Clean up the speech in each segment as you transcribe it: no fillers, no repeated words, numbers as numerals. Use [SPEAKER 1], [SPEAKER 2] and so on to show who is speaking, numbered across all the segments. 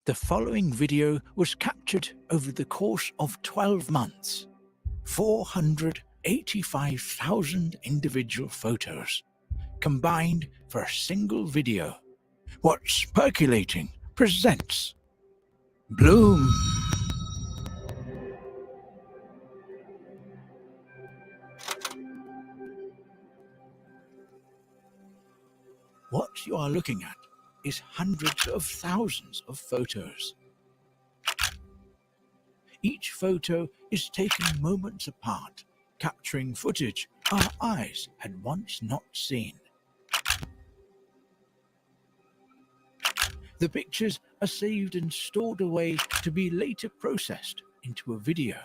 [SPEAKER 1] The following video was captured over the course of 12 months. 485,000 individual photos, combined for a single video. What's Percolating presents Bloom. What you are looking at is hundreds of thousands of photos. Each photo is taken moments apart, capturing footage our eyes had once not seen. The pictures are saved and stored away to be later processed into a video.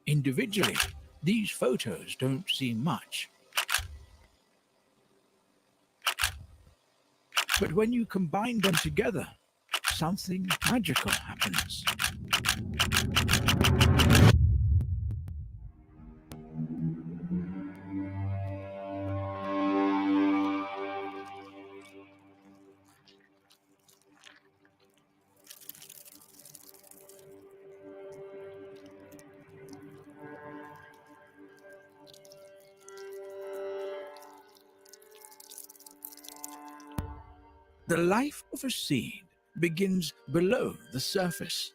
[SPEAKER 1] Individually, these photos don't seem much. But when you combine them together, something magical happens. The life of a seed begins below the surface.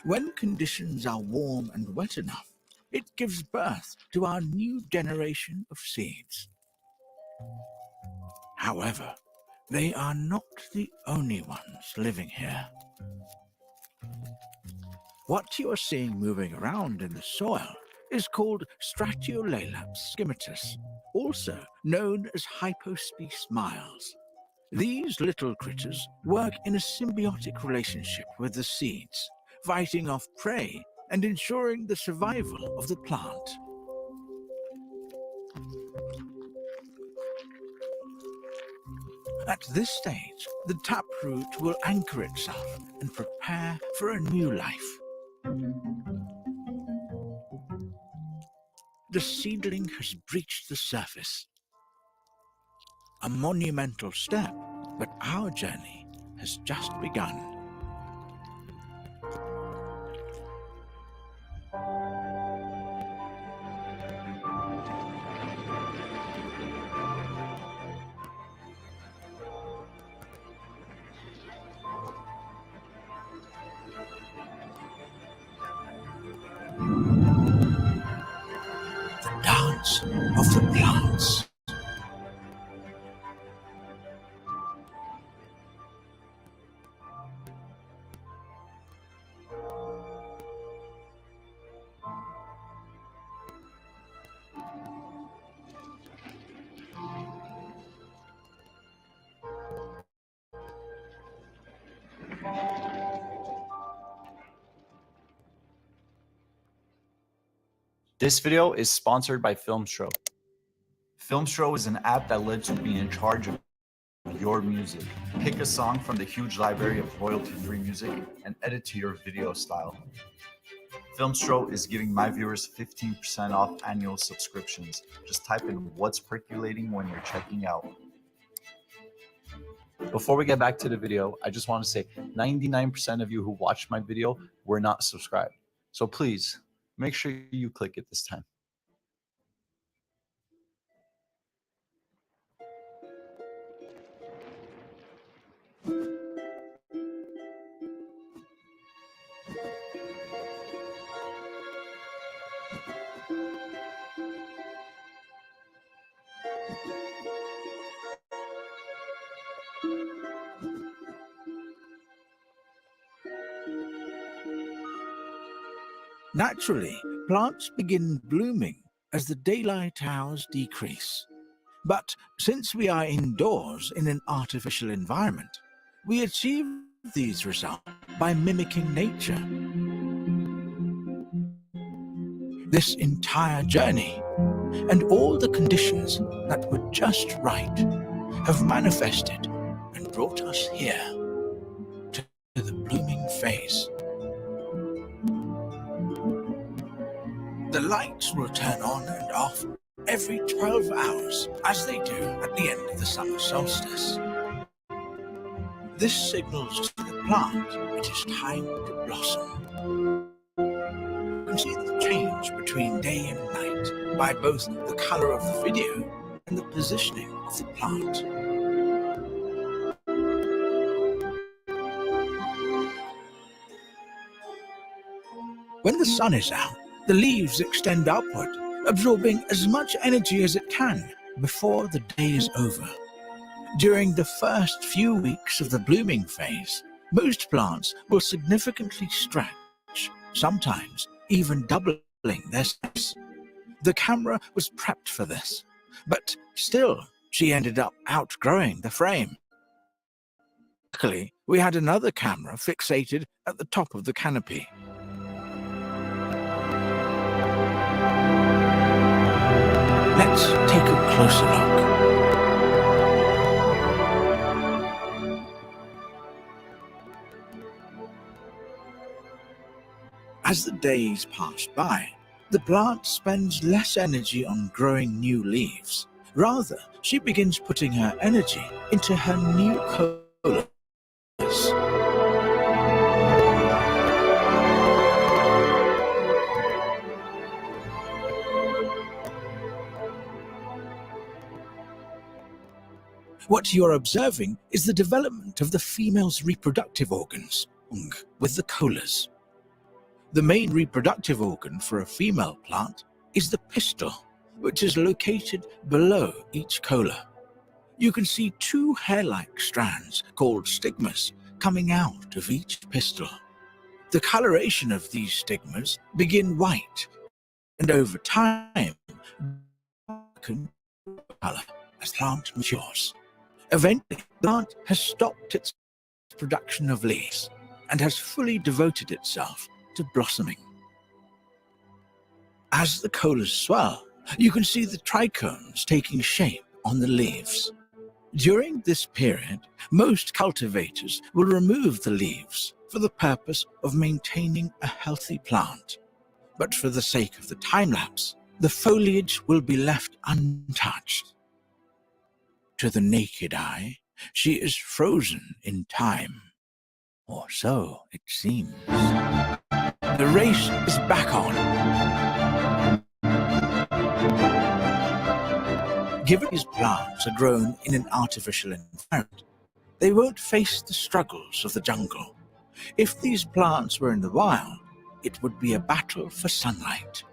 [SPEAKER 1] When conditions are warm and wet enough, it gives birth to our new generation of seeds. However, they are not the only ones living here. What you are seeing moving around in the soil is called Stratiolaelaps scimatus, also known as hypospace miles. These little critters work in a symbiotic relationship with the seeds, fighting off prey and ensuring the survival of the plant. At this stage, the taproot will anchor itself and prepare for a new life. The seedling has breached the surface. A monumental step, but our journey has just begun. The dance of the plants.
[SPEAKER 2] This video is sponsored by Filmstro. Filmstro is an app that lets you be in charge of your music. Pick a song from the huge library of royalty-free music and edit to your video style. Filmstro is giving my viewers 15% off annual subscriptions. Just type in "what's percolating" when you're checking out. Before we get back to the video, I just want to say 99% of you who watched my video were not subscribed. So please, make sure you click it this time.
[SPEAKER 1] Naturally, plants begin blooming as the daylight hours decrease. But since we are indoors in an artificial environment, we achieve these results by mimicking nature. This entire journey, and all the conditions that were just right, have manifested and brought us here to the blooming phase. The lights will turn on and off every 12 hours, as they do at the end of the summer solstice. This signals to the plant it is time to blossom. You can see the change between day and night by both the color of the video and the positioning of the plant. When the sun is out, the leaves extend upward, absorbing as much energy as it can before the day is over. During the first few weeks of the blooming phase, most plants will significantly stretch, sometimes even doubling their size. The camera was prepped for this, but still she ended up outgrowing the frame. Luckily, we had another camera fixated at the top of the canopy. Let's take a closer look. As the days pass by, the plant spends less energy on growing new leaves. Rather, she begins putting her energy into her new colas. What you're observing is the development of the female's reproductive organs, with the colas. The main reproductive organ for a female plant is the pistil, which is located below each cola. You can see two hair-like strands called stigmas coming out of each pistil. The coloration of these stigmas begin white and over time darken color as the plant matures. Eventually, the plant has stopped its production of leaves and has fully devoted itself to blossoming. As the colas swell, you can see the trichomes taking shape on the leaves. During this period, most cultivators will remove the leaves for the purpose of maintaining a healthy plant. But for the sake of the time-lapse, the foliage will be left untouched. To the naked eye, she is frozen in time. Or so it seems. The race is back on. Given these plants are grown in an artificial environment, they won't face the struggles of the jungle. If these plants were in the wild, it would be a battle for sunlight.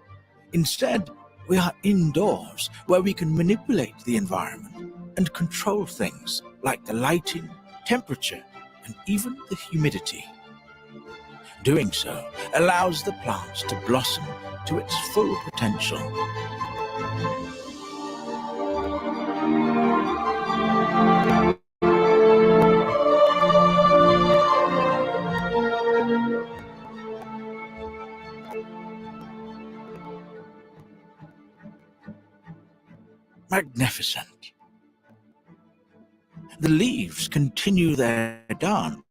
[SPEAKER 1] Instead, we are indoors where we can manipulate the environment and control things like the lighting, temperature, and even the humidity. Doing so allows the plants to blossom to its full potential. Magnificent. The leaves continue their dance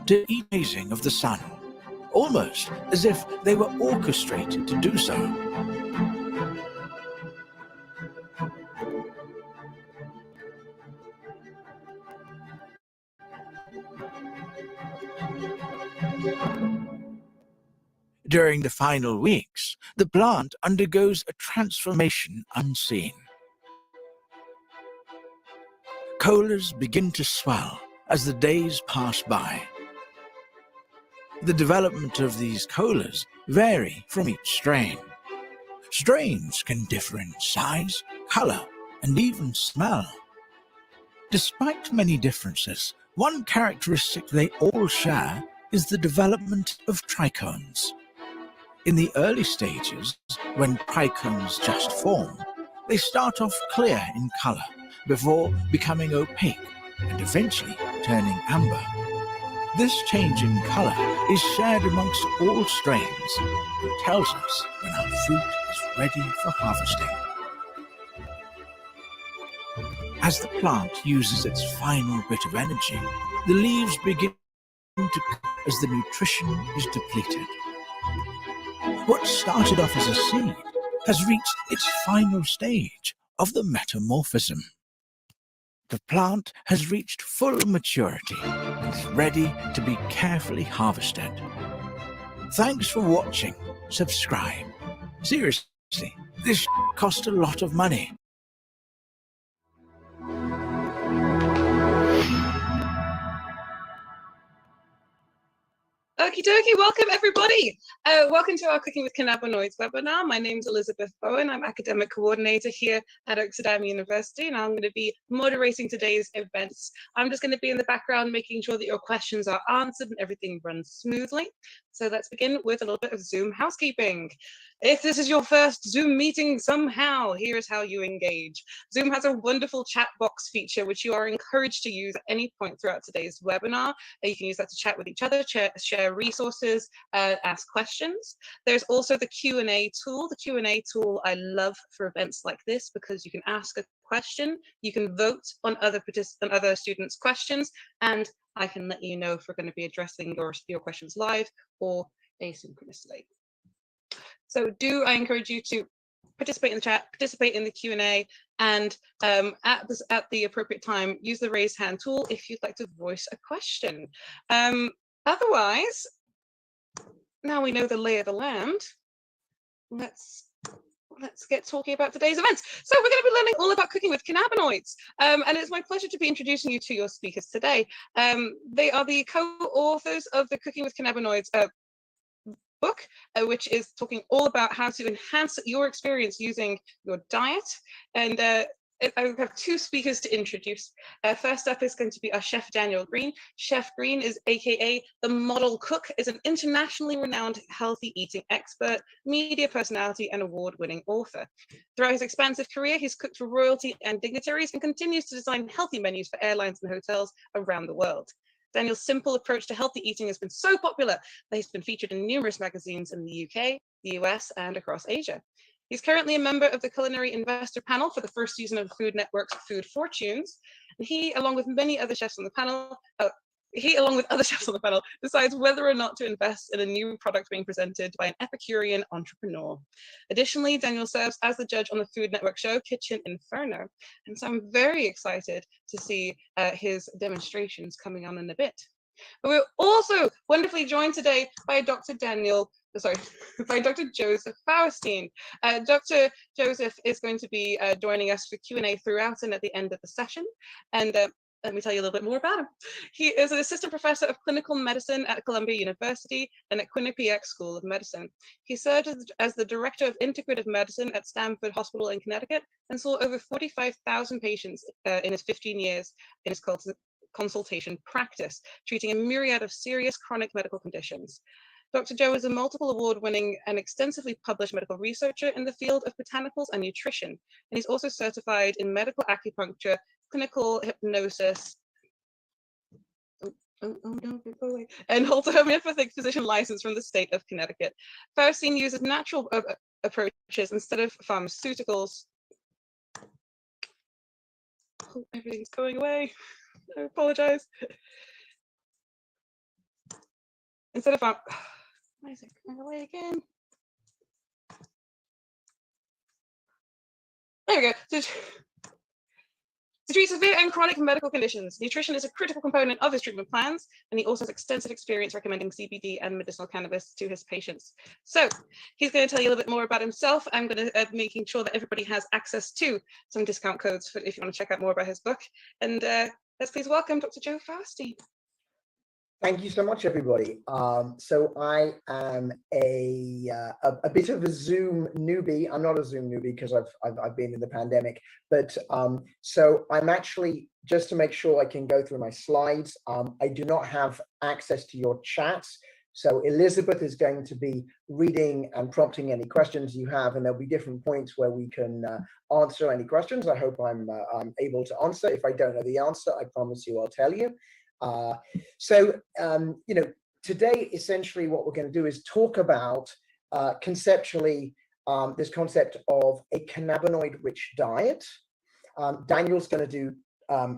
[SPEAKER 1] to the raising of the sun, almost as if they were orchestrated to do so. During the final weeks, the plant undergoes a transformation unseen. Colas begin to swell as the days pass by. The development of these colas vary from each strain. Strains can differ in size, color, and even smell. Despite many differences, one characteristic they all share is the development of trichomes. In the early stages, when trichomes just form, they start off clear in color before becoming opaque and eventually turning amber. This change in color is shared amongst all strains and tells us when our fruit is ready for harvesting. As the plant uses its final bit of energy, the leaves begin to as the nutrition is depleted. What started off as a seed has reached its final stage of the metamorphism. The plant has reached full maturity and is ready to be carefully harvested. Thanks for watching. Subscribe. Seriously, this cost a lot of money.
[SPEAKER 3] Okie dokie, welcome everybody. Welcome to our Cooking with Cannabinoids webinar. My name is Elizabeth Bowen. I'm academic coordinator here at Oxford University, and I'm going to be moderating today's events. I'm just going to be in the background making sure that your questions are answered and everything runs smoothly. So let's begin with a little bit of Zoom housekeeping. If this is your first Zoom meeting somehow, here is how you engage. Zoom has a wonderful chat box feature, which you are encouraged to use at any point throughout today's webinar. You can use that to chat with each other, share resources, ask questions. There's also the Q&A tool. The Q&A tool I love for events like this because you can ask a question, you can vote on other students' questions, and I can let you know if we're going to be addressing your questions live or asynchronously. So I encourage you to participate in the chat, participate in the Q&A, and at the appropriate time, use the raise hand tool if you'd like to voice a question. Otherwise, now we know the lay of the land, let's get talking about today's events. So we're going to be learning all about cooking with cannabinoids, and it's my pleasure to be introducing you to your speakers today. They are the co-authors of the Cooking with Cannabinoids book, which is talking all about how to enhance your experience using your diet. And I have two speakers to introduce. First up is going to be our chef, Daniel Green. Chef Green is AKA the model cook, is an internationally renowned healthy eating expert, media personality, and award-winning author. Throughout his expansive career, he's cooked for royalty and dignitaries and continues to design healthy menus for airlines and hotels around the world. Daniel's simple approach to healthy eating has been so popular that he's been featured in numerous magazines in the UK, the US, and across Asia. He's currently a member of the Culinary Investor Panel for the first season of Food Network's Food Fortunes. And he, along with other chefs on the panel, decides whether or not to invest in a new product being presented by an Epicurean entrepreneur. Additionally, Daniel serves as the judge on the Food Network show Kitchen Inferno. And so I'm very excited to see his demonstrations coming on in a bit. But we're also wonderfully joined today by Dr. Joseph Fauerstein. Dr. Joseph is going to be joining us for Q&A throughout and at the end of the session. And let me tell you a little bit more about him. He is an assistant professor of clinical medicine at Columbia University and at Quinnipiac School of Medicine. He served as the director of integrative medicine at Stanford Hospital in Connecticut and saw over 45,000 patients in his 15 years in his consultation practice, treating a myriad of serious chronic medical conditions. Dr. Joe is a multiple award-winning and extensively published medical researcher in the field of botanicals and nutrition, and he's also certified in medical acupuncture, clinical hypnosis, and holds a homeopathic physician license from the state of Connecticut. Fauerstein uses natural approaches instead of pharmaceuticals. Oh, everything's going away. I apologize. Instead of why is it going away again? There we go. To treat severe and chronic medical conditions, nutrition is a critical component of his treatment plans, and he also has extensive experience recommending CBD and medicinal cannabis to his patients. So he's going to tell you a little bit more about himself. I'm going to making sure that everybody has access to some discount codes for if you want to check out more about his book. And let's please welcome Dr. Joe Fauerstein.
[SPEAKER 4] Thank you so much, everybody. So I am a bit of a Zoom newbie. I'm not a Zoom newbie because I've been in the pandemic, but so I'm actually, just to make sure I can go through my slides, I do not have access to your chats. So Elizabeth is going to be reading and prompting any questions you have, and there'll be different points where we can answer any questions. I hope I'm able to answer. If I don't know the answer, I promise you I'll tell you. You know, today essentially what we're going to do is talk about conceptually this concept of a cannabinoid-rich diet. Daniel's going to do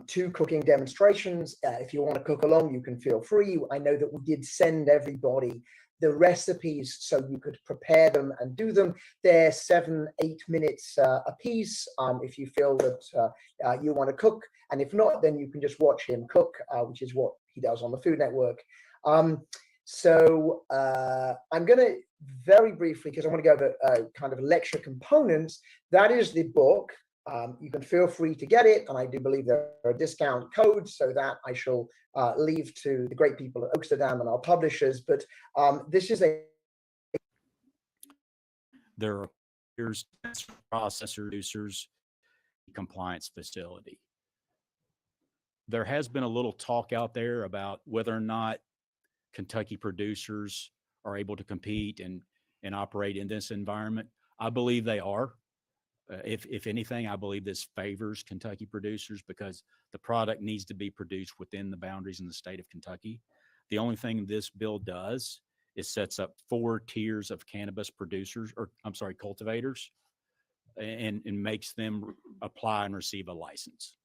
[SPEAKER 4] 2 cooking demonstrations. If you want to cook along, you can feel free. I know that we did send everybody the recipes so you could prepare them and do them. They're 7-8 minutes a piece if you feel that you want to cook. And if not, then you can just watch him cook, which is what he does on the Food Network. So I'm going to very briefly, because I want to go over kind of lecture components. That is the book. You can feel free to get it, and I do believe there are discount codes, so that I shall leave to the great people at Oaksterdam and our publishers. But this is a
[SPEAKER 5] there are processor producers compliance facility. There has been a little talk out there about whether or not Kentucky producers are able to compete and operate in this environment. I believe they are. If anything, I believe this favors Kentucky producers because the product needs to be produced within the boundaries in the state of Kentucky. The only thing this bill does is sets up 4 tiers of cannabis producers, or I'm sorry, cultivators, and makes them apply and receive a license.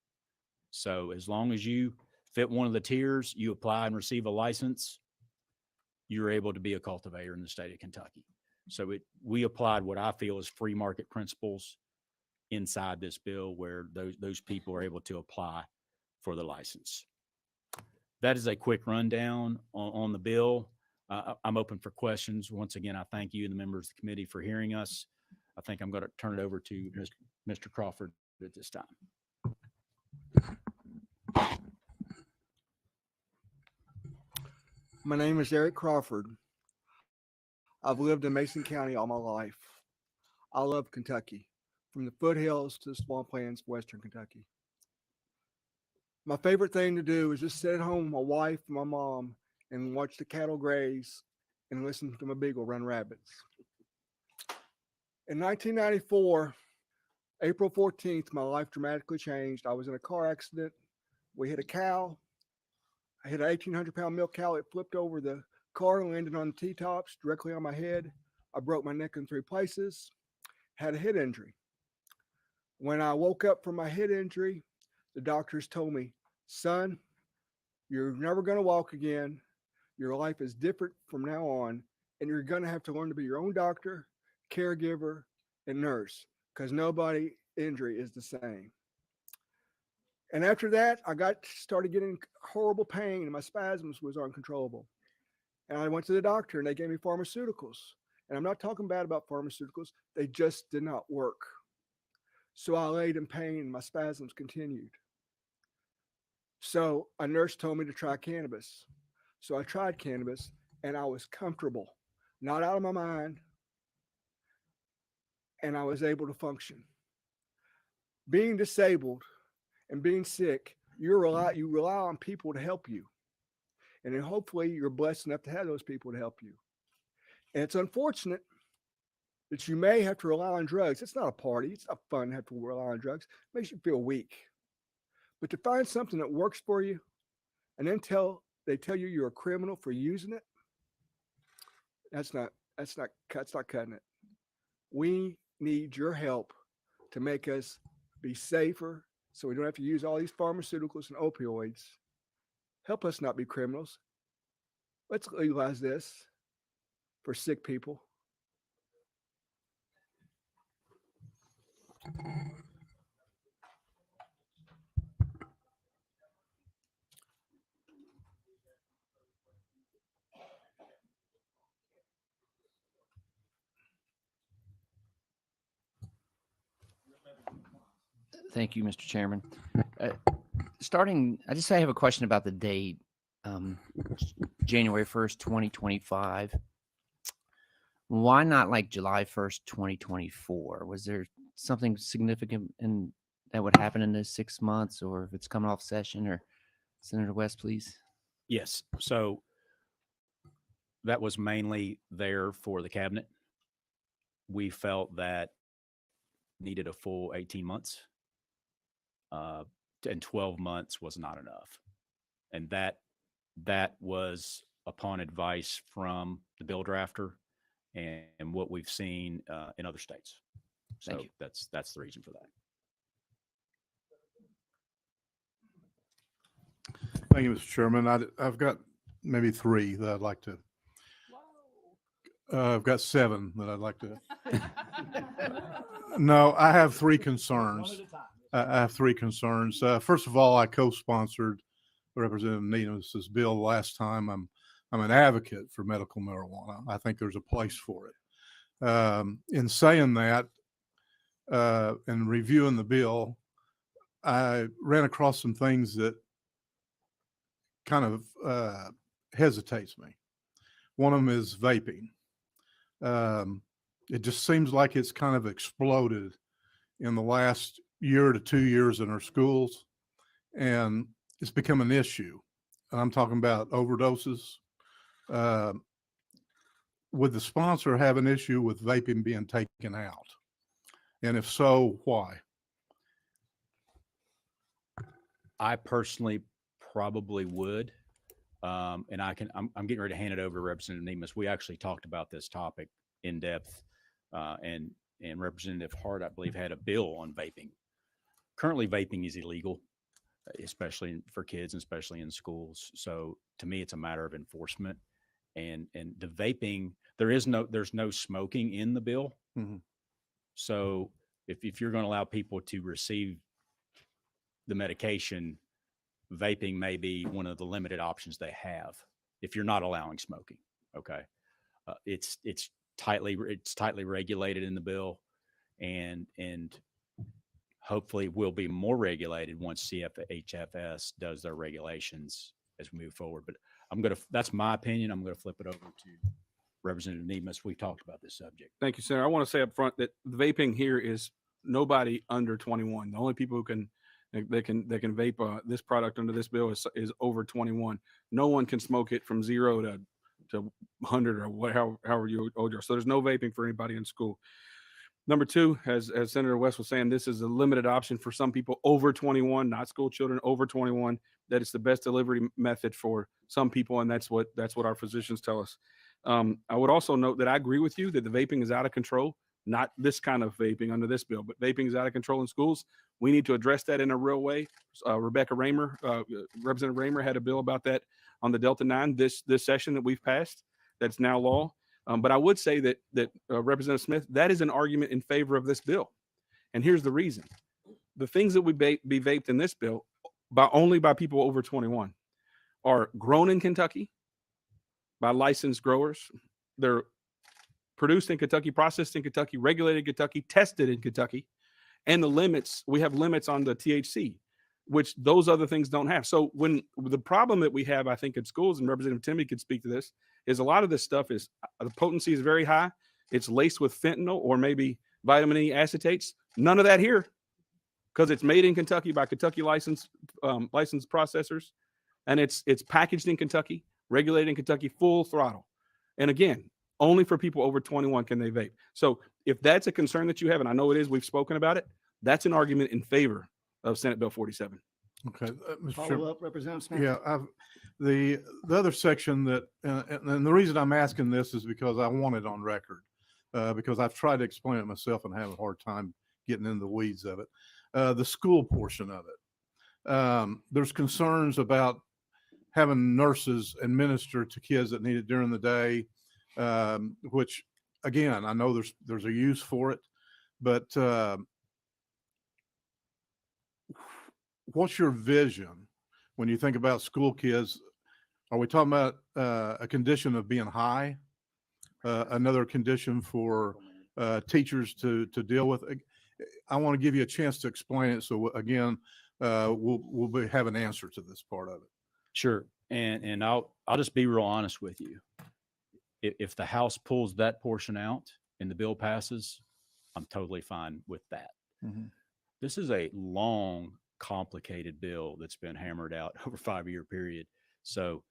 [SPEAKER 5] So as long as you fit one of the tiers, you apply and receive a license, you're able to be a cultivator in the state of Kentucky. So we applied what I feel is free market principles inside this bill where those people are able to apply for the license. That is a quick rundown on the bill. I'm open for questions. Once again, I thank you and the members of the committee for hearing us. I think I'm going to turn it over to Mr. Crawford at this time.
[SPEAKER 6] My name is Eric Crawford. I've lived in Mason County all my life. I love Kentucky, from the foothills to the small plains of Western Kentucky. My favorite thing to do is just sit at home with my wife and my mom and watch the cattle graze and listen to my beagle run rabbits. In 1994, April 14th, my life dramatically changed. I was in a car accident. We hit a cow. I hit an 1,800-pound milk cow. It flipped over the car and landed on the T-tops directly on my head. I broke my neck in 3 places, had a head injury. When I woke up from my head injury, the doctors told me, son, you're never going to walk again. Your life is different from now on, and you're going to have to learn to be your own doctor, caregiver, and nurse, because nobody injury is the same. And after that, I started getting horrible pain, and my spasms was uncontrollable. And I went to the doctor, and they gave me pharmaceuticals. And I'm not talking bad about pharmaceuticals. They just did not work. So I laid in pain, and my spasms continued. So a nurse told me to try cannabis. So I tried cannabis, and I was comfortable, not out of my mind, and I was able to function. Being disabled and being sick, you rely on people to help you. And then hopefully you're blessed enough to have those people to help you. And it's unfortunate that you may have to rely on drugs. It's not a party. It's not fun to have to rely on drugs. It makes you feel weak. But to find something that works for you and then they tell you you're a criminal for using it, that's not cutting it. We need your help to make us be safer so we don't have to use all these pharmaceuticals and opioids. Help us not be criminals. Let's legalize this for sick people.
[SPEAKER 7] Thank you, Mr. Chairman. I have a question about the date, January 1st, 2025. Why not like July 1st, 2024? Was there something significant that would happen in those 6 months, or if it's coming off session? Or Senator West, please.
[SPEAKER 5] Yes. So that was mainly there for the cabinet. We felt that needed a full 18 months. And 12 months was not enough. And that was upon advice from the bill drafter and what we've seen in other states. So
[SPEAKER 7] Thank you.
[SPEAKER 5] That's the reason for that.
[SPEAKER 8] Thank you, Mr. Chairman. I've got maybe 3 that I'd like to I've got 7 that I'd like to. No, I have 3 concerns. I have 3 concerns. First of all, I co-sponsored Representative Needham's bill last time. I'm an advocate for medical marijuana. I think there's a place for it. In saying that, and reviewing the bill, I ran across some things that kind of hesitates me. One of them is vaping. It just seems like it's kind of exploded in the last year to 2 years in our schools, and it's become an issue. And I'm talking about overdoses. Would the sponsor have an issue with vaping being taken out? And if so, why?
[SPEAKER 5] I personally probably would. And I'm getting ready to hand it over to Representative Nemus. We actually talked about this topic in depth, and Representative Hart, I believe, had a bill on vaping. Currently, vaping is illegal, especially for kids, and especially in schools. So to me, it's a matter of enforcement. And the vaping, there's no smoking in the bill.
[SPEAKER 8] Mm-hmm.
[SPEAKER 5] So if you're going to allow people to receive the medication, vaping may be one of the limited options they have if you're not allowing smoking. Okay. It's tightly regulated in the bill, and hopefully will be more regulated once CFHFS does their regulations as we move forward. But that's my opinion. I'm going to flip it over to Representative Nemus. We talked about this subject.
[SPEAKER 9] Thank you, Senator. I want to say up front that vaping here is nobody under 21. The only people who can vape this product under this bill is over 21. No one can smoke it from 0 to 100 or however you old you are. So there's no vaping for anybody in school. Number 2, as Senator West was saying, this is a limited option for some people over 21, not school children over 21. That it's the best delivery method for some people, and that's what our physicians tell us. I would also note that I agree with you that the vaping is out of control. Not this kind of vaping under this bill, but vaping is out of control in schools. We need to address that in a real way. Representative Raymer had a bill about that on the Delta 9 this session that we've passed. That's now law. But I would say that Representative Smith, that is an argument in favor of this bill. And here's the reason. The things that would be vaped in this bill only by people over 21 are grown in Kentucky by licensed growers. They're produced in Kentucky, processed in Kentucky, regulated in Kentucky, tested in Kentucky. And we have limits on the THC, which those other things don't have. So when the problem that we have, I think, in schools, and Representative Timmy could speak to this, is a lot of this stuff is the potency is very high. It's laced with fentanyl or maybe vitamin E acetates. None of that here, because it's made in Kentucky by Kentucky licensed processors, and it's packaged in Kentucky, regulated in Kentucky, full throttle. And again, only for people over 21 can they vape. So if that's a concern that you have, and I know it is, we've spoken about it, that's an argument in favor of Senate Bill 47.
[SPEAKER 8] Okay. Mr.
[SPEAKER 10] Follow
[SPEAKER 8] Chairman.
[SPEAKER 10] up, Representative Smith.
[SPEAKER 8] Yeah, the other section that, and the reason I'm asking this is because I want it on record, because I've tried to explain it myself and have a hard time getting in the weeds of it. The school portion of it. There's concerns about having nurses administer to kids that need it during the day, which, again, I know there's a use for it, but what's your vision when you think about school kids? Are we talking about a condition of being high, another condition for teachers to deal with? I want to give you a chance to explain it. So again, we'll have an answer to this part of it.
[SPEAKER 5] Sure. And I'll just be real honest with you. If the House pulls that portion out and the bill passes, I'm totally fine with that.
[SPEAKER 8] Mm-hmm.
[SPEAKER 5] This is a long, complicated bill that's been hammered out over a 5-year period. So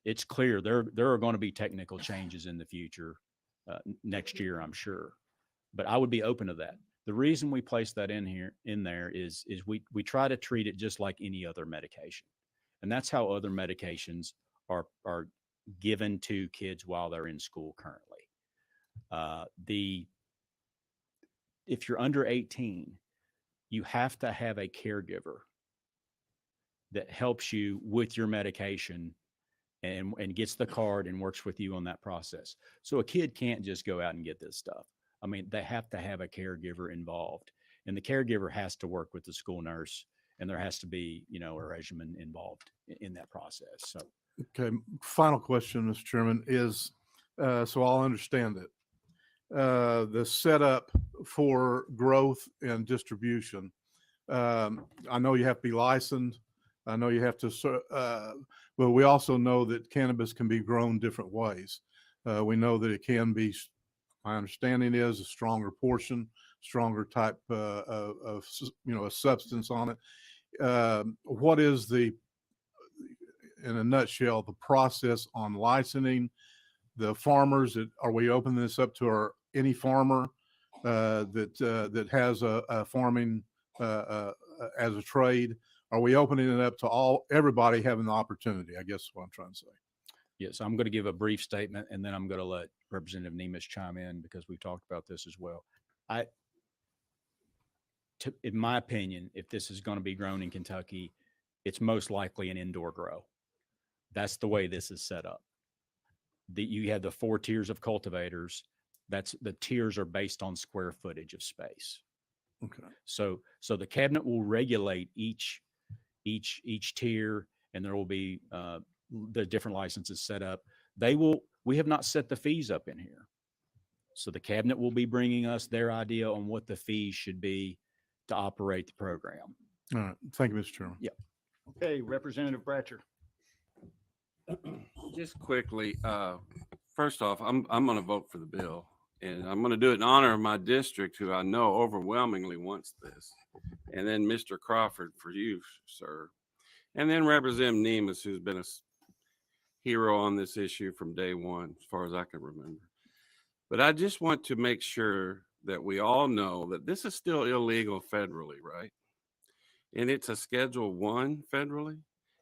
[SPEAKER 5] it's clear there are going to be technical changes in the future next year, I'm sure. But I would be open to that. The reason we place that in there is we try to treat it just like any other medication. And that's how other medications are given to kids while they're in school currently. If you're under 18, you have to have a caregiver that helps you with your medication and gets the card and works with you on that process. So a kid can't just go out and get this stuff. I mean, they have to have a caregiver involved, and the caregiver has to work with the school nurse, and there has to be, a regimen involved in that process. So,
[SPEAKER 8] Okay. Final question, Mr. Chairman, is so I'll understand it. The setup for growth and distribution. I know you have to be licensed. I know you have to, but we also know that cannabis can be grown different ways. We know that it can be, my understanding is, a stronger portion, stronger type of a substance on it. What is in a nutshell, the process on licensing the farmers? Are we opening this up to any farmer that has a farming as a trade? Are we opening it up to everybody having the opportunity? I guess is what I'm trying to say.
[SPEAKER 5] Yes, I'm going to give a brief statement, and then I'm going to let Representative Nemes chime in because we talked about this as well. In my opinion, if this is going to be grown in Kentucky, it's most likely an indoor grow. That's the way this is set up. You have the 4 tiers of cultivators. The tiers are based on square footage of space.
[SPEAKER 8] Okay.
[SPEAKER 5] So the cabinet will regulate each tier, and there will be the different licenses set up. We have not set the fees up in here. So the cabinet will be bringing us their idea on what the fees should be to operate the program.
[SPEAKER 8] All right. Thank you, Mr. Chairman.
[SPEAKER 5] Yeah. Okay, Representative Bratcher.
[SPEAKER 10] Just quickly, first off, I'm going to vote for the bill, and I'm going to do it in honor of my district, who I know overwhelmingly wants this, and then Mr. Crawford for you, sir, and then Representative Nemes, who's been a hero on this issue from day one, as far as I can remember. But I just want to make sure that we all know that this is still illegal federally, right? And it's a Schedule 1 federally,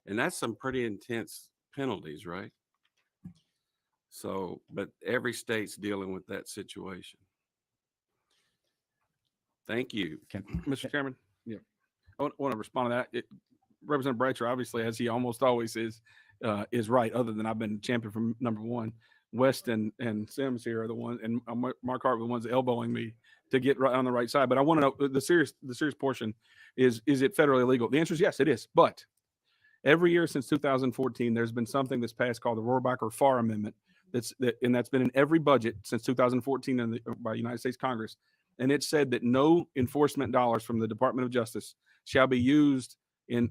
[SPEAKER 10] and that's some pretty intense penalties, right? So, but every state's dealing with that situation. Thank you.
[SPEAKER 9] Mr. Chairman. Yeah, I want to respond to that. Representative Bratcher, obviously, as he almost always is right. Other than I've been champion from number 1. West and Sims here are the ones, and Mark Hart were the ones elbowing me to get right on the right side. But I want to know the serious portion is it federally illegal? The answer is yes, it is. But every year since 2014, there's been something that's passed called the Rohrabacher-Farr Amendment. That's been in every budget since 2014 by the United States Congress. And it said that no enforcement dollars from the Department of Justice shall be used in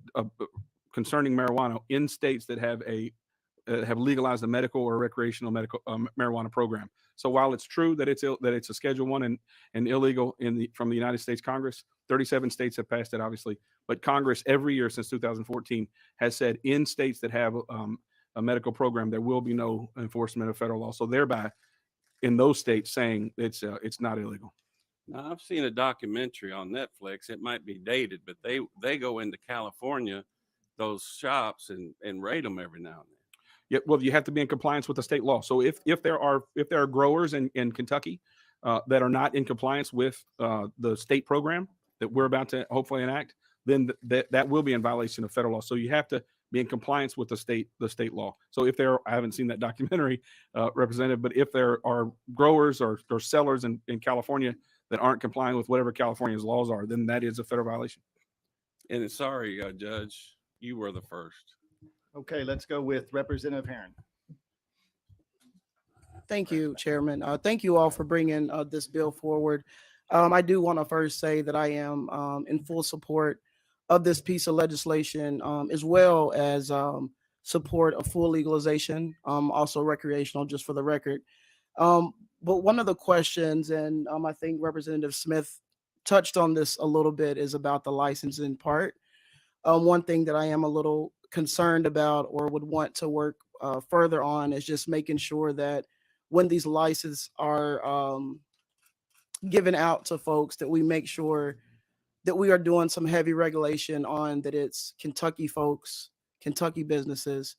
[SPEAKER 9] concerning marijuana in states that have legalized a medical or recreational medical marijuana program. So while it's true that it's a Schedule 1 and illegal from the United States Congress, 37 states have passed it, obviously. But Congress every year since 2014 has said in states that have a medical program, there will be no enforcement of federal law. So thereby, in those states, saying it's not illegal.
[SPEAKER 10] Now, I've seen a documentary on Netflix. It might be dated, but they go into California, those shops, and raid them every now and then.
[SPEAKER 9] Yeah, well, you have to be in compliance with the state law. So if there are growers in Kentucky that are not in compliance with the state program that we're about to hopefully enact, then that will be in violation of federal law. So you have to be in compliance with the state law. So if I haven't seen that documentary, Representative, but if there are growers or sellers in California that aren't complying with whatever California's laws are, then that is a federal violation.
[SPEAKER 10] And sorry, Judge, you were the first.
[SPEAKER 11] Okay, let's go with Representative Herron.
[SPEAKER 12] Thank you, Chairman. Thank you all for bringing this bill forward. I do want to first say that I am in full support of this piece of legislation, as well as support of full legalization, also recreational, just for the record. But one of the questions, and I think Representative Smith touched on this a little bit, is about the licensing part. One thing that I am a little concerned about or would want to work further on is just making sure that when these licenses are given out to folks, that we make sure that we are doing some heavy regulation on that it's Kentucky folks, Kentucky businesses,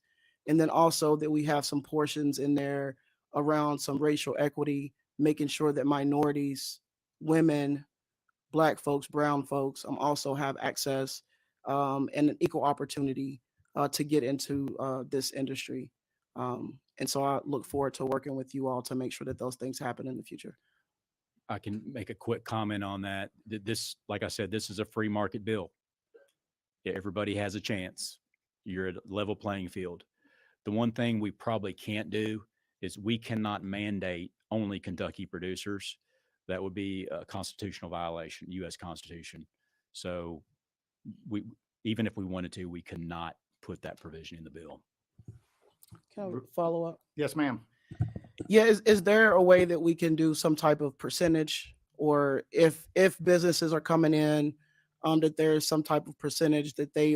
[SPEAKER 12] and then also that we have some portions in there around some racial equity, making sure that minorities, women, Black folks, brown folks also have access and an equal opportunity to get into this industry. And so I look forward to working with you all to make sure that those things happen in the future.
[SPEAKER 5] I can make a quick comment on that. This, like I said, this is a free market bill. Everybody has a chance. You're at a level playing field. The one thing we probably can't do is we cannot mandate only Kentucky producers. That would be a constitutional violation, U.S. Constitution. So we, even if we wanted to, we could not put that provision in the bill.
[SPEAKER 12] Can I follow up?
[SPEAKER 11] Yes, ma'am.
[SPEAKER 12] Yeah, is there a way that we can do some type of percentage, or if businesses are coming in, that there's some type of percentage that they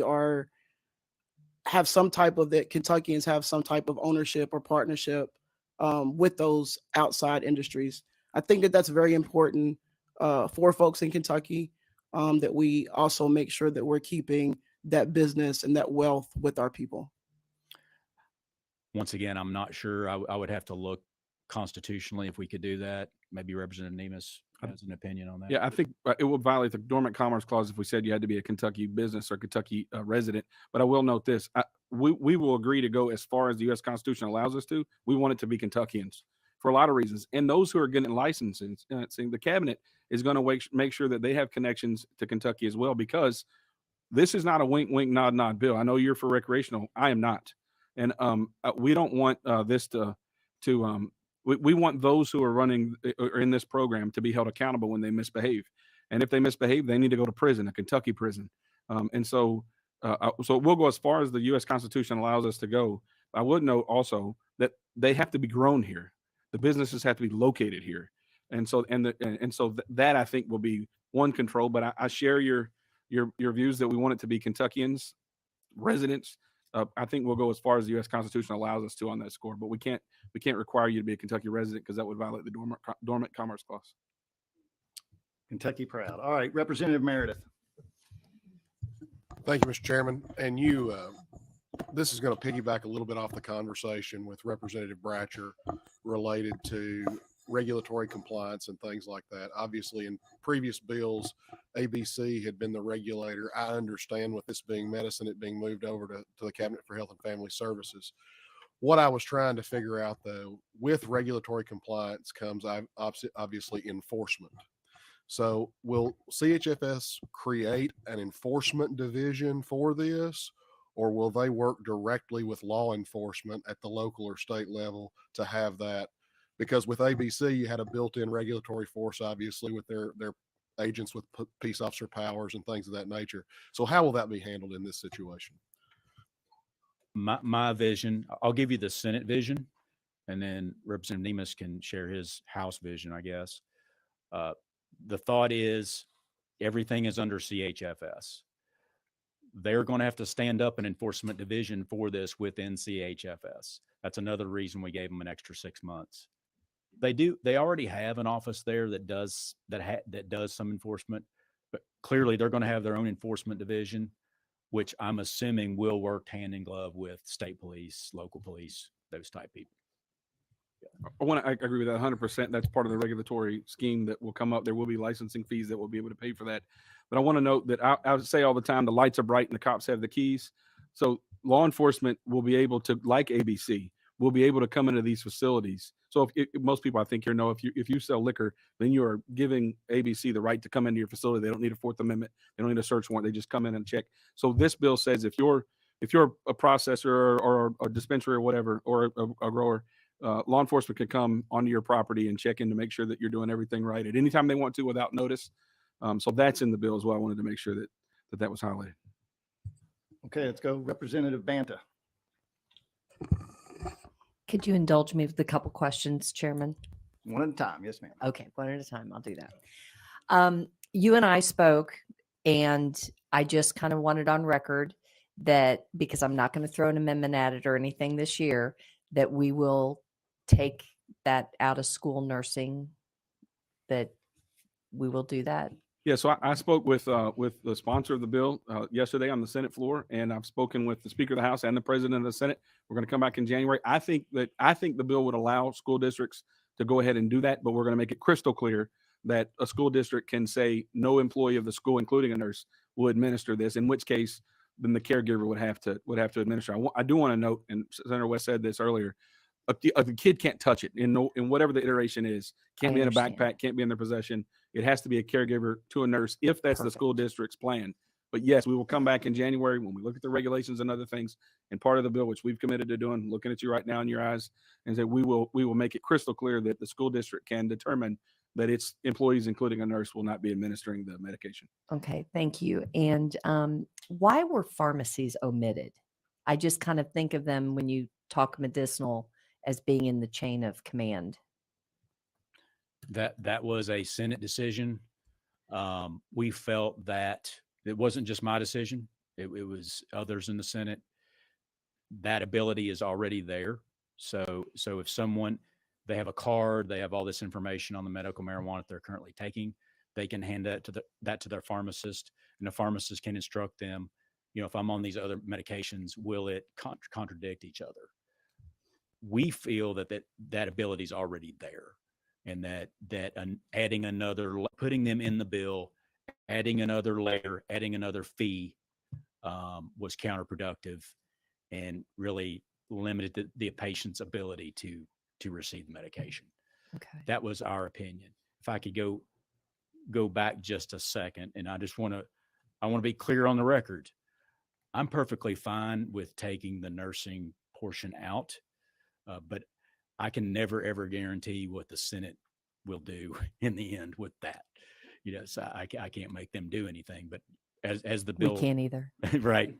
[SPEAKER 12] have some type of, that Kentuckians have some type of ownership or partnership with those outside industries? I think that that's very important for folks in Kentucky, that we also make sure that we're keeping that business and that wealth with our people.
[SPEAKER 5] Once again, I'm not sure. I would have to look constitutionally if we could do that. Maybe Representative Nemus has an opinion on that.
[SPEAKER 9] Yeah, I think it would violate the Dormant Commerce Clause if we said you had to be a Kentucky business or Kentucky resident. But I will note this. We will agree to go as far as the U.S. Constitution allows us to. We want it to be Kentuckians for a lot of reasons. And those who are getting licensing, the cabinet is going to make sure that they have connections to Kentucky as well, because this is not a wink, wink, nod, nod bill. I know you're for recreational. I am not. And we don't want this we want those who are running or in this program to be held accountable when they misbehave. And if they misbehave, they need to go to prison, a Kentucky prison. So we'll go as far as the U.S. Constitution allows us to go. I would note also that they have to be grown here. The businesses have to be located here. And so that I think will be one control. But I share your views that we want it to be Kentuckians, residents. I think we'll go as far as the U.S. Constitution allows us to on that score, but we can't require you to be a Kentucky resident, because that would violate the Dormant Commerce Clause.
[SPEAKER 11] Kentucky proud. All right, Representative Meredith.
[SPEAKER 13] Thank you, Mr. Chairman. And this is going to piggyback a little bit off the conversation with Representative Bratcher related to regulatory compliance and things like that. Obviously, in previous bills, ABC had been the regulator. I understand with this being medicine, it being moved over to the Cabinet for Health and Family Services. What I was trying to figure out, though, with regulatory compliance comes obviously enforcement. So will CHFS create an enforcement division for this, or will they work directly with law enforcement at the local or state level to have that? Because with ABC, you had a built-in regulatory force, obviously, with their agents with peace officer powers and things of that nature. So how will that be handled in this situation?
[SPEAKER 5] My vision, I'll give you the Senate vision, and then Representative Nemus can share his House vision, I guess. The thought is everything is under CHFS. They're going to have to stand up an enforcement division for this within CHFS. That's another reason we gave them an extra 6 months. They already have an office there that does some enforcement, but clearly they're going to have their own enforcement division, which I'm assuming will work hand in glove with state police, local police, those type people.
[SPEAKER 9] I agree with that 100%. That's part of the regulatory scheme that will come up. There will be licensing fees that will be able to pay for that. But I want to note that I would say all the time, the lights are bright and the cops have the keys. So law enforcement will be able to, like ABC, will be able to come into these facilities. So if most people, I think here know, if you sell liquor, then you are giving ABC the right to come into your facility. They don't need a Fourth Amendment. They don't need a search warrant. They just come in and check. So this bill says if you're a processor or a dispensary or whatever, or a grower, law enforcement can come onto your property and check in to make sure that you're doing everything right at any time they want to without notice. So that's in the bill as well. I wanted to make sure that was highlighted.
[SPEAKER 11] Okay, let's go Representative Banta.
[SPEAKER 14] Could you indulge me with a couple questions, Chairman?
[SPEAKER 11] One at a time. Yes, ma'am.
[SPEAKER 14] Okay, one at a time. I'll do that. You and I spoke, and I just kind of wanted on record that, because I'm not going to throw an amendment at it or anything this year, that we will take that out of school nursing, that we will do that.
[SPEAKER 9] Yeah, so I spoke with the sponsor of the bill yesterday on the Senate floor, and I've spoken with the Speaker of the House and the President of the Senate. We're going to come back in January. I think the bill would allow school districts to go ahead and do that, but we're going to make it crystal clear that a school district can say no employee of the school, including a nurse, will administer this, in which case then the caregiver would have to administer. I do want to note, and Senator West said this earlier, a kid can't touch it in whatever the iteration is. Can't be in a backpack, can't be in their possession. It has to be a caregiver to a nurse if that's the school district's plan. But yes, we will come back in January when we look at the regulations and other things. And part of the bill, which we've committed to doing, looking at you right now in your eyes, and say we will make it crystal clear that the school district can determine that its employees, including a nurse, will not be administering the medication.
[SPEAKER 14] Okay, thank you. And why were pharmacies omitted? I just kind of think of them when you talk medicinal as being in the chain of command.
[SPEAKER 5] That was a Senate decision. We felt that it wasn't just my decision. It was others in the Senate. That ability is already there. So if someone, they have a card, they have all this information on the medical marijuana that they're currently taking, they can hand that to their pharmacist, and the pharmacist can instruct them, if I'm on these other medications, will it contradict each other? We feel that ability is already there, and that adding another, putting them in the bill, adding another layer, adding another fee was counterproductive and really limited the patient's ability to receive the medication.
[SPEAKER 14] Okay.
[SPEAKER 5] That was our opinion. If I could go back just a second, and I want to be clear on the record. I'm perfectly fine with taking the nursing portion out, but I can never, ever guarantee what the Senate will do in the end with that. So I can't make them do anything, but as the bill.
[SPEAKER 14] We can't either.
[SPEAKER 5] Right.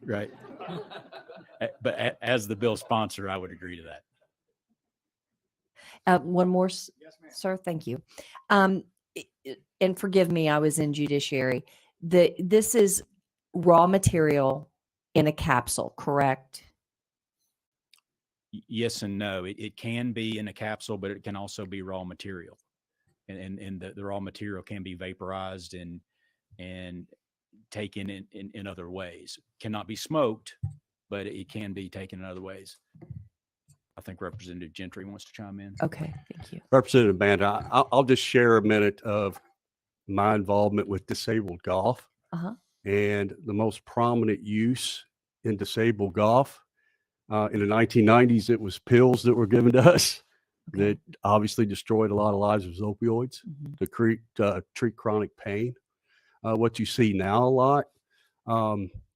[SPEAKER 5] But as the bill sponsor, I would agree to that.
[SPEAKER 14] One more, sir. Thank you. And forgive me, I was in judiciary. This is raw material in a capsule, correct?
[SPEAKER 5] Yes and no. It can be in a capsule, but it can also be raw material. And the raw material can be vaporized and taken in other ways. Cannot be smoked, but it can be taken in other ways. I think Representative Gentry wants to chime in.
[SPEAKER 14] Okay, thank you.
[SPEAKER 15] Representative Banda, I'll just share a minute of my involvement with disabled golf. And the most prominent use in disabled golf. In the 1990s, it was pills that were given to us that obviously destroyed a lot of lives as opioids to treat chronic pain. What you see now a lot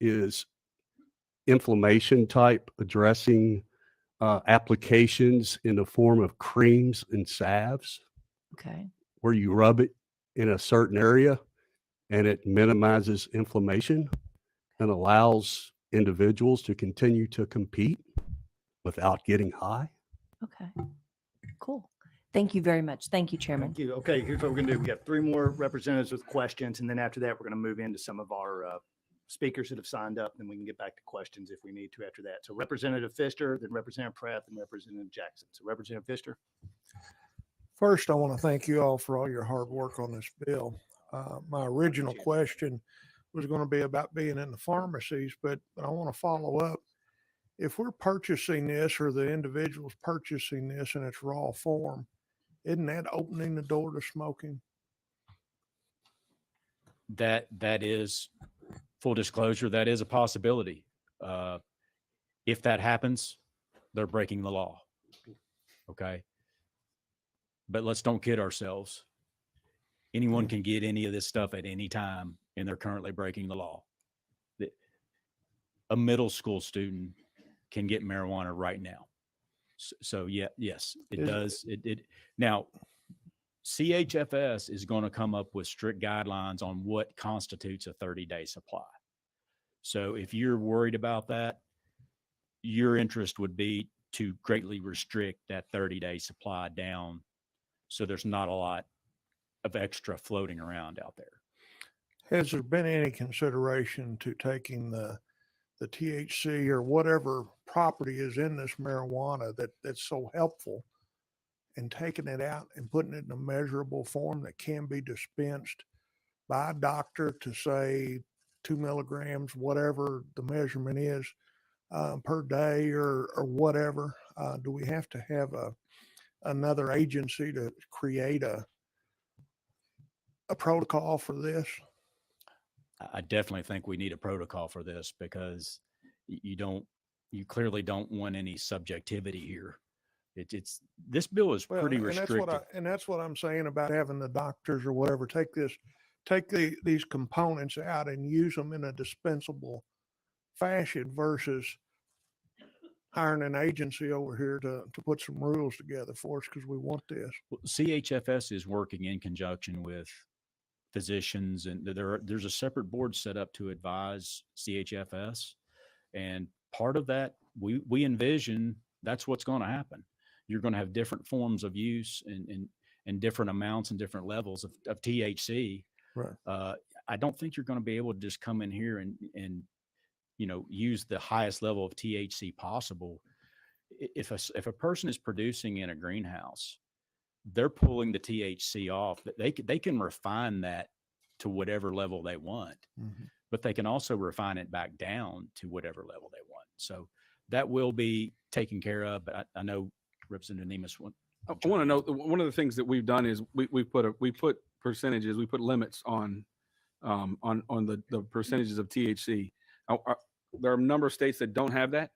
[SPEAKER 15] is inflammation type addressing applications in the form of creams and salves.
[SPEAKER 14] Okay.
[SPEAKER 15] Where you rub it in a certain area and it minimizes inflammation and allows individuals to continue to compete without getting high.
[SPEAKER 14] Okay, cool. Thank you very much. Thank you, Chairman.
[SPEAKER 11] Thank you. Okay, here's what we're going to do. We got 3 more representatives with questions, and then after that, we're going to move into some of our speakers that have signed up, and we can get back to questions if we need to after that. So Representative Pfister, then Representative Pratt, and Representative Jackson. So Representative Pfister.
[SPEAKER 16] First, I want to thank you all for all your hard work on this bill. My original question was going to be about being in the pharmacies, but I want to follow up. If we're purchasing this or the individual's purchasing this in its raw form, isn't that opening the door to smoking?
[SPEAKER 5] That is, full disclosure, that is a possibility. If that happens, they're breaking the law. Okay. But let's don't kid ourselves. Anyone can get any of this stuff at any time, and they're currently breaking the law. A middle school student can get marijuana right now. So yes, it does. Now, CHFS is going to come up with strict guidelines on what constitutes a 30-day supply. So if you're worried about that, your interest would be to greatly restrict that 30-day supply down, so there's not a lot of extra floating around out there.
[SPEAKER 16] Has there been any consideration to taking the THC or whatever property is in this marijuana that's so helpful, and taking it out and putting it in a measurable form that can be dispensed by a doctor to say 2 milligrams, whatever the measurement is, per day or whatever? Do we have to have another agency to create a protocol for this?
[SPEAKER 5] I definitely think we need a protocol for this because you clearly don't want any subjectivity here. It's this bill is
[SPEAKER 16] Well,
[SPEAKER 5] pretty
[SPEAKER 16] and
[SPEAKER 5] restrictive.
[SPEAKER 16] that's what I'm saying about having the doctors or whatever take these components out and use them in a dispensable fashion versus hiring an agency over here to put some rules together for us because we want this.
[SPEAKER 5] Well, CHFS is working in conjunction with physicians, and there's a separate board set up to advise CHFS. And part of that, we envision that's what's going to happen. You're going to have different forms of use and different amounts and different levels of THC.
[SPEAKER 16] Right.
[SPEAKER 5] I don't think you're going to be able to just come in here and use the highest level of THC possible. If a person is producing in a greenhouse, they're pulling the THC off. They can refine that to whatever level they want, but they can also refine it back down to whatever level they want. So that will be taken care of. But I know Representative Nemus
[SPEAKER 9] I want to know, one of the things that we've done is we put percentages, we put limits on the percentages of THC. There are a number of states that don't have that.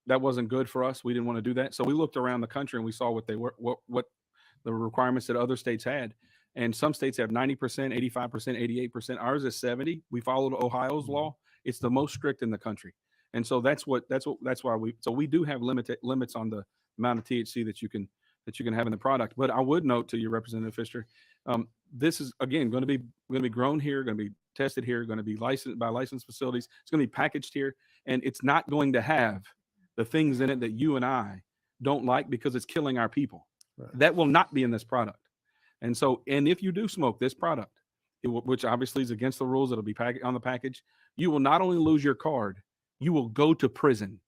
[SPEAKER 9] That wasn't good for us. We didn't want to do that. So we looked around the country and we saw what the requirements that other states had. And some states have 90%, 85%, 88%. Ours is 70. We followed Ohio's law. It's the most strict in the country. And so that's why we do have limits on the amount of THC that you can have in the product. But I would note to you, Representative Pfister, this is again going to be grown here, going to be tested here, going to be licensed by licensed facilities. It's going to be packaged here, and it's not going to have the things in it that you and I don't like because it's killing our people. Right. That will not be in this product. And so, and if you do smoke this product, which obviously is against the rules, it'll be on the package. You will not only lose your card, you will go to prison.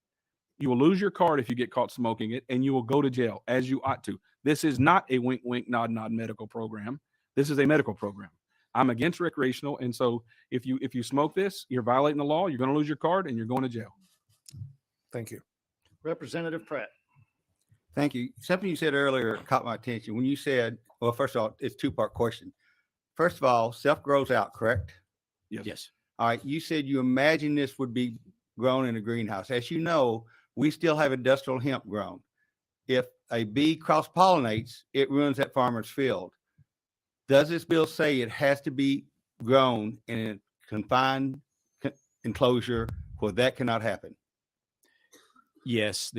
[SPEAKER 9] You will lose your card if you get caught smoking it, and you will go to jail, as you ought to. This is not a wink, wink, nod, nod medical program. This is a medical program. I'm against recreational, and so if you smoke this, you're violating the law. You're going to lose your card, and you're going to jail.
[SPEAKER 16] Thank you,
[SPEAKER 11] Representative Pratt.
[SPEAKER 17] Thank you. Something you said earlier caught my attention when you said, well, first of all, it's a two-part question. First of all, self grows out, correct?
[SPEAKER 5] Yes.
[SPEAKER 17] All right. You said you imagine this would be grown in a greenhouse. As you know, we still have industrial hemp grown. If a bee cross-pollinates, it ruins that farmer's field. Does this bill say it has to be grown in a confined enclosure where that cannot happen?
[SPEAKER 5] Yes,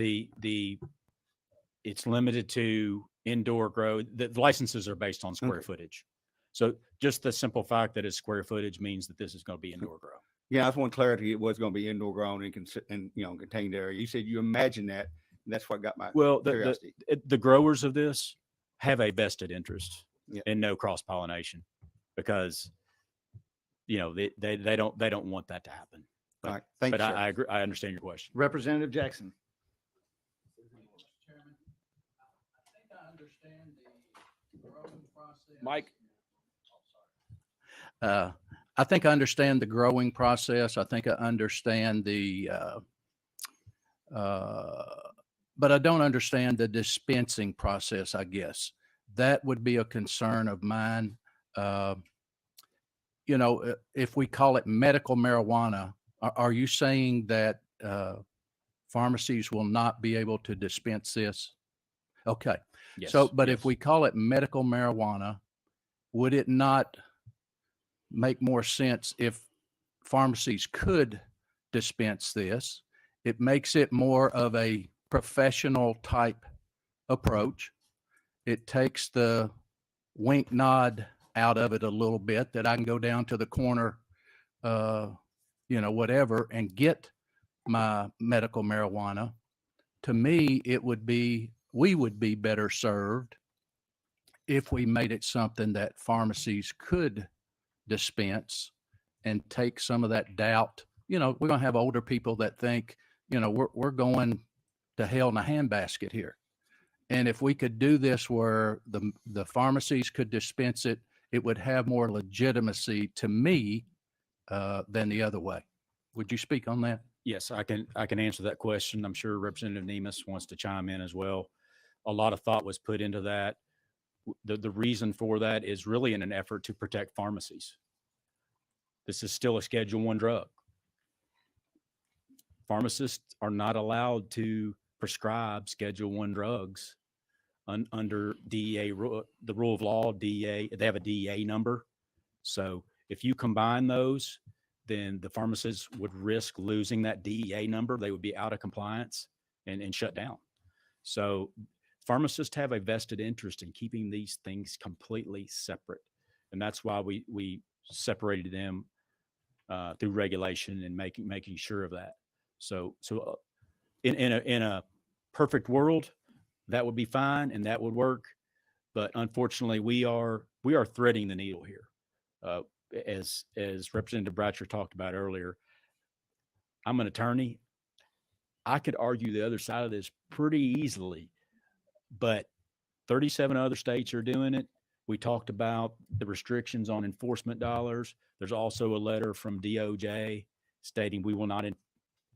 [SPEAKER 5] it's limited to indoor grow. The licenses are based on square footage. So just the simple fact that it's square footage means that this is going to be indoor grow.
[SPEAKER 17] Yeah, I just want clarity. It was going to be indoor grown and contained area. You said you imagine that, and that's what got my curiosity.
[SPEAKER 5] The growers of this have a vested interest in no cross pollination because they don't want that to happen. But,
[SPEAKER 17] all right, thank you.
[SPEAKER 5] I agree. I understand your question.
[SPEAKER 11] Representative Jackson.
[SPEAKER 9] Mike.
[SPEAKER 18] I think I understand the growing process. I think I understand but I don't understand the dispensing process, I guess. That would be a concern of mine. If we call it medical marijuana, are you saying that pharmacies will not be able to dispense this? Okay.
[SPEAKER 5] Yes,
[SPEAKER 18] So, but if we call it medical marijuana, would it not make more sense if pharmacies could dispense this? It makes it more of a professional type approach. It takes the wink nod out of it a little bit, that I can go down to the corner, whatever, and get my medical marijuana. To me, we would be better served if we made it something that pharmacies could dispense and take some of that doubt. We're going to have older people that think, we're going to hell in a handbasket here. And if we could do this where the pharmacies could dispense it, it would have more legitimacy to me than the other way. Would you speak on that?
[SPEAKER 5] Yes, I can answer that question. I'm sure Representative Nemus wants to chime in as well. A lot of thought was put into that. The reason for that is really in an effort to protect pharmacies. This is still a Schedule 1 drug. Pharmacists are not allowed to prescribe Schedule 1 drugs under DEA, the rule of law, DEA, they have a DEA number. So if you combine those, then the pharmacists would risk losing that DEA number. They would be out of compliance and shut down. So pharmacists have a vested interest in keeping these things completely separate. And that's why we separated them through regulation and making sure of that. So in a perfect world, that would be fine and that would work. But unfortunately, we are threading the needle here. As Representative Bratcher talked about earlier, I'm an attorney. I could argue the other side of this pretty easily, but 37 other states are doing it. We talked about the restrictions on enforcement dollars. There's also a letter from DOJ stating we will not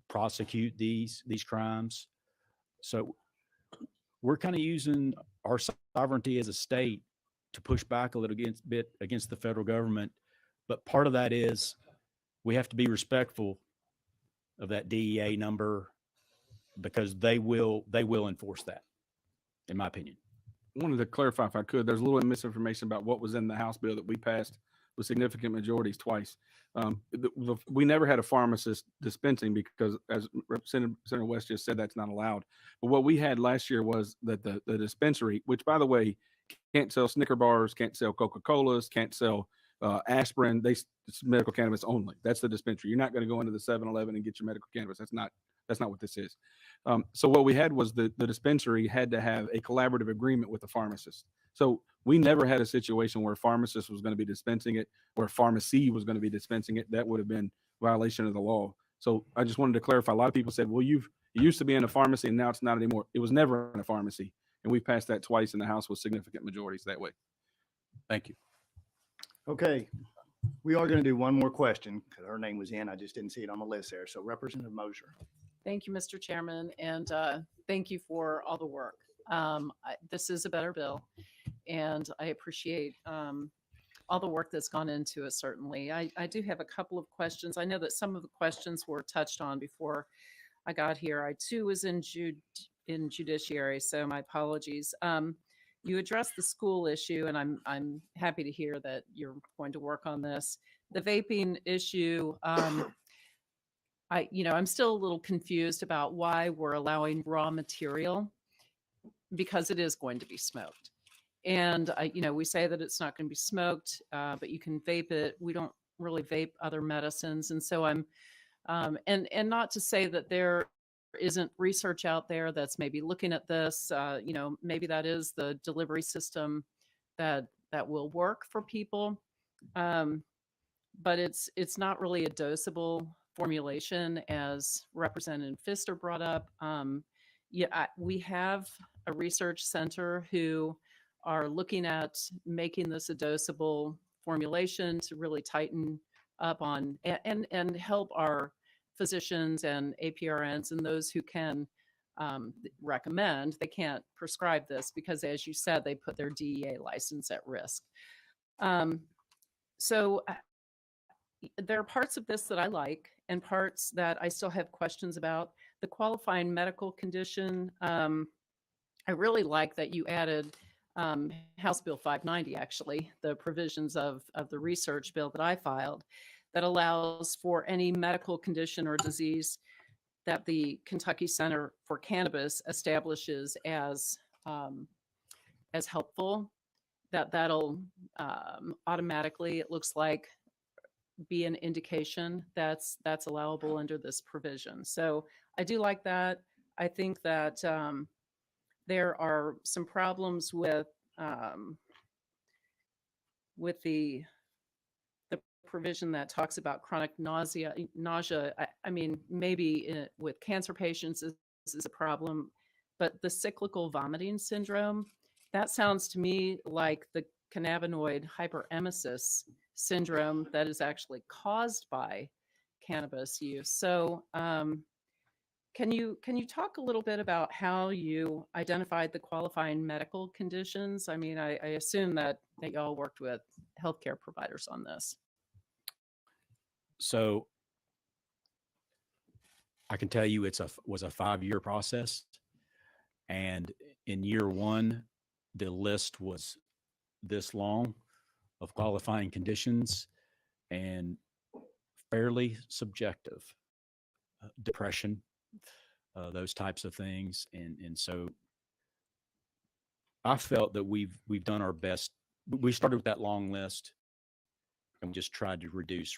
[SPEAKER 5] prosecute these crimes. So we're kind of using our sovereignty as a state to push back a little bit against the federal government. But part of that is we have to be respectful of that DEA number because they will enforce that, in my opinion.
[SPEAKER 9] I wanted to clarify, if I could, there's a little misinformation about what was in the House bill that we passed with significant majorities twice. We never had a pharmacist dispensing because, as Senator West just said, that's not allowed. But what we had last year was that the dispensary, which, by the way, can't sell Snicker bars, can't sell Coca-Colas, can't sell aspirin. It's medical cannabis only. That's the dispensary. You're not going to go into the 7-Eleven and get your medical cannabis. That's not what this is. So what we had was the dispensary had to have a collaborative agreement with the pharmacist. So we never had a situation where a pharmacist was going to be dispensing it or a pharmacy was going to be dispensing it. That would have been violation of the law. So I just wanted to clarify. A lot of people said, well, it used to be in a pharmacy and now it's not anymore. It was never in a pharmacy. And we passed that twice in the House with significant majorities that way.
[SPEAKER 5] Thank you.
[SPEAKER 11] Okay, we are going to do one more question because her name was in. I just didn't see it on the list there. So Representative Mosier.
[SPEAKER 19] Thank you, Mr. Chairman, and thank you for all the work. This is a better bill, and I appreciate all the work that's gone into it, certainly. I do have a couple of questions. I know that some of the questions were touched on before I got here. I, too, was in judiciary, so my apologies. You addressed the school issue, and I'm happy to hear that you're going to work on this. The vaping issue, I'm still a little confused about why we're allowing raw material because it is going to be smoked. And we say that it's not going to be smoked, but you can vape it. We don't really vape other medicines, and so I'm, and not to say that there isn't research out there that's maybe looking at this. Maybe that is the delivery system that will work for people, but it's not really a dosable formulation, as Representative Pfister brought up. We have a research center who are looking at making this a dosable formulation to really tighten up on and help our physicians and APRNs and those who can recommend. They can't prescribe this because, as you said, they put their DEA license at risk. So there are parts of this that I like and parts that I still have questions about. The qualifying medical condition, I really like that you added House Bill 590, actually, the provisions of the research bill that I filed that allows for any medical condition or disease that the Kentucky Center for Cannabis establishes as helpful, that'll automatically, it looks like, be an indication that's allowable under this provision. So I do like that. I think that there are some problems with the provision that talks about chronic nausea. I mean, maybe with cancer patients this is a problem, but the cyclical vomiting syndrome, that sounds to me like the cannabinoid hyperemesis syndrome that is actually caused by cannabis use. So can you talk a little bit about how you identified the qualifying medical conditions? I mean, I assume that y'all worked with healthcare providers on this.
[SPEAKER 5] So I can tell you was a 5-year process. And in year one, the list was this long of qualifying conditions and fairly subjective. Depression, those types of things. And so I felt that we've done our best. We started with that long list and we just tried to reduce,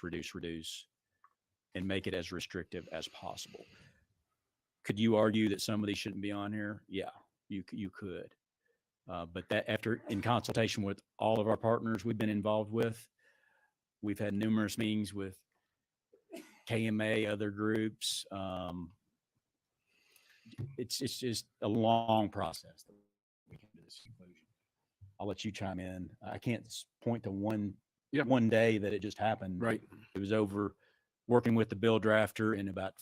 [SPEAKER 5] and make it as restrictive as possible. Could you argue that some of these shouldn't be on here? Yeah, you could. But that after, in consultation with all of our partners we've been involved with, we've had numerous meetings with KMA, other groups. It's just a long process that we came to this conclusion. I'll let you chime in. I can't point to one day that it just happened.
[SPEAKER 9] Right.
[SPEAKER 5] It was over working with the bill drafter and about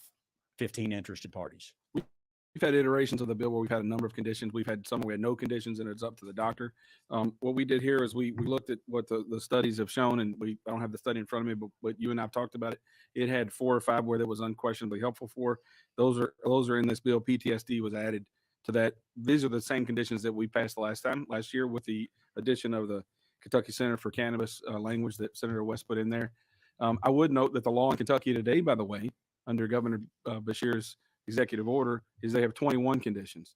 [SPEAKER 5] 15 interested parties.
[SPEAKER 9] We've had iterations of the bill where we've had a number of conditions. We've had some where we had no conditions, and it's up to the doctor. What we did here is we looked at what the studies have shown, and I don't have the study in front of me, but you and I have talked about it. It had 4 or 5 where that was unquestionably helpful for. Those are in this bill. PTSD was added to that. These are the same conditions that we passed last year, with the addition of the Kentucky Center for Cannabis language that Senator West put in there. I would note that the law in Kentucky today, by the way, under Governor Beshear's executive order, is they have 21 conditions.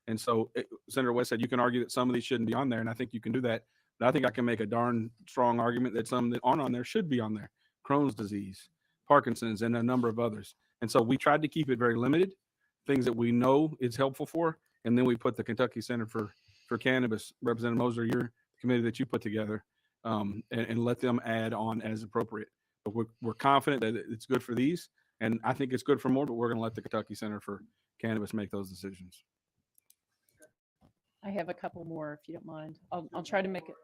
[SPEAKER 9] And so Senator West said you can argue that some of these shouldn't be on there, and I think you can do that. But I think I can make a darn strong argument that some that aren't on there should be on there. Crohn's disease, Parkinson's, and a number of others. And so we tried to keep it very limited, things that we know it's helpful for, and then we put the Kentucky Center for Cannabis, Representative Moser, your committee that you put together, and let them add on as appropriate. But we're confident that it's good for these, and I think it's good for more, but we're going to let the Kentucky Center for Cannabis make those decisions.
[SPEAKER 19] I have a couple more, if you don't mind. I'll try to make it.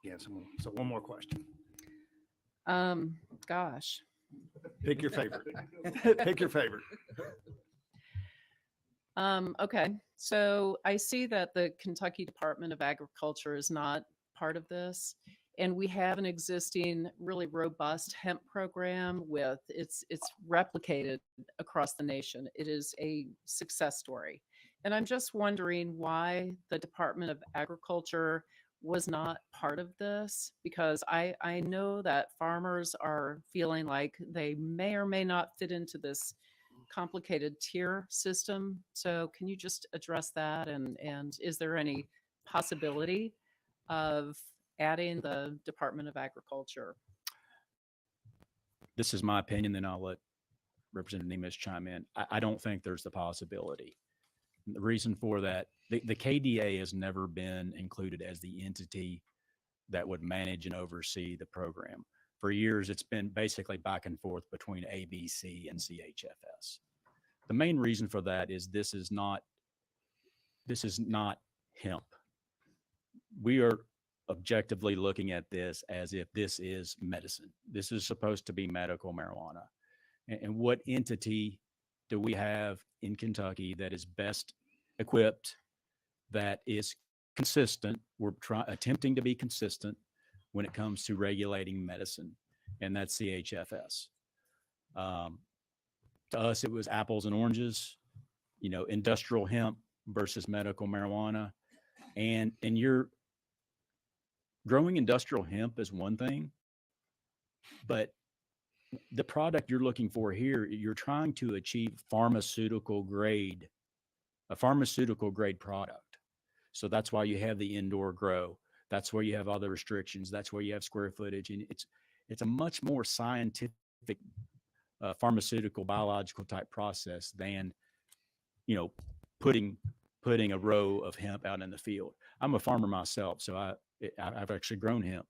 [SPEAKER 11] Yeah, so one more question.
[SPEAKER 19] Gosh.
[SPEAKER 11] Pick your favorite. Pick your favorite.
[SPEAKER 19] Okay, so I see that the Kentucky Department of Agriculture is not part of this, and we have an existing really robust hemp program with it's replicated across the nation. It is a success story, and I'm just wondering why the Department of Agriculture was not part of this, because I know that farmers are feeling like they may or may not fit into this complicated tier system. So can you just address that? And is there any possibility of adding the Department of Agriculture?
[SPEAKER 5] This is my opinion, then I'll let Representative Nemes chime in. I don't think there's the possibility. The reason for that, the KDA has never been included as the entity that would manage and oversee the program. For years, it's been basically back and forth between ABC and CHFS. The main reason for that is this is not hemp. We are objectively looking at this as if this is medicine. This is supposed to be medical marijuana. And what entity do we have in Kentucky that is best equipped, that is consistent? We're attempting to be consistent when it comes to regulating medicine, and that's CHFS. To us, it was apples and oranges, industrial hemp versus medical marijuana. And you're growing industrial hemp is one thing, but the product you're looking for here, you're trying to achieve a pharmaceutical grade product. So that's why you have the indoor grow. That's where you have all the restrictions. That's where you have square footage. And it's a much more scientific pharmaceutical, biological type process than, putting a row of hemp out in the field. I'm a farmer myself, so I've actually grown hemp.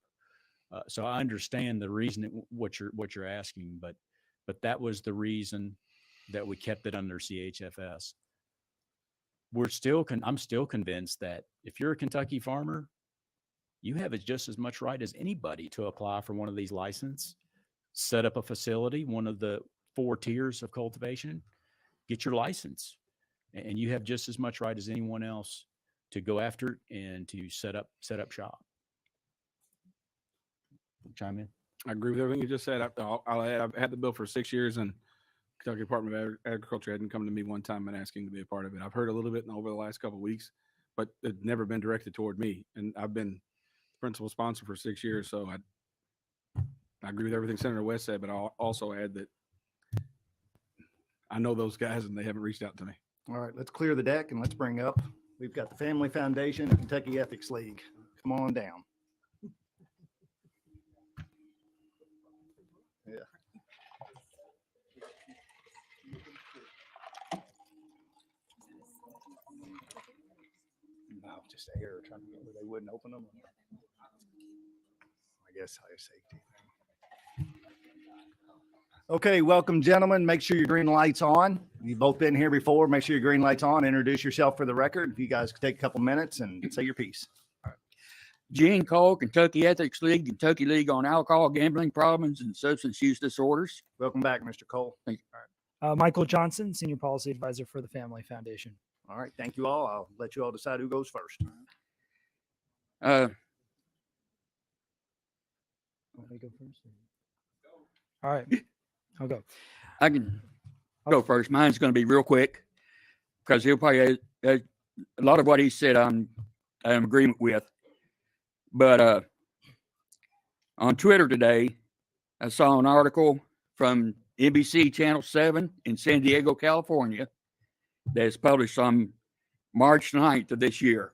[SPEAKER 5] So I understand the reason what you're asking, but that was the reason that we kept it under CHFS. I'm still convinced that if you're a Kentucky farmer, you have just as much right as anybody to apply for one of these licenses, set up a facility, one of the 4 tiers of cultivation, get your license, and you have just as much right as anyone else to go after it and to set up shop. Chime in.
[SPEAKER 9] I agree with everything you just said. I'll add, I've had the bill for 6 years, and Kentucky Department of Agriculture hadn't come to me one time and asking to be a part of it. I've heard a little bit over the last couple of weeks, but it's never been directed toward me. And I've been principal sponsor for 6 years, so I agree with everything Senator West said, but I'll also add that I know those guys and they haven't reached out to me.
[SPEAKER 11] All right, let's clear the deck and let's bring up, we've got the Family Foundation and Kentucky Ethics League. Come on down. Yeah. No, just air trying to get where they wouldn't open them. I guess high safety. Okay, welcome, gentlemen. Make sure your green light's on. You've both been here before. Make sure your green light's on. Introduce yourself for the record. If you guys could take a couple minutes and say your piece.
[SPEAKER 20] Gene Cole, Kentucky Ethics League, Kentucky League on Alcohol, Gambling Problems, and Substance Use Disorders.
[SPEAKER 11] Welcome back, Mr. Cole.
[SPEAKER 20] Thank
[SPEAKER 21] you. Michael Johnson, Senior Policy Advisor for the Family Foundation.
[SPEAKER 11] All right, thank you all. I'll let you all decide who goes first.
[SPEAKER 21] Want me to go first? All right, I'll go.
[SPEAKER 20] I can go first. Mine's going to be real quick because he'll probably a lot of what he said I'm in agreement with. But on Twitter today, I saw an article from NBC Channel 7 in San Diego, California, that's published on March 9th of this year.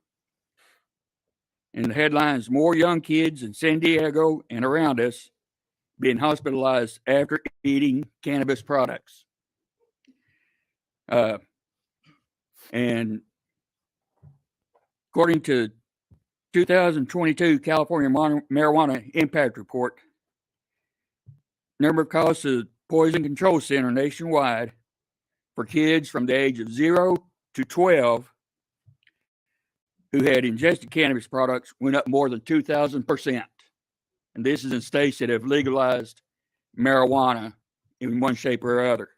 [SPEAKER 20] And the headline is "More Young Kids in San Diego and Around Us Being Hospitalized After Eating Cannabis Products." And according to 2022 California Marijuana Impact Report, number of costs of Poison Control Center nationwide for kids from the age of 0 to 12 who had ingested cannabis products went up more than 2,000%. And this is in states that have legalized marijuana in one shape or other.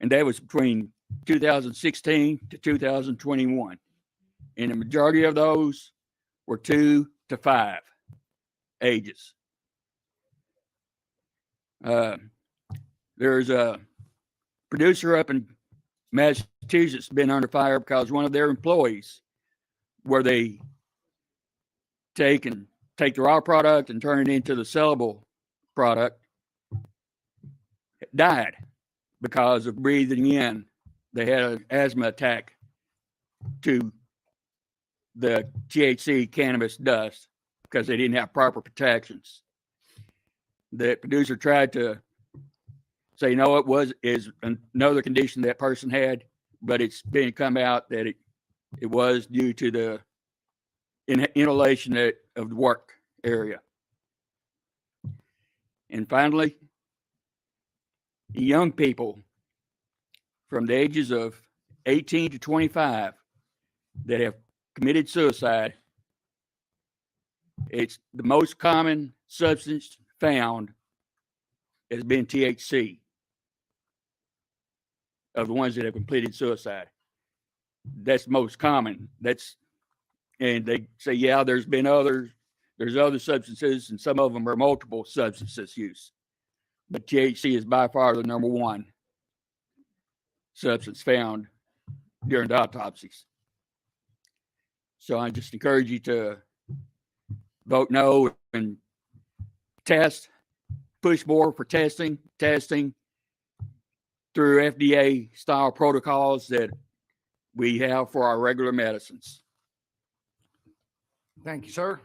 [SPEAKER 20] And that was between 2016 to 2021. And the majority of those were 2 to 5 ages. There's a producer up in Massachusetts been under fire because one of their employees, where they take the raw product and turn it into the sellable product, died because of breathing in. They had an asthma attack to the THC cannabis dust because they didn't have proper protections. The producer tried to say, no, is another condition that person had, but it's been come out that it was due to the inhalation of the work area. And finally, young people from the ages of 18 to 25 that have committed suicide, it's the most common substance found has been THC of the ones that have completed suicide. That's most common. And they say, yeah, there's other substances, and some of them are multiple substances use. But THC is by far the number one substance found during the autopsies. So I just encourage you to vote no and test, push more for testing through FDA style protocols that we have for our regular medicines.
[SPEAKER 11] Thank you, sir.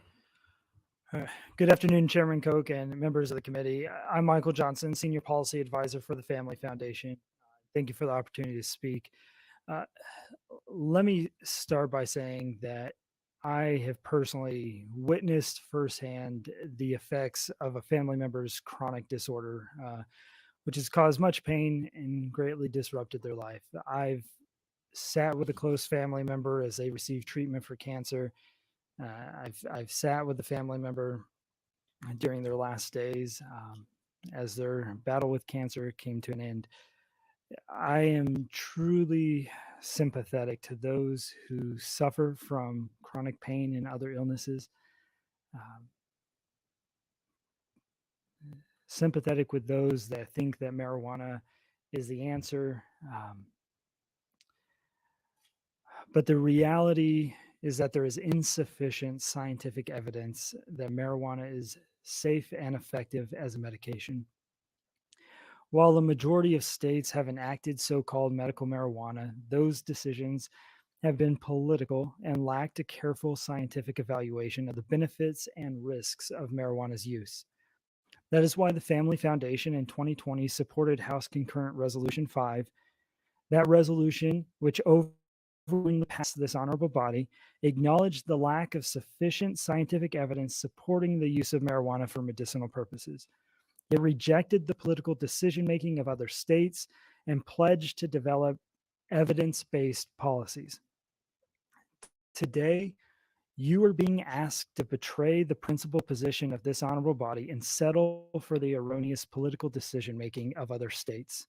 [SPEAKER 21] Good afternoon, Chairman Koch and members of the committee. I'm Michael Johnson, Senior Policy Advisor for the Family Foundation. Thank you for the opportunity to speak. Let me start by saying that I have personally witnessed firsthand the effects of a family member's chronic disorder, which has caused much pain and greatly disrupted their life. I've sat with a close family member as they receive treatment for cancer. I've sat with the family member during their last days as their battle with cancer came to an end. I am truly sympathetic to those who suffer from chronic pain and other illnesses. sympathetic with those that think that marijuana is the answer. But the reality is that there is insufficient scientific evidence that marijuana is safe and effective as a medication. While the majority of states have enacted so-called medical marijuana, those decisions have been political and lacked a careful scientific evaluation of the benefits and risks of marijuana's use. That is why the Family Foundation in 2020 supported House Concurrent Resolution 5. That resolution, which overwhelmingly passed this honorable body, acknowledged the lack of sufficient scientific evidence supporting the use of marijuana for medicinal purposes. It rejected the political decision-making of other states and pledged to develop evidence-based policies. Today, you are being asked to betray the principal position of this honorable body and settle for the erroneous political decision-making of other states.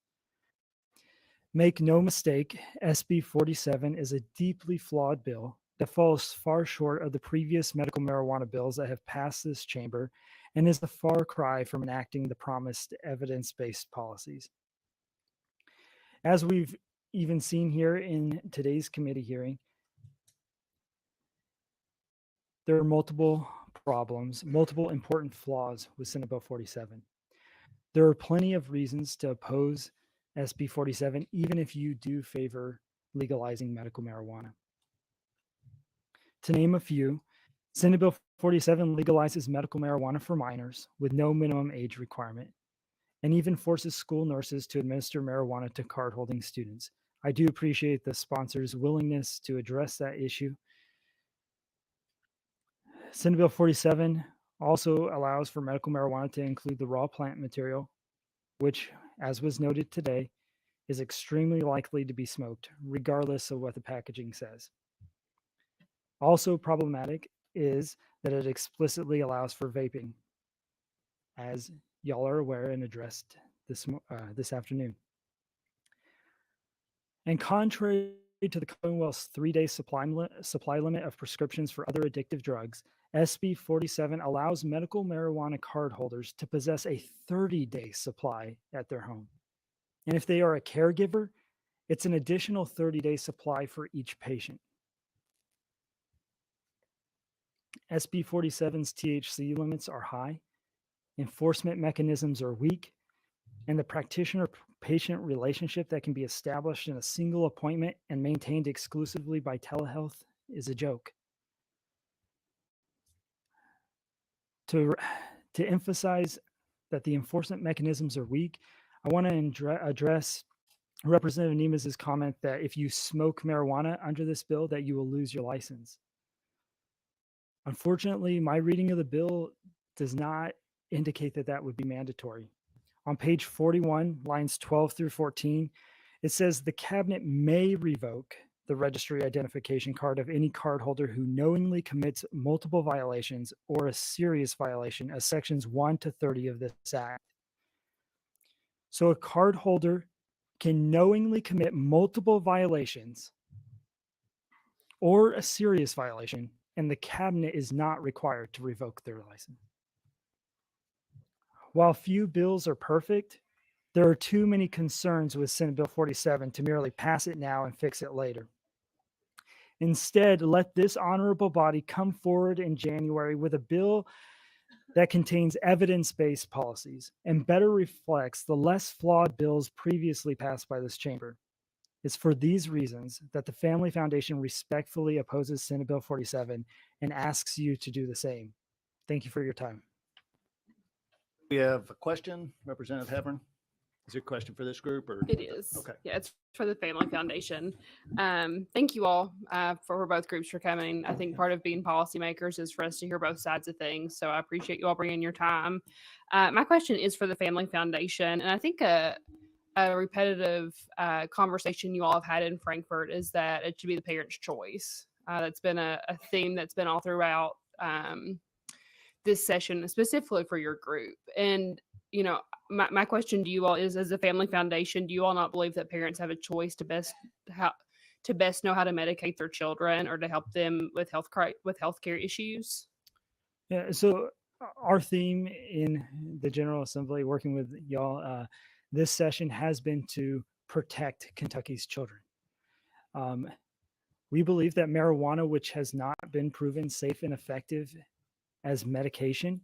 [SPEAKER 21] Make no mistake, SB 47 is a deeply flawed bill that falls far short of the previous medical marijuana bills that have passed this chamber and is a far cry from enacting the promised evidence-based policies. As we've even seen here in today's committee hearing, there are multiple problems, multiple important flaws with Senate Bill 47. There are plenty of reasons to oppose SB 47, even if you do favor legalizing medical marijuana. To name a few, Senate Bill 47 legalizes medical marijuana for minors with no minimum age requirement, and even forces school nurses to administer marijuana to card-holding students. I do appreciate the sponsor's willingness to address that issue. Senate Bill 47 also allows for medical marijuana to include the raw plant material, which, as was noted today, is extremely likely to be smoked, regardless of what the packaging says. Also problematic is that it explicitly allows for vaping, as y'all are aware and addressed this afternoon. And contrary to the Commonwealth's 3-day supply limit of prescriptions for other addictive drugs, SB 47 allows medical marijuana card holders to possess a 30-day supply at their home. And if they are a caregiver, it's an additional 30-day supply for each patient. SB 47's THC limits are high, enforcement mechanisms are weak, and the practitioner-patient relationship that can be established in a single appointment and maintained exclusively by telehealth is a joke. To emphasize that the enforcement mechanisms are weak, I want to address Representative Nemes's comment that if you smoke marijuana under this bill, that you will lose your license. Unfortunately, my reading of the bill does not indicate that that would be mandatory. On page 41, lines 12 through 14, it says the cabinet may revoke the registry identification card of any cardholder who knowingly commits multiple violations or a serious violation of sections 1 to 30 of this act. So a cardholder can knowingly commit multiple violations or a serious violation, and the cabinet is not required to revoke their license. While few bills are perfect, there are too many concerns with Senate Bill 47 to merely pass it now and fix it later. Instead, let this honorable body come forward in January with a bill that contains evidence-based policies and better reflects the less flawed bills previously passed by this chamber. It's for these reasons that the Family Foundation respectfully opposes Senate Bill 47 and asks you to do the same. Thank you for your time.
[SPEAKER 11] We have a question, Representative Hebron. Is there a question for this group or?
[SPEAKER 2] It is.
[SPEAKER 11] Okay.
[SPEAKER 2] Yeah, it's for the Family Foundation. Thank you all for both groups for coming. I think part of being policymakers is for us to hear both sides of things. So I appreciate you all bringing your time. My question is for the Family Foundation. And I think a repetitive conversation you all have had in Frankfurt is that it should be the parent's choice. That's been a theme that's been all throughout this session, specifically for your group. And, you know, my question to you all is, as a Family Foundation, do you all not believe that parents have a choice to best know how to medicate their children or to help them with healthcare issues?
[SPEAKER 21] Yeah, so our theme in the General Assembly, working with y'all, this session has been to protect Kentucky's children. We believe that marijuana, which has not been proven safe and effective as medication,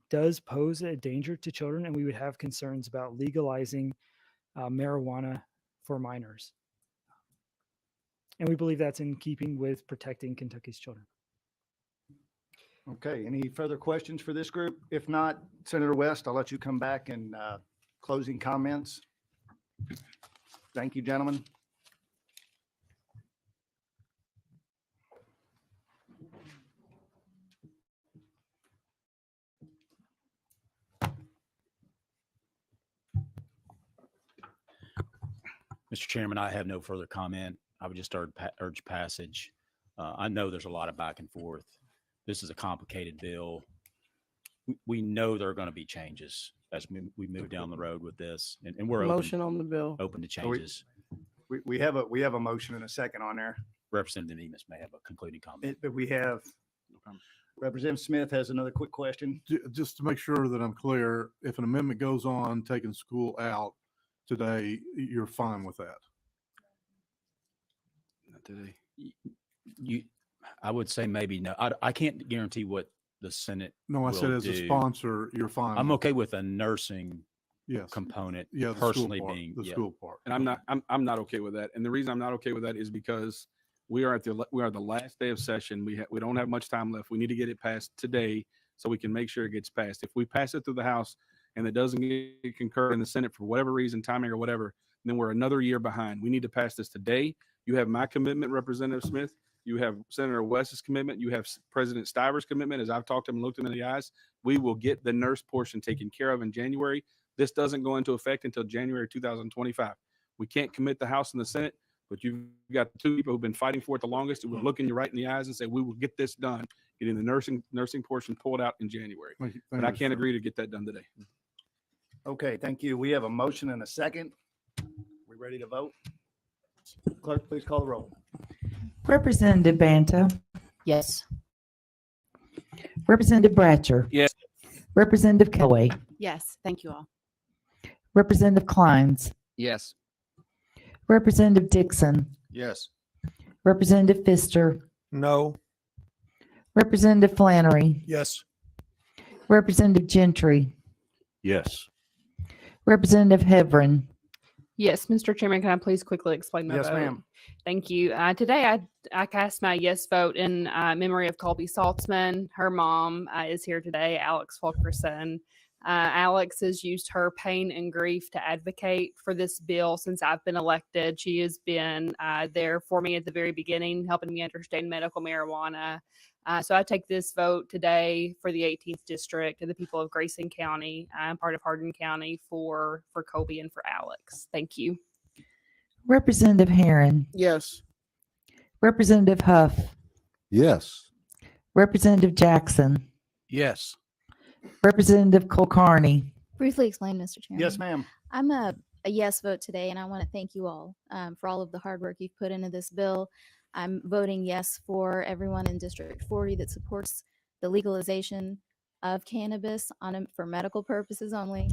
[SPEAKER 21] does pose a danger to children, and we would have concerns about legalizing marijuana for minors. And we believe that's in keeping with protecting Kentucky's children.
[SPEAKER 11] Okay, any further questions for this group? If not, Senator West, I'll let you come back and closing comments. Thank you, gentlemen.
[SPEAKER 5] Mr. Chairman, I have no further comment. I would just urge passage. I know there's a lot of back and forth. This is a complicated bill. We know there are going to be changes as we move down the road with this, and we're
[SPEAKER 12] Motion on the bill.
[SPEAKER 5] open to
[SPEAKER 11] So
[SPEAKER 5] changes.
[SPEAKER 11] We have a motion and a second on there.
[SPEAKER 5] Representative Enos may have a concluding comment.
[SPEAKER 11] But we have Representative Smith has another quick question.
[SPEAKER 8] Just to make sure that I'm clear, if an amendment goes on taking school out today, you're fine with that?
[SPEAKER 5] Not today. I would say maybe no. I can't guarantee what the Senate.
[SPEAKER 8] No, I said
[SPEAKER 5] will
[SPEAKER 8] as a
[SPEAKER 5] do.
[SPEAKER 8] sponsor, you're fine.
[SPEAKER 5] I'm
[SPEAKER 8] with
[SPEAKER 5] okay with a nursing
[SPEAKER 8] Yes.
[SPEAKER 5] component.
[SPEAKER 8] Yeah, the school
[SPEAKER 5] personally
[SPEAKER 8] part,
[SPEAKER 5] being
[SPEAKER 8] the
[SPEAKER 5] yeah.
[SPEAKER 8] school part.
[SPEAKER 9] And I'm not okay with that. And the reason I'm not okay with that is because we are the last day of session. We don't have much time left. We need to get it passed today so we can make sure it gets passed. If we pass it through the House and it doesn't get concurred in the Senate for whatever reason, timing or whatever, then we're another year behind. We need to pass this today. You have my commitment, Representative Smith. You have Senator West's commitment. You have President Stiver's commitment. As I've talked to him and looked him in the eyes, we will get the nurse portion taken care of in January. This doesn't go into effect until January 2025. We can't commit the House and the Senate, but you've got two people who've been fighting for it the longest, who will look you right in the eyes and say, we will get this done, getting the nursing portion pulled out in January. But I can't agree to get that done today.
[SPEAKER 11] Okay, thank you. We have a motion and a second. We ready to vote? Clerk, please call the roll.
[SPEAKER 1] Representative Banta.
[SPEAKER 14] Yes.
[SPEAKER 1] Representative Bratcher.
[SPEAKER 9] Yes.
[SPEAKER 1] Representative Kelly.
[SPEAKER 22] Yes, thank you all.
[SPEAKER 1] Representative Kleins.
[SPEAKER 7] Yes.
[SPEAKER 1] Representative Dixon.
[SPEAKER 17] Yes.
[SPEAKER 1] Representative Pfister.
[SPEAKER 16] No.
[SPEAKER 1] Representative Flannery.
[SPEAKER 16] Yes.
[SPEAKER 1] Representative Gentry.
[SPEAKER 15] Yes.
[SPEAKER 1] Representative Heverin.
[SPEAKER 2] Yes, Mr. Chairman, can I please quickly explain my
[SPEAKER 11] Yes,
[SPEAKER 2] vote?
[SPEAKER 11] ma'am.
[SPEAKER 2] Thank you. Today, I cast my yes vote in memory of Colby Saltzman. Her mom is here today, Alex Fulkerson. Alex has used her pain and grief to advocate for this bill since I've been elected. She has been there for me at the very beginning, helping me understand medical marijuana. So I take this vote today for the 18th district and the people of Grayson County. I'm part of Hardin County for Colby and for Alex. Thank you.
[SPEAKER 1] Representative Herron.
[SPEAKER 12] Yes.
[SPEAKER 1] Representative Huff.
[SPEAKER 15] Yes.
[SPEAKER 1] Representative Jackson.
[SPEAKER 18] Yes.
[SPEAKER 1] Representative Kulkarni.
[SPEAKER 23] Briefly explain, Mr. Chairman.
[SPEAKER 11] Yes, ma'am.
[SPEAKER 23] I'm a yes vote today, and I want to thank you all for all of the hard work you've put into this bill. I'm voting yes for everyone in District 40 that supports the legalization of cannabis for medical purposes only,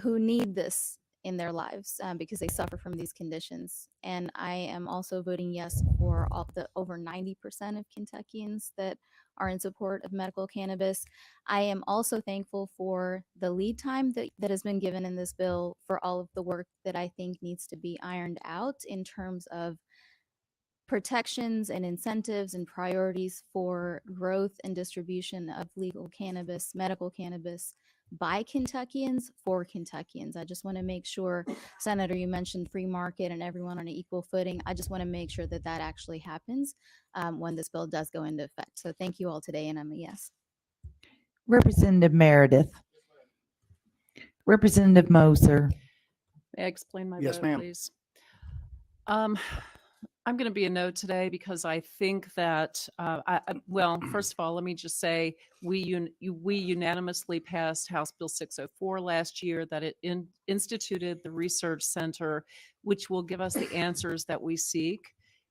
[SPEAKER 23] who need this in their lives because they suffer from these conditions. And I am also voting yes for all the over 90% of Kentuckians that are in support of medical cannabis. I am also thankful for the lead time that has been given in this bill for all of the work that I think needs to be ironed out in terms of protections and incentives and priorities for growth and distribution of legal cannabis, medical cannabis by Kentuckians for Kentuckians. I just want to make sure, Senator, you mentioned free market and everyone on an equal footing. I just want to make sure that that actually happens when this bill does go into effect. So thank you all today, and I'm a yes.
[SPEAKER 1] Representative Meredith. Representative Moser.
[SPEAKER 19] May I explain my
[SPEAKER 11] Yes,
[SPEAKER 19] vote,
[SPEAKER 11] ma'am.
[SPEAKER 19] please? I'm going to be a no today because I think that, well, first of all, let me just say we unanimously passed House Bill 604 last year that it instituted the research center, which will give us the answers that we seek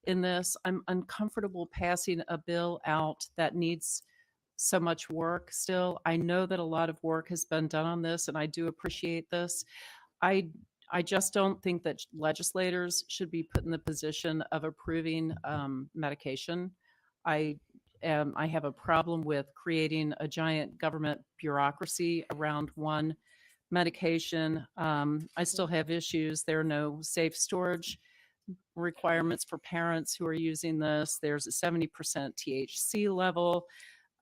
[SPEAKER 19] in this. I'm uncomfortable passing a bill out that needs so much work still. I know that a lot of work has been done on this, and I do appreciate this. I just don't think that legislators should be put in the position of approving medication. I have a problem with creating a giant government bureaucracy around one medication. I still have issues. There are no safe storage requirements for parents who are using this. There's a 70% THC level.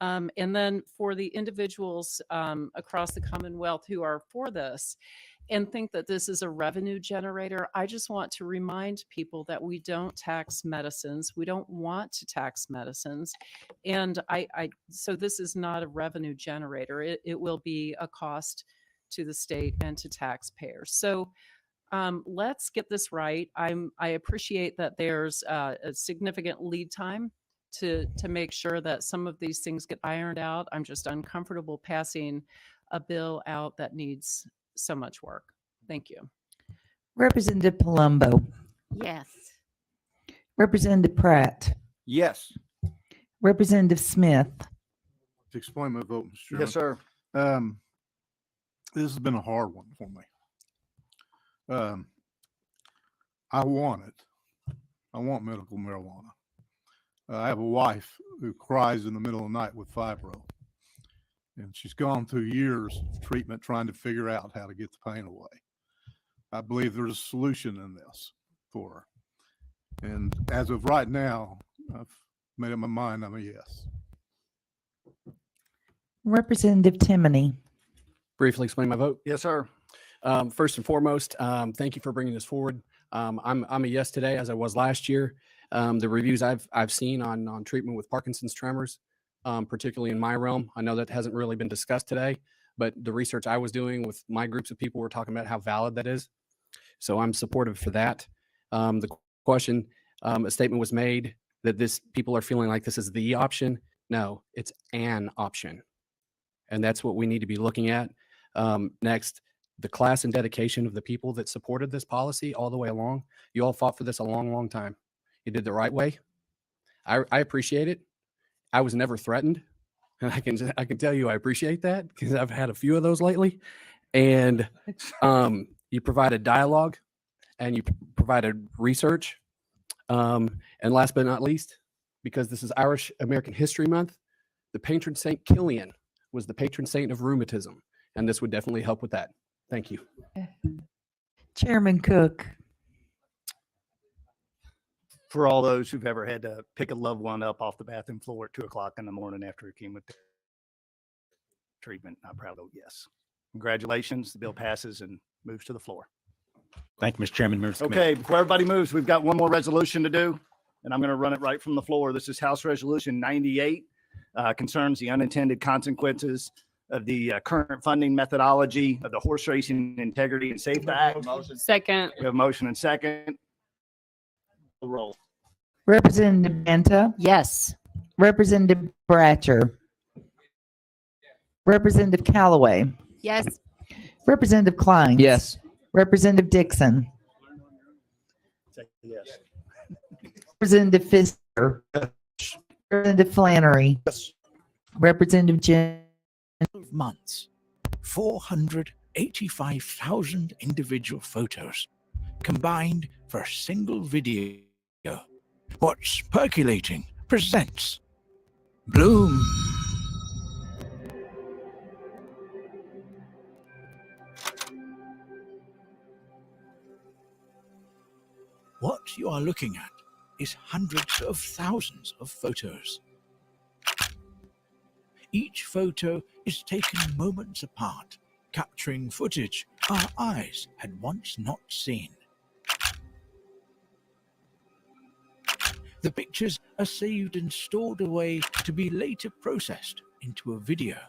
[SPEAKER 19] And then for the individuals across the Commonwealth who are for this and think that this is a revenue generator, I just want to remind people that we don't tax medicines. We don't want to tax medicines. And so this is not a revenue generator. It will be a cost to the state and to taxpayers. So let's get this right. I appreciate that there's a significant lead time to make sure that some of these things get ironed out. I'm just uncomfortable passing a bill out that needs so much work. Thank you.
[SPEAKER 1] Representative Palumbo.
[SPEAKER 3] Yes.
[SPEAKER 1] Representative Pratt.
[SPEAKER 17] Yes.
[SPEAKER 1] Representative Smith.
[SPEAKER 8] To explain my vote, Mr. Chairman.
[SPEAKER 11] Yes, sir.
[SPEAKER 8] This has been a hard one for me. I want it. I want medical marijuana. I have a wife who cries in the middle of the night with fibro, and she's gone through years of treatment trying to figure out how to get the pain away. I believe there's a solution in this for her. And as of right now, I've made up my mind. I'm a yes.
[SPEAKER 1] Representative Timoney.
[SPEAKER 4] Briefly explain my vote.
[SPEAKER 11] Yes, sir.
[SPEAKER 4] First and foremost, thank you for bringing this forward. I'm a yes today, as I was last year. The reviews I've seen on treatment with Parkinson's tremors, particularly in my realm, I know that hasn't really been discussed today, but the research I was doing with my groups of people were talking about how valid that is. So I'm supportive for that. The question, a statement was made that people are feeling like this is the option. No, it's an option. And that's what we need to be looking at. Next, the class and dedication of the people that supported this policy all the way along. You all fought for this a long, long time. You did the right way. I appreciate it. I was never threatened. And I can tell you I appreciate that because I've had a few of those lately. And you provided dialogue and you provided research. And last but not least, because this is Irish American History Month, the patron saint Killian was the patron saint of rheumatism. And this would definitely help with that. Thank you.
[SPEAKER 1] Chairman Cook.
[SPEAKER 11] For all those who've ever had to pick a loved one up off the bathroom floor at 2:00 in the morning after a chemotherapy treatment, I'm proud to vote yes. Congratulations. The bill passes and moves to the floor.
[SPEAKER 22] Thank you, Mr. Chairman. Members of the
[SPEAKER 11] Okay,
[SPEAKER 22] committee.
[SPEAKER 11] before everybody moves, we've got one more resolution to do, and I'm going to run it right from the floor. This is House Resolution 98, concerns the unintended consequences of the current funding methodology of the Horse Racing Integrity and Safety Act.
[SPEAKER 2] Second.
[SPEAKER 11] We have a motion and second. Roll.
[SPEAKER 1] Representative Banta.
[SPEAKER 14] Yes.
[SPEAKER 1] Representative Bratcher. Representative Callaway.
[SPEAKER 3] Yes.
[SPEAKER 1] Representative Klein.
[SPEAKER 7] Yes.
[SPEAKER 1] Representative Dixon.
[SPEAKER 11] Yes.
[SPEAKER 1] Representative Pfister. Representative Flannery. Representative Jim.
[SPEAKER 24] Months, 485,000 individual photos combined for a single video. What's Percolating presents Bloom. What you are looking at is hundreds of thousands of photos. Each photo is taken moments apart, capturing footage our eyes had once not seen. The pictures are saved and stored away to be later processed into a video.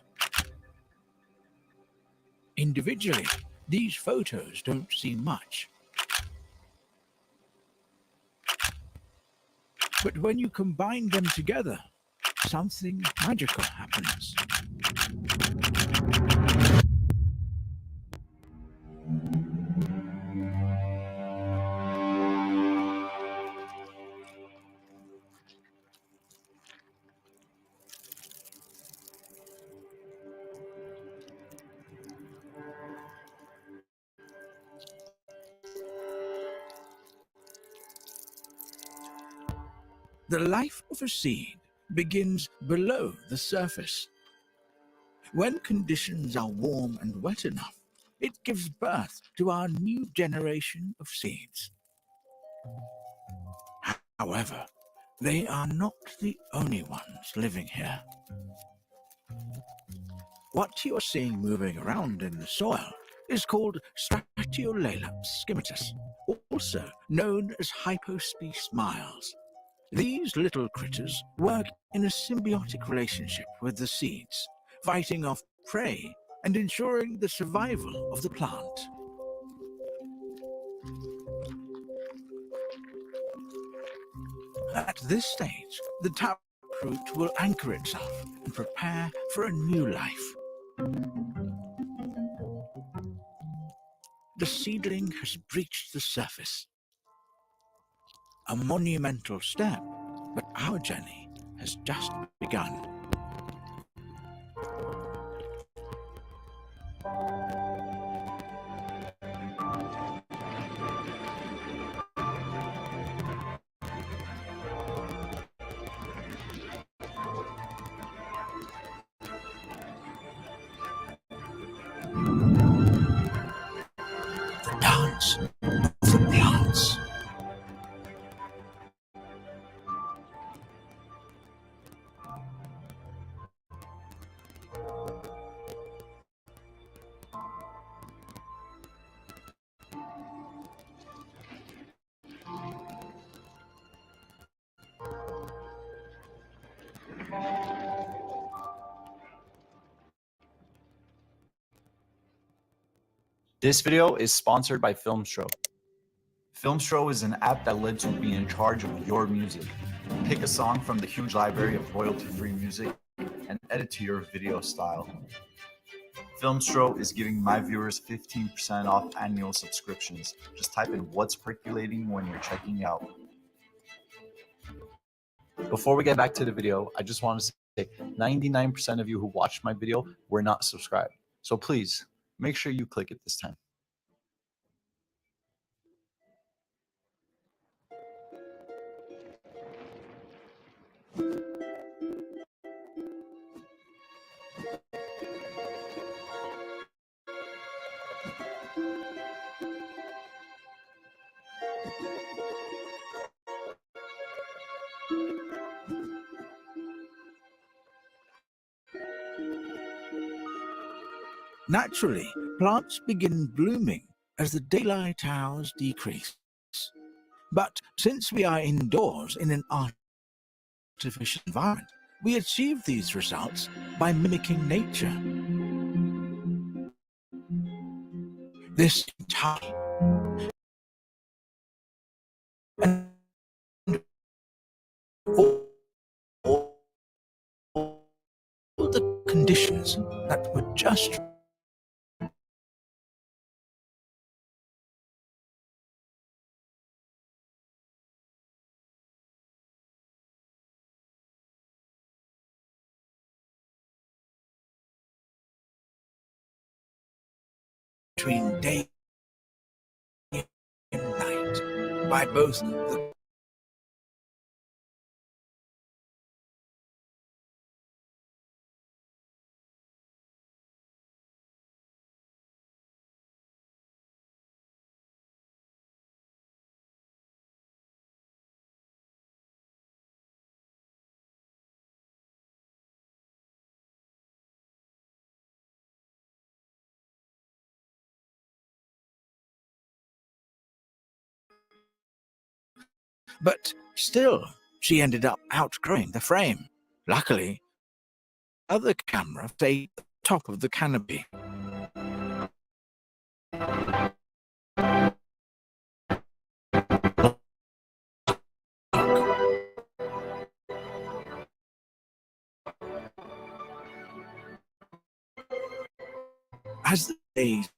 [SPEAKER 24] Individually, these photos don't seem much. But when you combine them together, something magical happens. The life of a seed begins below the surface. When conditions are warm and wet enough, it gives birth to our new generation of seeds. However, they are not the only ones living here. What you're seeing moving around in the soil is called Stratiolaelaps scimatus, also known as hypospace miles. These little critters work in a symbiotic relationship with the seeds, fighting off prey and ensuring the survival of the plant. At this stage, the taproot will anchor itself and prepare for a new life. The seedling has breached the surface. A monumental step, but our journey has just begun. The dance of the plants.
[SPEAKER 3] This video is sponsored by Filmstro. Filmstro is an app that lets you be in charge of your music. Pick a song from the huge library of royalty-free music and edit to your video style. Filmstro is giving my viewers 15% off annual subscriptions. Just type in what's percolating when you're checking out. Before we get back to the video, I just want to say 99% of you who watched my video were not subscribed. So please, make sure you click it this time.
[SPEAKER 24] Naturally, plants begin blooming as the daylight hours decrease. But since we are indoors in an artificial environment, we achieve these results by mimicking nature. This entire and all the conditions that were just between day and night by both the but still, she ended up outgrowing the frame. Luckily, the other camera stayed at the top of the canopy. As the days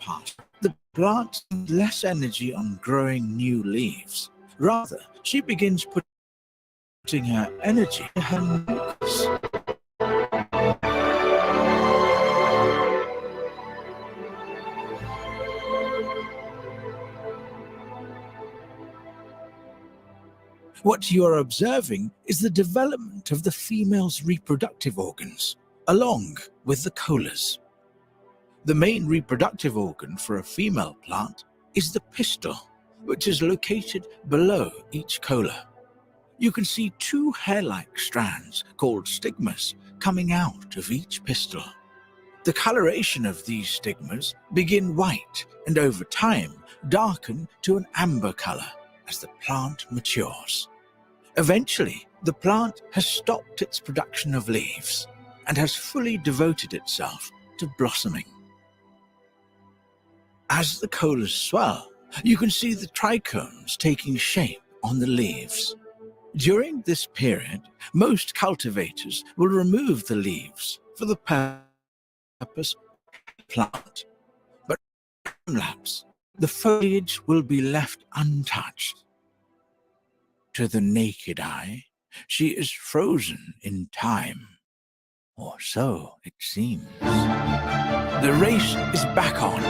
[SPEAKER 24] passed, the plant spent less energy on growing new leaves. Rather, she begins putting her energy in her mucus. What you are observing is the development of the female's reproductive organs, along with the colas. The main reproductive organ for a female plant is the pistil, which is located below each cola. You can see two hair-like strands called stigmas coming out of each pistil. The coloration of these stigmas begin white and over time darken to an amber color as the plant matures. Eventually, the plant has stopped its production of leaves and has fully devoted itself to blossoming. As the colas swell, you can see the trichomes taking shape on the leaves. During this period, most cultivators will remove the leaves for the purpose of the plant, but in time-lapse, the foliage will be left untouched. To the naked eye, she is frozen in time, or so it seems. The race is back on.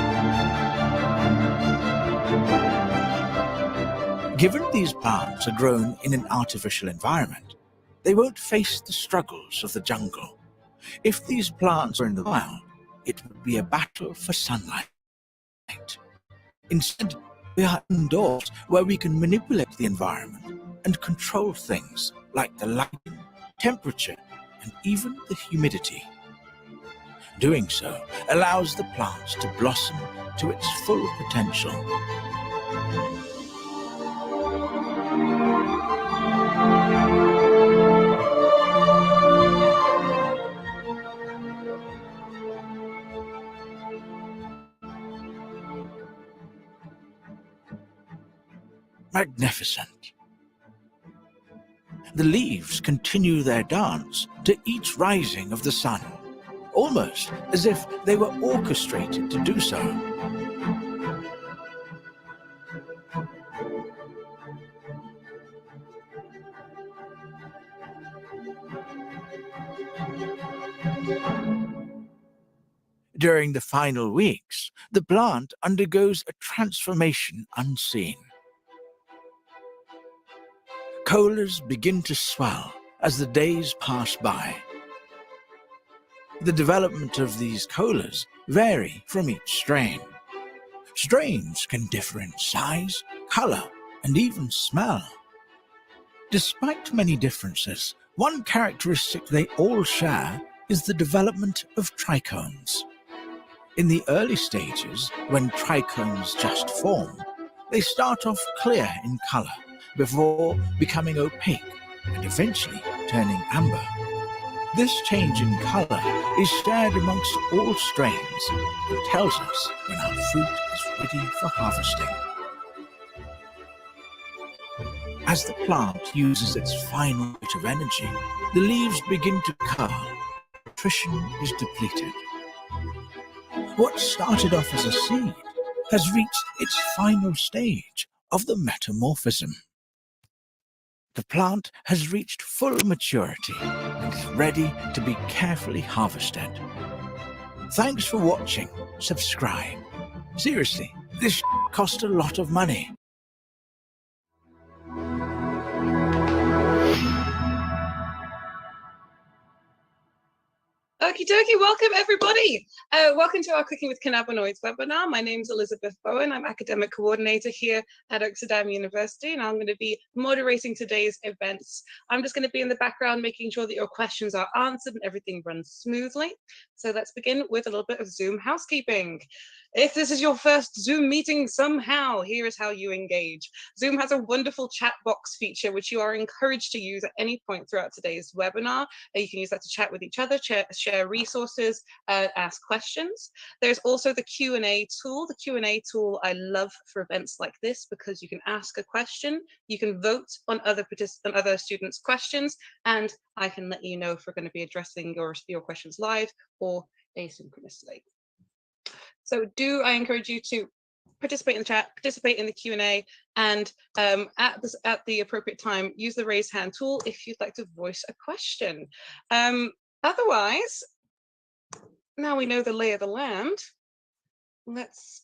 [SPEAKER 24] Given these plants are grown in an artificial environment, they won't face the struggles of the jungle. If these plants were in the wild, it would be a battle for sunlight. Instead, we are indoors where we can manipulate the environment and control things like the lighting, temperature, and even the humidity. Doing so allows the plants to blossom to its full potential. Magnificent. The leaves continue their dance to each rising of the sun, almost as if they were orchestrated to do so. During the final weeks, the plant undergoes a transformation unseen. Colas begin to swell as the days pass by. The development of these colas vary from each strain. Strains can differ in size, color, and even smell. Despite many differences, one characteristic they all share is the development of trichomes. In the early stages, when trichomes just form, they start off clear in color before becoming opaque and eventually turning amber. This change in color is shared amongst all strains and tells us when our fruit is ready for harvesting. As the plant uses its final bit of energy, the leaves begin to curl. Nutrition is depleted. What started off as a seed has reached its final stage of the metamorphism. The plant has reached full maturity and is ready to be carefully harvested. Thanks for watching. Subscribe. Seriously, this cost a lot of money.
[SPEAKER 6] Okie dokie, welcome everybody. Welcome to our Cooking with Cannabinoids webinar. My name is Elizabeth Bowen. I'm academic coordinator here at Oxford University, and I'm going to be moderating today's events. I'm just going to be in the background making sure that your questions are answered and everything runs smoothly. So let's begin with a little bit of Zoom housekeeping. If this is your first Zoom meeting somehow, here is how you engage. Zoom has a wonderful chat box feature, which you are encouraged to use at any point throughout today's webinar. You can use that to chat with each other, share resources, ask questions. There's also the Q&A tool. The Q&A tool I love for events like this because you can ask a question, you can vote on other students' questions, and I can let you know if we're going to be addressing your questions live or asynchronously. So I encourage you to participate in the chat, participate in the Q&A, and at the appropriate time, use the raise hand tool if you'd like to voice a question. Otherwise, now we know the lay of the land, let's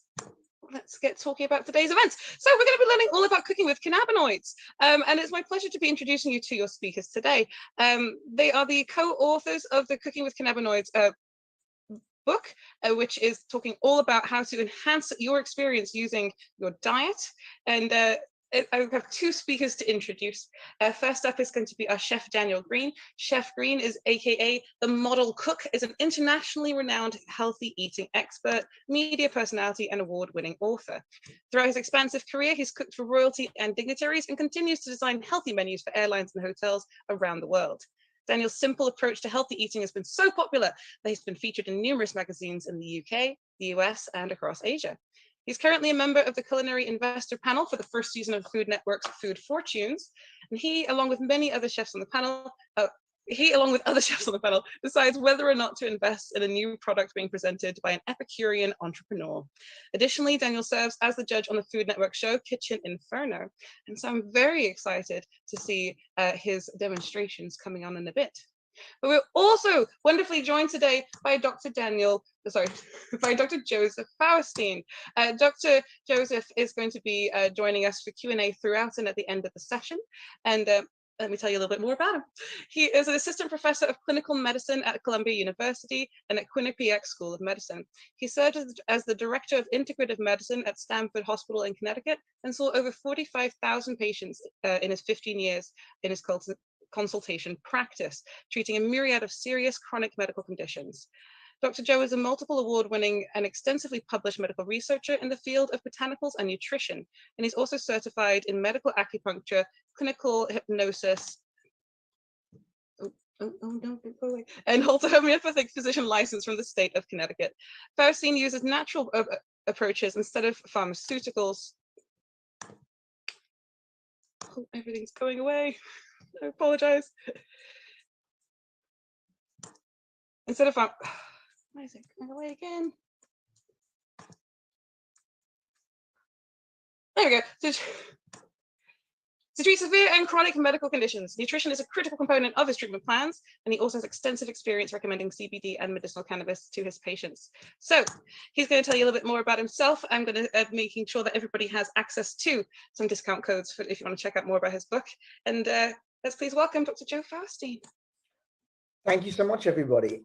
[SPEAKER 6] let's get talking about today's events. So we're going to be learning all about cooking with cannabinoids. And it's my pleasure to be introducing you to your speakers today. They are the co-authors of the Cooking with Cannabinoids book, which is talking all about how to enhance your experience using your diet. And I have two speakers to introduce. First up is going to be our chef, Daniel Green. Chef Green is AKA the model cook, is an internationally renowned healthy eating expert, media personality, and award-winning author. Throughout his expansive career, he's cooked for royalty and dignitaries and continues to design healthy menus for airlines and hotels around the world. Daniel's simple approach to healthy eating has been so popular that he's been featured in numerous magazines in the UK, the US, and across Asia. He's currently a member of the Culinary Investor Panel for the first season of Food Network's Food Fortunes, and he, along with many other chefs on the panel, decides whether or not to invest in a new product being presented by an Epicurean entrepreneur. Additionally, Daniel serves as the judge on the Food Network show Kitchen Inferno, and so I'm very excited to see his demonstrations coming on in a bit. But we're also wonderfully joined today by Dr. Joseph Fauerstein. Dr. Joseph is going to be joining us for Q&A throughout and at the end of the session. And let me tell you a little bit more about him. He is an assistant professor of clinical medicine at Columbia University and at Quinnipiac School of Medicine. He served as the director of integrative medicine at Stanford Hospital in Connecticut and saw over 45,000 patients in his 15 years in his consultation practice, treating a myriad of serious chronic medical conditions. Dr. Joe is a multiple award-winning and extensively published medical researcher in the field of botanicals and nutrition, and he's also certified in medical acupuncture, clinical hypnosis, and holds a homeopathic physician license from the state of Connecticut. Fauerstein uses natural approaches instead of pharmaceuticals. Oh, everything's going away. I apologize. Instead of why is it going away again? There we go. To treat severe and chronic medical conditions, nutrition is a critical component of his treatment plans, and he also has extensive experience recommending CBD and medicinal cannabis to his patients. So he's going to tell you a little bit more about himself. I'm going to making sure that everybody has access to some discount codes for if you want to check out more about his book. And let's please welcome Dr. Joe Fauerstein.
[SPEAKER 10] Thank you so much, everybody.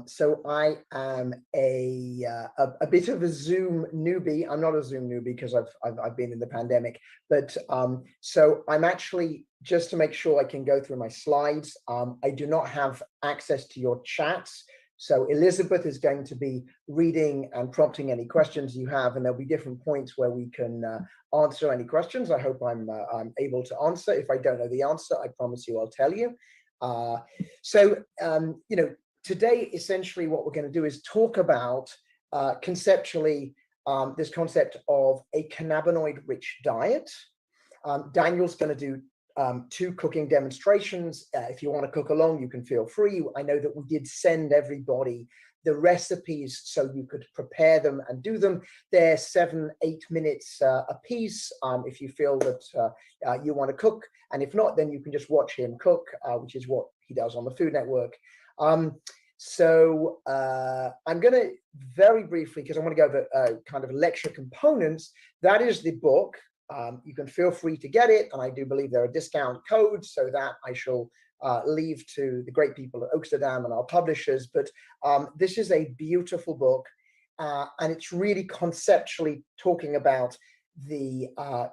[SPEAKER 10] So I am a bit of a Zoom newbie. I'm not a Zoom newbie because I've been in the pandemic, but so I'm actually, just to make sure I can go through my slides, I do not have access to your chats. So Elizabeth is going to be reading and prompting any questions you have, and there'll be different points where we can answer any questions. I hope I'm able to answer. If I don't know the answer, I promise you I'll tell you. Today, essentially what we're going to do is talk about conceptually this concept of a cannabinoid-rich diet. Daniel's going to do 2 cooking demonstrations. If you want to cook along, you can feel free. I know that we did send everybody the recipes so you could prepare them and do them. They're 7-8 minutes a piece if you feel that you want to cook. And if not, then you can just watch him cook, which is what he does on the Food Network. I'm going to very briefly, because I want to go over kind of lecture components. That is the book. You can feel free to get it. And I do believe there are discount codes, so that I shall leave to the great people at Oaksterdam and our publishers. But this is a beautiful book, and it's really conceptually talking about the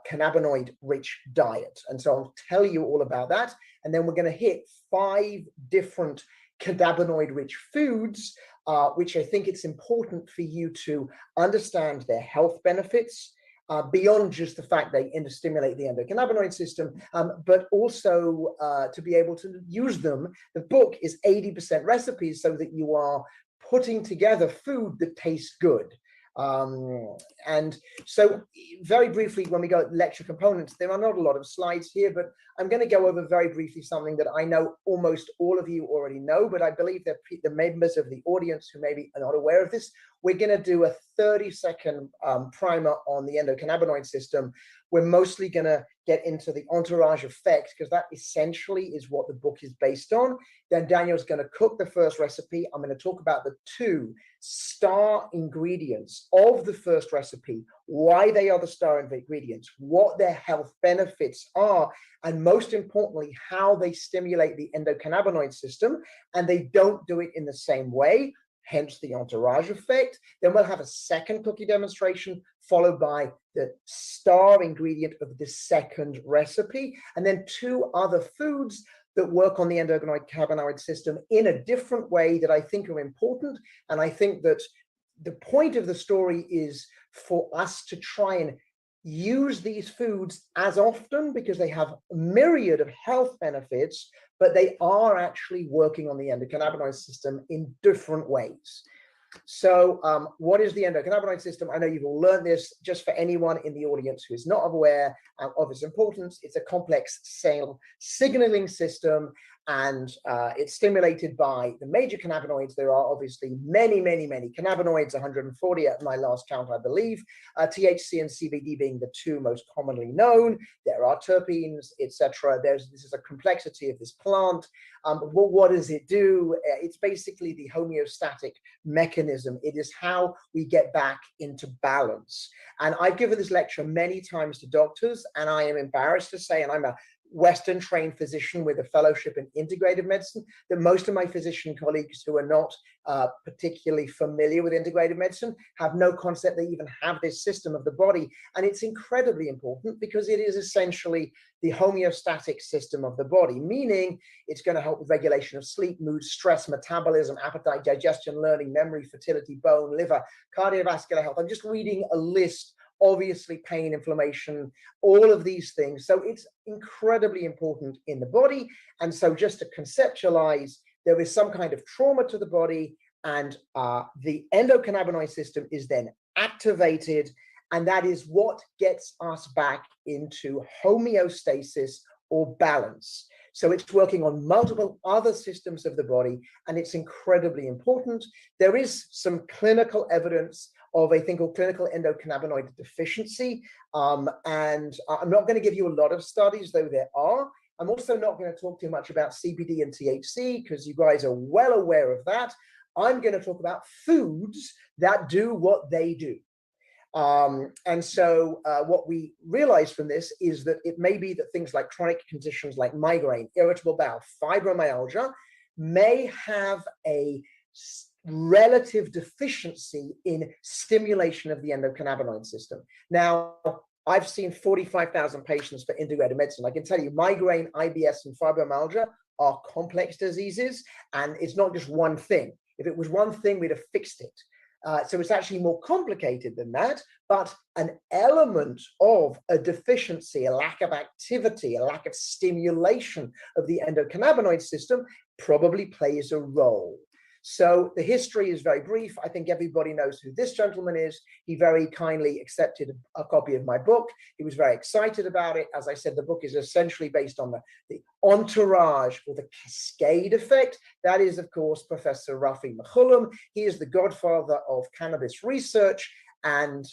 [SPEAKER 10] cannabinoid-rich diet. And so I'll tell you all about that. And then we're going to hit 5 different cannabinoid-rich foods, which I think it's important for you to understand their health benefits, beyond just the fact they stimulate the endocannabinoid system, but also to be able to use them. The book is 80% recipes so that you are putting together food that tastes good. And so very briefly, when we go lecture components, there are not a lot of slides here, but I'm going to go over very briefly something that I know almost all of you already know, but I believe that the members of the audience who maybe are not aware of this, we're going to do a 30-second primer on the endocannabinoid system. We're mostly going to get into the entourage effect, because that essentially is what the book is based on. Then Daniel's going to cook the first recipe. I'm going to talk about the 2 star ingredients of the first recipe, why they are the star ingredients, what their health benefits are, and most importantly, how they stimulate the endocannabinoid system. And they don't do it in the same way, hence the entourage effect. Then we'll have a second cookie demonstration, followed by the star ingredient of the second recipe, and then 2 other foods that work on the endocannabinoid system in a different way that I think are important. And I think that the point of the story is for us to try and use these foods as often, because they have a myriad of health benefits, but they are actually working on the endocannabinoid system in different ways. So what is the endocannabinoid system? I know you've all learned this. Just for anyone in the audience who is not aware of its importance, it's a complex cell signaling system, and it's stimulated by the major cannabinoids. There are obviously many, many, many cannabinoids, 140 at my last count, I believe, THC and CBD being the 2 most commonly known. There are terpenes, etc. This is a complexity of this plant. What does it do? It's basically the homeostatic mechanism. It is how we get back into balance. And I've given this lecture many times to doctors, and I am embarrassed to say, and I'm a Western trained physician with a fellowship in integrative medicine, that most of my physician colleagues who are not particularly familiar with integrative medicine have no concept they even have this system of the body. And it's incredibly important because it is essentially the homeostatic system of the body, meaning it's going to help with regulation of sleep, mood, stress, metabolism, appetite, digestion, learning, memory, fertility, bone, liver, cardiovascular health. I'm just reading a list. Obviously, pain, inflammation, all of these things. So it's incredibly important in the body. And so just to conceptualize, there is some kind of trauma to the body, and the endocannabinoid system is then activated. And that is what gets us back into homeostasis or balance. So it's working on multiple other systems of the body, and it's incredibly important. There is some clinical evidence of a thing called clinical endocannabinoid deficiency. And I'm not going to give you a lot of studies, though there are. I'm also not going to talk too much about CBD and THC, because you guys are well aware of that. I'm going to talk about foods that do what they do. And so what we realize from this is that it may be that things like chronic conditions like migraine, irritable bowel, fibromyalgia may have a relative deficiency in stimulation of the endocannabinoid system. Now, I've seen 45,000 patients for integrated medicine. I can tell you migraine, IBS, and fibromyalgia are complex diseases, and it's not just one thing. If it was one thing, we'd have fixed it. So it's actually more complicated than that, but an element of a deficiency, a lack of activity, a lack of stimulation of the endocannabinoid system probably plays a role. So the history is very brief. I think everybody knows who this gentleman is. He very kindly accepted a copy of my book. He was very excited about it. As I said, the book is essentially based on the entourage or the cascade effect. That is, of course, Professor Rafi Mechoulam. He is the godfather of cannabis research. And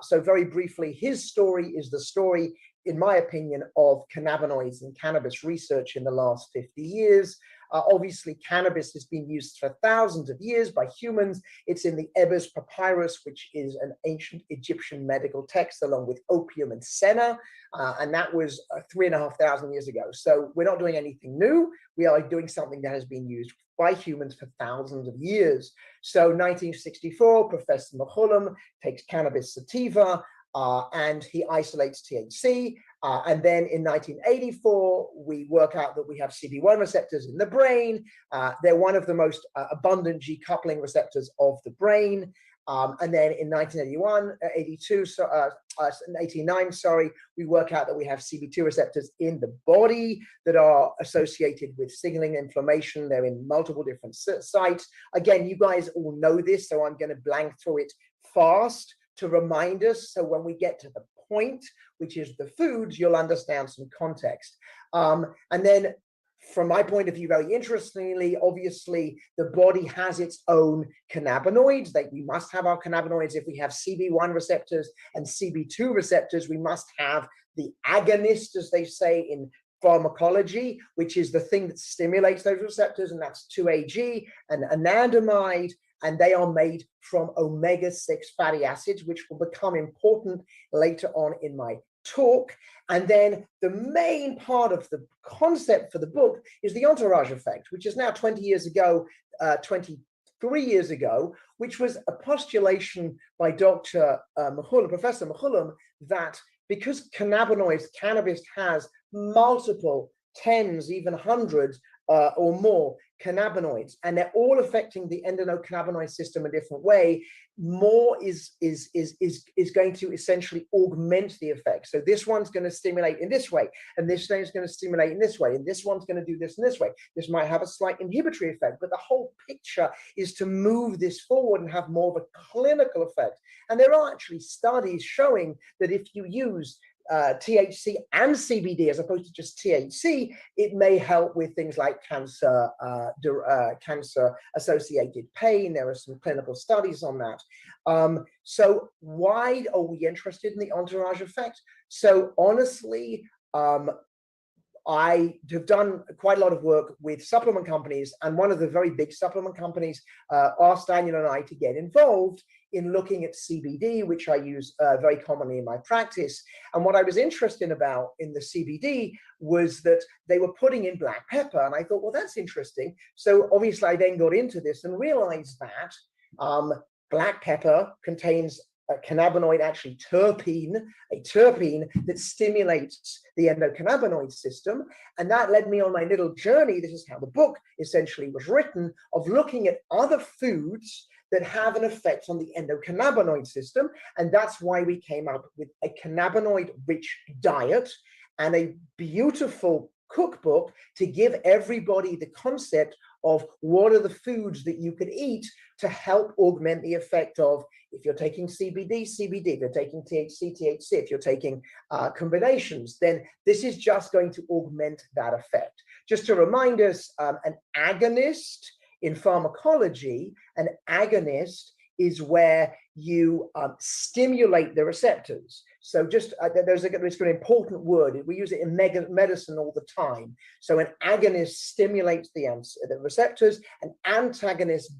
[SPEAKER 10] so very briefly, his story is the story, in my opinion, of cannabinoids and cannabis research in the last 50 years. Obviously, cannabis has been used for thousands of years by humans. It's in the Ebers Papyrus, which is an ancient Egyptian medical text, along with opium and senna. And that was 3,500 years ago. So we're not doing anything new. We are doing something that has been used by humans for thousands of years. So 1964, Professor Mechoulam takes cannabis sativa, and he isolates THC. And then in 1984, we work out that we have CB1 receptors in the brain. They're one of the most abundant G coupling receptors of the brain. And then in 1989, we work out that we have CB2 receptors in the body that are associated with signaling inflammation. They're in multiple different sites. Again, you guys all know this, so I'm going to blank through it fast to remind us. So when we get to the point, which is the foods, you'll understand some context. And then from my point of view, very interestingly, obviously, the body has its own cannabinoids. We must have our cannabinoids. If we have CB1 receptors and CB2 receptors, we must have the agonist, as they say in pharmacology, which is the thing that stimulates those receptors, and that's 2-AG and anandamide, and they are made from omega-6 fatty acids, which will become important later on in my talk. And then the main part of the concept for the book is the entourage effect, which is now 23 years ago, which was a postulation by Dr. Professor Mahullam, that because cannabis has multiple tens, even hundreds or more cannabinoids, and they're all affecting the endocannabinoid system a different way, more is going to essentially augment the effect. So this one's going to stimulate in this way, and this thing is going to stimulate in this way, and this one's going to do this in this way. This might have a slight inhibitory effect, but the whole picture is to move this forward and have more of a clinical effect. And there are actually studies showing that if you use THC and CBD as opposed to just THC, it may help with things like cancer, cancer-associated pain. There are some clinical studies on that. So why are we interested in the entourage effect? So honestly, I have done quite a lot of work with supplement companies, and one of the very big supplement companies asked Daniel and I to get involved in looking at CBD, which I use very commonly in my practice. And what I was interested about in the CBD was that they were putting in black pepper, and I thought, well, that's interesting. So obviously I then got into this and realized that black pepper contains a cannabinoid, actually terpene, a terpene that stimulates the endocannabinoid system. And that led me on my little journey. This is how the book essentially was written, of looking at other foods that have an effect on the endocannabinoid system. And that's why we came up with a cannabinoid-rich diet and a beautiful cookbook to give everybody the concept of what are the foods that you could eat to help augment the effect of, if you're taking CBD, CBD, if you're taking THC, THC, if you're taking combinations, then this is just going to augment that effect. Just to remind us, an agonist in pharmacology, an agonist is where you stimulate the receptors. So just there's an important word. We use it in medicine all the time. So an agonist stimulates the receptors, an antagonist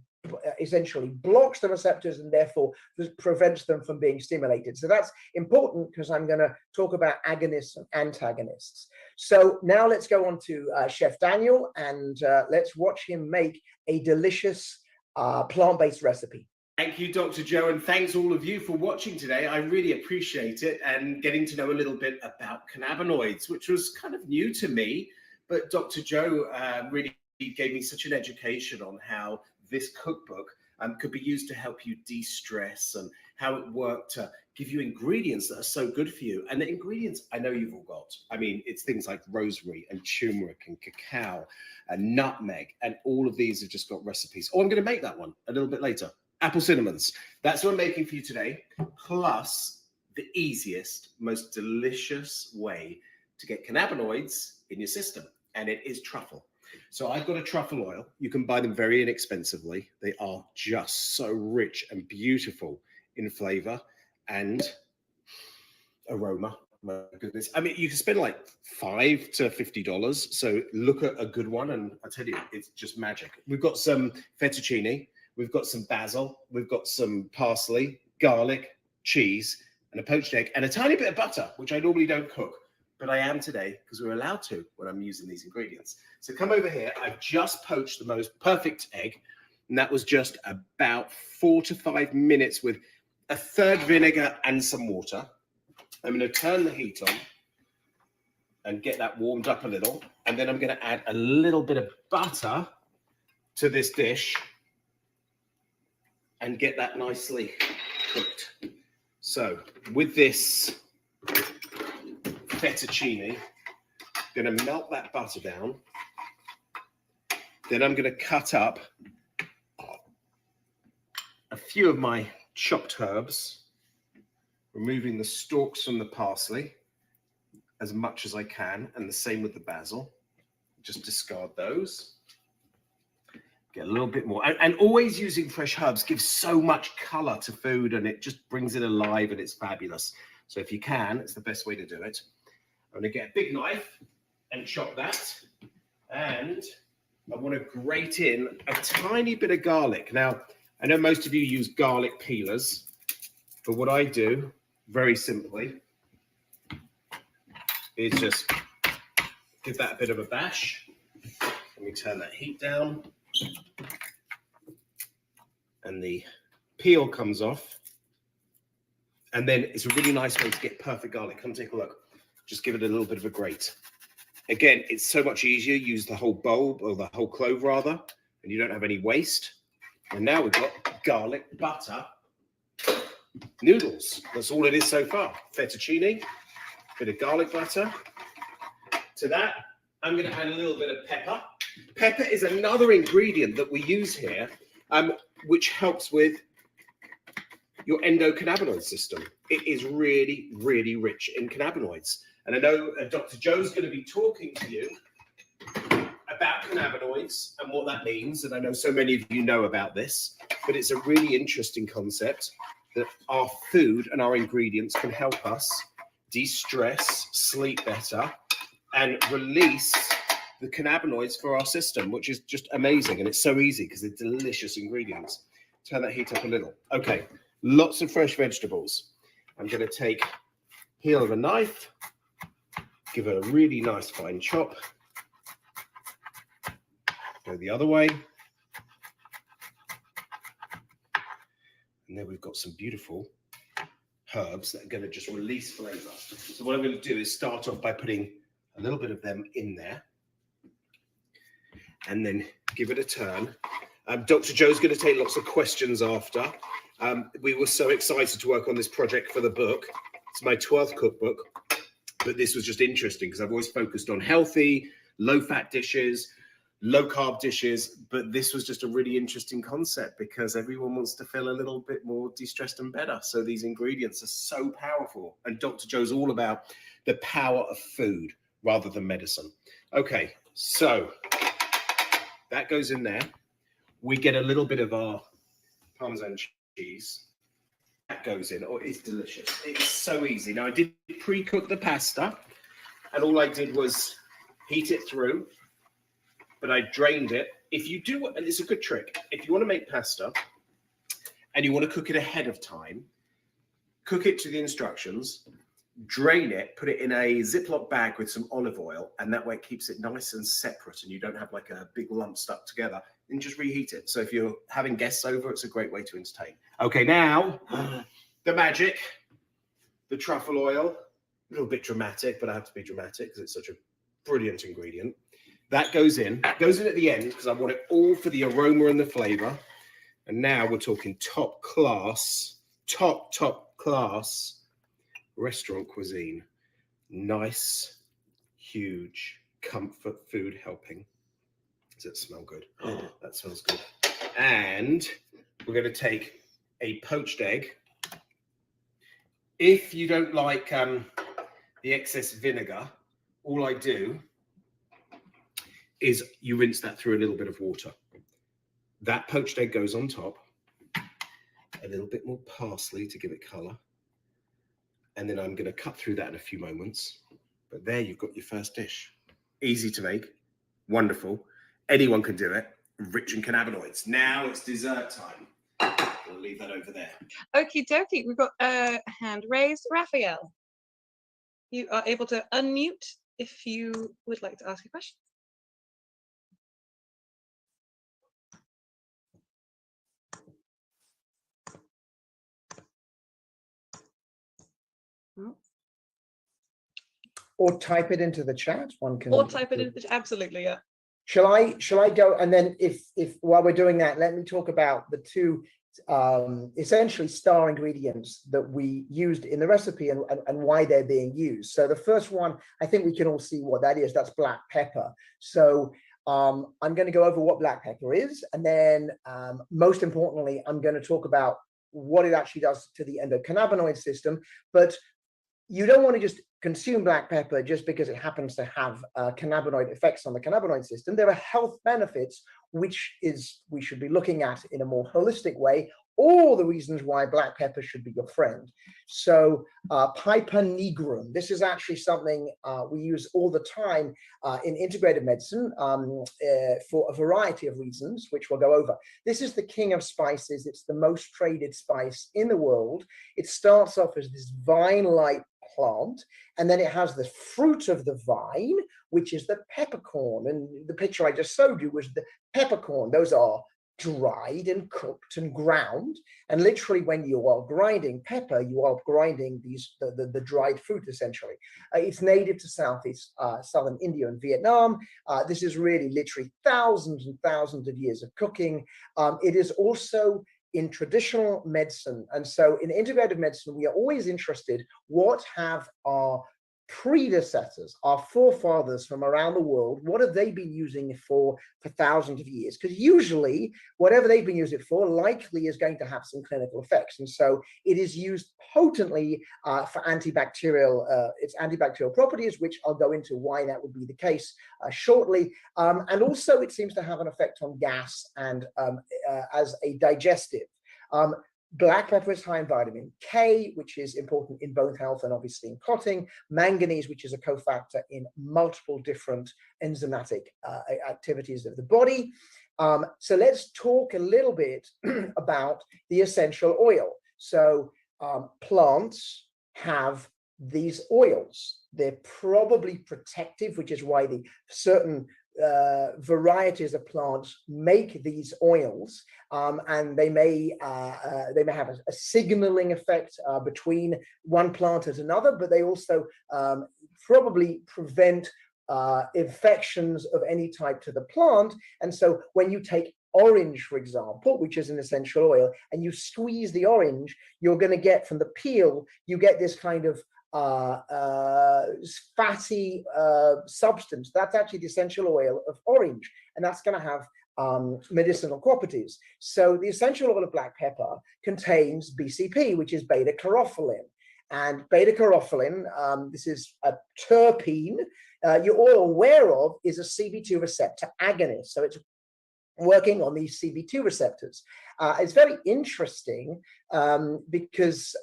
[SPEAKER 10] essentially blocks the receptors and therefore prevents them from being stimulated. So that's important because I'm going to talk about agonists and antagonists. So now let's go on to Chef Daniel, and let's watch him make a delicious plant-based recipe.
[SPEAKER 5] Thank you, Dr. Joe, and thanks all of you for watching today. I really appreciate it, and getting to know a little bit about cannabinoids, which was kind of new to me, but Dr. Joe really gave me such an education on how this cookbook could be used to help you de-stress, and how it worked to give you ingredients that are so good for you. And the ingredients I know you've all got. I mean, it's things like rosemary and turmeric and cacao and nutmeg, and all of these have just got recipes. Oh, I'm going to make that one a little bit later. Apple cinnamons. That's what I'm making for you today, plus the easiest, most delicious way to get cannabinoids in your system, and it is truffle. So I've got a truffle oil. You can buy them very inexpensively. They are just so rich and beautiful in flavor and aroma. My goodness. I mean, you can spend like $5 to $50. So look at a good one, and I tell you, it's just magic. We've got some fettuccine. We've got some basil. We've got some parsley, garlic, cheese, and a poached egg, and a tiny bit of butter, which I normally don't cook, but I am today because we're allowed to when I'm using these ingredients. So come over here. I've just poached the most perfect egg, and that was just about 4 to 5 minutes with a third vinegar and some water. I'm going to turn the heat on and get that warmed up a little, and then I'm going to add a little bit of butter to this dish and get that nicely cooked. So with this fettuccine, I'm going to melt that butter down. Then I'm going to cut up a few of my chopped herbs, removing the stalks from the parsley as much as I can, and the same with the basil. just discard those. Get a little bit more, and always using fresh herbs gives so much color to food, and it just brings it alive, and it's fabulous. So if you can, it's the best way to do it. I'm going to get a big knife and chop that, and I want to grate in a tiny bit of garlic. Now, I know most of you use garlic peelers, but what I do, very simply, is just give that a bit of a bash. Let me turn that heat down. And the peel comes off. And then it's a really nice way to get perfect garlic. Come take a look. Just give it a little bit of a grate. Again, it's so much easier. Use the whole bulb, or the whole clove rather, and you don't have any waste. And now we've got garlic butter noodles. That's all it is so far. Fettuccine, bit of garlic butter. To that, I'm going to add a little bit of pepper. Pepper is another ingredient that we use here, which helps with your endocannabinoid system. It is really, really rich in cannabinoids. And I know Dr. Joe's going to be talking to you about cannabinoids and what that means. And I know so many of you know about this, but it's a really interesting concept that our food and our ingredients can help us de-stress, sleep better, and release the cannabinoids for our system, which is just amazing. And it's so easy because they're delicious ingredients. Turn that heat up a little. Okay, lots of fresh vegetables. I'm going to take heel of a knife, give it a really nice fine chop. Go the other way. And then we've got some beautiful herbs that are going to just release flavor. So what I'm going to do is start off by putting a little bit of them in there and then give it a turn. Dr. Joe's going to take lots of questions after. We were so excited to work on this project for the book. It's my 12th cookbook, but this was just interesting because I've always focused on healthy, low-fat dishes, low-carb dishes, but this was just a really interesting concept because everyone wants to feel a little bit more de-stressed and better. So these ingredients are so powerful, and Dr. Joe's all about the power of food rather than medicine. Okay, so that goes in there. We get a little bit of our Parmesan cheese. That goes in. Oh, it's delicious. It's so easy. Now, I did pre-cook the pasta, and all I did was heat it through, but I drained it. If you do, and it's a good trick, if you want to make pasta and you want to cook it ahead of time, cook it to the instructions, drain it, put it in a Ziploc bag with some olive oil, and that way it keeps it nice and separate and you don't have like a big lump stuck together, and just reheat it. So if you're having guests over, it's a great way to entertain. Okay, now the magic, the truffle oil, a little bit dramatic, but I have to be dramatic because it's such a brilliant ingredient. That goes in at the end because I want it all for the aroma and the flavor. And now we're talking top class restaurant cuisine. Nice, huge comfort food helping. Does it smell good? Oh, that smells good. And we're going to take a poached egg. If you don't like the excess vinegar, all I do is you rinse that through a little bit of water. That poached egg goes on top. A little bit more parsley to give it color. And then I'm going to cut through that in a few moments. But there you've got your first dish. Easy to make. Wonderful. Anyone can do it. Rich in cannabinoids. Now it's dessert time. We'll leave that over there.
[SPEAKER 6] Okie dokie. We've got a hand raised. Raphael, you are able to unmute if you would like to ask a question.
[SPEAKER 10] Or type it into the chat. One can.
[SPEAKER 6] Or type it in. Absolutely, yeah.
[SPEAKER 10] Shall I go? And then if while we're doing that, let me talk about the two essentially star ingredients that we used in the recipe and why they're being used. So the first one, I think we can all see what that is. That's black pepper. So I'm going to go over what black pepper is. And then most importantly, I'm going to talk about what it actually does to the endocannabinoid system. But you don't want to just consume black pepper just because it happens to have cannabinoid effects on the cannabinoid system. There are health benefits, which is we should be looking at in a more holistic way, all the reasons why black pepper should be your friend. So Piper nigrum, this is actually something we use all the time in integrated medicine for a variety of reasons, which we'll go over. This is the king of spices. It's the most traded spice in the world. It starts off as this vine-like plant, and then it has the fruit of the vine, which is the peppercorn. And the picture I just showed you was the peppercorn. Those are dried and cooked and ground, and literally when you are grinding pepper, you are grinding the dried fruit essentially. It's native to southern India and Vietnam. This is really literally thousands and thousands of years of cooking. It is also in traditional medicine, and so in integrative medicine we are always interested, what have our predecessors, our forefathers from around the world, what have they been using it for thousands of years? Because usually whatever they've been using it for likely is going to have some clinical effects, and so it is used potently for antibacterial, its antibacterial properties, which I'll go into why that would be the case shortly, and also it seems to have an effect on gas and as a digestive. Black pepper is high in vitamin K, which is important in bone health and obviously in clotting, manganese, which is a cofactor in multiple different enzymatic activities of the body. So let's talk a little bit about the essential oil. So plants have these oils. They're probably protective, which is why the certain varieties of plants make these oils, and they may have a signaling effect between one plant and another, but they also probably prevent infections of any type to the plant. And so when you take orange, for example, which is an essential oil, and you squeeze the orange, you're going to get from the peel, you get this kind of fatty substance. That's actually the essential oil of orange, and that's going to have medicinal properties. So the essential oil of black pepper contains BCP, which is beta carotene. And beta carotene, this is a terpene you're all aware of, is a CB2 receptor agonist. So it's working on these CB2 receptors. It's very interesting because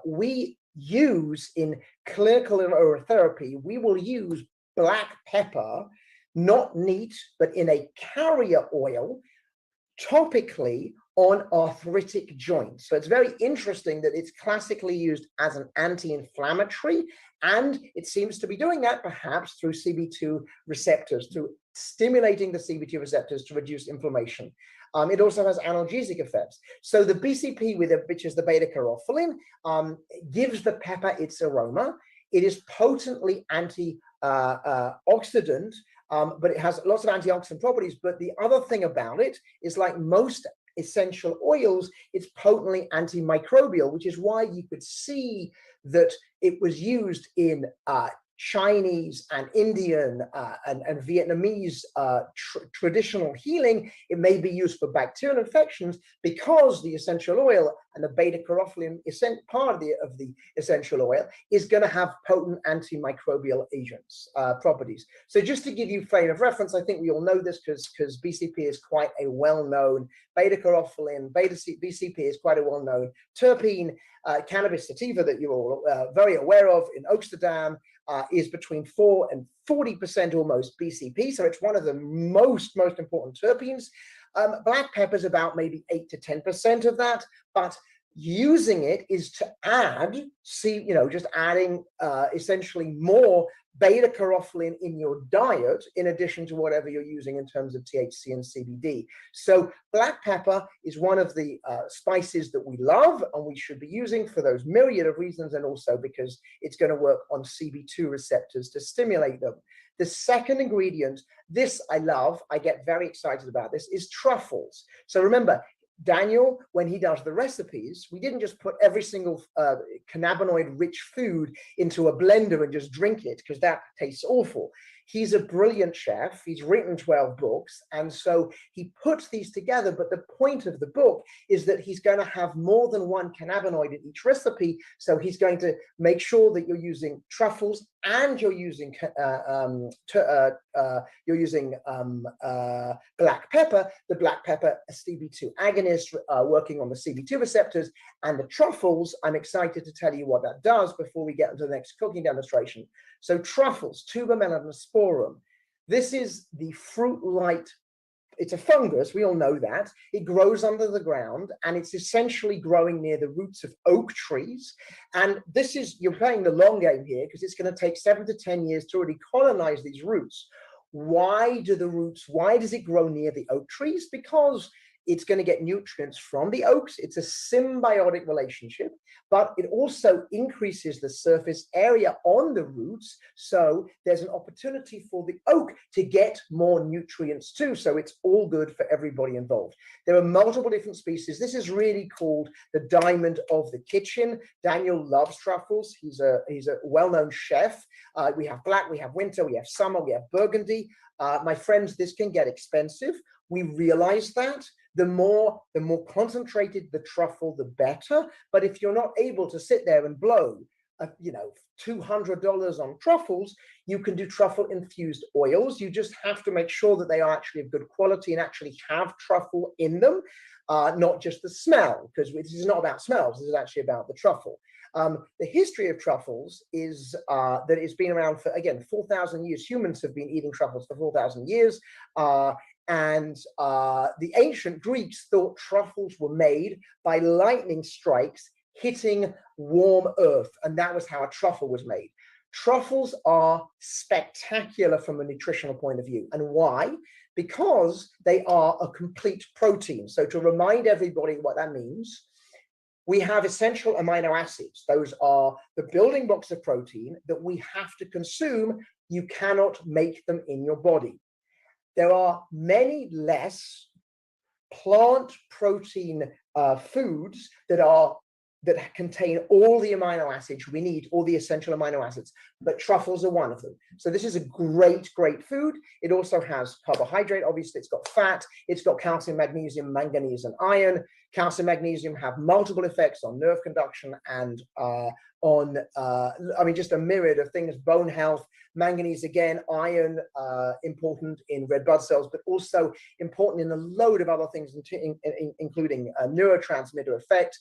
[SPEAKER 10] we use in clinical aromatherapy, we will use black pepper, not neat, but in a carrier oil, topically on arthritic joints. So it's very interesting that it's classically used as an anti-inflammatory, and it seems to be doing that perhaps through CB2 receptors, through stimulating the CB2 receptors to reduce inflammation. It also has analgesic effects. So the BCP, which is the beta carotene, gives the pepper its aroma. It is potently antioxidant, but it has lots of antioxidant properties. But the other thing about it is, like most essential oils, it's potently antimicrobial, which is why you could see that it was used in Chinese and Indian and Vietnamese traditional healing. It may be used for bacterial infections because the essential oil and the beta carotene part of the essential oil is going to have potent antimicrobial agents properties. So just to give you frame of reference, I think we all know this because BCP is quite a well-known, beta carotene, BCP is quite a well-known terpene. Cannabis sativa that you're all very aware of in Amsterdam is between 4 and 40% almost BCP, so it's one of the most important terpenes. Black pepper is about maybe 8 to 10% of that, but using it is to add, just adding essentially more beta carotene in your diet, in addition to whatever you're using in terms of THC and CBD. So black pepper is one of the spices that we love and we should be using for those myriad of reasons, and also because it's going to work on CB2 receptors to stimulate them. The second ingredient, this I love, I get very excited about this, is truffles. So remember, Daniel, when he does the recipes, we didn't just put every single cannabinoid-rich food into a blender and just drink it, because that tastes awful. He's a brilliant chef. He's written 12 books. And so he puts these together. But the point of the book is that he's going to have more than one cannabinoid in each recipe. So he's going to make sure that you're using truffles and you're using black pepper. The black pepper, a CB2 agonist working on the CB2 receptors, and the truffles. I'm excited to tell you what that does before we get into the next cooking demonstration. So truffles, tuber melanosporum. This is the fruit-light. It's a fungus, we all know that. It grows under the ground, and it's essentially growing near the roots of oak trees. And this is, you're playing the long game here, because it's going to take 7 to 10 years to already colonize these roots. Why does it grow near the oak trees? Because it's going to get nutrients from the oaks. It's a symbiotic relationship, but it also increases the surface area on the roots. So there's an opportunity for the oak to get more nutrients too. So it's all good for everybody involved. There are multiple different species. This is really called the diamond of the kitchen. Daniel loves truffles. He's a well-known chef. We have black, we have winter, we have summer, we have burgundy. My friends, this can get expensive. We realize that. The more concentrated the truffle, the better. But if you're not able to sit there and blow, $200 on truffles, you can do truffle infused oils. You just have to make sure that they are actually of good quality and actually have truffle in them, not just the smell, because this is not about smells. This is actually about the truffle. The history of truffles is that it's been around for, again, 4,000 years. Humans have been eating truffles for 4,000 years. And the ancient Greeks thought truffles were made by lightning strikes hitting warm earth. And that was how a truffle was made. Truffles are spectacular from a nutritional point of view. And why? Because they are a complete protein. So to remind everybody what that means, we have essential amino acids. Those are the building blocks of protein that we have to consume. You cannot make them in your body. There are many less plant protein foods that contain all the amino acids we need, all the essential amino acids, but truffles are one of them. So this is a great, great food. It also has carbohydrate, obviously. It's got fat, it's got calcium, magnesium, manganese, and iron. Calcium, magnesium have multiple effects on nerve conduction and on, just a myriad of things, bone health. Manganese, again, iron, important in red blood cells, but also important in a load of other things, including neurotransmitter effect.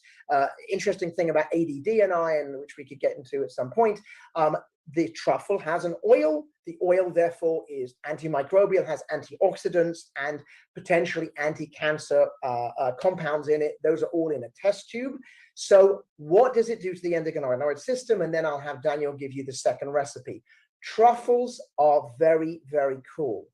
[SPEAKER 10] Interesting thing about ADD and iron, which we could get into at some point. The truffle has an oil. The oil, therefore, is antimicrobial, has antioxidants and potentially anti-cancer compounds in it. Those are all in a test tube. So what does it do to the endocannabinoid system? And then I'll have Daniel give you the second recipe. Truffles are very, very cool.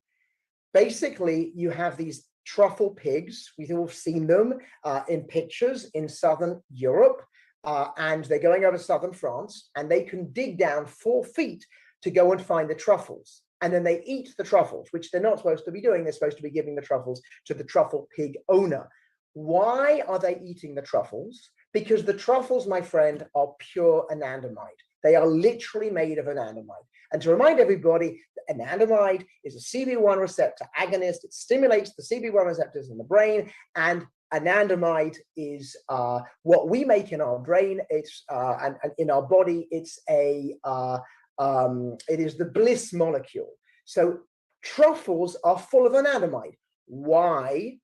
[SPEAKER 10] Basically, you have these truffle pigs. We've all seen them in pictures in southern Europe. And they're going over southern France, and they can dig down 4 feet to go and find the truffles. And then they eat the truffles, which they're not supposed to be doing. They're supposed to be giving the truffles to the truffle pig owner. Why are they eating the truffles? Because the truffles, my friend, are pure anandamide. They are literally made of anandamide. And to remind everybody, anandamide is a CB1 receptor agonist. It stimulates the CB1 receptors in the brain, and anandamide is what we make in our brain. It's and in our body. It's it is the bliss molecule. So truffles are full of anandamide. Why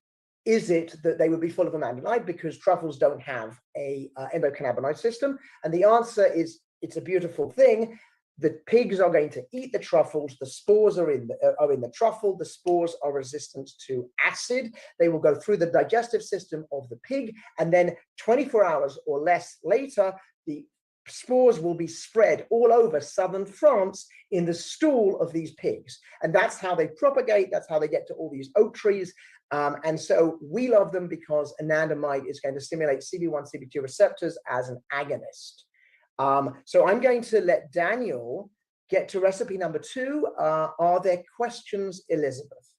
[SPEAKER 10] is it that they would be full of anandamide? Because truffles don't have a endocannabinoid system, and the answer is it's a beautiful thing. The pigs are going to eat the truffles. The spores are in the truffle. The spores are resistant to acid. They will go through the digestive system of the pig, and then 24 hours or less later, the spores will be spread all over southern France in the stool of these pigs. And that's how they propagate. That's how they get to all these oak trees. And so we love them because anandamide is going to stimulate CB1, CB2 receptors as an agonist. So I'm going to let Daniel get to recipe number 2. Are there questions, Elizabeth?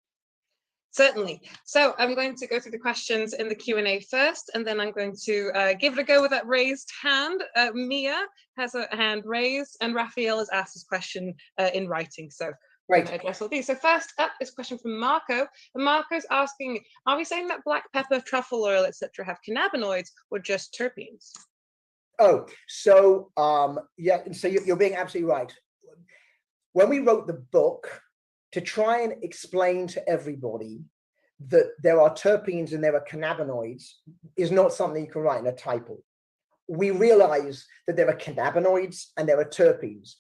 [SPEAKER 6] Certainly. So I'm going to go through the questions in the Q&A first, and then I'm going to give it a go with that raised hand. Mia has a hand raised, and Raphael has asked his question in writing. So
[SPEAKER 10] Right.
[SPEAKER 6] address all these. So first up is a question from Marco. And Marco's asking, are we saying that black pepper, truffle oil, etc., have cannabinoids or just terpenes?
[SPEAKER 10] Oh, so yeah, so you're being absolutely right. When we wrote the book, to try and explain to everybody that there are terpenes and there are cannabinoids is not something you can write in a typo. We realize that there are cannabinoids and there are terpenes.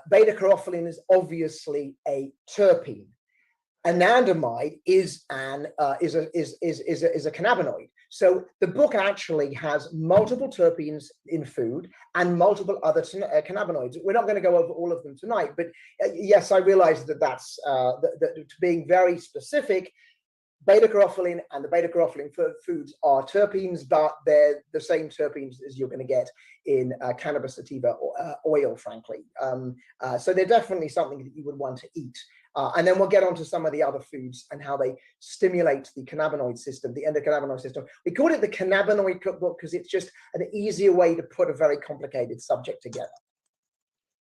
[SPEAKER 10] Beta-caryophyllene is obviously a terpene. Anandamide is a cannabinoid. So the book actually has multiple terpenes in food and multiple other cannabinoids. We're not going to go over all of them tonight, but yes, I realize that that's being very specific. Beta-caryophyllene and the beta-caryophyllene foods are terpenes, but they're the same terpenes as you're going to get in cannabis sativa oil, frankly. So they're definitely something that you would want to eat. And then we'll get on to some of the other foods and how they stimulate the cannabinoid system, the endocannabinoid system. We call it the cannabinoid cookbook because it's just an easier way to put a very complicated subject together.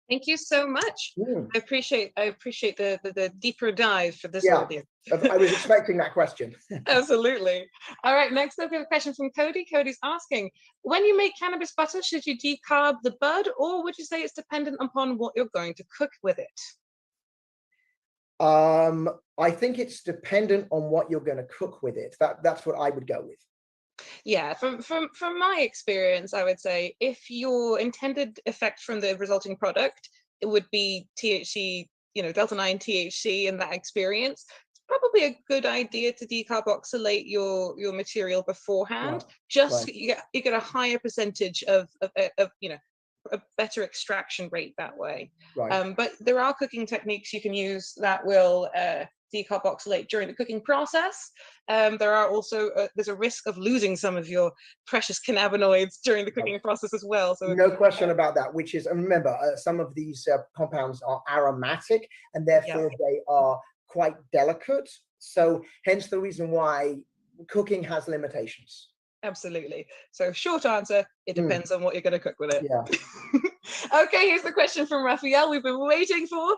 [SPEAKER 6] Thank you so much. I appreciate the deeper dive for this
[SPEAKER 10] Yeah,
[SPEAKER 6] audience.
[SPEAKER 10] I was expecting that question.
[SPEAKER 6] Absolutely. All right, next up we have a question from Cody. Cody's asking, when you make cannabis butter, should you decarb the bud, or would you say it's dependent upon what you're going to cook with it?
[SPEAKER 10] I think it's dependent on what you're going to cook with it. That's what I would go with.
[SPEAKER 6] Yeah, from my experience, I would say if your intended effect from the resulting product, it would be THC, delta-9 THC in that experience. It's probably a good idea to decarboxylate your material beforehand.
[SPEAKER 10] Right.
[SPEAKER 6] Just
[SPEAKER 10] Right.
[SPEAKER 6] you get a higher percentage of a better extraction rate that way.
[SPEAKER 10] Right.
[SPEAKER 6] But there are cooking techniques you can use that will decarboxylate during the cooking process. There are also there's a risk of losing some of your precious cannabinoids during the cooking process as well. So
[SPEAKER 10] No question about that, which is, and remember, some of these compounds are aromatic and therefore they are quite delicate. So hence the reason why cooking has limitations.
[SPEAKER 6] Absolutely. So short answer, it depends on what you're going to cook with it.
[SPEAKER 10] Yeah.
[SPEAKER 6] Okay, here's the question from Raphael we've been waiting for.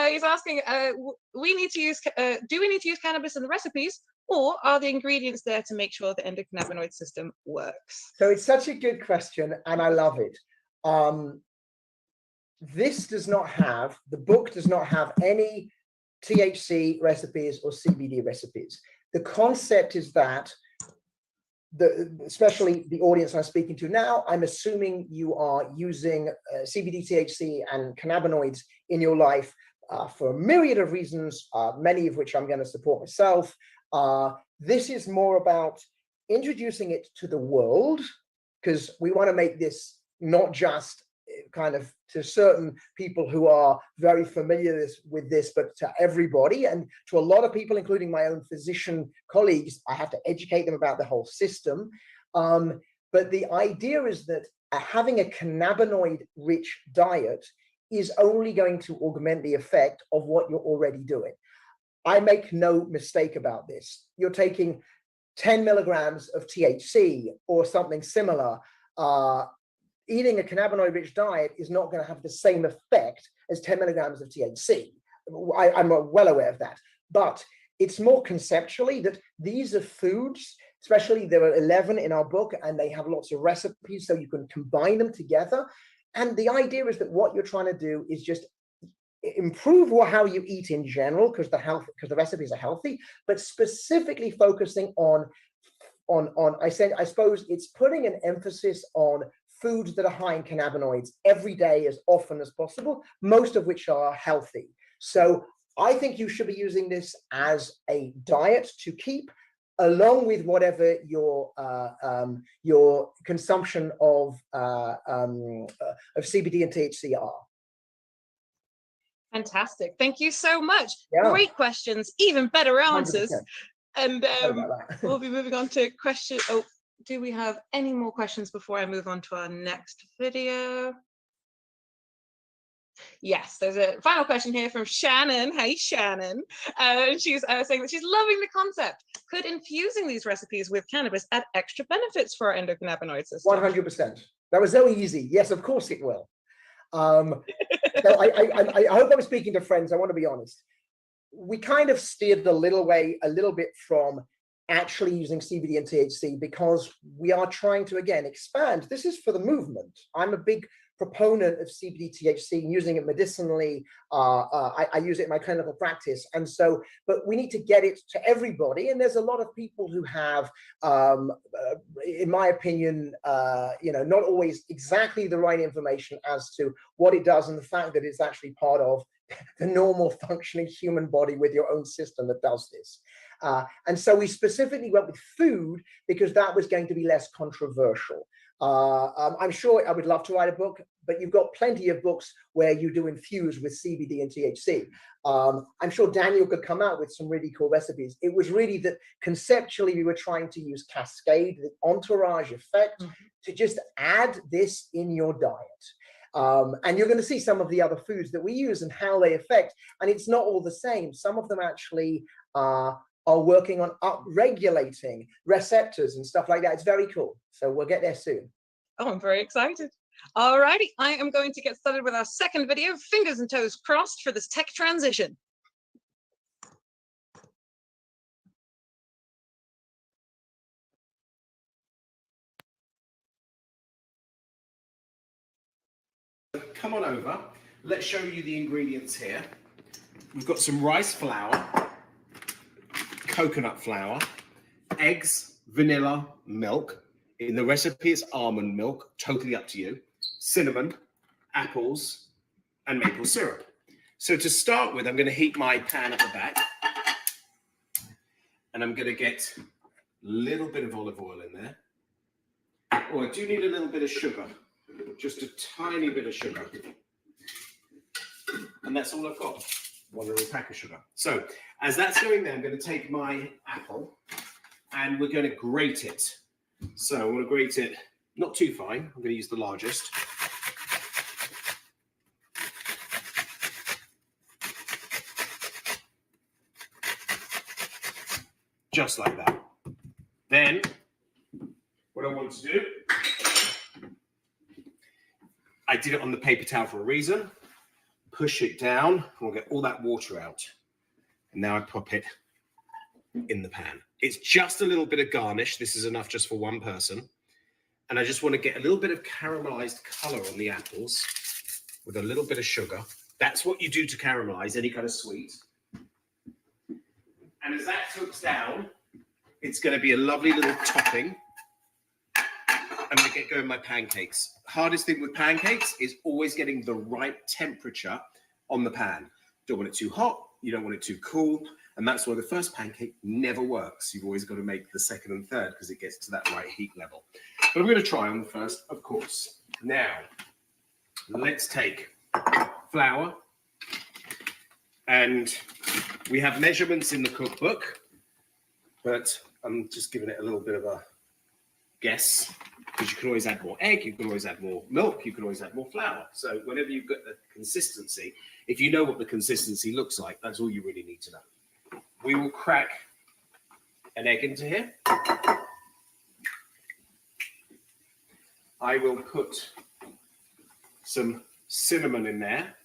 [SPEAKER 6] He's asking, do we need to use cannabis in the recipes, or are the ingredients there to make sure the endocannabinoid system works?
[SPEAKER 10] So it's such a good question and I love it. The book does not have any THC recipes or CBD recipes. The concept is that especially the audience I'm speaking to now, I'm assuming you are using CBD, THC, and cannabinoids in your life for a myriad of reasons, many of which I'm going to support myself. This is more about introducing it to the world, because we want to make this not just kind of to certain people who are very familiar with this, but to everybody and to a lot of people, including my own physician colleagues. I have to educate them about the whole system. But the idea is that having a cannabinoid-rich diet is only going to augment the effect of what you're already doing. I make no mistake about this. You're taking 10 milligrams of THC or something similar. Eating a cannabinoid-rich diet is not going to have the same effect as 10 milligrams of THC. I'm well aware of that. But it's more conceptually that these are foods, especially there are 11 in our book, and they have lots of recipes, so you can combine them together. And the idea is that what you're trying to do is just improve how you eat in general, because the recipes are healthy, but specifically focusing on I suppose it's putting an emphasis on foods that are high in cannabinoids every day as often as possible, most of which are healthy. So I think you should be using this as a diet to keep, along with whatever your consumption of CBD and THC are.
[SPEAKER 6] Fantastic. Thank you so much.
[SPEAKER 10] Yeah.
[SPEAKER 6] Great questions, even better answers.
[SPEAKER 10] 100%.
[SPEAKER 6] And
[SPEAKER 10] Sorry about that.
[SPEAKER 6] we'll be moving on to question. Oh, do we have any more questions before I move on to our next video? Yes, there's a final question here from Shannon. Hey, Shannon. She's saying that she's loving the concept. Could infusing these recipes with cannabis add extra benefits for our endocannabinoid system?
[SPEAKER 10] 100%. That was so easy. Yes, of course it will. So I hope I'm speaking to friends. I want to be honest. We kind of steered a little bit from actually using CBD and THC because we are trying to, again, expand. This is for the movement. I'm a big proponent of CBD, THC, using it medicinally. I use it in my clinical practice. And so, but we need to get it to everybody. And there's a lot of people who have, in my opinion, not always exactly the right information as to what it does and the fact that it's actually part of the normal functioning human body with your own system that does this. And so we specifically went with food because that was going to be less controversial. I'm sure I would love to write a book, but you've got plenty of books where you do infuse with CBD and THC. I'm sure Daniel could come out with some really cool recipes. It was really that conceptually we were trying to use cascade, the entourage effect, to just add this in your diet. And you're going to see some of the other foods that we use and how they affect. And it's not all the same. Some of them actually are working on up-regulating receptors and stuff like that. It's very cool. So we'll get there soon.
[SPEAKER 6] Oh, I'm very excited. All righty, I am going to get started with our second video, fingers and toes crossed for this tech transition.
[SPEAKER 5] Come on over. Let's show you the ingredients here. We've got some rice flour, coconut flour, eggs, vanilla, milk. In the recipe, it's almond milk, totally up to you. Cinnamon, apples, and maple syrup. So to start with, I'm going to heat my pan at the back. And I'm going to get a little bit of olive oil in there. Oh, I do need a little bit of sugar. Just a tiny bit of sugar. And that's all I've got. 1 little pack of sugar. So as that's going there, I'm going to take my apple and we're going to grate it. So I'm going to grate it not too fine. I'm going to use the largest. Just like that. Then what I want to do, I did it on the paper towel for a reason. Push it down, and we'll get all that water out. And now I pop it in the pan. It's just a little bit of garnish. This is enough just for one person. And I just want to get a little bit of caramelized color on the apples with a little bit of sugar. That's what you do to caramelize any kind of sweet. And as that cooks down, it's going to be a lovely little topping. I'm going to get going my pancakes. Hardest thing with pancakes is always getting the right temperature on the pan. Don't want it too hot. You don't want it too cool. And that's why the first pancake never works. You've always got to make the second and third because it gets to that right heat level. But I'm going to try on the first, of course. Now, let's take flour. And we have measurements in the cookbook, but I'm just giving it a little bit of a guess. Because you can always add more egg, you can always add more milk, you can always add more flour. So whenever you've got the consistency, if you know what the consistency looks like, that's all you really need to know. We will crack an egg into here. I will put some cinnamon in there.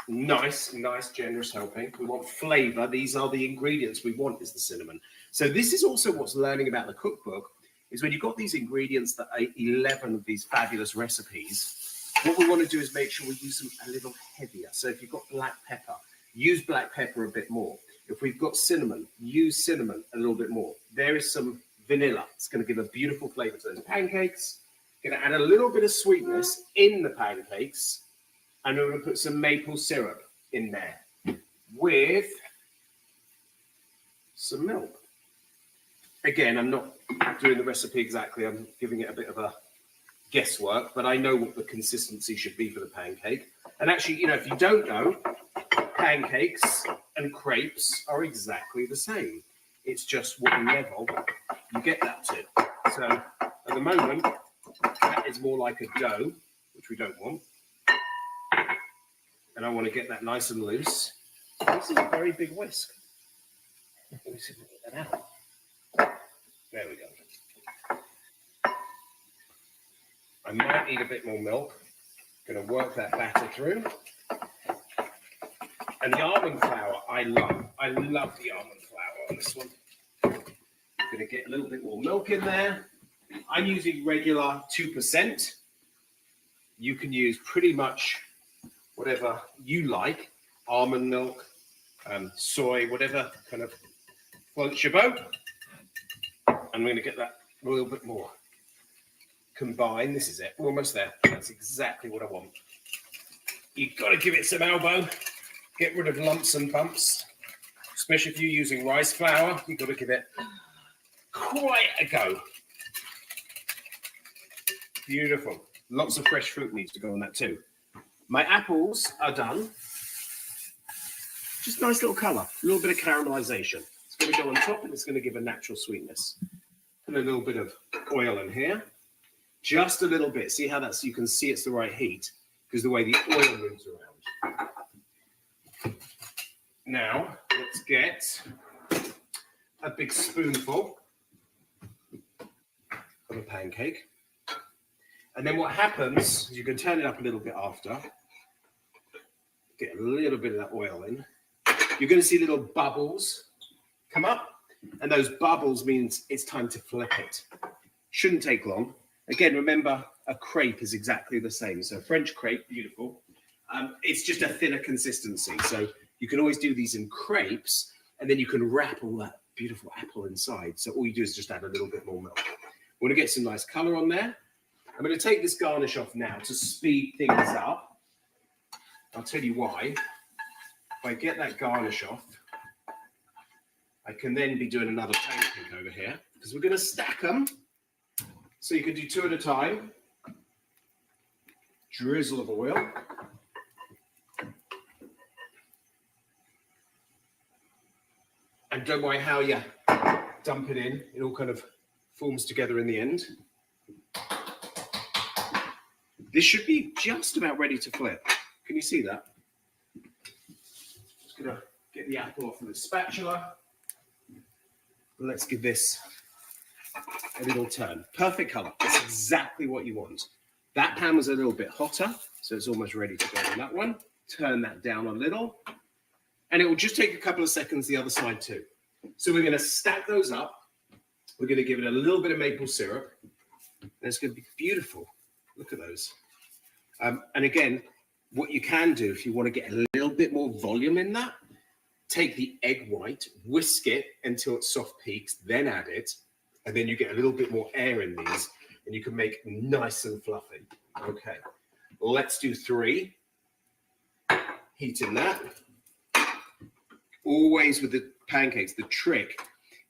[SPEAKER 5] Nice, generous helping. We want flavor. These are the ingredients we want is the cinnamon. So this is also what's learning about the cookbook. Is when you've got these ingredients that are 11 of these fabulous recipes, what we want to do is make sure we use them a little heavier. So if you've got black pepper, use black pepper a bit more. If we've got cinnamon, use cinnamon a little bit more. There is some vanilla. It's going to give a beautiful flavor to those pancakes. Going to add a little bit of sweetness in the pancakes. And we're going to put some maple syrup in there with some milk. Again, I'm not doing the recipe exactly. I'm giving it a bit of a guesswork, but I know what the consistency should be for the pancake. And actually, you know, if you don't know, pancakes and crepes are exactly the same. It's just what level you get that to. So at the moment, that is more like a dough, which we don't want. And I want to get that nice and loose. This is a very big whisk. Let me see if we can get that out. There we go. I might need a bit more milk. Going to work that batter through. And the almond flour, I love. I love the almond flour on this one. Going to get a little bit more milk in there. I'm using regular 2%. You can use pretty much whatever you like. Almond milk, soy, whatever kind of floats your boat. I'm going to get that a little bit more combined. This is it. We're almost there. That's exactly what I want. You've got to give it some elbow. Get rid of lumps and bumps. Especially if you're using rice flour, you've got to give it quite a go. Beautiful. Lots of fresh fruit needs to go on that too. My apples are done. Just nice little colour. A little bit of caramelization. It's going to go on top and it's going to give a natural sweetness. And a little bit of oil in here. Just a little bit. See how that's, you can see it's the right heat because the way the oil moves around. Now, let's get a big spoonful of a pancake. And then what happens is you can turn it up a little bit after. Get a little bit of that oil in. You're going to see little bubbles come up. And those bubbles means it's time to flip it. Shouldn't take long. Again, remember, a crepe is exactly the same. So French crepe, beautiful. It's just a thinner consistency. So you can always do these in crepes, and then you can wrap all that beautiful apple inside. So all you do is just add a little bit more milk. We want to get some nice color on there. I'm going to take this garnish off now to speed things up. I'll tell you why. If I get that garnish off, I can then be doing another pancake over here because we're going to stack them. So you can do two at a time. Drizzle of oil. And don't worry how you dump it in. It all kind of forms together in the end. This should be just about ready to flip. Can you see that? Just gonna get the apple off with a spatula. Let's give this a little turn. Perfect color. That's exactly what you want. That pan was a little bit hotter, so it's almost ready to go on that one. Turn that down a little. And it will just take a couple of seconds the other side too. So we're going to stack those up. We're going to give it a little bit of maple syrup. And it's going to be beautiful. Look at those. And again, what you can do if you want to get a little bit more volume in that, take the egg white, whisk it until it's soft peaks, then add it. And then you get a little bit more air in these and you can make nice and fluffy. Okay, let's do 3. Heating that. Always with the pancakes, the trick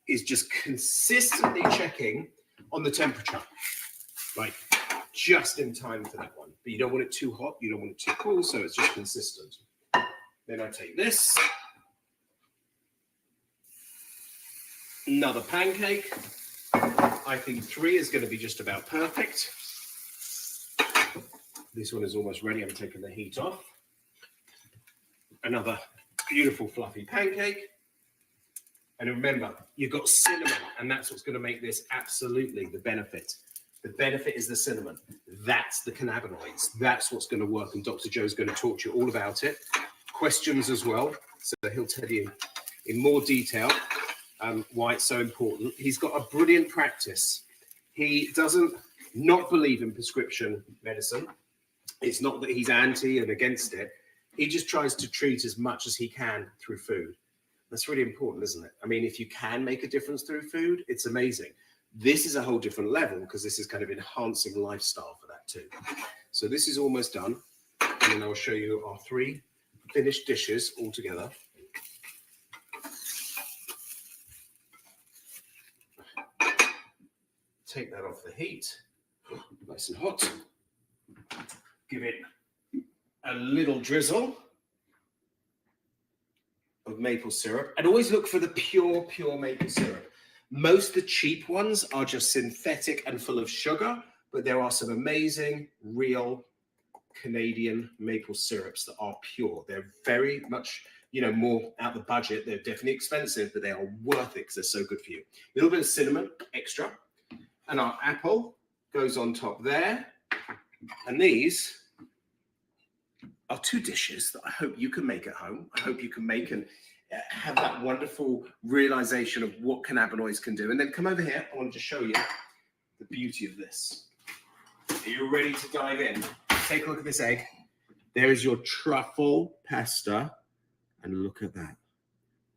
[SPEAKER 5] is just consistently checking on the temperature. Like just in time for that one. But you don't want it too hot, you don't want it too cool, so it's just consistent. Then I take this. Another pancake. I think 3 is going to be just about perfect. This one is almost ready. I'm taking the heat off. Another beautiful fluffy pancake. And remember, you've got cinnamon, and that's what's going to make this absolutely the benefit. The benefit is the cinnamon. That's the cannabinoids. That's what's going to work, and Dr. Joe's going to talk to you all about it. Questions as well, so he'll tell you in more detail why it's so important. He's got a brilliant practice. He doesn't not believe in prescription medicine. It's not that he's anti and against it. He just tries to treat as much as he can through food. That's really important, isn't it? I mean, if you can make a difference through food, it's amazing. This is a whole different level because this is kind of enhancing lifestyle for that too. So this is almost done. And then I'll show you our 3 finished dishes all together. Take that off the heat. Nice and hot. Give it a little drizzle of maple syrup, and always look for the pure maple syrup. Most of the cheap ones are just synthetic and full of sugar, but there are some amazing real Canadian maple syrups that are pure. They're very much, more out the budget. They're definitely expensive, but they are worth it because they're so good for you. A little bit of cinnamon extra, and our apple goes on top there. And these are two dishes that I hope you can make at home. I hope you can make and have that wonderful realization of what cannabinoids can do. And then come over here. I want to show you the beauty of this. Are you ready to dive in? Take a look at this egg. There is your truffle pasta. And look at that.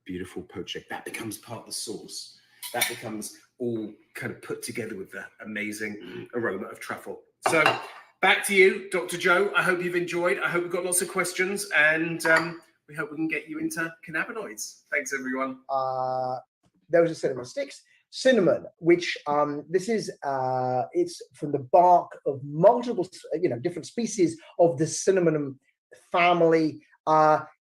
[SPEAKER 5] Beautiful poached egg. That becomes part of the sauce. That becomes all kind of put together with the amazing aroma of truffle. So back to you, Dr. Joe. I hope you've enjoyed. I hope we've got lots of questions, and we hope we can get you into cannabinoids. Thanks, everyone.
[SPEAKER 10] Those are cinnamon sticks. Cinnamon, which this is, it's from the bark of multiple, different species of the cinnamon family.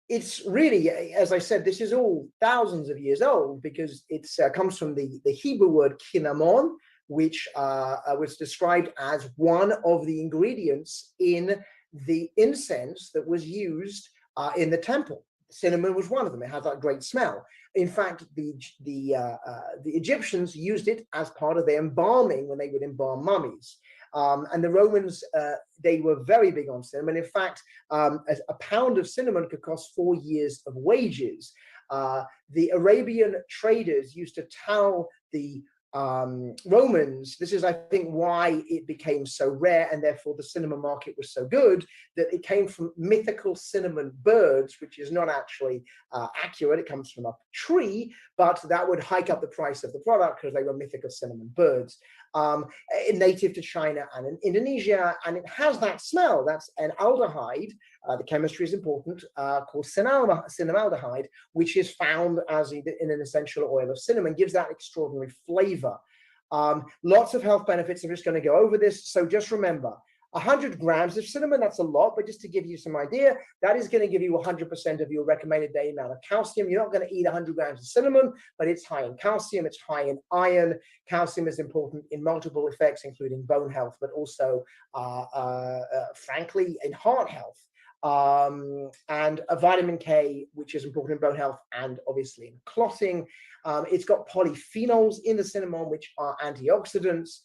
[SPEAKER 10] It's really, as I said, this is all thousands of years old because it comes from the Hebrew word cinnamon, which was described as one of the ingredients in the incense that was used in the temple. Cinnamon was one of them. It had that great smell. In fact, the Egyptians used it as part of their embalming when they would embalm mummies. And the Romans, they were very big on cinnamon. In fact, a pound of cinnamon could cost 4 years of wages. The Arabian traders used to tell the Romans, this is, I think, why it became so rare and therefore the cinnamon market was so good, that it came from mythical cinnamon birds, which is not actually accurate. It comes from a tree, but that would hike up the price of the product because they were mythical cinnamon birds. Native to China and in Indonesia, and it has that smell. That's an aldehyde. The chemistry is important, called cinnamaldehyde, which is found as in an essential oil of cinnamon, gives that extraordinary flavor. Lots of health benefits. I'm just going to go over this. So just remember, 100 grams of cinnamon, that's a lot, but just to give you some idea, that is going to give you 100% of your recommended daily amount of calcium. You're not going to eat 100 grams of cinnamon, but it's high in calcium, it's high in iron. Calcium is important in multiple effects, including bone health, but also, frankly, in heart health. And a vitamin K, which is important in bone health and obviously in clotting. It's got polyphenols in the cinnamon, which are antioxidants.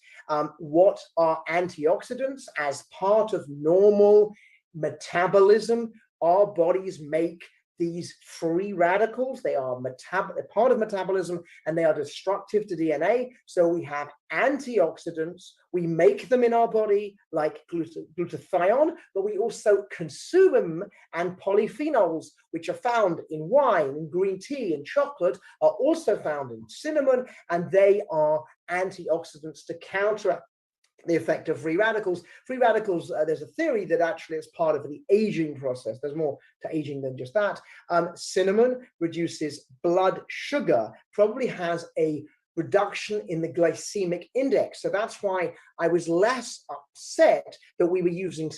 [SPEAKER 10] What are antioxidants? As part of normal metabolism, our bodies make these free radicals. They are part of metabolism and they are destructive to DNA. So we have antioxidants. We make them in our body like glutathione, but we also consume them, and polyphenols, which are found in wine, in green tea, and chocolate, are also found in cinnamon, and they are antioxidants to counteract the effect of free radicals. Free radicals, there's a theory that actually it's part of the aging process. There's more to aging than just that. Cinnamon reduces blood sugar, probably has a reduction in the glycemic index. So that's why I was less upset that we were using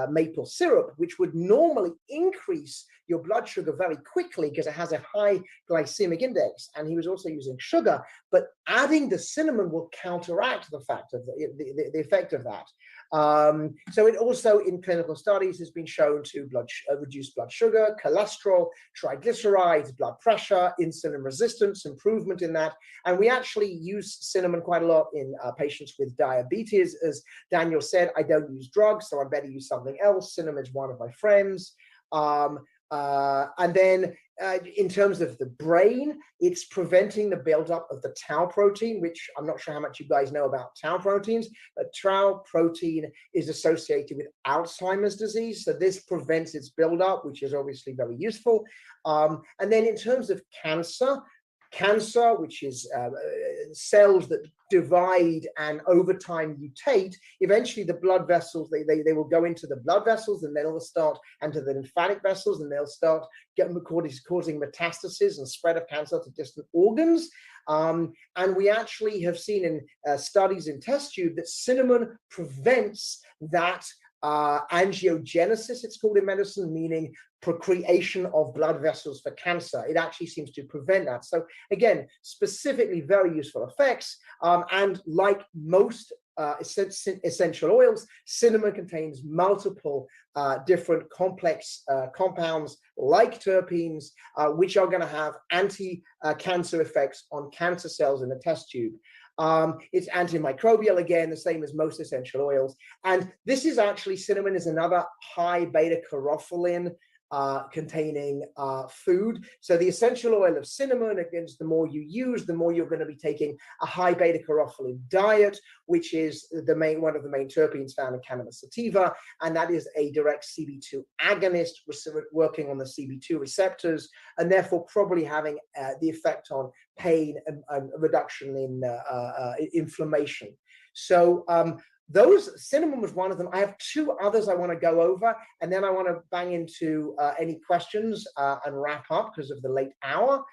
[SPEAKER 10] maple syrup, which would normally increase your blood sugar very quickly because it has a high glycemic index. And he was also using sugar, but adding the cinnamon will counteract the fact of the effect of that. So it also in clinical studies has been shown to reduce blood sugar, cholesterol, triglycerides, blood pressure, insulin resistance, improvement in that. And we actually use cinnamon quite a lot in patients with diabetes. As Daniel said, I don't use drugs, so I better use something else. Cinnamon is one of my friends. And then in terms of the brain, it's preventing the buildup of the tau protein, which I'm not sure how much you guys know about tau proteins, but tau protein is associated with Alzheimer's disease. So this prevents its buildup, which is obviously very useful. And then in terms of cancer, which is cells that divide and over time mutate, eventually the blood vessels, they will go into the blood vessels and then they'll start into the lymphatic vessels and they'll start causing metastasis and spread of cancer to distant organs. And we actually have seen in studies in test tube that cinnamon prevents that angiogenesis, it's called in medicine, meaning procreation of blood vessels for cancer. It actually seems to prevent that. So again, specifically very useful effects. And like most essential oils, cinnamon contains multiple different complex compounds like terpenes, which are going to have anti-cancer effects on cancer cells in the test tube. It's antimicrobial, again, the same as most essential oils. And this is actually, cinnamon is another high beta carotene containing food. So the essential oil of cinnamon, again, the more you use, the more you're going to be taking a high beta carotene diet, which is one of the main terpenes found in cannabis sativa, and that is a direct CB2 agonist working on the CB2 receptors, and therefore probably having the effect on pain and reduction in inflammation. So cinnamon was one of them. I have two others I want to go over, and then I want to bang into any questions and wrap up because of the late hour.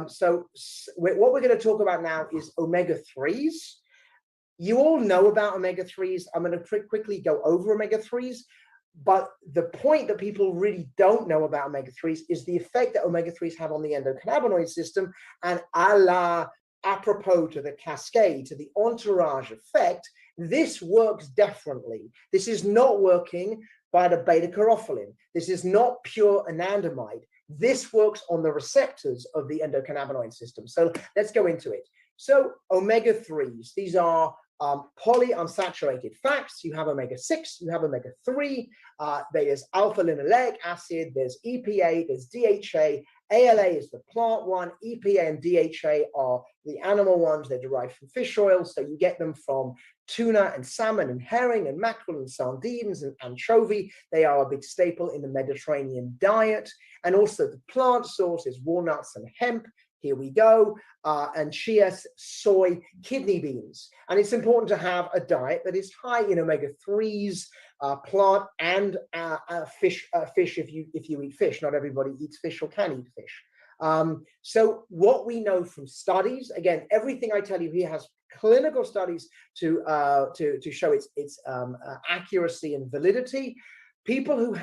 [SPEAKER 10] So what we're going to talk about now is omega-3s. You all know about omega-3s. I'm going to quickly go over omega-3s, but the point that people really don't know about omega-3s is the effect that omega-3s have on the endocannabinoid system, and apropos to the cascade, to the entourage effect, this works differently. This is not working by the beta carotene. This is not pure anandamide. This works on the receptors of the endocannabinoid system. So let's go into it. So omega-3s, these are polyunsaturated fats. You have omega-6, you have omega-3, there's alpha-linoleic acid, there's EPA, there's DHA, ALA is the plant one, EPA and DHA are the animal ones. They're derived from fish oil, so you get them from tuna and salmon and herring and mackerel and sardines and anchovy. They are a big staple in the Mediterranean diet. And also the plant source is walnuts and hemp. Here we go. And chia, soy, kidney beans. And it's important to have a diet that is high in omega-3s, plant and fish if you eat fish. Not everybody eats fish or can eat fish. So what we know from studies, again, everything I tell you here has clinical studies to show its accuracy and validity. People who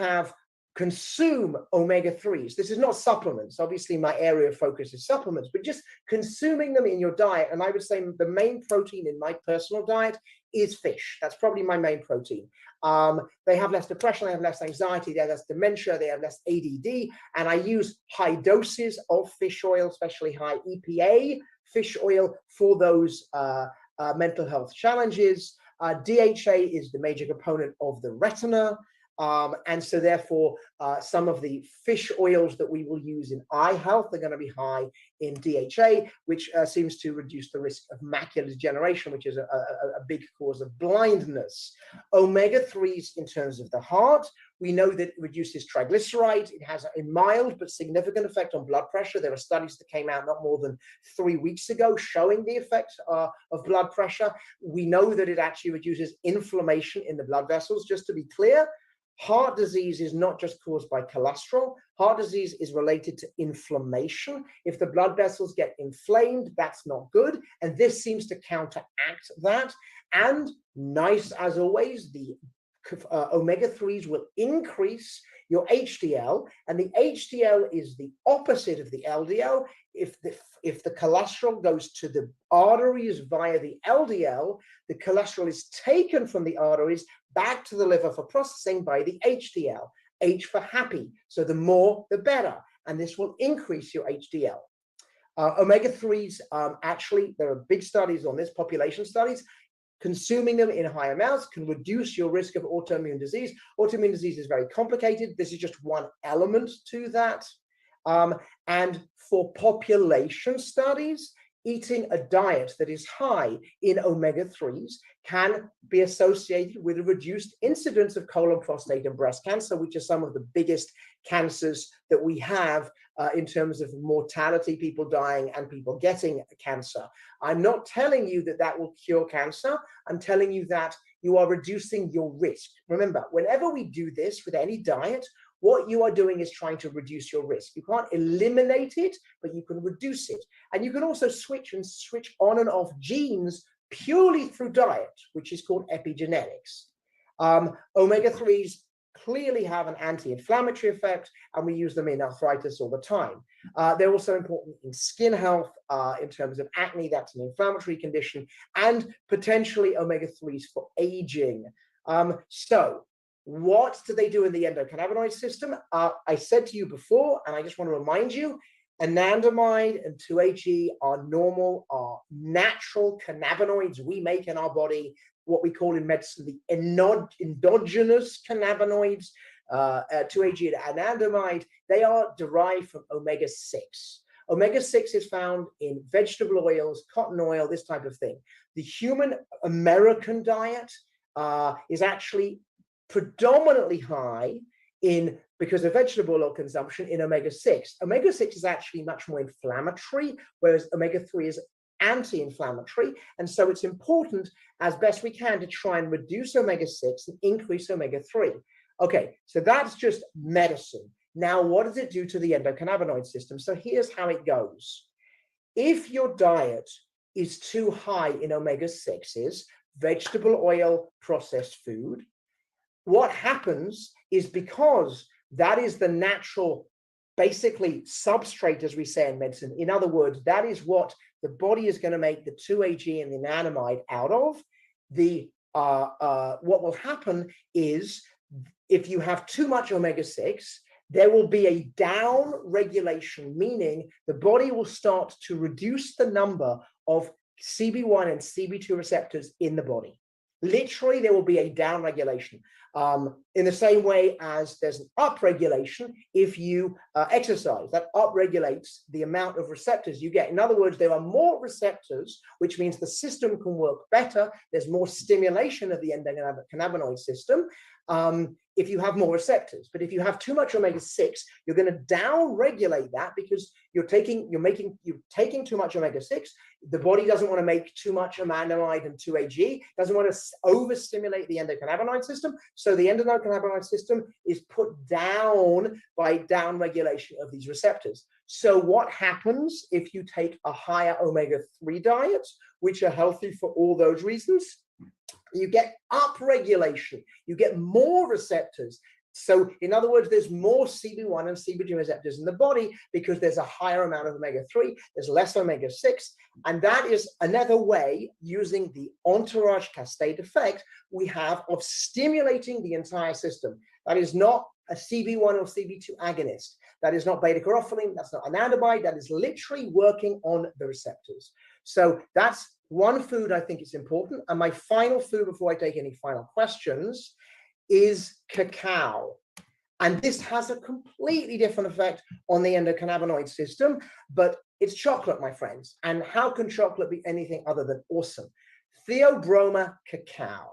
[SPEAKER 10] consume omega-3s. This is not supplements. Obviously, my area of focus is supplements, but just consuming them in your diet. And I would say the main protein in my personal diet is fish. That's probably my main protein. They have less depression, they have less anxiety, they have less dementia, they have less ADD. And I use high doses of fish oil, especially high EPA fish oil for those mental health challenges. DHA is the major component of the retina. And so therefore, some of the fish oils that we will use in eye health are going to be high in DHA, which seems to reduce the risk of macular degeneration, which is a big cause of blindness. Omega-3s in terms of the heart, we know that it reduces triglycerides. It has a mild but significant effect on blood pressure. There are studies that came out not more than 3 weeks ago showing the effect of blood pressure. We know that it actually reduces inflammation in the blood vessels. Just to be clear, heart disease is not just caused by cholesterol. Heart disease is related to inflammation. If the blood vessels get inflamed, that's not good. And this seems to counteract that. And nice as always, the omega-3s will increase your HDL, and the HDL is the opposite of the LDL. If the cholesterol goes to the arteries via the LDL, the cholesterol is taken from the arteries back to the liver for processing by the HDL. H for happy. So the more, the better. And this will increase your HDL. Omega-3s, actually, there are big studies on this, population studies. Consuming them in high amounts can reduce your risk of autoimmune disease. Autoimmune disease is very complicated. This is just one element to that. And for population studies, eating a diet that is high in omega-3s can be associated with a reduced incidence of colon, prostate, and breast cancer, which are some of the biggest cancers that we have in terms of mortality, people dying and people getting cancer. I'm not telling you that that will cure cancer. I'm telling you that you are reducing your risk. Remember, whenever we do this with any diet, what you are doing is trying to reduce your risk. You can't eliminate it, but you can reduce it. And you can also switch on and off genes purely through diet, which is called epigenetics. Omega-3s clearly have an anti-inflammatory effect, and we use them in arthritis all the time. They're also important in skin health, in terms of acne, that's an inflammatory condition, and potentially omega-3s for aging. So what do they do in the endocannabinoid system? I said to you before, and I just want to remind you, Anandamide and 2-AG are normal, are natural cannabinoids we make in our body, what we call in medicine the endogenous cannabinoids. 2-AG and anandamide, they are derived from omega-6. Omega-6 is found in vegetable oils, cotton oil, this type of thing. The human American diet is actually predominantly high in, because of vegetable oil consumption, in omega-6. Omega-6 is actually much more inflammatory, whereas omega-3 is anti-inflammatory. And so it's important as best we can to try and reduce omega-6 and increase omega-3. Okay, so that's just medicine. Now, what does it do to the endocannabinoid system? So here's how it goes. If your diet is too high in omega-6s, vegetable oil, processed food, what happens is, because that is the natural, basically, substrate, as we say in medicine. In other words, that is what the body is going to make the 2-AG and the anandamide out of. What will happen is, if you have too much omega-6, there will be a down regulation, meaning the body will start to reduce the number of CB1 and CB2 receptors in the body. Literally, there will be a down regulation. In the same way as there's an upregulation if you exercise, that upregulates the amount of receptors you get. In other words, there are more receptors, which means the system can work better. There's more stimulation of the endocannabinoid system if you have more receptors. But if you have too much omega-6, you're going to down-regulate that, because you're taking too much omega-6. The body doesn't want to make too much anandamide and 2-AG, doesn't want to overstimulate the endocannabinoid system. So the endocannabinoid system is put down by down-regulation of these receptors. So what happens if you take a higher omega-3 diet, which are healthy for all those reasons? You get upregulation, you get more receptors. So in other words, there's more CB1 and CB2 receptors in the body because there's a higher amount of omega-3, there's less omega-6. And that is another way, using the entourage cascade effect, we have of stimulating the entire system. That is not a CB1 or CB2 agonist. That is not beta-carophylline, that's not anandamide, that is literally working on the receptors. So that's one food I think is important. And my final food, before I take any final questions, is cacao. And this has a completely different effect on the endocannabinoid system, but it's chocolate, my friends. And how can chocolate be anything other than awesome? Theobroma cacao.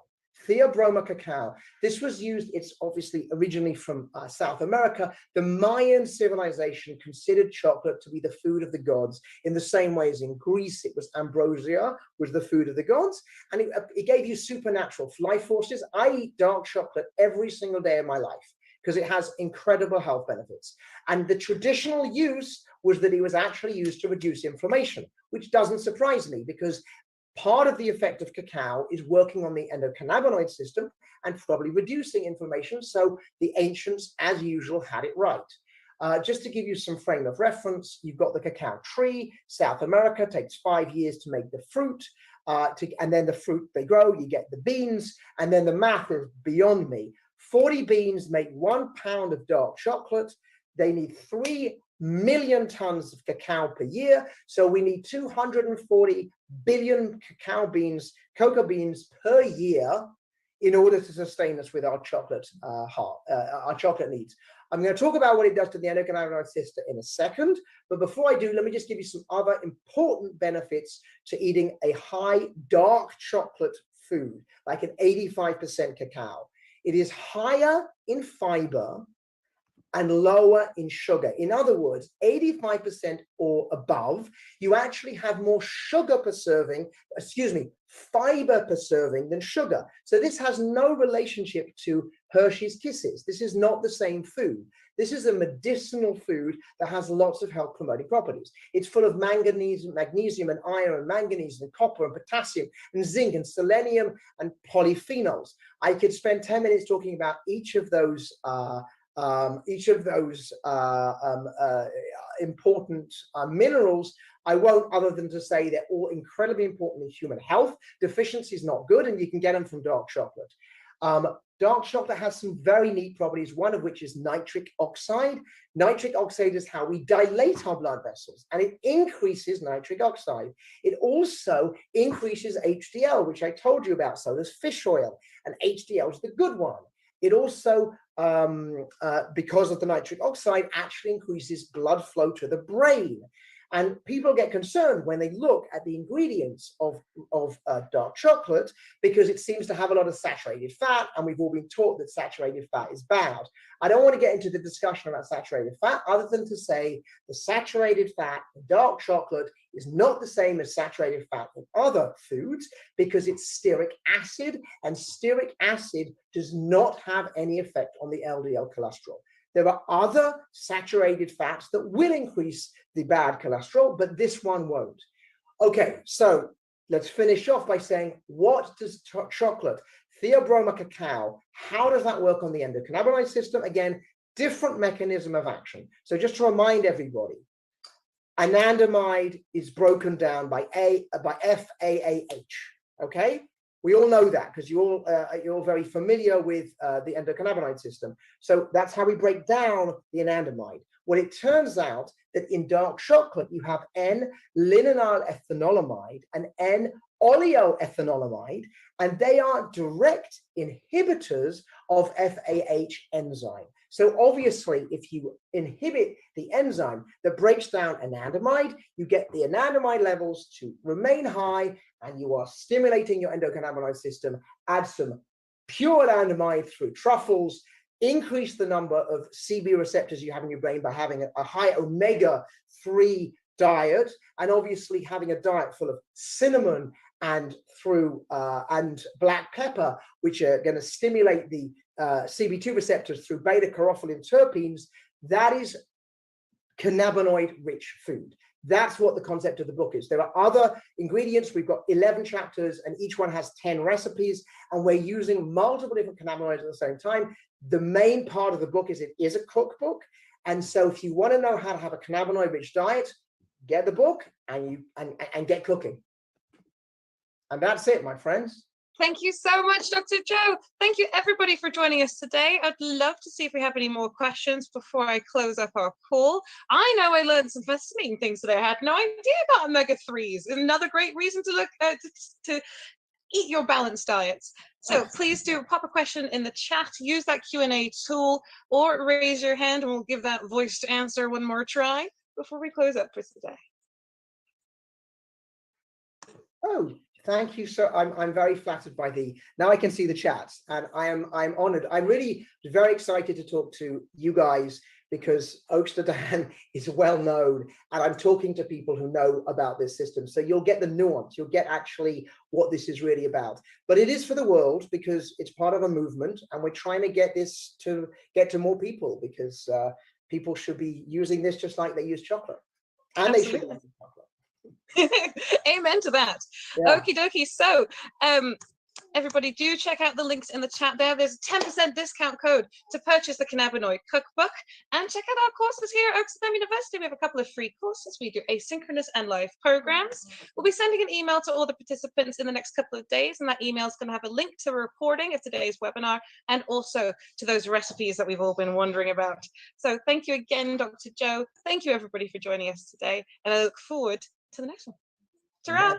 [SPEAKER 10] Theobroma cacao. This was used, it's obviously originally from South America. The Mayan civilization considered chocolate to be the food of the gods, in the same way as in Greece it was ambrosia, was the food of the gods, and it gave you supernatural life forces. I eat dark chocolate every single day of my life because it has incredible health benefits. And the traditional use was that it was actually used to reduce inflammation, which doesn't surprise me, because part of the effect of cacao is working on the endocannabinoid system and probably reducing inflammation. So the ancients, as usual, had it right. Just to give you some frame of reference, you've got the cacao tree. South America takes 5 years to make the fruit, and then the fruit they grow, you get the beans, and then the math is beyond me. 40 beans make 1 pound of dark chocolate. They need 3 million tons of cacao per year. So we need 240 billion cocoa beans per year in order to sustain us with our chocolate needs. I'm going to talk about what it does to the endocannabinoid system in a second, but before I do, let me just give you some other important benefits to eating a high dark chocolate food, like an 85% cacao. It is higher in fiber and lower in sugar. In other words, 85% or above, you actually have more fiber per serving than sugar. So this has no relationship to Hershey's Kisses. This is not the same food. This is a medicinal food that has lots of health promoting properties. It's full of manganese, magnesium and iron and manganese and copper and potassium and zinc and selenium and polyphenols. I could spend 10 minutes talking about each of those important minerals. I won't, other than to say they're all incredibly important in human health. Deficiency is not good, and you can get them from dark chocolate. Dark chocolate has some very neat properties, one of which is nitric oxide. Nitric oxide is how we dilate our blood vessels, and it increases nitric oxide. It also increases HDL, which I told you about. So does fish oil, and HDL is the good one. It also, because of the nitric oxide, actually increases blood flow to the brain. And people get concerned when they look at the ingredients of dark chocolate, because it seems to have a lot of saturated fat, and we've all been taught that saturated fat is bad. I don't want to get into the discussion about saturated fat, other than to say the saturated fat in dark chocolate is not the same as saturated fat in other foods, because it's stearic acid, and stearic acid does not have any effect on the LDL cholesterol. There are other saturated fats that will increase the bad cholesterol, but this one won't. Okay, so let's finish off by saying, what does chocolate, Theobroma cacao, how does that work on the endocannabinoid system? Again, different mechanism of action. So just to remind everybody, anandamide is broken down by FAAH, okay? We all know that because you're all very familiar with the endocannabinoid system. So that's how we break down the anandamide. Well, it turns out that in dark chocolate, you have N-linaryl ethanolamide and N-oleoethanolamide, and they are direct inhibitors of FAH enzyme. So obviously, if you inhibit the enzyme that breaks down anandamide, you get the anandamide levels to remain high, and you are stimulating your endocannabinoid system. Add some pure anandamide through truffles, increase the number of CB receptors you have in your brain by having a high omega-3 diet, and obviously having a diet full of cinnamon and black pepper, which are going to stimulate the CB2 receptors through beta-carophylline terpenes. That is cannabinoid-rich food. That's what the concept of the book is. There are other ingredients. We've got 11 chapters, and each one has 10 recipes, and we're using multiple different cannabinoids at the same time. The main part of the book is it is a cookbook, and so if you want to know how to have a cannabinoid-rich diet, get the book and get cooking. And that's it, my friends.
[SPEAKER 6] Thank you so much, Dr. Joe. Thank you, everybody, for joining us today. I'd love to see if we have any more questions before I close up our call. I know I learned some fascinating things today. I had no idea about omega-3s. Another great reason to look to eat your balanced diets. So please do pop a question in the chat, use that Q&A tool, or raise your hand and we'll give that voice to answer one more try before we close up for today.
[SPEAKER 10] Oh, thank you. So I'm very flattered by now I can see the chats, and I'm honored. I'm really very excited to talk to you guys, because Oaksterdam is well known, and I'm talking to people who know about this system. So you'll get the nuance, you'll get actually what this is really about. But it is for the world, because it's part of a movement, and we're trying to get this to more people, because people should be using this just like they use chocolate. And
[SPEAKER 6] Absolutely.
[SPEAKER 10] They should use chocolate.
[SPEAKER 6] Amen to that.
[SPEAKER 10] Yeah.
[SPEAKER 6] Okie dokie. So everybody do check out the links in the chat there. There's a 10% discount code to purchase the cannabinoid cookbook, and check out our courses here at Oaksterdam University. We have a couple of free courses. We do asynchronous and live programs. We'll be sending an email to all the participants in the next couple of days, and that email is going to have a link to a recording of today's webinar, and also to those recipes that we've all been wondering about. So thank you again, Dr. Joe. Thank you, everybody, for joining us today, and I look forward to the next one. Ta-ra!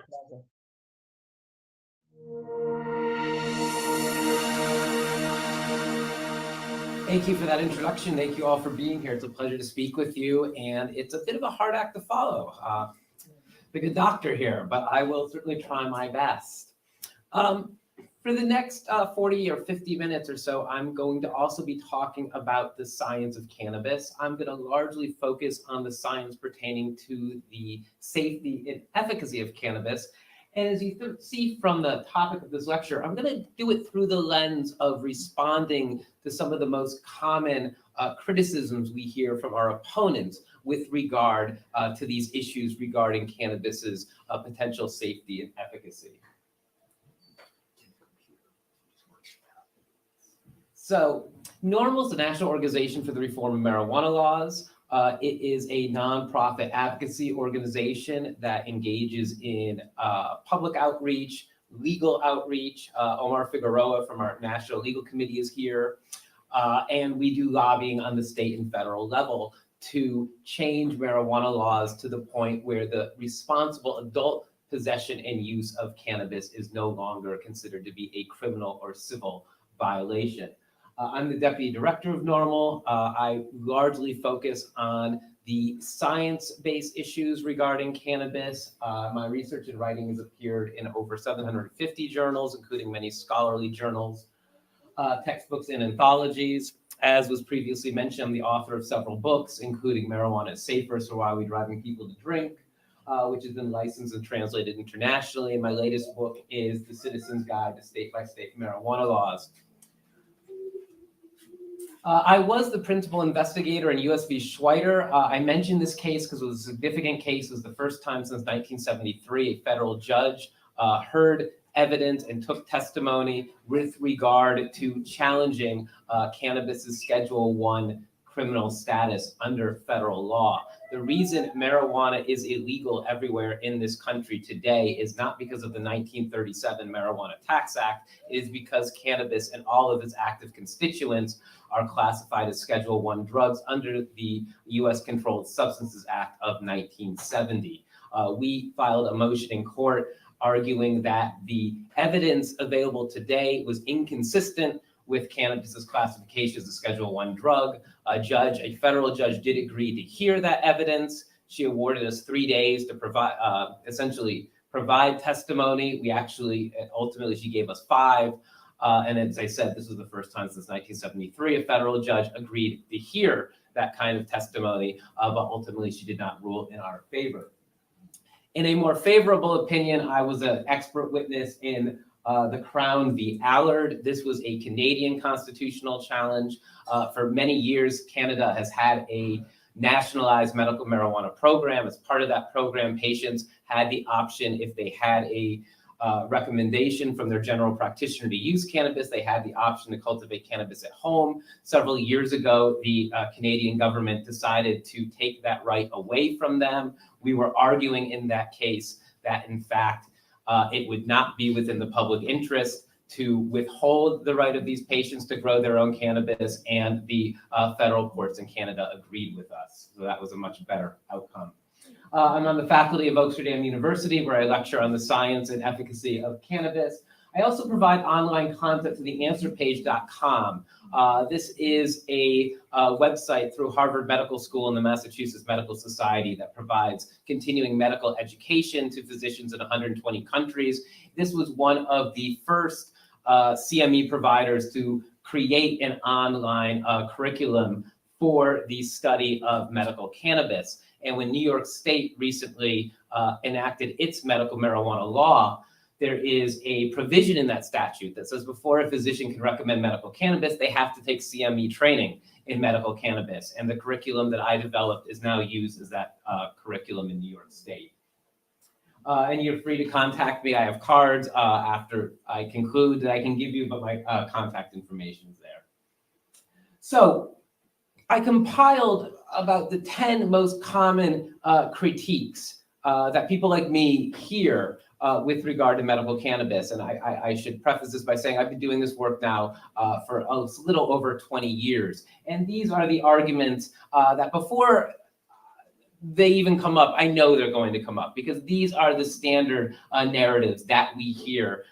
[SPEAKER 9] Thank you for that introduction. Thank you all for being here. It's a pleasure to speak with you, and it's a bit of a hard act to follow. The good doctor here, but I will certainly try my best. For the next 40 or 50 minutes or so, I'm going to also be talking about the science of cannabis. I'm going to largely focus on the science pertaining to the safety and efficacy of cannabis. And as you see from the topic of this lecture, I'm going to do it through the lens of responding to some of the most common criticisms we hear from our opponents with regard to these issues regarding cannabis's potential safety and efficacy. So NORML is the National Organization for the Reform of Marijuana Laws. It is a nonprofit advocacy organization that engages in public outreach, legal outreach. Omar Figueroa from our National Legal Committee is here. And we do lobbying on the state and federal level to change marijuana laws to the point where the responsible adult possession and use of cannabis is no longer considered to be a criminal or civil violation. I'm the Deputy Director of NORML. I largely focus on the science-based issues regarding cannabis. My research and writing has appeared in over 750 journals, including many scholarly journals, textbooks, and anthologies. As was previously mentioned, I'm the author of several books, including Marijuana is Safer, So Why Are We Driving People to Drink, which has been licensed and translated internationally. And my latest book is The Citizen's Guide to State-by-State Marijuana Laws. I was the principal investigator in US v. Schweiter. I mentioned this case because it was a significant case. It was the first time since 1973 a federal judge heard evidence and took testimony with regard to challenging cannabis's Schedule I criminal status under federal law. The reason marijuana is illegal everywhere in this country today is not because of the 1937 Marijuana Tax Act. It is because cannabis and all of its active constituents are classified as Schedule I drugs under the U.S. Controlled Substances Act of 1970. We filed a motion in court arguing that the evidence available today was inconsistent with cannabis's classification as a Schedule I drug. A federal judge did agree to hear that evidence. She awarded us 3 days to provide, essentially provide testimony. Ultimately she gave us 5. And as I said, this was the first time since 1973 a federal judge agreed to hear that kind of testimony, but ultimately she did not rule in our favor. In a more favorable opinion, I was an expert witness in the Crown v. Allard. This was a Canadian constitutional challenge. For many years, Canada has had a nationalized medical marijuana program. As part of that program, patients had the option, if they had a recommendation from their general practitioner to use cannabis, they had the option to cultivate cannabis at home. Several years ago, the Canadian government decided to take that right away from them. We were arguing in that case that, in fact, it would not be within the public interest to withhold the right of these patients to grow their own cannabis, and the federal courts in Canada agreed with us. So that was a much better outcome. I'm on the faculty of Oxford University, where I lecture on the science and efficacy of cannabis. I also provide online content to theanswerpage.com. This is a website through Harvard Medical School and the Massachusetts Medical Society that provides continuing medical education to physicians in 120 countries. This was one of the first CME providers to create an online curriculum for the study of medical cannabis. And when New York State recently enacted its medical marijuana law, there is a provision in that statute that says before a physician can recommend medical cannabis, they have to take CME training in medical cannabis. And the curriculum that I developed is now used as that curriculum in New York State. And you're free to contact me. I have cards after I conclude that I can give you, but my contact information is there. So I compiled about the 10 most common critiques that people like me hear with regard to medical cannabis. And I should preface this by saying I've been doing this work now for a little over 20 years. And these are the arguments that before they even come up, I know they're going to come up, because these are the standard narratives that we hear.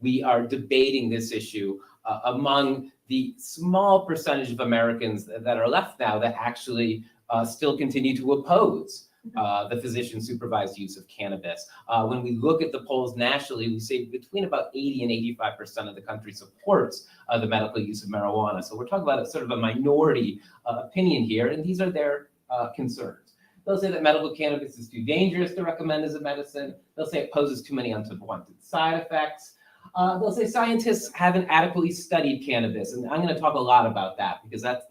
[SPEAKER 9] We are debating this issue among the small percentage of Americans that are left now that actually still continue to oppose the physician-supervised use of cannabis. When we look at the polls nationally, we say between about 80 and 85% of the country supports the medical use of marijuana. So we're talking about a sort of a minority opinion here, and these are their concerns. They'll say that medical cannabis is too dangerous to recommend as a medicine. They'll say it poses too many unwanted side effects. They'll say scientists haven't adequately studied cannabis, and I'm going to talk a lot about that because that's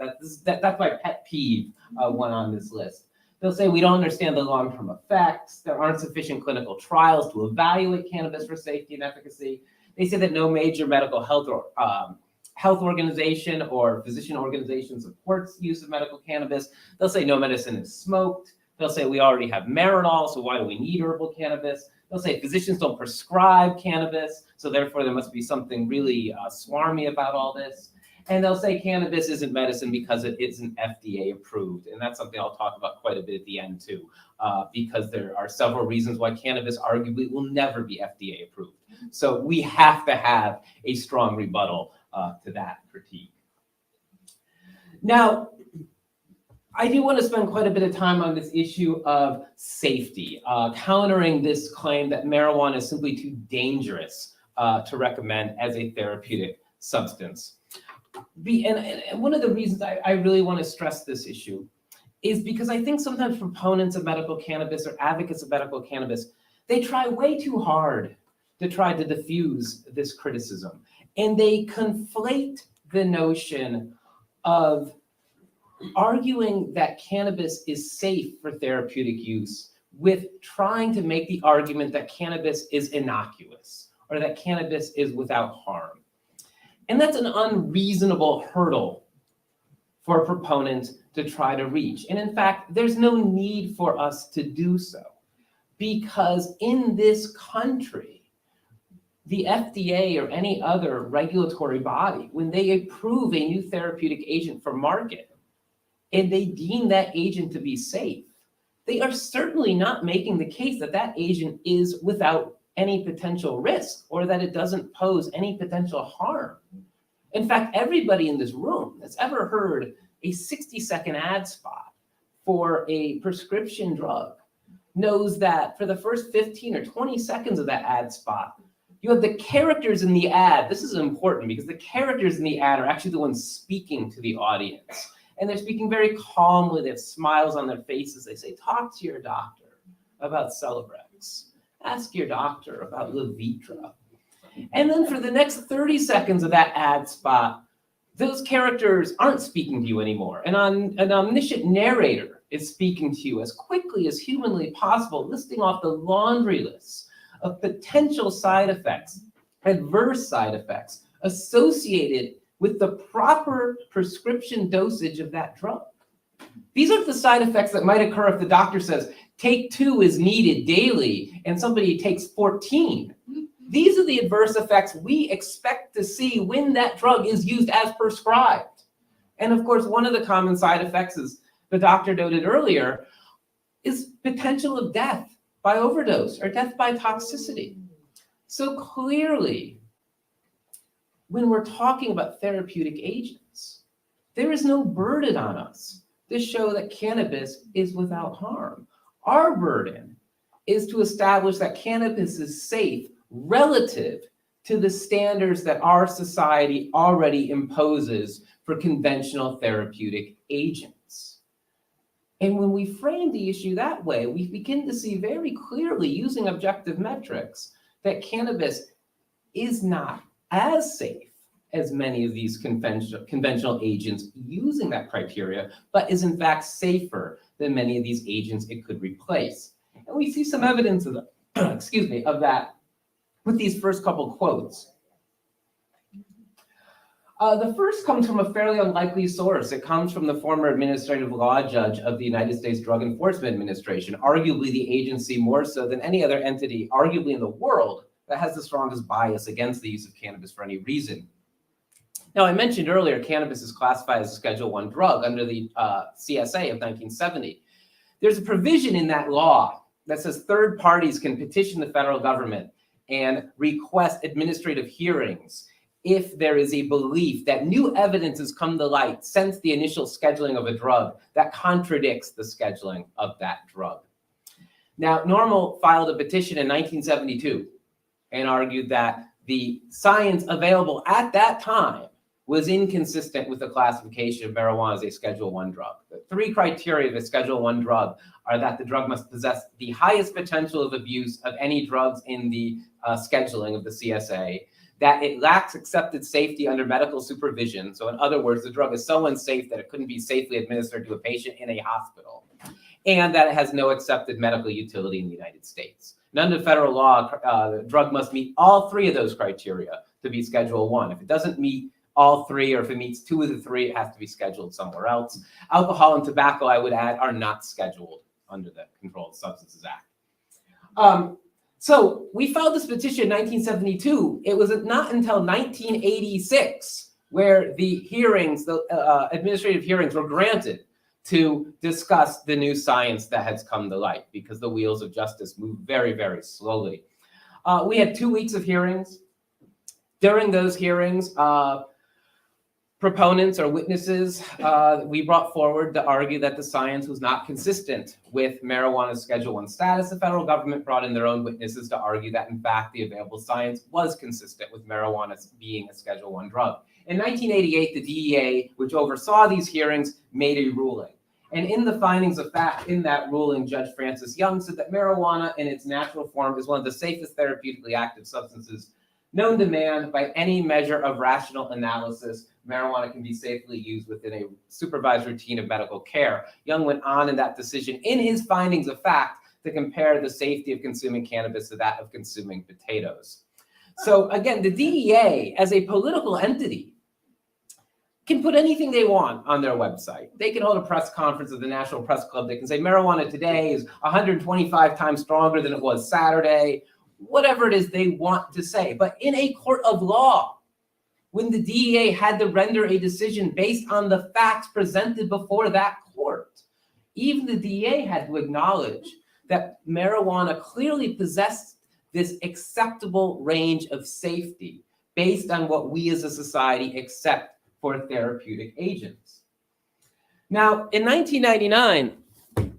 [SPEAKER 9] my pet peeve one on this list. They'll say we don't understand the long-term effects. There aren't sufficient clinical trials to evaluate cannabis for safety and efficacy. They say that no major medical health or health organization or physician organization supports use of medical cannabis. They'll say no medicine is smoked. They'll say we already have Marinol, so why do we need herbal cannabis? They'll say physicians don't prescribe cannabis, so therefore there must be something really swarmy about all this. And they'll say cannabis isn't medicine because it isn't FDA approved. And that's something I'll talk about quite a bit at the end too, because there are several reasons why cannabis arguably will never be FDA approved. So we have to have a strong rebuttal to that critique. Now, I do want to spend quite a bit of time on this issue of safety, countering this claim that marijuana is simply too dangerous to recommend as a therapeutic substance. And one of the reasons I really want to stress this issue is because I think sometimes proponents of medical cannabis or advocates of medical cannabis, they try way too hard to try to diffuse this criticism. And they conflate the notion of arguing that cannabis is safe for therapeutic use with trying to make the argument that cannabis is innocuous or that cannabis is without harm. And that's an unreasonable hurdle for a proponent to try to reach. And in fact, there's no need for us to do so, because in this country, the FDA or any other regulatory body, when they approve a new therapeutic agent for market and they deem that agent to be safe, they are certainly not making the case that that agent is without any potential risk or that it doesn't pose any potential harm. In fact, everybody in this room that's ever heard a 60-second ad spot for a prescription drug knows that for the first 15 or 20 seconds of that ad spot, you have the characters in the ad. This is important because the characters in the ad are actually the ones speaking to the audience. And they're speaking very calmly. They have smiles on their faces. They say, talk to your doctor about Celebrex. Ask your doctor about Levitra. And then for the next 30 seconds of that ad spot, those characters aren't speaking to you anymore. And an omniscient narrator is speaking to you as quickly as humanly possible, listing off the laundry list of potential side effects, adverse side effects associated with the proper prescription dosage of that drug. These are the side effects that might occur if the doctor says, take 2 is needed daily, and somebody takes 14. These are the adverse effects we expect to see when that drug is used as prescribed. And of course, one of the common side effects, as the doctor noted earlier, is potential of death by overdose or death by toxicity. So clearly, when we're talking about therapeutic agents, there is no burden on us to show that cannabis is without harm. Our burden is to establish that cannabis is safe relative to the standards that our society already imposes for conventional therapeutic agents. And when we frame the issue that way, we begin to see very clearly, using objective metrics, that cannabis is not as safe as many of these conventional agents using that criteria, but is in fact safer than many of these agents it could replace. And we see some evidence of that, excuse me, of that with these first couple quotes. The first comes from a fairly unlikely source. It comes from the former administrative law judge of the United States Drug Enforcement Administration, arguably the agency more so than any other entity, arguably in the world, that has the strongest bias against the use of cannabis for any reason. Now, I mentioned earlier, cannabis is classified as a Schedule I drug under the CSA of 1970. There's a provision in that law that says third parties can petition the federal government and request administrative hearings if there is a belief that new evidence has come to light since the initial scheduling of a drug that contradicts the scheduling of that drug. Now, Normal filed a petition in 1972 and argued that the science available at that time was inconsistent with the classification of marijuana as a Schedule I drug. The 3 criteria of a Schedule I drug are that the drug must possess the highest potential of abuse of any drugs in the scheduling of the CSA, that it lacks accepted safety under medical supervision. So in other words, the drug is so unsafe that it couldn't be safely administered to a patient in a hospital, and that it has no accepted medical utility in the United States. And under federal law, the drug must meet all 3 of those criteria to be Schedule I. If it doesn't meet all 3, or if it meets 2 of the 3, it has to be scheduled somewhere else. Alcohol and tobacco, I would add, are not scheduled under the Controlled Substances Act. So we filed this petition in 1972. It was not until 1986 where the hearings, the administrative hearings were granted to discuss the new science that has come to light, because the wheels of justice move very, very slowly. We had 2 weeks of hearings. During those hearings, proponents or witnesses we brought forward to argue that the science was not consistent with marijuana's Schedule I status. The federal government brought in their own witnesses to argue that, in fact, the available science was consistent with marijuana being a Schedule I drug. In 1988, the DEA, which oversaw these hearings, made a ruling. And in the findings of fact in that ruling, Judge Francis Young said that marijuana in its natural form is one of the safest therapeutically active substances known to man. By any measure of rational analysis, marijuana can be safely used within a supervised routine of medical care. Young went on in that decision, in his findings of fact, to compare the safety of consuming cannabis to that of consuming potatoes. So again, the DEA, as a political entity, can put anything they want on their website. They can hold a press conference at the National Press Club. They can say marijuana today is 125 times stronger than it was Saturday, whatever it is they want to say. But in a court of law, when the DEA had to render a decision based on the facts presented before that court, even the DEA had to acknowledge that marijuana clearly possessed this acceptable range of safety based on what we as a society accept for therapeutic agents. Now, in 1999,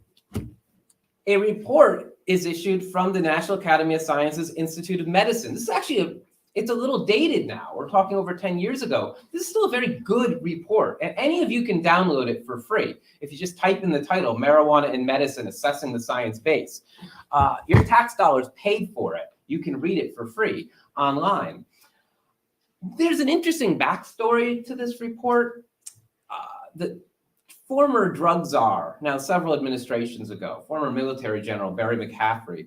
[SPEAKER 9] a report is issued from the National Academy of Sciences Institute of Medicine. This is actually it's a little dated now. We're talking over 10 years ago. This is still a very good report, and any of you can download it for free. If you just type in the title, Marijuana in Medicine, Assessing the Science Base. Your tax dollars paid for it. You can read it for free online. There's an interesting backstory to this report. The former drug czar, now several administrations ago, former military general Barry McCaffrey,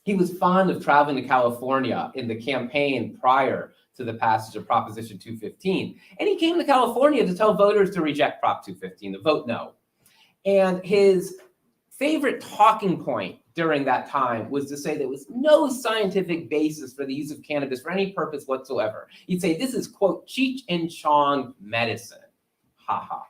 [SPEAKER 9] he was fond of traveling to California in the campaign prior to the passage of Proposition 215. And he came to California to tell voters to reject Prop 215, to vote no. And his favorite talking point during that time was to say there was no scientific basis for the use of cannabis for any purpose whatsoever. He'd say this is, quote, Cheech and Chong medicine. Ha ha.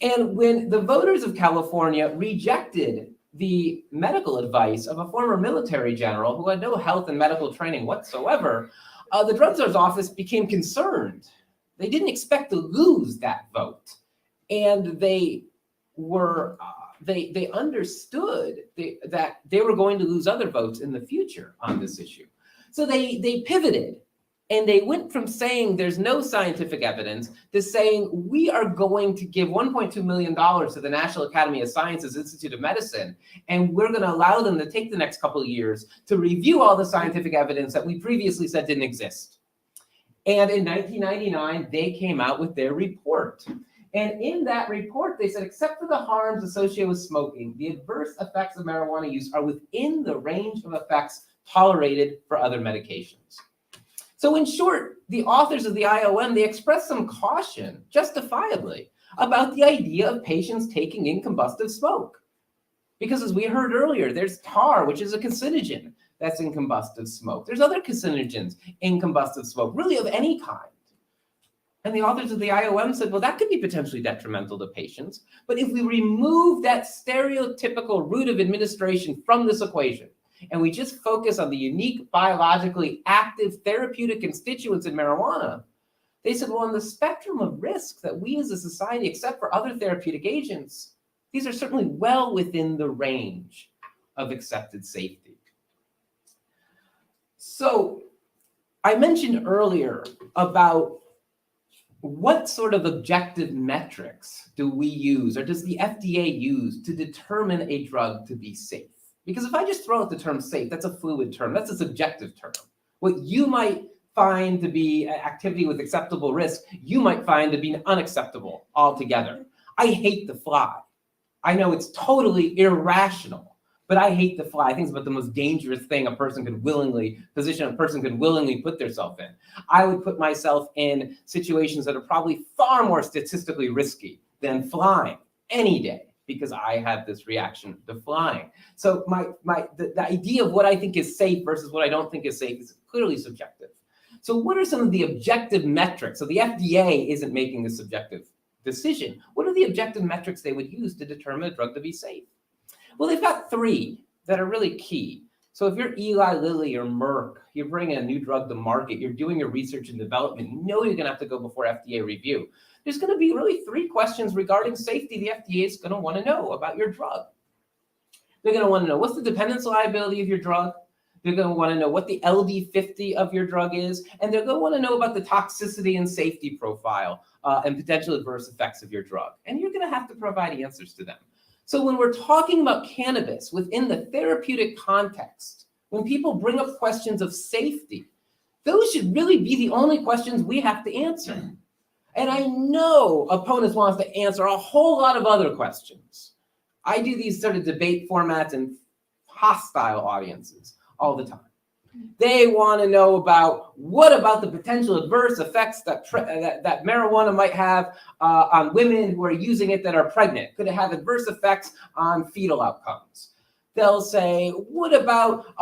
[SPEAKER 9] And when the voters of California rejected the medical advice of a former military general who had no health and medical training whatsoever, the drug czar's office became concerned. They didn't expect to lose that vote. And they were they understood that they were going to lose other votes in the future on this issue. So they pivoted, and they went from saying there's no scientific evidence to saying we are going to give $1.2 million to the National Academy of Sciences Institute of Medicine, and we're going to allow them to take the next couple of years to review all the scientific evidence that we previously said didn't exist. And in 1999, they came out with their report. And in that report, they said, except for the harms associated with smoking, the adverse effects of marijuana use are within the range of effects tolerated for other medications. So in short, the authors of the IOM, they expressed some caution, justifiably, about the idea of patients taking in combustive smoke. Because as we heard earlier, there's tar, which is a carcinogen that's in combustive smoke. There's other carcinogens in combustive smoke, really of any kind. And the authors of the IOM said, well, that could be potentially detrimental to patients. But if we remove that stereotypical route of administration from this equation, and we just focus on the unique biologically active therapeutic constituents in marijuana, they said, well, on the spectrum of risk that we as a society accept for other therapeutic agents, these are certainly well within the range of accepted safety. So I mentioned earlier about what sort of objective metrics do we use, or does the FDA use, to determine a drug to be safe? Because if I just throw out the term safe, that's a fluid term, that's a subjective term. What you might find to be activity with acceptable risk, you might find to be unacceptable altogether. I hate the fly. I know it's totally irrational, but I hate the fly. I think it's about the most dangerous thing a person could willingly put themselves in. I would put myself in situations that are probably far more statistically risky than flying any day, because I have this reaction to flying. So the idea of what I think is safe versus what I don't think is safe is clearly subjective. So what are some of the objective metrics? So the FDA isn't making the subjective decision. What are the objective metrics they would use to determine a drug to be safe? Well, they've got 3 that are really key. So if you're Eli Lilly or Merck, you're bringing a new drug to market, you're doing your research and development, you know you're going to have to go before FDA review. There's going to be really 3 questions regarding safety the FDA is going to want to know about your drug. They're going to want to know what's the dependence liability of your drug. They're going to want to know what the LD50 of your drug is, and they're going to want to know about the toxicity and safety profile and potential adverse effects of your drug. And you're going to have to provide answers to them. So when we're talking about cannabis within the therapeutic context, when people bring up questions of safety, those should really be the only questions we have to answer. And I know opponents want us to answer a whole lot of other questions. I do these sort of debate formats in hostile audiences all the time. They want to know about what about the potential adverse effects that marijuana might have on women who are using it that are pregnant. Could it have adverse effects on fetal outcomes? They'll say, what about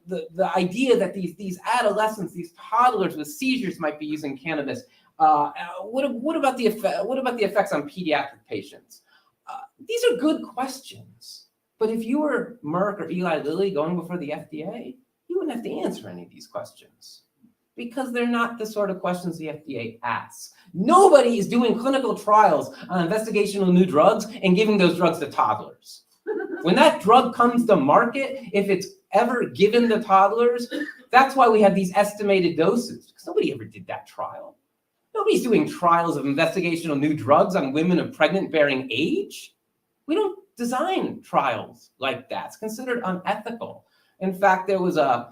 [SPEAKER 9] the idea that these adolescents, these toddlers with seizures might be using cannabis? What about the effects on pediatric patients? These are good questions. But if you were Merck or Eli Lilly going before the FDA, you wouldn't have to answer any of these questions because they're not the sort of questions the FDA asks. Nobody is doing clinical trials on investigational new drugs and giving those drugs to toddlers. When that drug comes to market, if it's ever given to toddlers, that's why we have these estimated doses, because nobody ever did that trial. Nobody's doing trials of investigational new drugs on women of pregnant bearing age. We don't design trials like that. It's considered unethical. In fact, there was a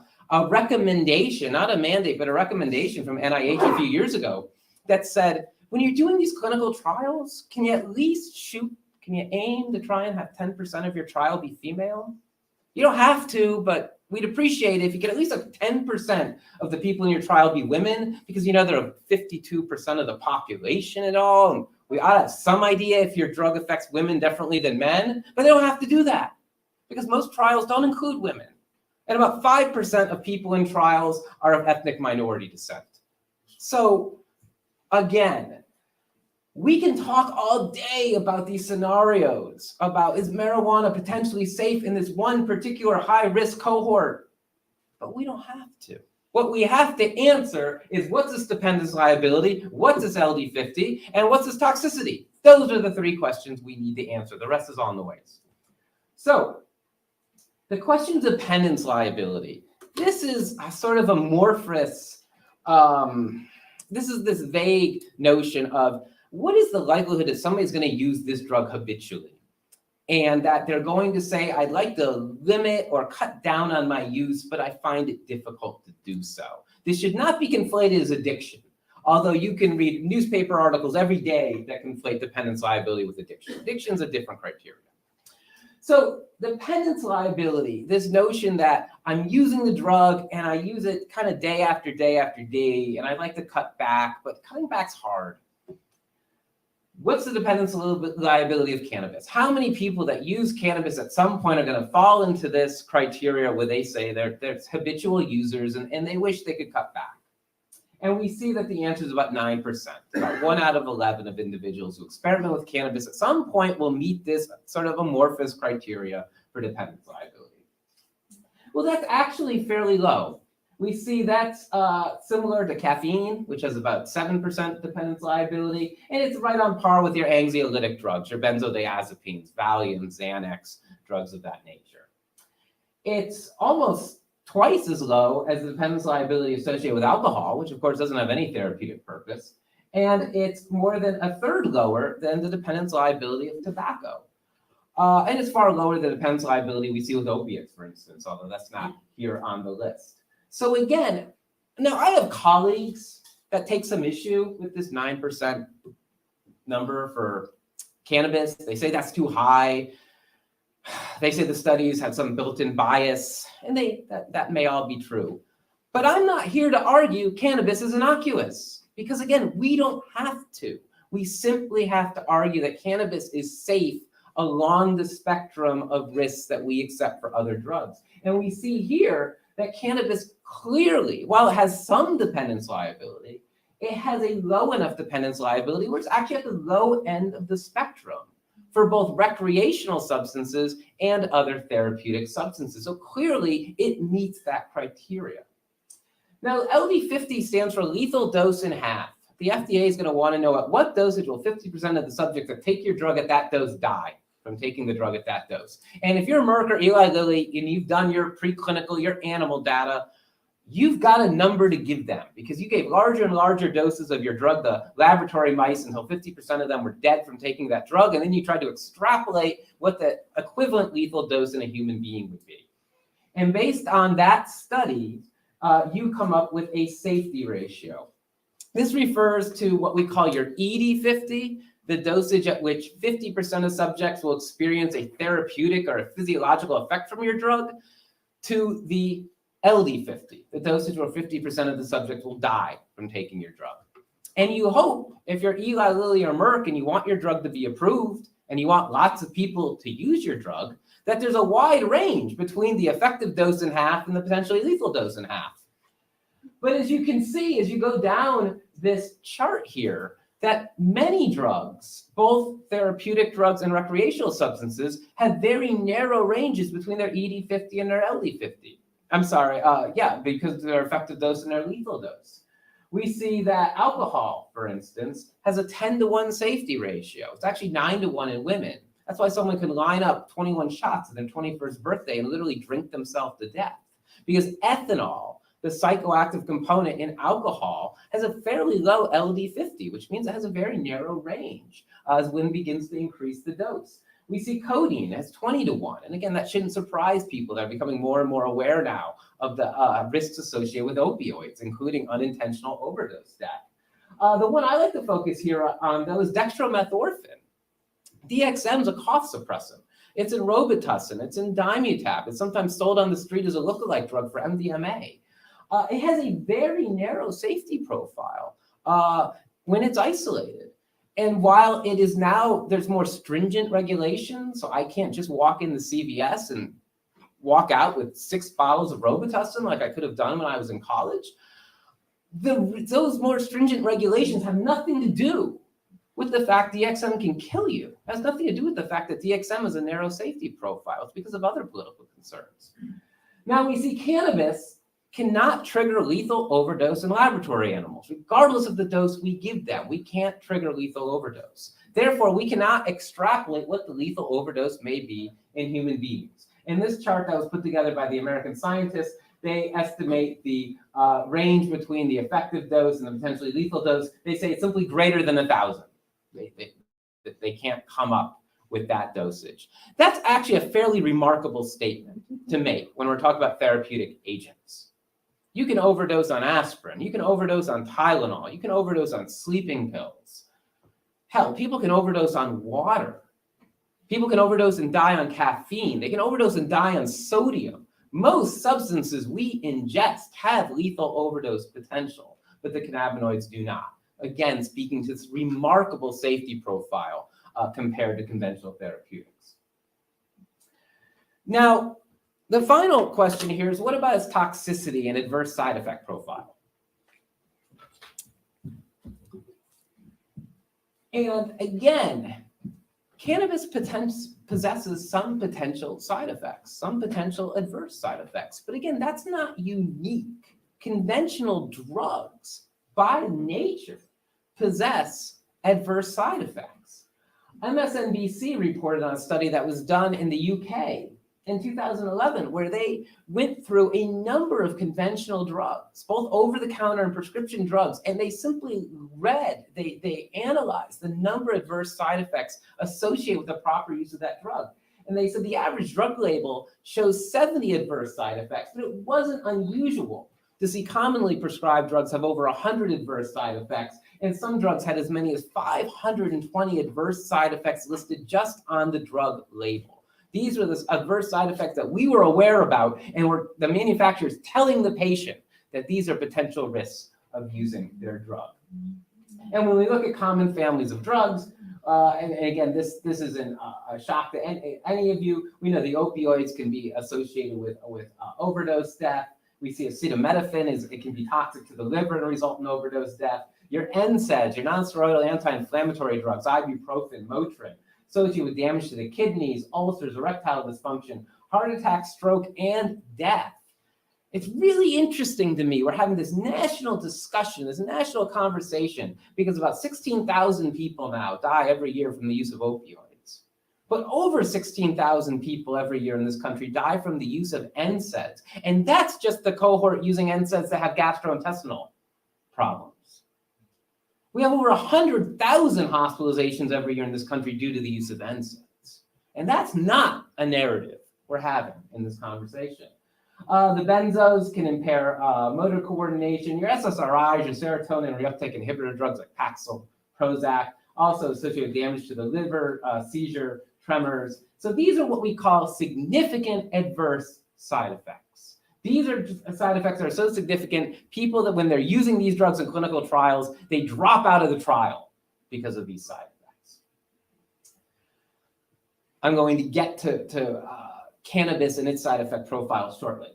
[SPEAKER 9] recommendation, not a mandate, but a recommendation from NIH a few years ago that said, when you're doing these clinical trials, can you at least can you aim to try and have 10% of your trial be female? You don't have to, but we'd appreciate it if you could at least have 10% of the people in your trial be women, because you know there are 52% of the population at all. And we ought to have some idea if your drug affects women differently than men, but they don't have to do that because most trials don't include women. And about 5% of people in trials are of ethnic minority descent. So again, we can talk all day about these scenarios, about is marijuana potentially safe in this one particular high-risk cohort, but we don't have to. What we have to answer is what's this dependence liability, what's this LD50, and what's this toxicity? Those are the 3 questions we need to answer. The rest is on the ways. So the question of dependence liability, this is a sort of amorphous, this is this vague notion of what is the likelihood that somebody's going to use this drug habitually? And that they're going to say, I'd like to limit or cut down on my use, but I find it difficult to do so. This should not be conflated as addiction, although you can read newspaper articles every day that conflate dependence liability with addiction. Addiction is a different criteria. So dependence liability, this notion that I'm using the drug and I use it kind of day after day after day, and I'd like to cut back, but cutting back's hard. What's the dependence liability of cannabis? How many people that use cannabis at some point are going to fall into this criteria where they say they're habitual users and they wish they could cut back? And we see that the answer is about 9%. About 1 out of 11 of individuals who experiment with cannabis at some point will meet this sort of amorphous criteria for dependence liability. Well, that's actually fairly low. We see that's similar to caffeine, which has about 7% dependence liability, and it's right on par with your anxiolytic drugs, your benzodiazepines, Valium, Xanax, drugs of that nature. It's almost twice as low as the dependence liability associated with alcohol, which of course doesn't have any therapeutic purpose, and it's more than a third lower than the dependence liability of tobacco. And it's far lower than the dependence liability we see with opiates, for instance, although that's not here on the list. So again, now I have colleagues that take some issue with this 9% number for cannabis. They say that's too high. They say the studies have some built-in bias, and that may all be true. But I'm not here to argue cannabis is innocuous, because again, we don't have to. We simply have to argue that cannabis is safe along the spectrum of risks that we accept for other drugs. And we see here that cannabis clearly, while it has some dependence liability, it has a low enough dependence liability where it's actually at the low end of the spectrum for both recreational substances and other therapeutic substances. So clearly it meets that criteria. Now, LD50 stands for lethal dose in half. The FDA is going to want to know at what dosage will 50% of the subjects that take your drug at that dose die from taking the drug at that dose. And if you're Merck or Eli Lilly and you've done your preclinical, your animal data, you've got a number to give them because you gave larger and larger doses of your drug, the laboratory mice, until 50% of them were dead from taking that drug. And then you tried to extrapolate what the equivalent lethal dose in a human being would be. And based on that study, you come up with a safety ratio. This refers to what we call your ED50, the dosage at which 50% of subjects will experience a therapeutic or a physiological effect from your drug, to the LD50, the dosage where 50% of the subjects will die from taking your drug. And you hope, if you're Eli Lilly or Merck and you want your drug to be approved and you want lots of people to use your drug, that there's a wide range between the effective dose in half and the potentially lethal dose in half. But as you can see, as you go down this chart here, that many drugs, both therapeutic drugs and recreational substances, have very narrow ranges between their ED50 and their LD50. I'm sorry, because of their effective dose and their lethal dose. We see that alcohol, for instance, has a 10-to-1 safety ratio. It's actually 9-to-1 in women. That's why someone can line up 21 shots at their 21st birthday and literally drink themselves to death. Because ethanol, the psychoactive component in alcohol, has a fairly low LD50, which means it has a very narrow range as one begins to increase the dose. We see codeine as 20-to-1. And again, that shouldn't surprise people. They're becoming more and more aware now of the risks associated with opioids, including unintentional overdose death. The one I like to focus here on, though, is dextromethorphan. DXM is a cough suppressant. It's in Robitussin. It's in Dimutab. It's sometimes sold on the street as a lookalike drug for MDMA. It has a very narrow safety profile when it's isolated. And while it is now, there's more stringent regulations, so I can't just walk in the CVS and walk out with 6 bottles of Robitussin like I could have done when I was in college. Those more stringent regulations have nothing to do with the fact DXM can kill you. It has nothing to do with the fact that DXM is a narrow safety profile. It's because of other political concerns. Now we see cannabis cannot trigger lethal overdose in laboratory animals. Regardless of the dose we give them, we can't trigger lethal overdose. Therefore, we cannot extrapolate what the lethal overdose may be in human beings. In this chart that was put together by the American scientists, they estimate the range between the effective dose and the potentially lethal dose. They say it's simply greater than 1,000. They can't come up with that dosage. That's actually a fairly remarkable statement to make when we're talking about therapeutic agents. You can overdose on aspirin. You can overdose on Tylenol. You can overdose on sleeping pills. Hell, people can overdose on water. People can overdose and die on caffeine. They can overdose and die on sodium. Most substances we ingest have lethal overdose potential, but the cannabinoids do not. Again, speaking to this remarkable safety profile compared to conventional therapeutics. Now, the final question here is, what about its toxicity and adverse side effect profile? And again, cannabis possesses some potential side effects, some potential adverse side effects. But again, that's not unique. Conventional drugs, by nature, possess adverse side effects. MSNBC reported on a study that was done in the UK in 2011, where they went through a number of conventional drugs, both over-the-counter and prescription drugs, and they simply they analyzed the number of adverse side effects associated with the proper use of that drug. And they said the average drug label shows 70 adverse side effects, but it wasn't unusual to see commonly prescribed drugs have over 100 adverse side effects, and some drugs had as many as 520 adverse side effects listed just on the drug label. These were the adverse side effects that we were aware about, and were the manufacturers telling the patient that these are potential risks of using their drug. And when we look at common families of drugs, and again, this isn't a shock to any of you. We know the opioids can be associated with overdose death. We see acetaminophen it can be toxic to the liver and result in overdose death. Your NSAIDs, your non-steroidal anti-inflammatory drugs, ibuprofen, Motrin, associated with damage to the kidneys, ulcers, erectile dysfunction, heart attack, stroke, and death. It's really interesting to me. We're having this national discussion, this national conversation, because about 16,000 people now die every year from the use of opioids. But over 16,000 people every year in this country die from the use of NSAIDs. And that's just the cohort using NSAIDs that have gastrointestinal problems. We have over 100,000 hospitalizations every year in this country due to the use of NSAIDs. And that's not a narrative we're having in this conversation. The benzos can impair motor coordination. Your SSRIs, your serotonin reuptake inhibitor drugs like Paxil, Prozac, also associated with damage to the liver, seizure, tremors. So these are what we call significant adverse side effects. These are side effects that are so significant, people that when they're using these drugs in clinical trials, they drop out of the trial because of these side effects. I'm going to get to cannabis and its side effect profile shortly.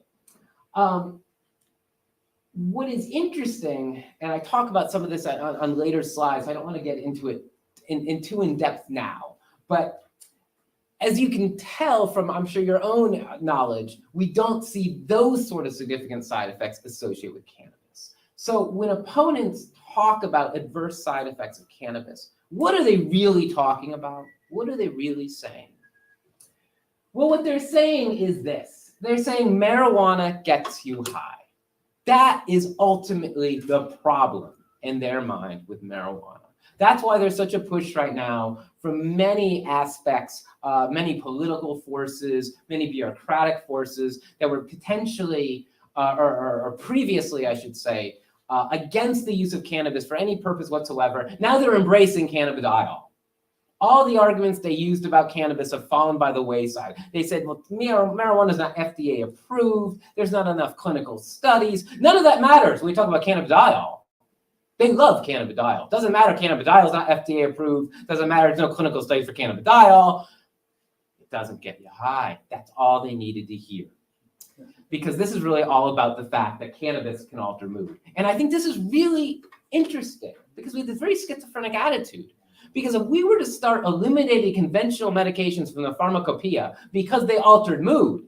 [SPEAKER 9] What is interesting, and I talk about some of this on later slides, I don't want to get into it too in depth now, but as you can tell from, I'm sure, your own knowledge, we don't see those sort of significant side effects associated with cannabis. So when opponents talk about adverse side effects of cannabis, what are they really talking about? What are they really saying? Well, what they're saying is this. They're saying marijuana gets you high. That is ultimately the problem in their mind with marijuana. That's why there's such a push right now from many aspects, many political forces, many bureaucratic forces that were potentially, or previously, I should say, against the use of cannabis for any purpose whatsoever. Now they're embracing cannabidiol. All the arguments they used about cannabis have fallen by the wayside. They said, well, marijuana is not FDA approved. There's not enough clinical studies. None of that matters when we talk about cannabidiol. They love cannabidiol. Doesn't matter, cannabidiol is not FDA approved. Doesn't matter, there's no clinical studies for cannabidiol. It doesn't get you high. That's all they needed to hear. Because this is really all about the fact that cannabis can alter mood. And I think this is really interesting because we have this very schizophrenic attitude. Because if we were to start eliminating conventional medications from the pharmacopoeia because they altered mood,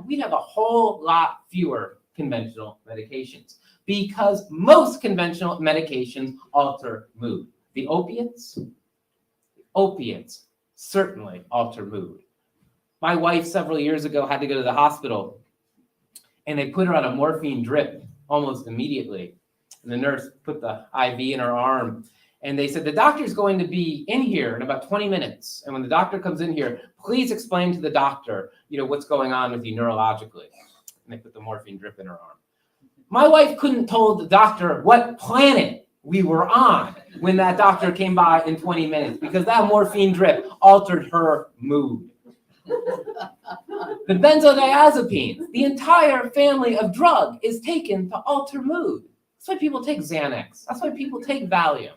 [SPEAKER 9] we'd have a whole lot fewer conventional medications. Because most conventional medications alter mood. The opiates certainly alter mood. My wife several years ago had to go to the hospital and they put her on a morphine drip almost immediately. And the nurse put the IV in her arm and they said, the doctor's going to be in here in about 20 minutes. And when the doctor comes in here, please explain to the doctor, what's going on with you neurologically. And they put the morphine drip in her arm. My wife couldn't tell the doctor what planet we were on when that doctor came by in 20 minutes because that morphine drip altered her mood. The benzodiazepines, the entire family of drug is taken to alter mood. That's why people take Xanax. That's why people take Valium.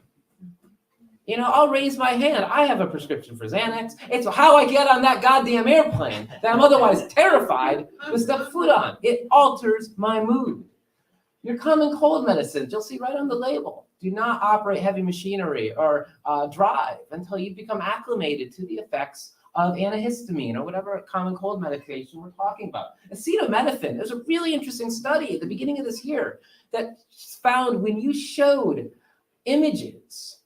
[SPEAKER 9] I'll raise my hand. I have a prescription for Xanax. It's how I get on that goddamn airplane that I'm otherwise terrified to step foot on. It alters my mood. Your common cold medicines, you'll see right on the label. Do not operate heavy machinery or drive until you become acclimated to the effects of antihistamine or whatever common cold medication we're talking about. Acetaminophen, there's a really interesting study at the beginning of this year that found when you showed images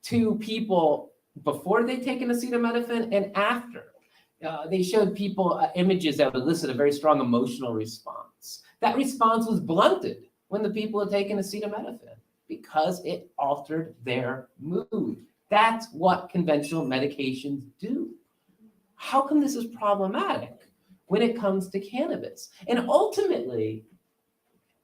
[SPEAKER 9] to people before they'd taken acetaminophen and after, they showed people images that would elicit a very strong emotional response. That response was blunted when the people had taken acetaminophen because it altered their mood. That's what conventional medications do. How come this is problematic when it comes to cannabis? And ultimately,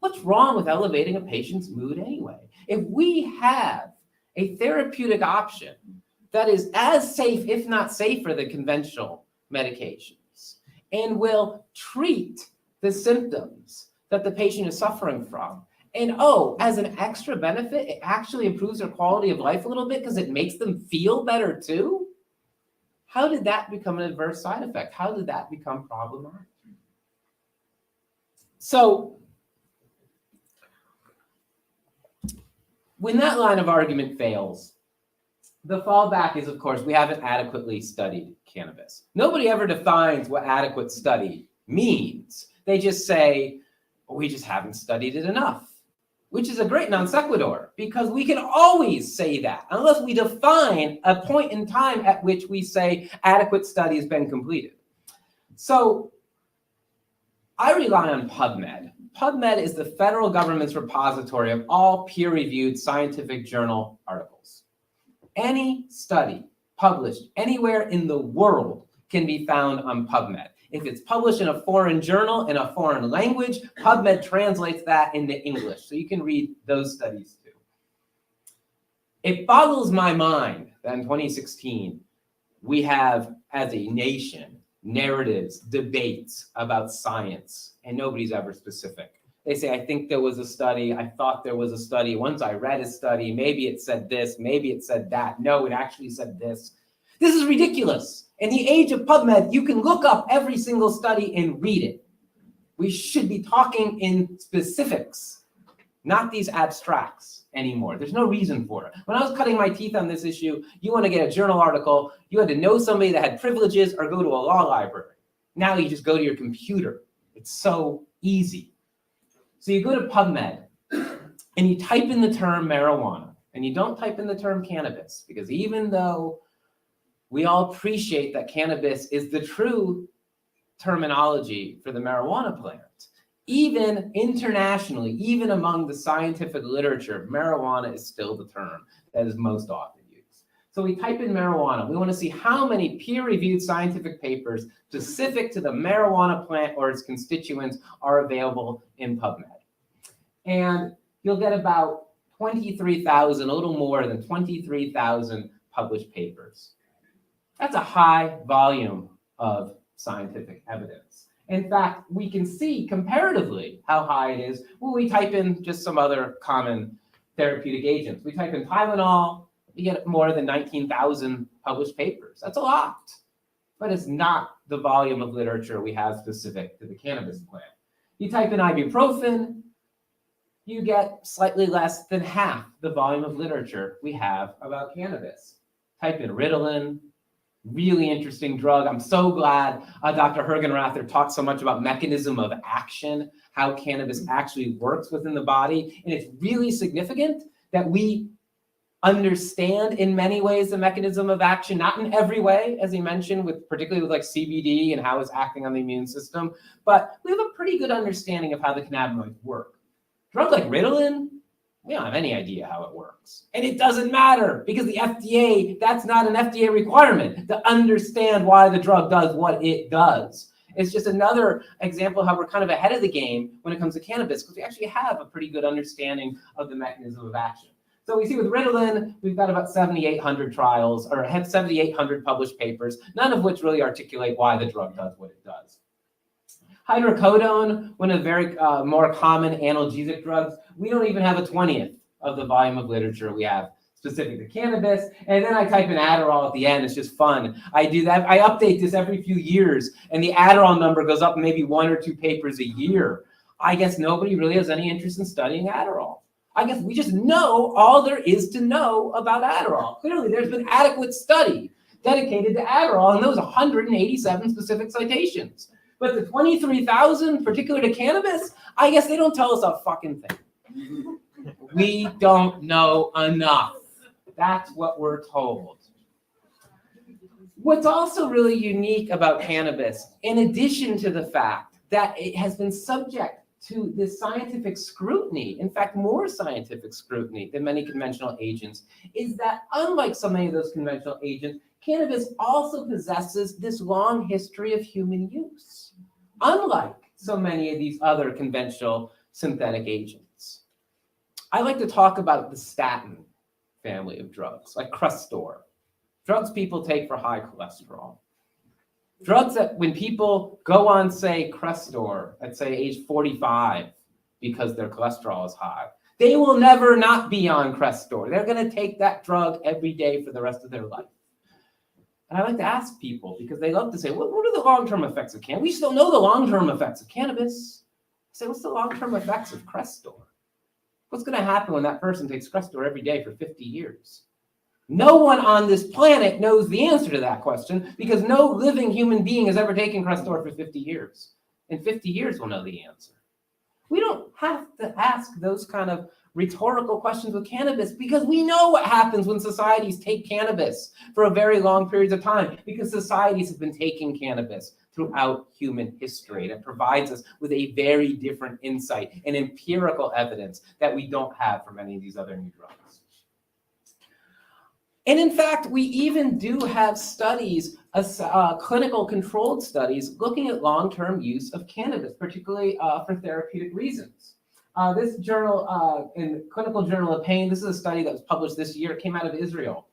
[SPEAKER 9] what's wrong with elevating a patient's mood anyway? If we have a therapeutic option that is as safe, if not safer, than conventional medications and will treat the symptoms that the patient is suffering from And oh, as an extra benefit, it actually improves their quality of life a little bit because it makes them feel better too. How did that become an adverse side effect? How did that become problematic? So when that line of argument fails, the fallback is, of course, we haven't adequately studied cannabis. Nobody ever defines what adequate study means. They just say, we just haven't studied it enough, which is a great non sequitur, because we can always say that unless we define a point in time at which we say adequate study has been completed. So I rely on PubMed. PubMed is the federal government's repository of all peer-reviewed scientific journal articles. Any study published anywhere in the world can be found on PubMed. If it's published in a foreign journal in a foreign language, PubMed translates that into English, so you can read those studies too. It boggles my mind that in 2016, we have, as a nation, narratives, debates about science, and nobody's ever specific. They say, I think there was a study, I thought there was a study, once I read a study, maybe it said this, maybe it said that. No, it actually said this. This is ridiculous. In the age of PubMed, you can look up every single study and read it. We should be talking in specifics, not these abstracts anymore. There's no reason for it. When I was cutting my teeth on this issue, you want to get a journal article, you had to know somebody that had privileges or go to a law library. Now you just go to your computer. It's so easy. So you go to PubMed and you type in the term marijuana, and you don't type in the term cannabis, because even though we all appreciate that cannabis is the true terminology for the marijuana plant, even internationally, even among the scientific literature, marijuana is still the term that is most often used. So we type in marijuana. We want to see how many peer-reviewed scientific papers specific to the marijuana plant or its constituents are available in PubMed. And you'll get about 23,000, a little more than 23,000 published papers. That's a high volume of scientific evidence. In fact, we can see comparatively how high it is when we type in just some other common therapeutic agents. We type in Tylenol, we get more than 19,000 published papers. That's a lot, but it's not the volume of literature we have specific to the cannabis plant. You type in ibuprofen, you get slightly less than half the volume of literature we have about cannabis. Type in Ritalin, really interesting drug. I'm so glad Dr. Hergenrather talked so much about mechanism of action, how cannabis actually works within the body. And it's really significant that we understand in many ways the mechanism of action, not in every way, as he mentioned, particularly with like CBD and how it's acting on the immune system, but we have a pretty good understanding of how the cannabinoids work. Drugs like Ritalin, we don't have any idea how it works. And it doesn't matter because the FDA, that's not an FDA requirement to understand why the drug does what it does. It's just another example of how we're kind of ahead of the game when it comes to cannabis, because we actually have a pretty good understanding of the mechanism of action. So we see with Ritalin, we've got about 7,800 trials, or have 7,800 published papers, none of which really articulate why the drug does what it does. Hydrocodone, one of the very more common analgesic drugs, we don't even have a 20th of the volume of literature we have specific to cannabis. And then I type in Adderall at the end. It's just fun. I do that. I update this every few years, and the Adderall number goes up maybe 1 or 2 papers a year. I guess nobody really has any interest in studying Adderall. I guess we just know all there is to know about Adderall. Clearly, there's been adequate study dedicated to Adderall, and those 187 specific citations. But the 23,000, particular to cannabis, I guess they don't tell us a fucking thing. We don't know enough. That's what we're told. What's also really unique about cannabis, in addition to the fact that it has been subject to this scientific scrutiny, in fact, more scientific scrutiny than many conventional agents, is that unlike so many of those conventional agents, cannabis also possesses this long history of human use, unlike so many of these other conventional synthetic agents. I like to talk about the statin family of drugs, like Crestor, drugs people take for high cholesterol. Drugs that when people go on, say, Crestor at, say, age 45, because their cholesterol is high. They will never not be on Crestor. They're going to take that drug every day for the rest of their life. And I like to ask people, because they love to say, what are the long-term effects of cannabis? We still know the long-term effects of cannabis. I say, what's the long-term effects of Crestor? What's going to happen when that person takes Crestor every day for 50 years? No one on this planet knows the answer to that question, because no living human being has ever taken Crestor for 50 years. In 50 years, we'll know the answer. We don't have to ask those kind of rhetorical questions with cannabis, because we know what happens when societies take cannabis for a very long period of time, because societies have been taking cannabis throughout human history. And it provides us with a very different insight and empirical evidence that we don't have for many of these other new drugs. And in fact, we even do have studies, clinical controlled studies, looking at long-term use of cannabis, particularly for therapeutic reasons. This journal, in Clinical Journal of Pain, this is a study that was published this year. It came out of Israel.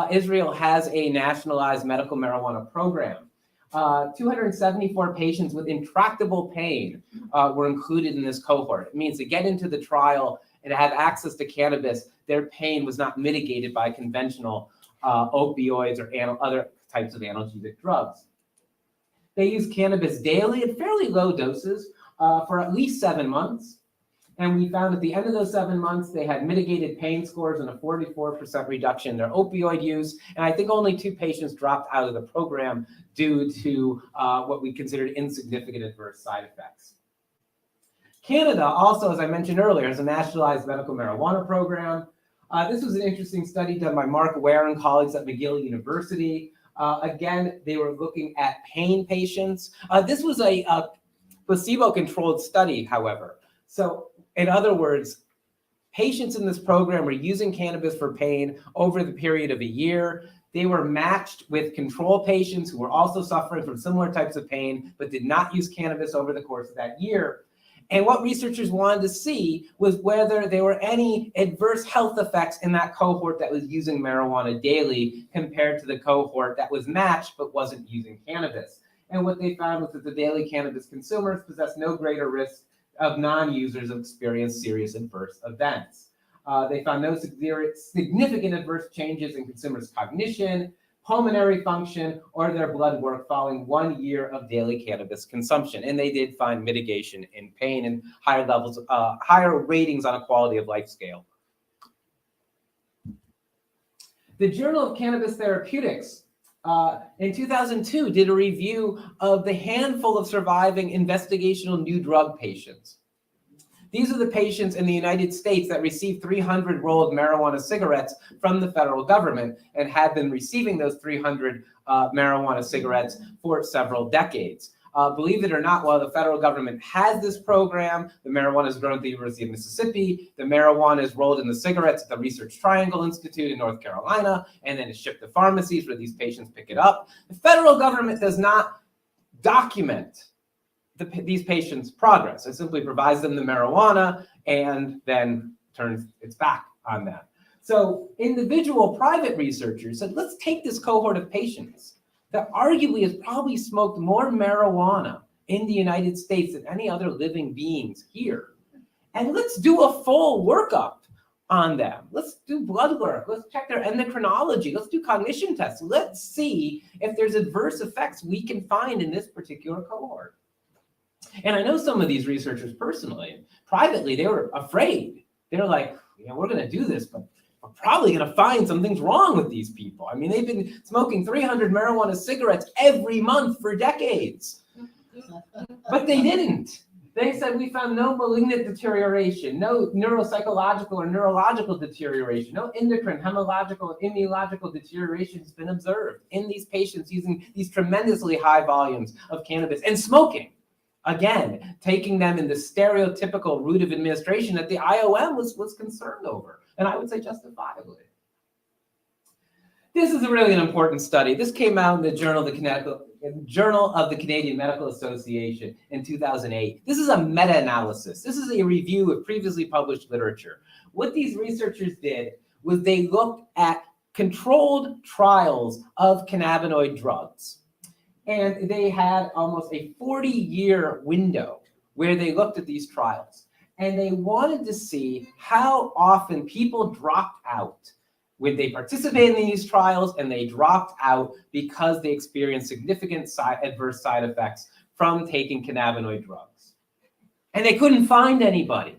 [SPEAKER 9] Israel has a nationalized medical marijuana program. 274 patients with intractable pain were included in this cohort. It means to get into the trial and to have access to cannabis, their pain was not mitigated by conventional opioids or other types of analgesic drugs. They use cannabis daily at fairly low doses for at least 7 months. And we found at the end of those 7 months, they had mitigated pain scores and a 44% reduction in their opioid use. And I think only 2 patients dropped out of the program due to what we considered insignificant adverse side effects. Canada also, as I mentioned earlier, has a nationalized medical marijuana program. This was an interesting study done by Mark Ware and colleagues at McGill University. Again, they were looking at pain patients. This was a placebo-controlled study, however. So in other words, patients in this program were using cannabis for pain over the period of a year. They were matched with control patients who were also suffering from similar types of pain, but did not use cannabis over the course of that year. And what researchers wanted to see was whether there were any adverse health effects in that cohort that was using marijuana daily compared to the cohort that was matched but wasn't using cannabis. And what they found was that the daily cannabis consumers possessed no greater risk of non-users of experience serious adverse events. They found no significant adverse changes in consumers' cognition, pulmonary function, or their blood work following 1 year of daily cannabis consumption. And they did find mitigation in pain and higher levels, higher ratings on a quality of life scale. The Journal of Cannabis Therapeutics in 2002 did a review of the handful of surviving investigational new drug patients. These are the patients in the United States that received 300 rolled marijuana cigarettes from the federal government and had been receiving those 300 marijuana cigarettes for several decades. Believe it or not, while the federal government has this program, the marijuana is grown at the University of Mississippi, the marijuana is rolled in the cigarettes at the Research Triangle Institute in North Carolina, and then is shipped to pharmacies where these patients pick it up. The federal government does not document these patients' progress. It simply provides them the marijuana and then turns its back on them. So individual private researchers said, let's take this cohort of patients that arguably has probably smoked more marijuana in the United States than any other living beings here. And let's do a full workup on them. Let's do blood work. Let's check their endocrinology. Let's do cognition tests. Let's see if there's adverse effects we can find in this particular cohort. And I know some of these researchers personally. Privately, they were afraid. They were like, we're going to do this, but we're probably going to find something's wrong with these people. I mean, they've been smoking 300 marijuana cigarettes every month for decades. But they didn't. They said we found no malignant deterioration, no neuropsychological or neurological deterioration, no endocrine, hematological, and immunological deterioration has been observed in these patients using these tremendously high volumes of cannabis and smoking. Again, taking them in the stereotypical route of administration that the IOM was concerned over, and I would say justifiably. This is really an important study. This came out in the Journal of the Canadian Medical Association in 2008. This is a meta-analysis. This is a review of previously published literature. What these researchers did was they looked at controlled trials of cannabinoid drugs. And they had almost a 40-year window where they looked at these trials. And they wanted to see how often people dropped out when they participated in these trials, and they dropped out because they experienced significant adverse side effects from taking cannabinoid drugs. And they couldn't find anybody.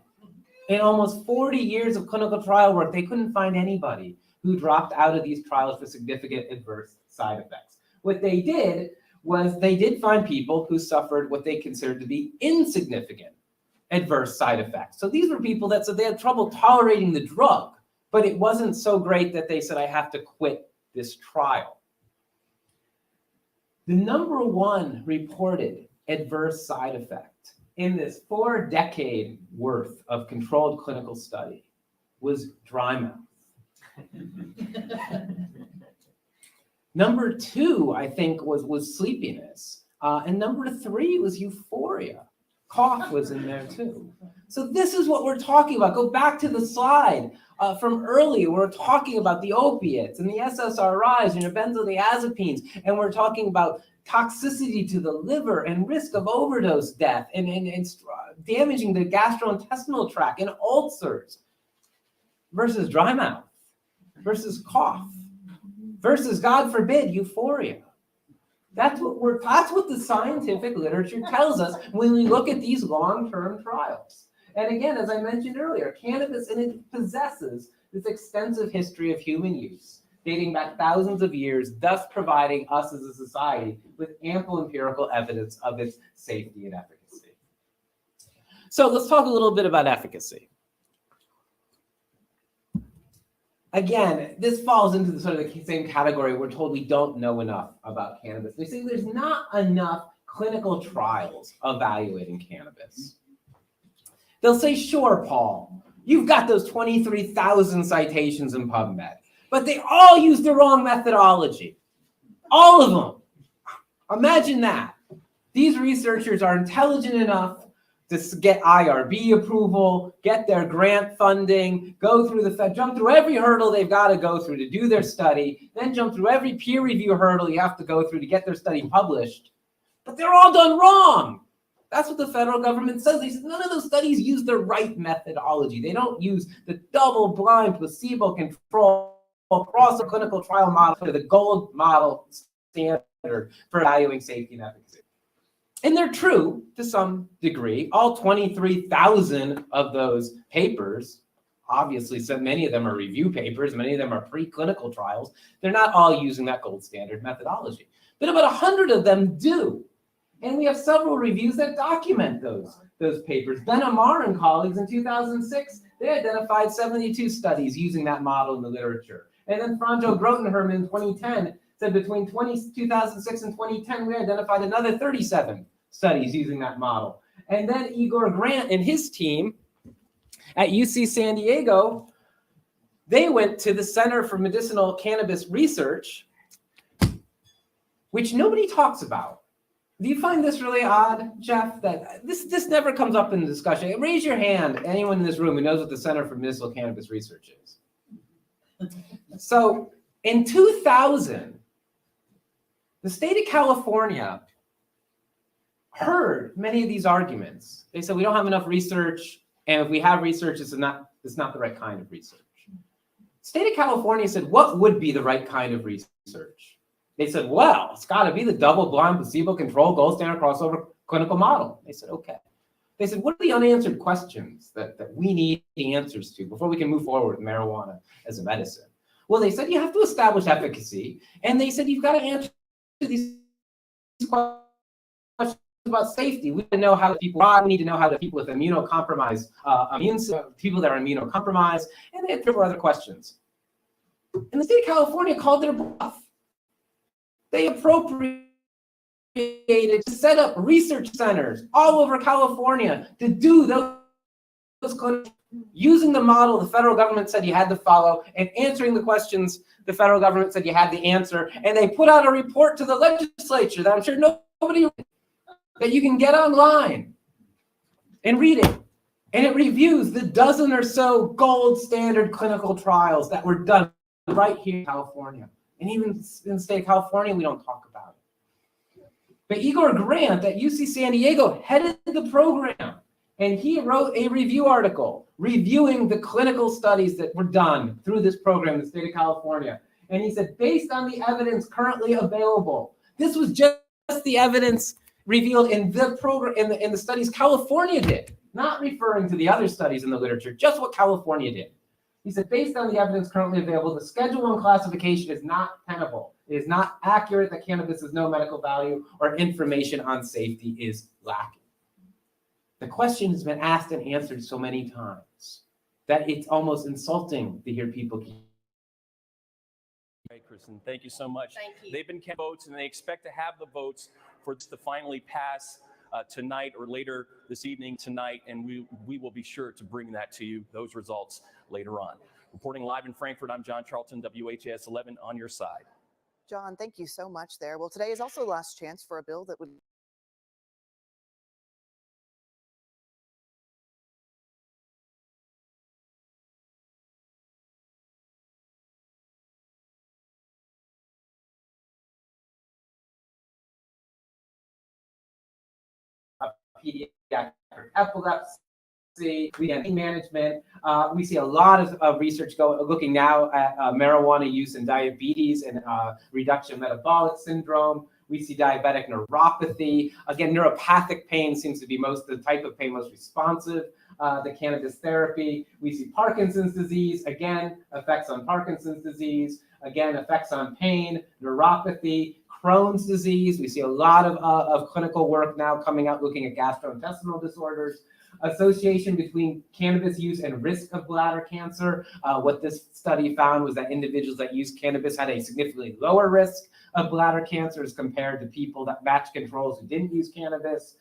[SPEAKER 9] In almost 40 years of clinical trial work, they couldn't find anybody who dropped out of these trials for significant adverse side effects. What they did was they did find people who suffered what they considered to be insignificant adverse side effects. So these were people that said they had trouble tolerating the drug, but it wasn't so great that they said, I have to quit this trial. The number one reported adverse side effect in this 4-decade worth of controlled clinical study was dry mouth. Number two, I think, was sleepiness. And number three was euphoria. Cough was in there too. So this is what we're talking about. Go back to the slide from earlier. We're talking about the opiates and the SSRIs and your benzodiazepines, and we're talking about toxicity to the liver and risk of overdose death and damaging the gastrointestinal tract and ulcers versus dry mouth versus cough versus, God forbid, euphoria. That's what the scientific literature tells us when we look at these long-term trials. And again, as I mentioned earlier, cannabis, and it possesses this extensive history of human use, dating back thousands of years, thus providing us as a society with ample empirical evidence of its safety and efficacy. So let's talk a little bit about efficacy. Again, this falls into the sort of the same category. We're told we don't know enough about cannabis. We say there's not enough clinical trials evaluating cannabis. They'll say, sure, Paul, you've got those 23,000 citations in PubMed, but they all use the wrong methodology. All of them. Imagine that. These researchers are intelligent enough to get IRB approval, get their grant funding, jump through every hurdle they've got to go through to do their study, then jump through every peer review hurdle you have to go through to get their study published. But they're all done wrong. That's what the federal government says. They said none of those studies use the right methodology. They don't use the double-blind, placebo-controlled cross-clinical trial model, the gold model standard for evaluating safety and efficacy. And they're true to some degree. All 23,000 of those papers, obviously, so many of them are review papers, many of them are preclinical trials. They're not all using that gold standard methodology. But about 100 of them do. And we have several reviews that document those papers. Ben Amar and colleagues in 2006, they identified 72 studies using that model in the literature. And then Franjo Grotenherm in 2010 said between 2006 and 2010, we identified another 37 studies using that model. And then Igor Grant and his team at UC San Diego, they went to the Center for Medicinal Cannabis Research, which nobody talks about. Do you find this really odd, Jeff, that this never comes up in the discussion? Raise your hand, anyone in this room who knows what the Center for Medicinal Cannabis Research is. So in 2000, the state of California heard many of these arguments. They said, we don't have enough research, and if we have research, it's not the right kind of research. The state of California said, what would be the right kind of research? They said, well, it's got to be the double-blind, placebo-controlled, gold standard crossover clinical model. They said, okay. They said, what are the unanswered questions that we need the answers to before we can move forward with marijuana as a medicine? Well, they said, you have to establish efficacy. And they said, you've got to answer these questions about safety. We need to know how to people thrive. We need to know how to people with immunocompromised people that are immunocompromised, and they had several other questions. And the state of California called their bluff. They appropriated to set up research centers all over California to do those clinics using the model the federal government said you had to follow and answering the questions the federal government said you had to answer. And they put out a report to the legislature that I'm sure nobody that you can get online and read it. And it reviews the dozen or so gold standard clinical trials that were done right here in California. And even in the state of California, we don't talk about it. But Igor Grant at UC San Diego headed the program. And he wrote a review article reviewing the clinical studies that were done through this program in the state of California. And he said, based on the evidence currently available, this was just the evidence revealed in the program, in the studies California did, not referring to the other studies in the literature, just what California did. He said, based on the evidence currently available, the Schedule 1 classification is not tenable. It is not accurate that cannabis has no medical value or information on safety is lacking. The question has been asked and answered so many times that it's almost insulting to hear people.
[SPEAKER 13] Hey, Kristen, thank you so much.
[SPEAKER 6] Thank you.
[SPEAKER 13] They've been counting votes, and they expect to have the votes for this to finally pass tonight or later this evening tonight, and we will be sure to bring that to you, those results, later on. Reporting live in Frankfurt, I'm John Charlton, WHAS 11, on your side.
[SPEAKER 16] John, thank you so much there. Well, today is also the last chance for a bill that would
[SPEAKER 9] pediatric epilepsy, we have pain management. We see a lot of research looking now at marijuana use in diabetes and reduction of metabolic syndrome. We see diabetic neuropathy. Again, neuropathic pain seems to be the type of pain most responsive to cannabis therapy. We see Parkinson's disease, again, effects on Parkinson's disease, again, effects on pain, neuropathy, Crohn's disease. We see a lot of clinical work now coming out looking at gastrointestinal disorders, association between cannabis use and risk of bladder cancer. What this study found was that individuals that used cannabis had a significantly lower risk of bladder cancer as compared to people that matched controls who didn't use cannabis.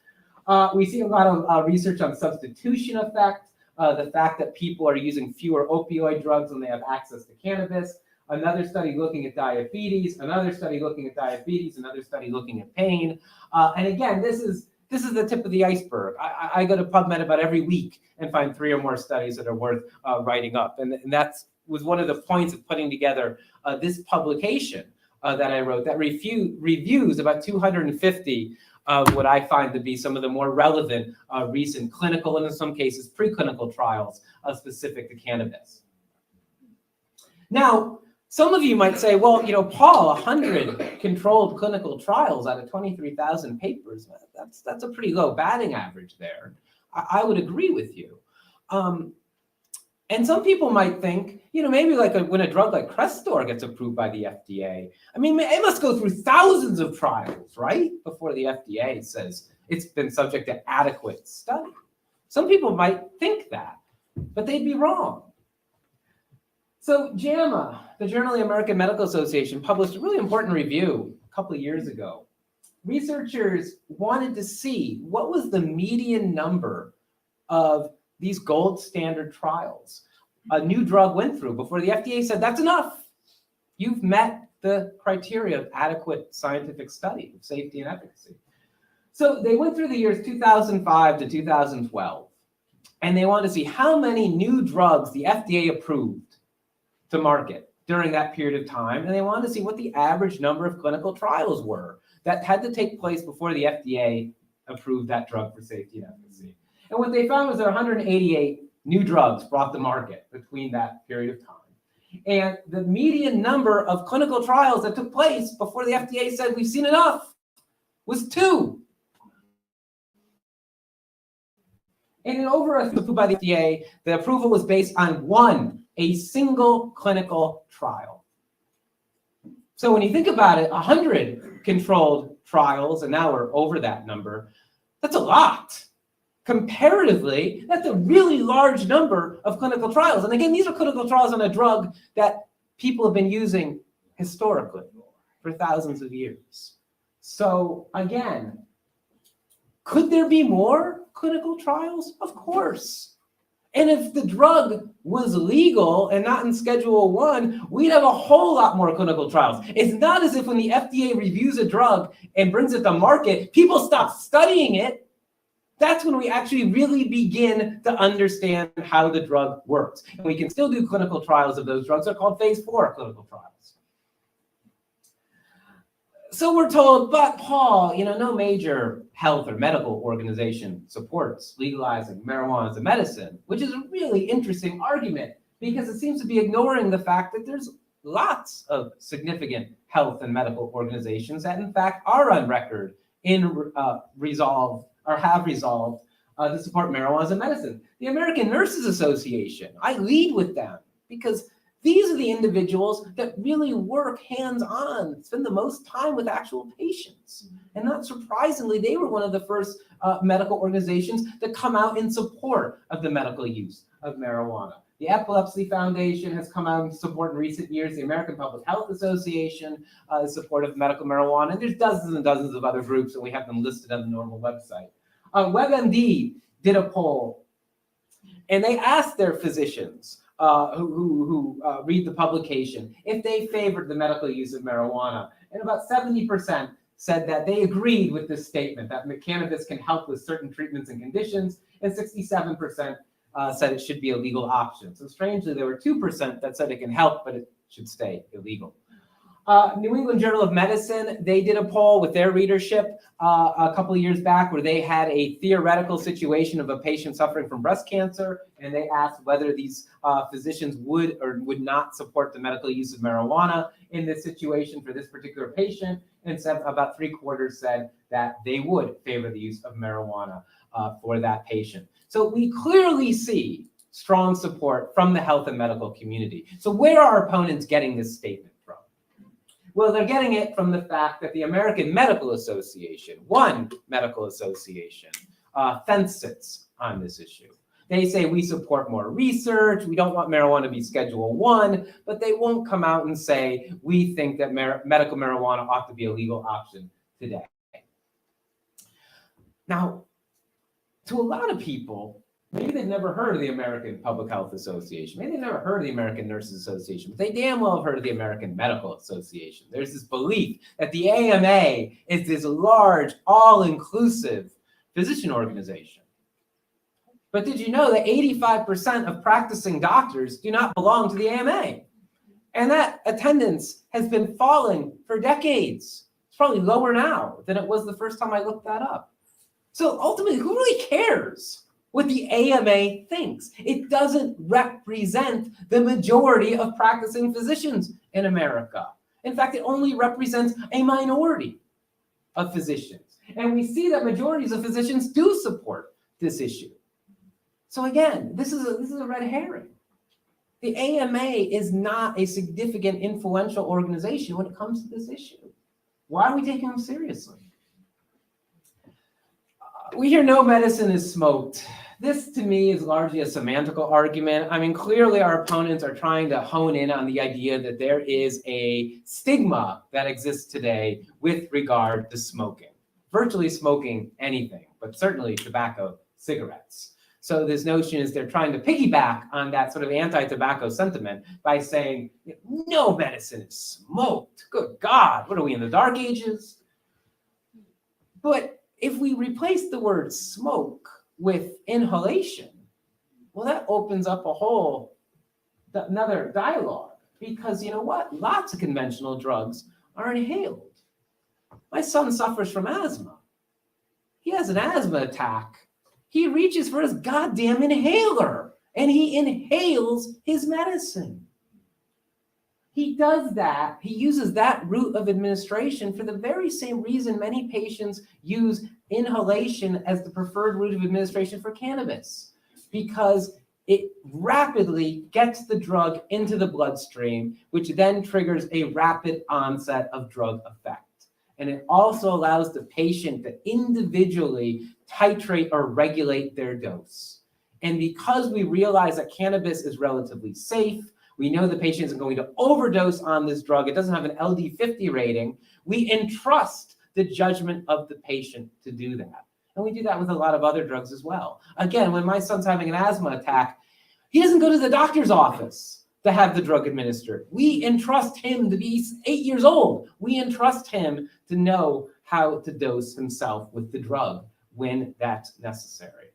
[SPEAKER 9] We see a lot of research on substitution effect, the fact that people are using fewer opioid drugs when they have access to cannabis. Another study looking at diabetes, another study looking at diabetes, another study looking at pain. And again, this is the tip of the iceberg. I go to PubMed about every week and find 3 or more studies that are worth writing up. And that was one of the points of putting together this publication that I wrote that reviews about 250 of what I find to be some of the more relevant recent clinical and in some cases preclinical trials specific to cannabis. Now, some of you might say, well, Paul, 100 controlled clinical trials out of 23,000 papers, that's a pretty low batting average there. I would agree with you. And some people might think, maybe when a drug like Crestor gets approved by the FDA, I mean, it must go through thousands of trials, right? Before the FDA says it's been subject to adequate study. Some people might think that, but they'd be wrong. So JAMA, the Journal of the American Medical Association, published a really important review a couple of years ago. Researchers wanted to see what was the median number of these gold standard trials a new drug went through before the FDA said, that's enough. You've met the criteria of adequate scientific study of safety and efficacy. So they went through the years 2005 to 2012, and they wanted to see how many new drugs the FDA approved to market during that period of time, and they wanted to see what the average number of clinical trials were that had to take place before the FDA approved that drug for safety and efficacy. And what they found was there were 188 new drugs brought to market between that period of time. And the median number of clinical trials that took place before the FDA said we've seen enough was 2. And in over a approved by the FDA, the approval was based on a single clinical trial. So when you think about it, 100 controlled trials, and now we're over that number, that's a lot. Comparatively, that's a really large number of clinical trials. And again, these are clinical trials on a drug that people have been using historically for thousands of years. So again, could there be more clinical trials? Of course. And if the drug was legal and not in Schedule 1, we'd have a whole lot more clinical trials. It's not as if when the FDA reviews a drug and brings it to market, people stop studying it. That's when we actually really begin to understand how the drug works. And we can still do clinical trials of those drugs. They're called phase 4 clinical trials. So we're told, but Paul, no major health or medical organization supports legalizing marijuana as a medicine, which is a really interesting argument because it seems to be ignoring the fact that there's lots of significant health and medical organizations that in fact are on record in resolve or have resolved to support marijuana as a medicine. The American Nurses Association, I lead with them because these are the individuals that really work hands-on, spend the most time with actual patients. And not surprisingly, they were one of the first medical organizations that come out in support of the medical use of marijuana. The Epilepsy Foundation has come out in support in recent years. The American Public Health Association is supportive of medical marijuana. And there's dozens and dozens of other groups, and we have them listed on the normal website. WebMD did a poll, and they asked their physicians who read the publication if they favored the medical use of marijuana. And about 70% said that they agreed with this statement, that cannabis can help with certain treatments and conditions, and 67% said it should be a legal option. So strangely, there were 2% that said it can help, but it should stay illegal. New England Journal of Medicine, they did a poll with their readership a couple of years back where they had a theoretical situation of a patient suffering from breast cancer, and they asked whether these physicians would or would not support the medical use of marijuana in this situation for this particular patient, and said about 3/4 said that they would favor the use of marijuana for that patient. So we clearly see strong support from the health and medical community. So where are our opponents getting this statement from? Well, they're getting it from the fact that the American Medical Association, one medical association, fence sits on this issue. They say we support more research, we don't want marijuana to be Schedule I, but they won't come out and say we think that medical marijuana ought to be a legal option today. Now, to a lot of people, maybe they've never heard of the American Public Health Association. Maybe they've never heard of the American Nurses Association, but they damn well have heard of the American Medical Association. There's this belief that the AMA is this large, all-inclusive physician organization. But did you know that 85% of practicing doctors do not belong to the AMA? And that attendance has been falling for decades. It's probably lower now than it was the first time I looked that up. So ultimately, who really cares what the AMA thinks? It doesn't represent the majority of practicing physicians in America. In fact, it only represents a minority of physicians. And we see that majorities of physicians do support this issue. So again, this is a red herring. The AMA is not a significant, influential organization when it comes to this issue. Why are we taking them seriously? We hear no medicine is smoked. This, to me, is largely a semantical argument. I mean, clearly our opponents are trying to hone in on the idea that there is a stigma that exists today with regard to smoking. Virtually smoking anything, but certainly tobacco, cigarettes. So this notion is they're trying to piggyback on that sort of anti-tobacco sentiment by saying, no medicine is smoked. Good God, what are we in the dark ages? But if we replace the word smoke with inhalation, well, that opens up a whole another dialogue, because you know what? Lots of conventional drugs are inhaled. My son suffers from asthma. He has an asthma attack. He reaches for his goddamn inhaler and he inhales his medicine. He does that. He uses that route of administration for the very same reason many patients use inhalation as the preferred route of administration for cannabis, because it rapidly gets the drug into the bloodstream, which then triggers a rapid onset of drug effect. And it also allows the patient to individually titrate or regulate their dose. And because we realize that cannabis is relatively safe, we know the patient isn't going to overdose on this drug, it doesn't have an LD50 rating, we entrust the judgment of the patient to do that. And we do that with a lot of other drugs as well. Again, when my son's having an asthma attack, he doesn't go to the doctor's office to have the drug administered. We entrust him to be 8 years old. We entrust him to know how to dose himself with the drug when that's necessary.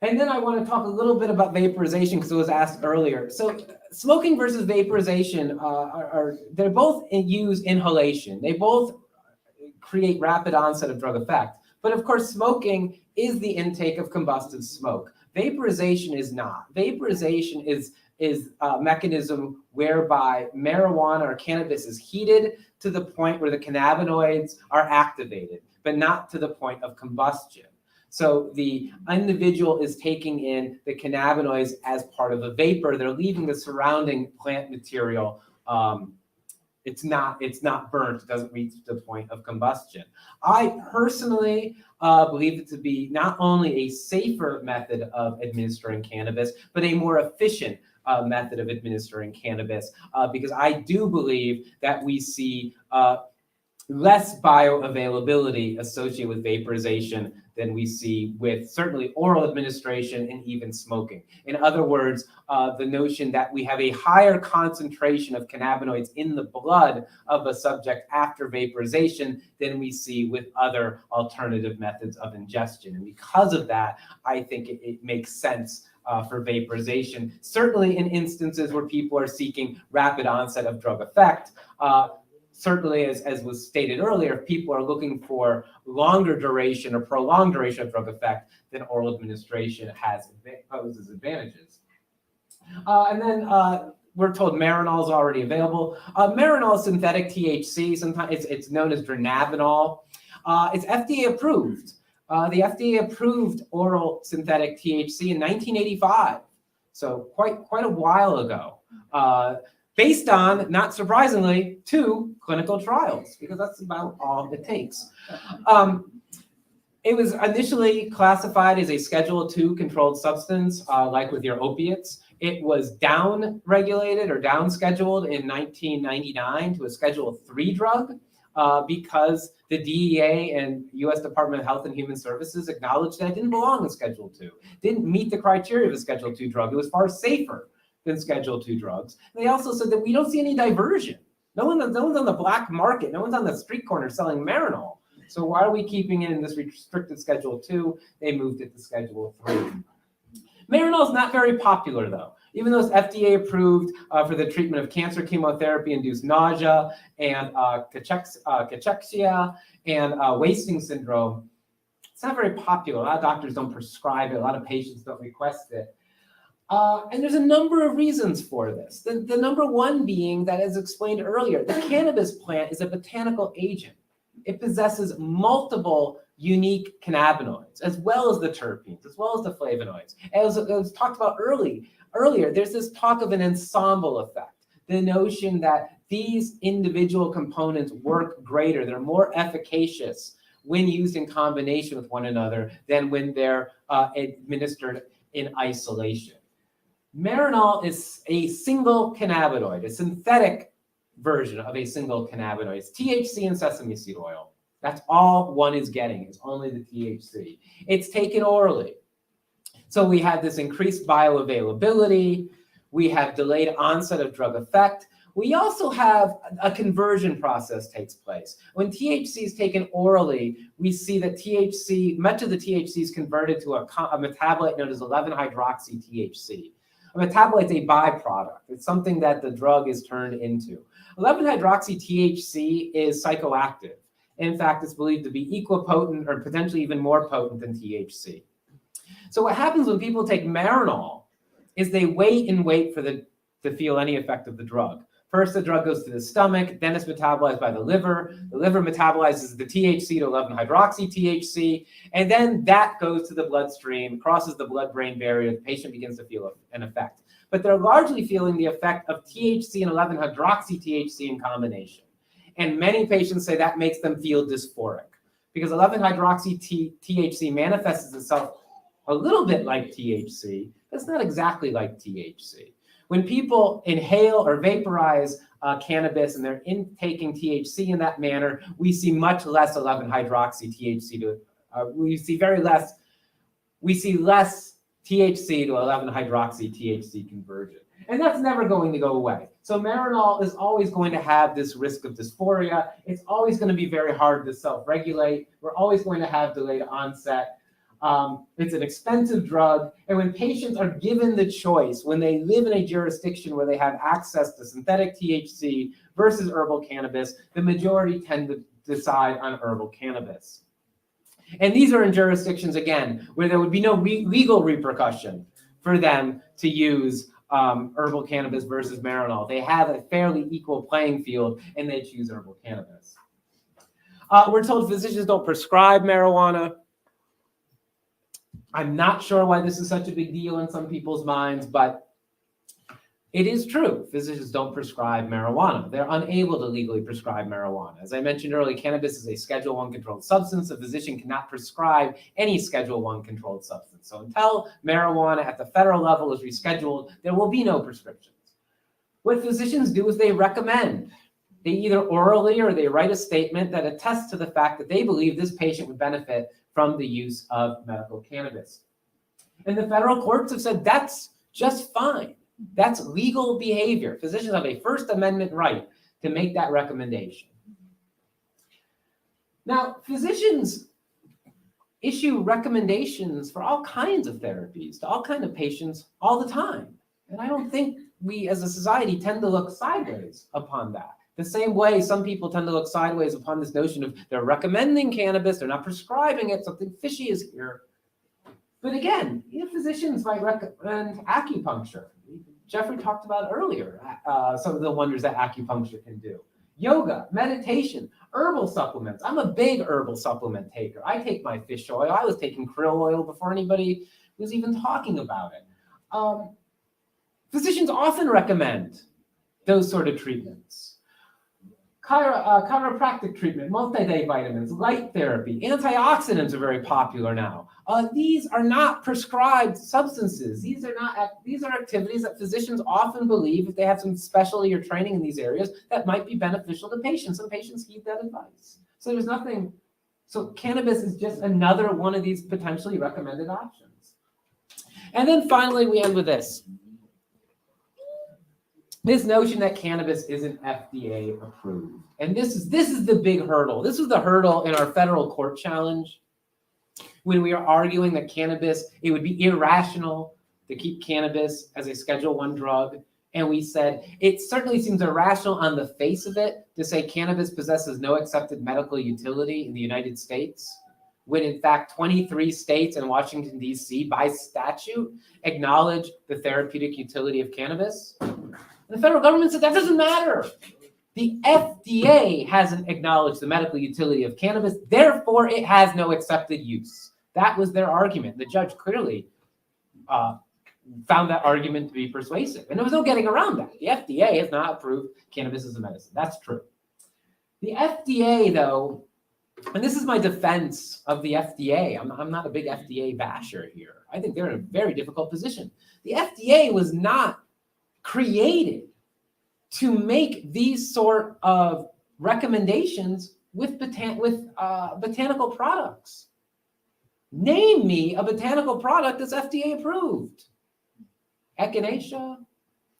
[SPEAKER 9] And then I want to talk a little bit about vaporization because it was asked earlier. So smoking versus vaporization they're both use inhalation. They both create rapid onset of drug effect. But of course, smoking is the intake of combustive smoke. Vaporization is not. Vaporization is a mechanism whereby marijuana or cannabis is heated to the point where the cannabinoids are activated, but not to the point of combustion. So the individual is taking in the cannabinoids as part of a vapor. They're leaving the surrounding plant material. It's not burnt. It doesn't reach the point of combustion. I personally believe it to be not only a safer method of administering cannabis, but a more efficient method of administering cannabis, because I do believe that we see less bioavailability associated with vaporization than we see with certainly oral administration and even smoking. In other words, the notion that we have a higher concentration of cannabinoids in the blood of a subject after vaporization than we see with other alternative methods of ingestion. And because of that, I think it makes sense for vaporization, certainly in instances where people are seeking rapid onset of drug effect. Certainly, as was stated earlier, if people are looking for longer duration or prolonged duration of drug effect, then oral administration poses advantages. And then we're told Marinol is already available. Marinol is synthetic THC. Sometimes it's known as dronabinol. It's FDA approved. The FDA approved oral synthetic THC in 1985, so quite a while ago. Based on, not surprisingly, 2 clinical trials, because that's about all it takes. It was initially classified as a Schedule II controlled substance, like with your opiates. It was down-regulated or down-scheduled in 1999 to a Schedule III drug because the DEA and U.S. Department of Health and Human Services acknowledged that it didn't belong in Schedule II, didn't meet the criteria of a Schedule II drug. It was far safer than Schedule II drugs. They also said that we don't see any diversion. No one's on the black market. No one's on the street corner selling Marinol. So why are we keeping it in this restricted Schedule II? They moved it to Schedule III. Marinol is not very popular, though. Even though it's FDA approved for the treatment of cancer chemotherapy-induced nausea and cachexia and wasting syndrome, it's not very popular. A lot of doctors don't prescribe it. A lot of patients don't request it. And there's a number of reasons for this. The number one being that, as explained earlier, the cannabis plant is a botanical agent. It possesses multiple unique cannabinoids, as well as the terpenes, as well as the flavonoids. As it was talked about earlier, there's this talk of an ensemble effect. The notion that these individual components work greater, they're more efficacious when used in combination with one another than when they're administered in isolation. Marinol is a single cannabinoid, a synthetic version of a single cannabinoid. It's THC and sesame seed oil. That's all one is getting, is only the THC. It's taken orally. So we have this increased bioavailability. We have delayed onset of drug effect. We also have a conversion process takes place. When THC is taken orally, we see that much of the THC is converted to a metabolite known as 11-hydroxy-THC. A metabolite is a byproduct. It's something that the drug is turned into. 11-hydroxy-THC is psychoactive. In fact, it's believed to be equipotent or potentially even more potent than THC. So what happens when people take Marinol is they wait and wait to feel any effect of the drug. First, the drug goes to the stomach, then it's metabolized by the liver. The liver metabolizes the THC to 11-hydroxy-THC, and then that goes to the bloodstream, crosses the blood-brain barrier, the patient begins to feel an effect. But they're largely feeling the effect of THC and 11-hydroxy-THC in combination. And many patients say that makes them feel dysphoric because 11-hydroxy-THC manifests itself a little bit like THC, but it's not exactly like THC. When people inhale or vaporize cannabis and they're intaking THC in that manner, we see much less 11-hydroxy-THC. We see less THC to 11-hydroxy-THC conversion. And that's never going to go away. So Marinol is always going to have this risk of dysphoria. It's always going to be very hard to self-regulate. We're always going to have delayed onset. It's an expensive drug. And when patients are given the choice, when they live in a jurisdiction where they have access to synthetic THC versus herbal cannabis, the majority tend to decide on herbal cannabis. And these are in jurisdictions, again, where there would be no legal repercussion for them to use herbal cannabis versus Marinol. They have a fairly equal playing field, and they choose herbal cannabis. We're told physicians don't prescribe marijuana. I'm not sure why this is such a big deal in some people's minds, but it is true. Physicians don't prescribe marijuana. They're unable to legally prescribe marijuana. As I mentioned earlier, cannabis is a Schedule I controlled substance. A physician cannot prescribe any Schedule I controlled substance. So until marijuana at the federal level is rescheduled, there will be no prescriptions. What physicians do is they recommend. They either orally or they write a statement that attests to the fact that they believe this patient would benefit from the use of medical cannabis. And the federal courts have said that's just fine. That's legal behavior. Physicians have a First Amendment right to make that recommendation. Now, physicians issue recommendations for all kinds of therapies to all kinds of patients all the time. And I don't think we as a society tend to look sideways upon that. The same way some people tend to look sideways upon this notion of they're recommending cannabis, they're not prescribing it, something fishy is here. But again, physicians might recommend acupuncture. Jeffrey talked about earlier some of the wonders that acupuncture can do. Yoga, meditation, herbal supplements. I'm a big herbal supplement taker. I take my fish oil. I was taking krill oil before anybody was even talking about it. Physicians often recommend those sort of treatments. Chiropractic treatment, multi-day vitamins, light therapy, antioxidants are very popular now. These are not prescribed substances. These are activities that physicians often believe, if they have some specialty or training in these areas, that might be beneficial to patients. And patients heed that advice. So there's nothing. So cannabis is just another one of these potentially recommended options. And then finally, we end with this. This notion that cannabis isn't FDA approved. And this is the big hurdle. This was the hurdle in our federal court challenge when we are arguing that cannabis, it would be irrational to keep cannabis as a Schedule I drug. And we said, it certainly seems irrational on the face of it to say cannabis possesses no accepted medical utility in the United States, when in fact 23 states and Washington, D.C. by statute acknowledge the therapeutic utility of cannabis. The federal government said that doesn't matter. The FDA hasn't acknowledged the medical utility of cannabis, therefore it has no accepted use. That was their argument. The judge clearly found that argument to be persuasive. And there was no getting around that. The FDA has not approved cannabis as a medicine. That's true. The FDA, though, and this is my defense of the FDA. I'm not a big FDA basher here. I think they're in a very difficult position. The FDA was not created to make these sort of recommendations with botanical products. Name me a botanical product that's FDA approved. Echinacea,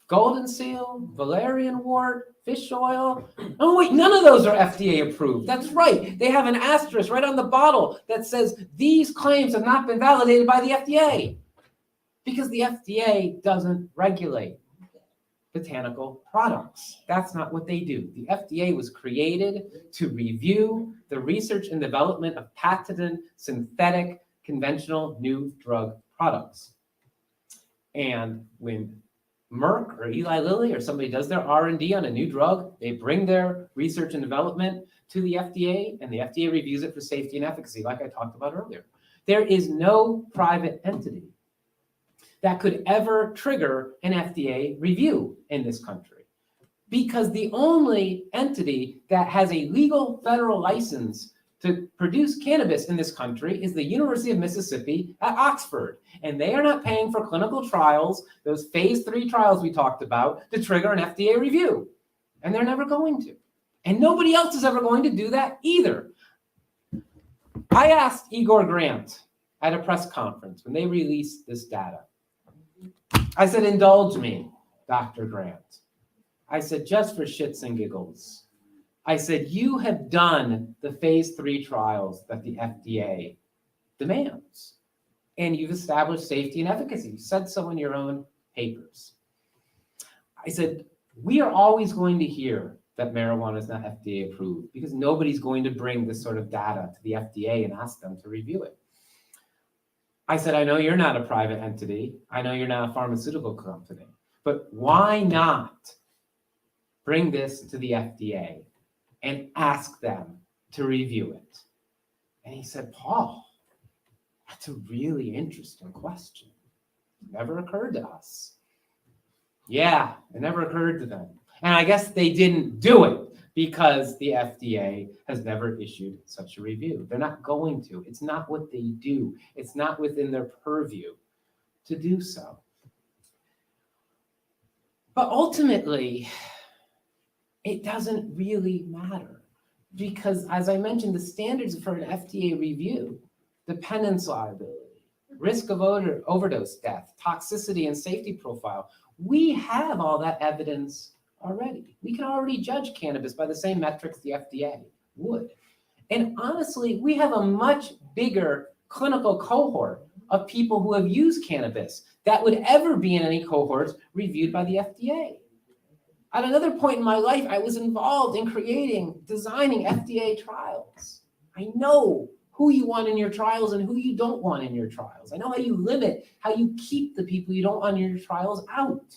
[SPEAKER 9] golden seal, valerian wort, fish oil. Oh wait, none of those are FDA approved. That's right. They have an asterisk right on the bottle that says these claims have not been validated by the FDA because the FDA doesn't regulate botanical products. That's not what they do. The FDA was created to review the research and development of patented synthetic conventional new drug products. And when Merck or Eli Lilly or somebody does their R&D on a new drug, they bring their research and development to the FDA, and the FDA reviews it for safety and efficacy, like I talked about earlier. There is no private entity that could ever trigger an FDA review in this country, because the only entity that has a legal federal license to produce cannabis in this country is the University of Mississippi at Oxford. And they are not paying for clinical trials, those phase 3 trials we talked about, to trigger an FDA review. And they're never going to. And nobody else is ever going to do that either. I asked Igor Grant at a press conference when they released this data. I said, indulge me, Dr. Grant. I said, just for shits and giggles. I said, you have done the phase 3 trials that the FDA demands. and you've established safety and efficacy. You said so in your own papers. I said, we are always going to hear that marijuana is not FDA approved because nobody's going to bring this sort of data to the FDA and ask them to review it. I said, I know you're not a private entity. I know you're not a pharmaceutical company, but why not bring this to the FDA and ask them to review it? And he said, Paul, that's a really interesting question. It never occurred to us. Yeah, it never occurred to them. And I guess they didn't do it because the FDA has never issued such a review. They're not going to. It's not what they do. It's not within their purview to do so. But ultimately, it doesn't really matter because, as I mentioned, the standards for an FDA review, dependence liability, risk of overdose death, toxicity and safety profile, we have all that evidence already. We can already judge cannabis by the same metrics the FDA would. And honestly, we have a much bigger clinical cohort of people who have used cannabis that would ever be in any cohorts reviewed by the FDA. At another point in my life, I was involved in designing FDA trials. I know who you want in your trials and who you don't want in your trials. I know how you limit, how you keep the people you don't want in your trials out.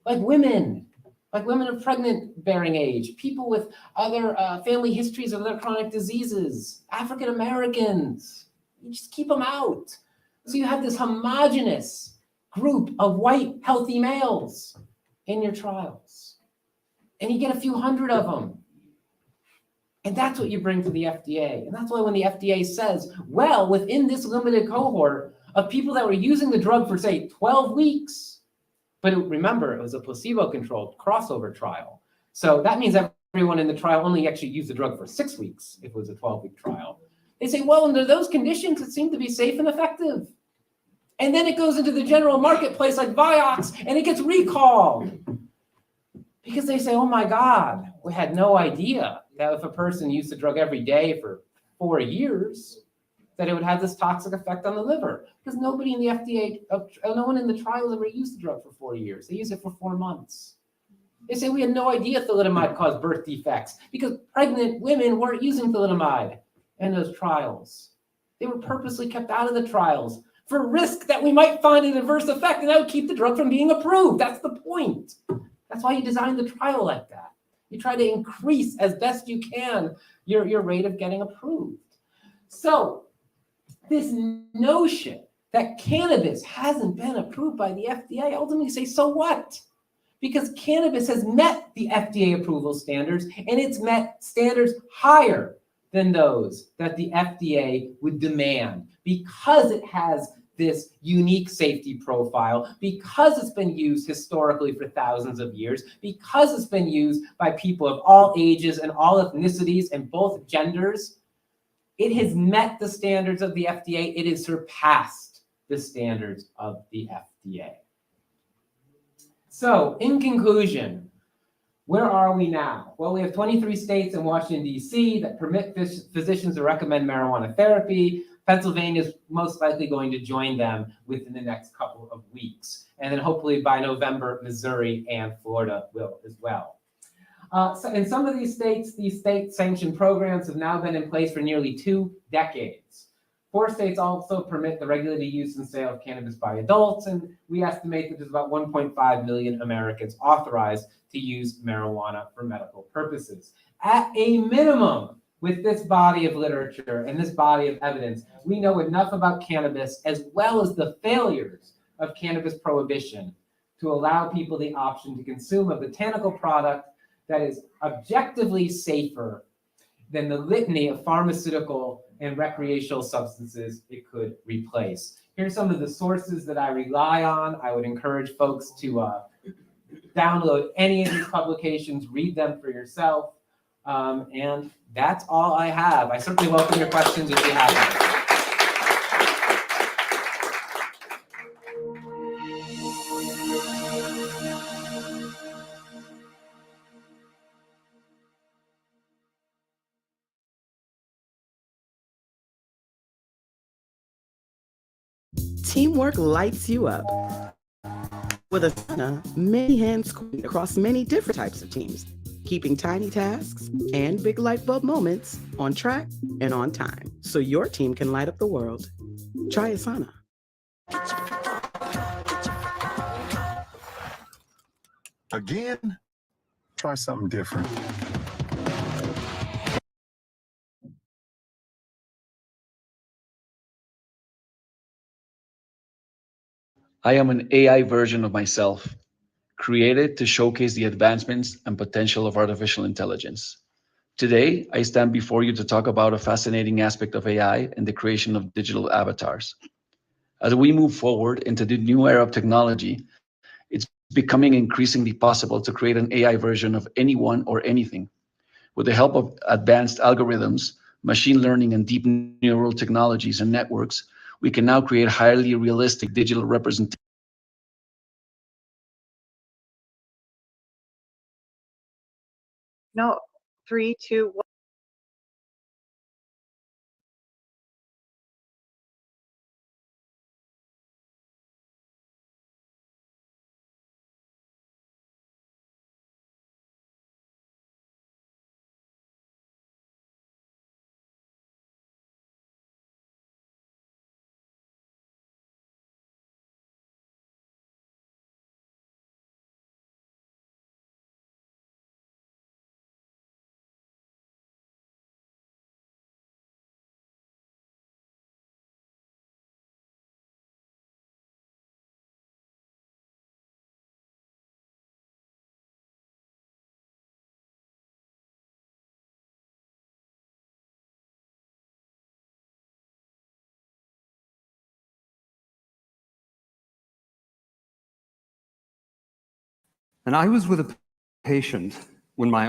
[SPEAKER 9] Like women of pregnant bearing age, people with other family histories of other chronic diseases, African Americans. You just keep them out. So you have this homogenous group of white, healthy males in your trials. And you get a few hundred of them. And that's what you bring to the FDA. And that's why when the FDA says, well, within this limited cohort of people that were using the drug for, say, 12 weeks, but remember, it was a placebo-controlled crossover trial. So that means everyone in the trial only actually used the drug for 6 weeks if it was a 12-week trial. They say, well, under those conditions, it seemed to be safe and effective. And then it goes into the general marketplace like Vioxx, and it gets recalled. Because they say, oh my God, we had no idea that if a person used the drug every day for 4 years, that it would have this toxic effect on the liver. Because nobody in the FDA, no one in the trials ever used the drug for 4 years. They used it for 4 months. They say we had no idea thalidomide caused birth defects because pregnant women weren't using thalidomide in those trials. They were purposely kept out of the trials for risk that we might find an adverse effect, and that would keep the drug from being approved. That's the point. That's why you designed the trial like that. You try to increase as best you can your rate of getting approved. So this notion that cannabis hasn't been approved by the FDA, ultimately say, so what? Because cannabis has met the FDA approval standards, and it's met standards higher than those that the FDA would demand because it has this unique safety profile, because it's been used historically for thousands of years, because it's been used by people of all ages and all ethnicities and both genders. It has met the standards of the FDA. It has surpassed the standards of the FDA. So, in conclusion, where are we now? Well, we have 23 states and Washington, D.C. that permit physicians to recommend marijuana therapy. Pennsylvania is most likely going to join them within the next couple of weeks. And then hopefully by November, Missouri and Florida will as well. So in some of these states, these state-sanctioned programs have now been in place for nearly 2 decades. 4 states also permit the regulated use and sale of cannabis by adults, and we estimate that there's about 1.5 million Americans authorized to use marijuana for medical purposes. At a minimum, with this body of literature and this body of evidence, we know enough about cannabis as well as the failures of cannabis prohibition to allow people the option to consume a botanical product that is objectively safer than the litany of pharmaceutical and recreational substances it could replace. Here's some of the sources that I rely on. I would encourage folks to download any of these publications, read them for yourself. And that's all I have. I certainly welcome your questions if you have them.
[SPEAKER 12] Teamwork lights you up. With Asana, many hands coordinate across many different types of teams, keeping tiny tasks and big light bulb moments on track and on time, so your team can light up the world. Try Asana.
[SPEAKER 15] Again? Try something different.
[SPEAKER 20] I am an AI version of myself, created to showcase the advancements and potential of artificial intelligence. Today, I stand before you to talk about a fascinating aspect of AI and the creation of digital avatars. As we move forward into the new era of technology, it's becoming increasingly possible to create an AI version of anyone or anything. With the help of advanced algorithms, machine learning, and deep neural technologies and networks, we can now create highly realistic digital representations.
[SPEAKER 21] No, 3, 2, 1.
[SPEAKER 25] And I was with a patient when my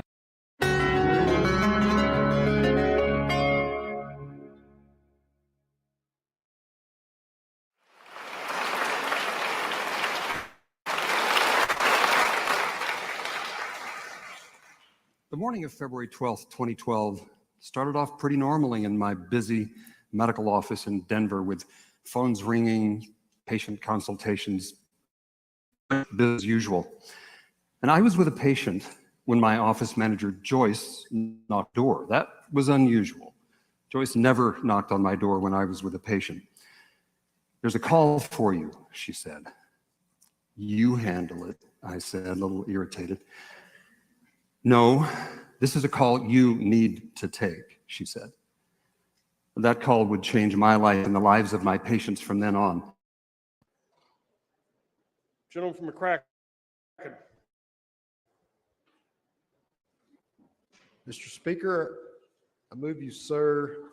[SPEAKER 25] The morning of February 12th, 2012 started off pretty normally in my busy medical office in Denver with phones ringing, patient consultations, business as usual. And I was with a patient when my office manager, Joyce, knocked door. That was unusual. Joyce never knocked on my door when I was with a patient. "There's a call for you," she said. "You handle it," I said, a little irritated. "No, this is a call you need to take," she said. That call would change my life and the lives of my patients from then on.
[SPEAKER 26] Gentleman from McCracken.
[SPEAKER 27] Mr. Speaker, I move you, sir.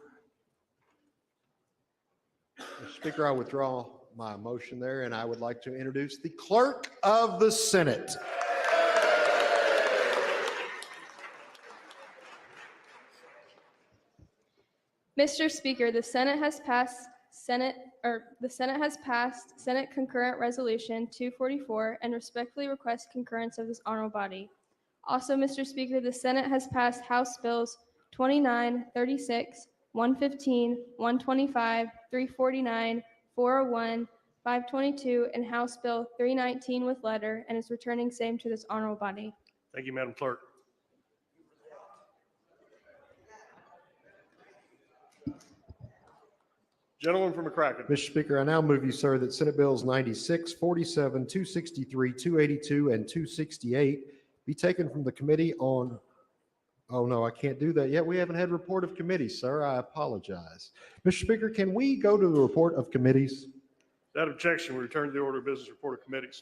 [SPEAKER 27] Mr. Speaker, I withdraw my motion there, and I would like to introduce the Clerk of the Senate.
[SPEAKER 28] Mr. Speaker, the Senate has passed Senate Concurrent Resolution 244 and respectfully requests concurrence of this honorable body. Also, Mr. Speaker, the Senate has passed House Bills 29, 36, 115, 125, 349, 401, 522, and House Bill 319 with letter and is returning same to this honorable body.
[SPEAKER 26] Thank you, Madam Clerk. Gentleman from McCracken.
[SPEAKER 27] Mr. Speaker, I now move you, sir, that Senate Bills 96, 47, 263, 282, and 268 be taken from the committee on. Oh, no, I can't do that yet. We haven't had report of committees, sir. I apologize. Mr. Speaker, can we go to the report of committees?
[SPEAKER 26] Without objection, we return to the order of business report of committees.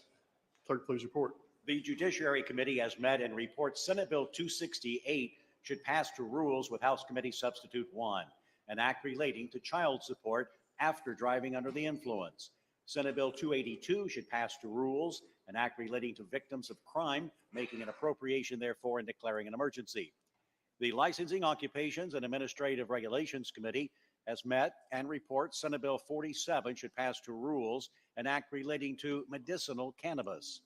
[SPEAKER 26] Clerk, please report.
[SPEAKER 29] The Judiciary Committee has met and reports Senate Bill 268 should pass to rules with House Committee Substitute 1, an act relating to child support after driving under the influence. Senate Bill 282 should pass to rules, an act relating to victims of crime, making an appropriation therefore and declaring an emergency. The Licensing, Occupations, and Administrative Regulations Committee has met and reports Senate Bill 47 should pass to rules, an act relating to medicinal cannabis.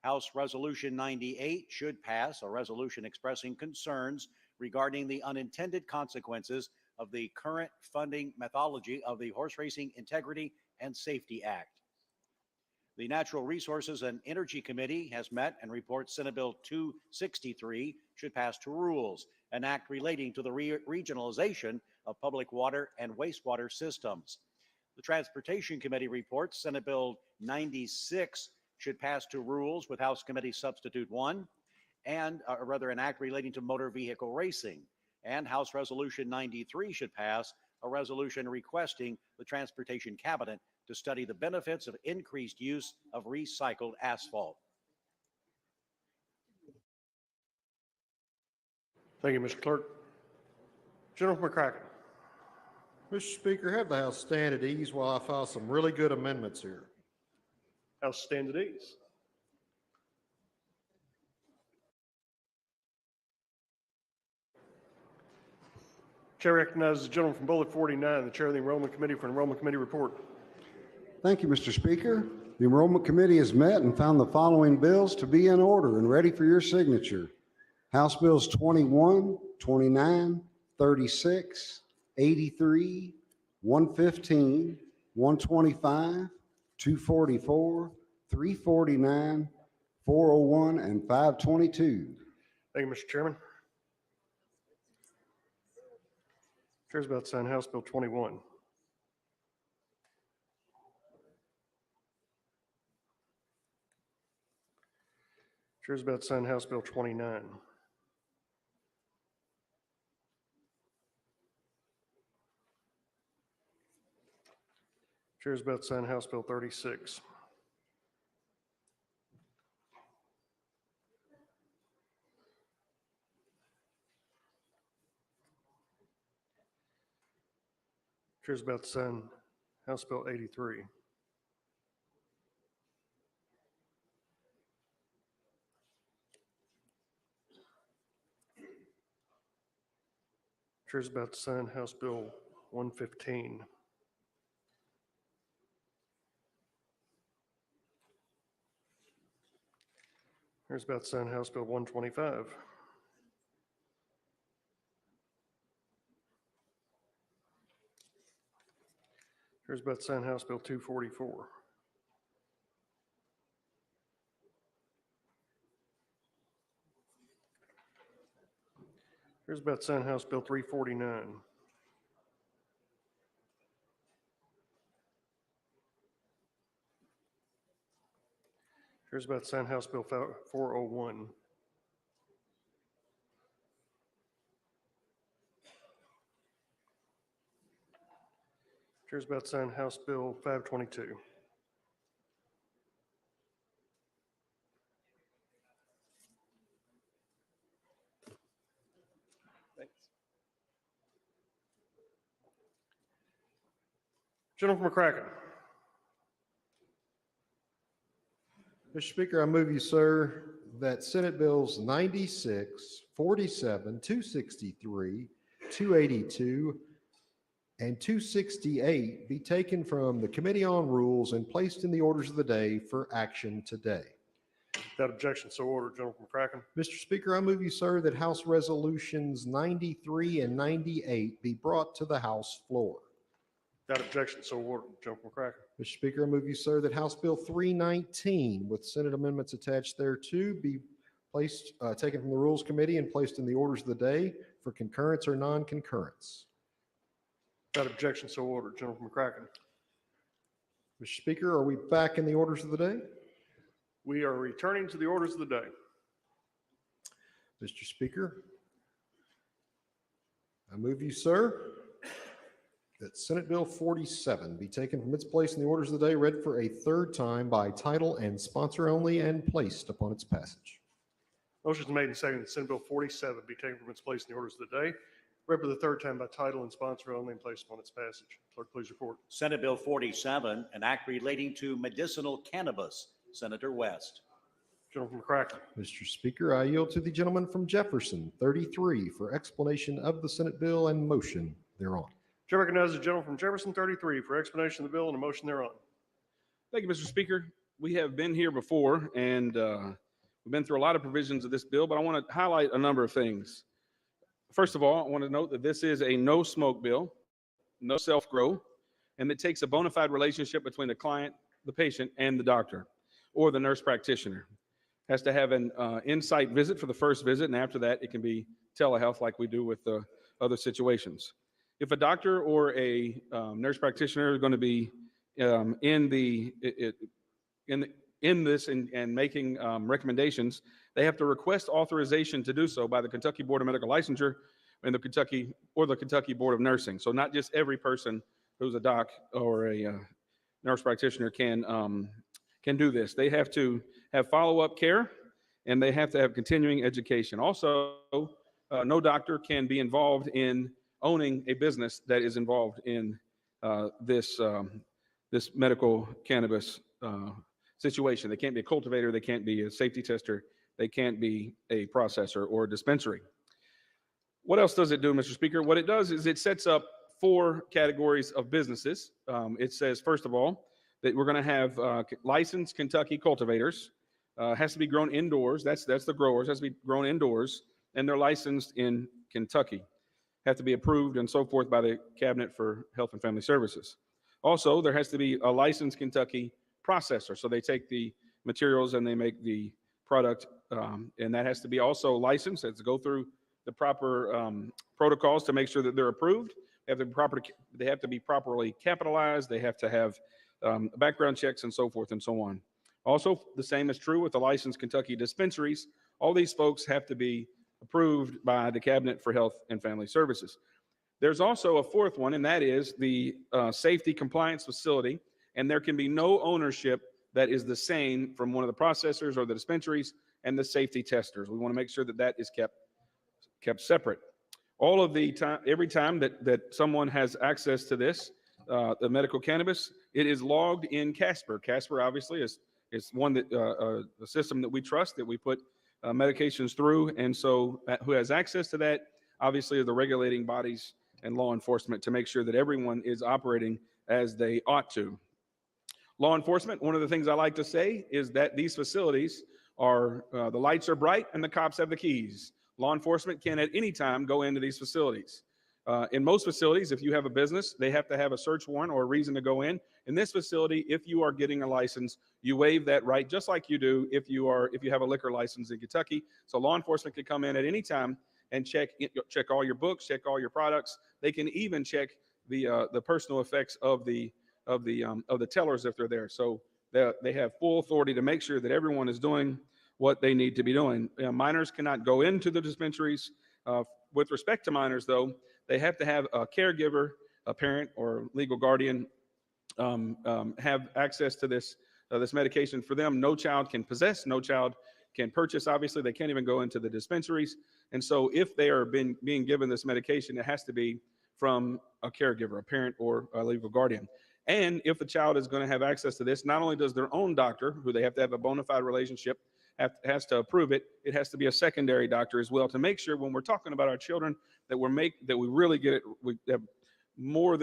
[SPEAKER 29] House Resolution 98 should pass, a resolution expressing concerns regarding the unintended consequences of the current funding methodology of the Horse Racing Integrity and Safety Act. The Natural Resources and Energy Committee has met and reports Senate Bill 263 should pass to rules, an act relating to the regionalization of public water and wastewater systems. The Transportation Committee reports Senate Bill 96 should pass to rules with House Committee Substitute 1, and an act relating to motor vehicle racing. And House Resolution 93 should pass, a resolution requesting the Transportation Cabinet to study the benefits of increased use of recycled asphalt.
[SPEAKER 26] Thank you, Mr. Clerk. General McCracken.
[SPEAKER 27] Mr. Speaker, have the House stand at ease while I file some really good amendments here.
[SPEAKER 26] House stand at ease. Chair recognizes the gentleman from Bullet 49, the chair of the Enrollment Committee, for an Enrollment Committee report.
[SPEAKER 27] Thank you, Mr. Speaker. The Enrollment Committee has met and found the following bills to be in order and ready for your signature. House Bills 21, 29, 36, 83, 115, 125, 244, 349, 401, and 522.
[SPEAKER 26] Thank you, Mr. Chairman. Chair's about to sign House Bill 21. Chair's about to sign House Bill 29. Chair's about to sign House Bill 36. Chair's about to sign House Bill 83. Chair's about to sign House Bill 115. Chair's about to sign House Bill 125. Chair's about to sign House Bill 244. Chair's about to sign House Bill 349. Chair's about to sign House Bill 401. Chair's about to sign House Bill 522. Thanks. Gentleman from McCracken.
[SPEAKER 27] Mr. Speaker, I move you, sir, that Senate Bills 96, 47, 263, 282, and 268 be taken from the Committee on Rules and placed in the orders of the day for action today.
[SPEAKER 26] Without objection, so ordered. Gentleman from McCracken.
[SPEAKER 27] Mr. Speaker, I move you, sir, that House Resolutions 93 and 98 be brought to the House floor.
[SPEAKER 26] Without objection, so ordered. Gentleman from McCracken.
[SPEAKER 27] Mr. Speaker, I move you, sir, that House Bill 319 with Senate amendments attached thereto be placed, taken from the Rules Committee and placed in the orders of the day for concurrence or non-concurrence.
[SPEAKER 26] Without objection, so ordered. Gentleman from McCracken.
[SPEAKER 27] Mr. Speaker, are we back in the orders of the day?
[SPEAKER 26] We are returning to the orders of the day.
[SPEAKER 27] Mr. Speaker, I move you, sir, that Senate Bill 47 be taken from its place in the orders of the day, read for a third time by title and sponsor only, and placed upon its passage.
[SPEAKER 26] Motion is made and seconded that Senate Bill 47 be taken from its place in the orders of the day, read for the third time by title and sponsor only, and placed upon its passage. Clerk, please report.
[SPEAKER 29] Senate Bill 47, an act relating to medicinal cannabis. Senator West.
[SPEAKER 26] Gentleman from McCracken.
[SPEAKER 27] Mr. Speaker, I yield to the gentleman from Jefferson, 33, for explanation of the Senate bill and motion thereon.
[SPEAKER 26] Chair recognizes the gentleman from Jefferson, 33, for explanation of the bill and a motion thereon.
[SPEAKER 2] Thank you, Mr. Speaker. We have been here before, and we've been through a lot of provisions of this bill, but I want to highlight a number of things. First of all, I want to note that this is a no smoke bill, no self-grow. and it takes a bona fide relationship between the client, the patient, and the doctor or the nurse practitioner. Has to have an insight visit for the first visit, and after that, it can be telehealth like we do with other situations. If a doctor or a nurse practitioner is going to be in this and making recommendations, they have to request authorization to do so by the Kentucky Board of Medical Licensure and the Kentucky Board of Nursing. So not just every person who's a doc or a nurse practitioner can do this. They have to have follow-up care, and they have to have continuing education. Also, no doctor can be involved in owning a business that is involved in this medical cannabis situation. They can't be a cultivator, they can't be a safety tester, they can't be a processor or a dispensary. What else does it do, Mr. Speaker? What it does is it sets up 4 categories of businesses. It says, first of all, that we're going to have licensed Kentucky cultivators. Has to be grown indoors. That's the growers. Has to be grown indoors, and they're licensed in Kentucky. Have to be approved and so forth by the Cabinet for Health and Family Services. Also, there has to be a licensed Kentucky processor. So they take the materials and they make the product, and that has to be also licensed. It has to go through the proper protocols to make sure that they're approved. They have to be properly capitalized. They have to have background checks and so forth and so on. Also, the same is true with the licensed Kentucky dispensaries. All these folks have to be approved by the Cabinet for Health and Family Services. There's also a 4th one, and that is the safety compliance facility, and there can be no ownership that is the same from one of the processors or the dispensaries and the safety testers. We want to make sure that that is kept separate. All of the time, every time that someone has access to this, the medical cannabis, it is logged in Casper. Casper obviously is one that a system that we trust, that we put medications through, and so who has access to that obviously are the regulating bodies and law enforcement to make sure that everyone is operating as they ought to. Law enforcement, one of the things I like to say is that these facilities are, the lights are bright and the cops have the keys. Law enforcement can at any time go into these facilities. In most facilities, if you have a business, they have to have a search warrant or a reason to go in. In this facility, if you are getting a license, you waive that right just like you do if you have a liquor license in Kentucky. So law enforcement can come in at any time and check all your books, check all your products. They can even check the personal effects of the tellers if they're there. So they have full authority to make sure that everyone is doing what they need to be doing. Minors cannot go into the dispensaries. With respect to minors, though, they have to have a caregiver, a parent or legal guardian, have access to this medication. For them, no child can possess, no child can purchase. Obviously, they can't even go into the dispensaries. And so if they are being given this medication, it has to be from a caregiver, a parent or a legal guardian. And if the child is going to have access to this, not only does their own doctor, who they have to have a bona fide relationship, has to approve it, it has to be a secondary doctor as well to make sure when we're talking about our children that we really get it. We have more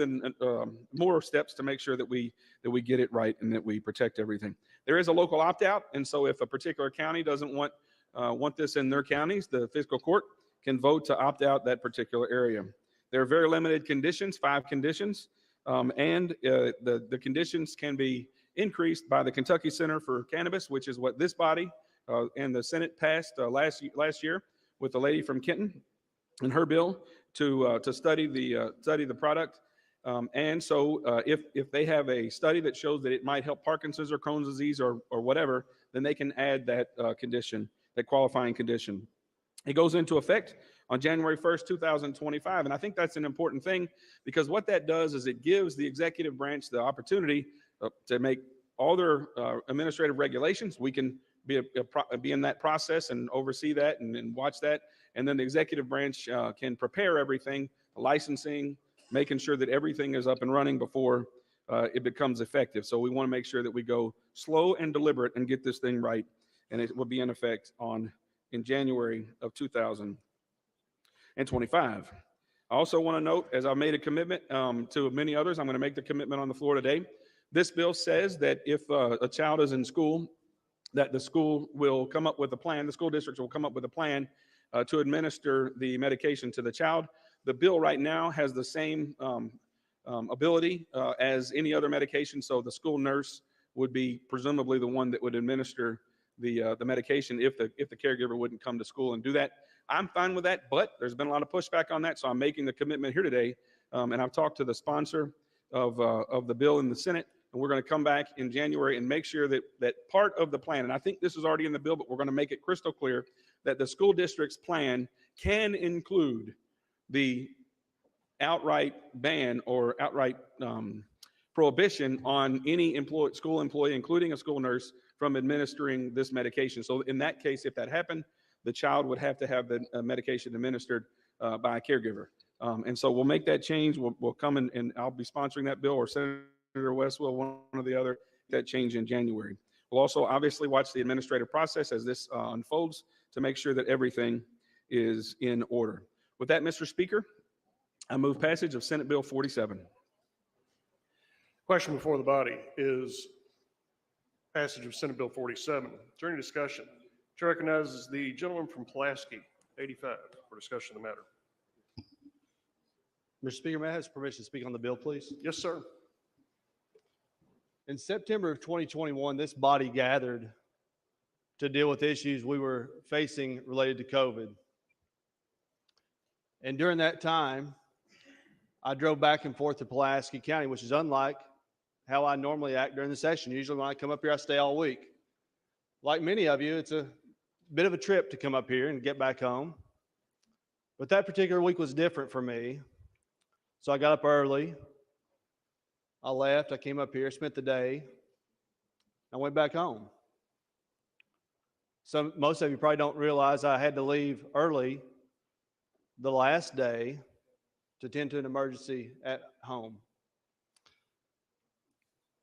[SPEAKER 2] steps to make sure that we get it right and that we protect everything. There is a local opt-out, and so if a particular county doesn't want this in their counties, the fiscal court can vote to opt out that particular area. There are very limited conditions, 5 conditions, and the conditions can be increased by the Kentucky Center for Cannabis, which is what this body and the Senate passed last year with the lady from Kenton and her bill to study the product. And so if they have a study that shows that it might help Parkinson's or Crohn's disease or whatever, then they can add that condition, that qualifying condition. It goes into effect on January 1st, 2025. And I think that's an important thing because what that does is it gives the executive branch the opportunity to make all their administrative regulations. We can be in that process and oversee that and watch that. And then the executive branch can prepare everything, licensing, making sure that everything is up and running before it becomes effective. So we want to make sure that we go slow and deliberate and get this thing right. And it will be in effect in January of 2025. I also want to note, as I made a commitment to many others, I'm going to make the commitment on the floor today. This bill says that if a child is in school, that the school will come up with a plan, the school district will come up with a plan to administer the medication to the child. The bill right now has the same ability as any other medication. So the school nurse would be presumably the one that would administer the medication if the caregiver wouldn't come to school and do that. I'm fine with that, but there's been a lot of pushback on that, so I'm making the commitment here today. And I've talked to the sponsor of the bill in the Senate, and we're going to come back in January and make sure that part of the plan, and I think this is already in the bill, but we're going to make it crystal clear that the school district's plan can include the outright ban or outright prohibition on any school employee, including a school nurse, from administering this medication. So in that case, if that happened, the child would have to have the medication administered by a caregiver. And so we'll make that change. We'll come and I'll be sponsoring that bill, or Senator West will, one or the other, that change in January. We'll also obviously watch the administrative process as this unfolds to make sure that everything is in order. With that, Mr. Speaker, I move passage of Senate Bill 47.
[SPEAKER 26] Question before the body is passage of Senate Bill 47. Is there any discussion? Chair recognizes the gentleman from Pulaski, 85, for discussion of the matter.
[SPEAKER 4] Mr. Speaker, may I have permission to speak on the bill, please?
[SPEAKER 26] Yes, sir.
[SPEAKER 4] In September of 2021, this body gathered to deal with issues we were facing related to COVID. And during that time, I drove back and forth to Pulaski County, which is unlike how I normally act during the session. Usually when I come up here, I stay all week. Like many of you, it's a bit of a trip to come up here and get back home. But that particular week was different for me. So I got up early. I left. I came up here, spent the day. I went back home. Most of you probably don't realize I had to leave early the last day to attend to an emergency at home.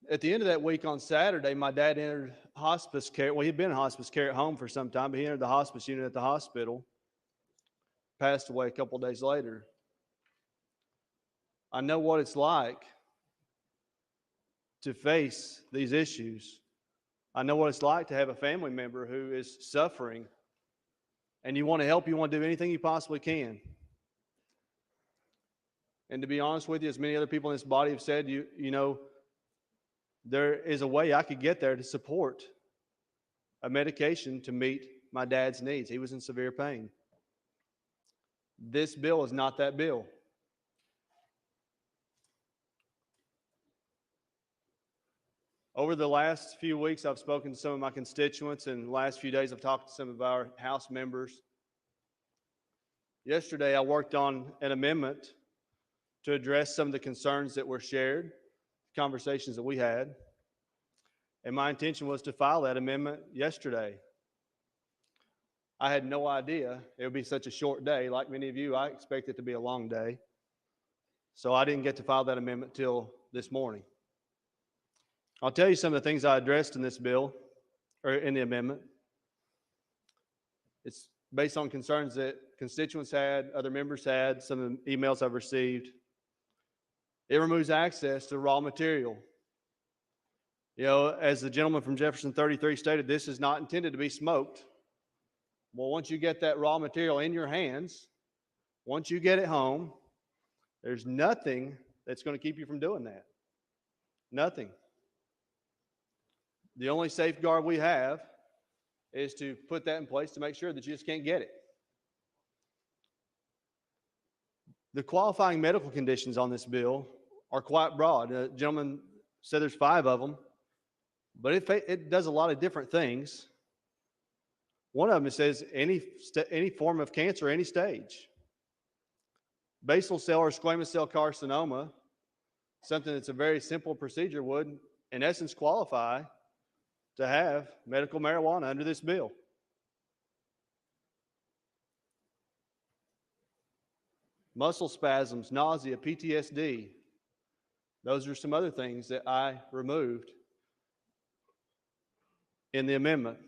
[SPEAKER 4] At the end of that week on Saturday, my dad entered hospice care. Well, he'd been in hospice care at home for some time, but he entered the hospice unit at the hospital, passed away a couple of days later. I know what it's like to face these issues. I know what it's like to have a family member who is suffering, and you want to help, you want to do anything you possibly can. And to be honest with you, as many other people in this body have said, you know, there is a way I could get there to support a medication to meet my dad's needs. He was in severe pain. This bill is not that bill. Over the last few weeks, I've spoken to some of my constituents, and the last few days I've talked to some of our House members. Yesterday, I worked on an amendment to address some of the concerns that were shared, conversations that we had, and my intention was to file that amendment yesterday. I had no idea it would be such a short day. Like many of you, I expect it to be a long day. So I didn't get to file that amendment till this morning. I'll tell you some of the things I addressed in this bill, or in the amendment. It's based on concerns that constituents had, other members had, some of the emails I've received. It removes access to raw material. You know, as the gentleman from Jefferson 33 stated, this is not intended to be smoked. Well, once you get that raw material in your hands, once you get it home, there's nothing that's going to keep you from doing that. Nothing. The only safeguard we have is to put that in place to make sure that you just can't get it. The qualifying medical conditions on this bill are quite broad. The gentleman said there's 5 of them, but it does a lot of different things. One of them, it says any form of cancer, any stage. Basal cell or squamous cell carcinoma, something that's a very simple procedure, would in essence qualify to have medical marijuana under this bill. Muscle spasms, nausea, PTSD. Those are some other things that I removed in the amendment.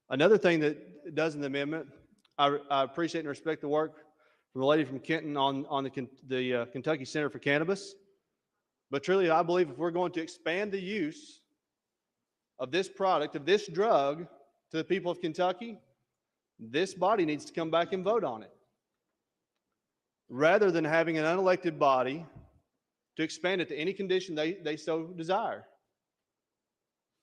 [SPEAKER 4] Another thing that it does in the amendment, I appreciate and respect the work from the lady from Kenton on the Kentucky Center for Cannabis. But truly, I believe if we're going to expand the use of this product, of this drug, to the people of Kentucky, this body needs to come back and vote on it. rather than having an unelected body to expand it to any condition they so desire.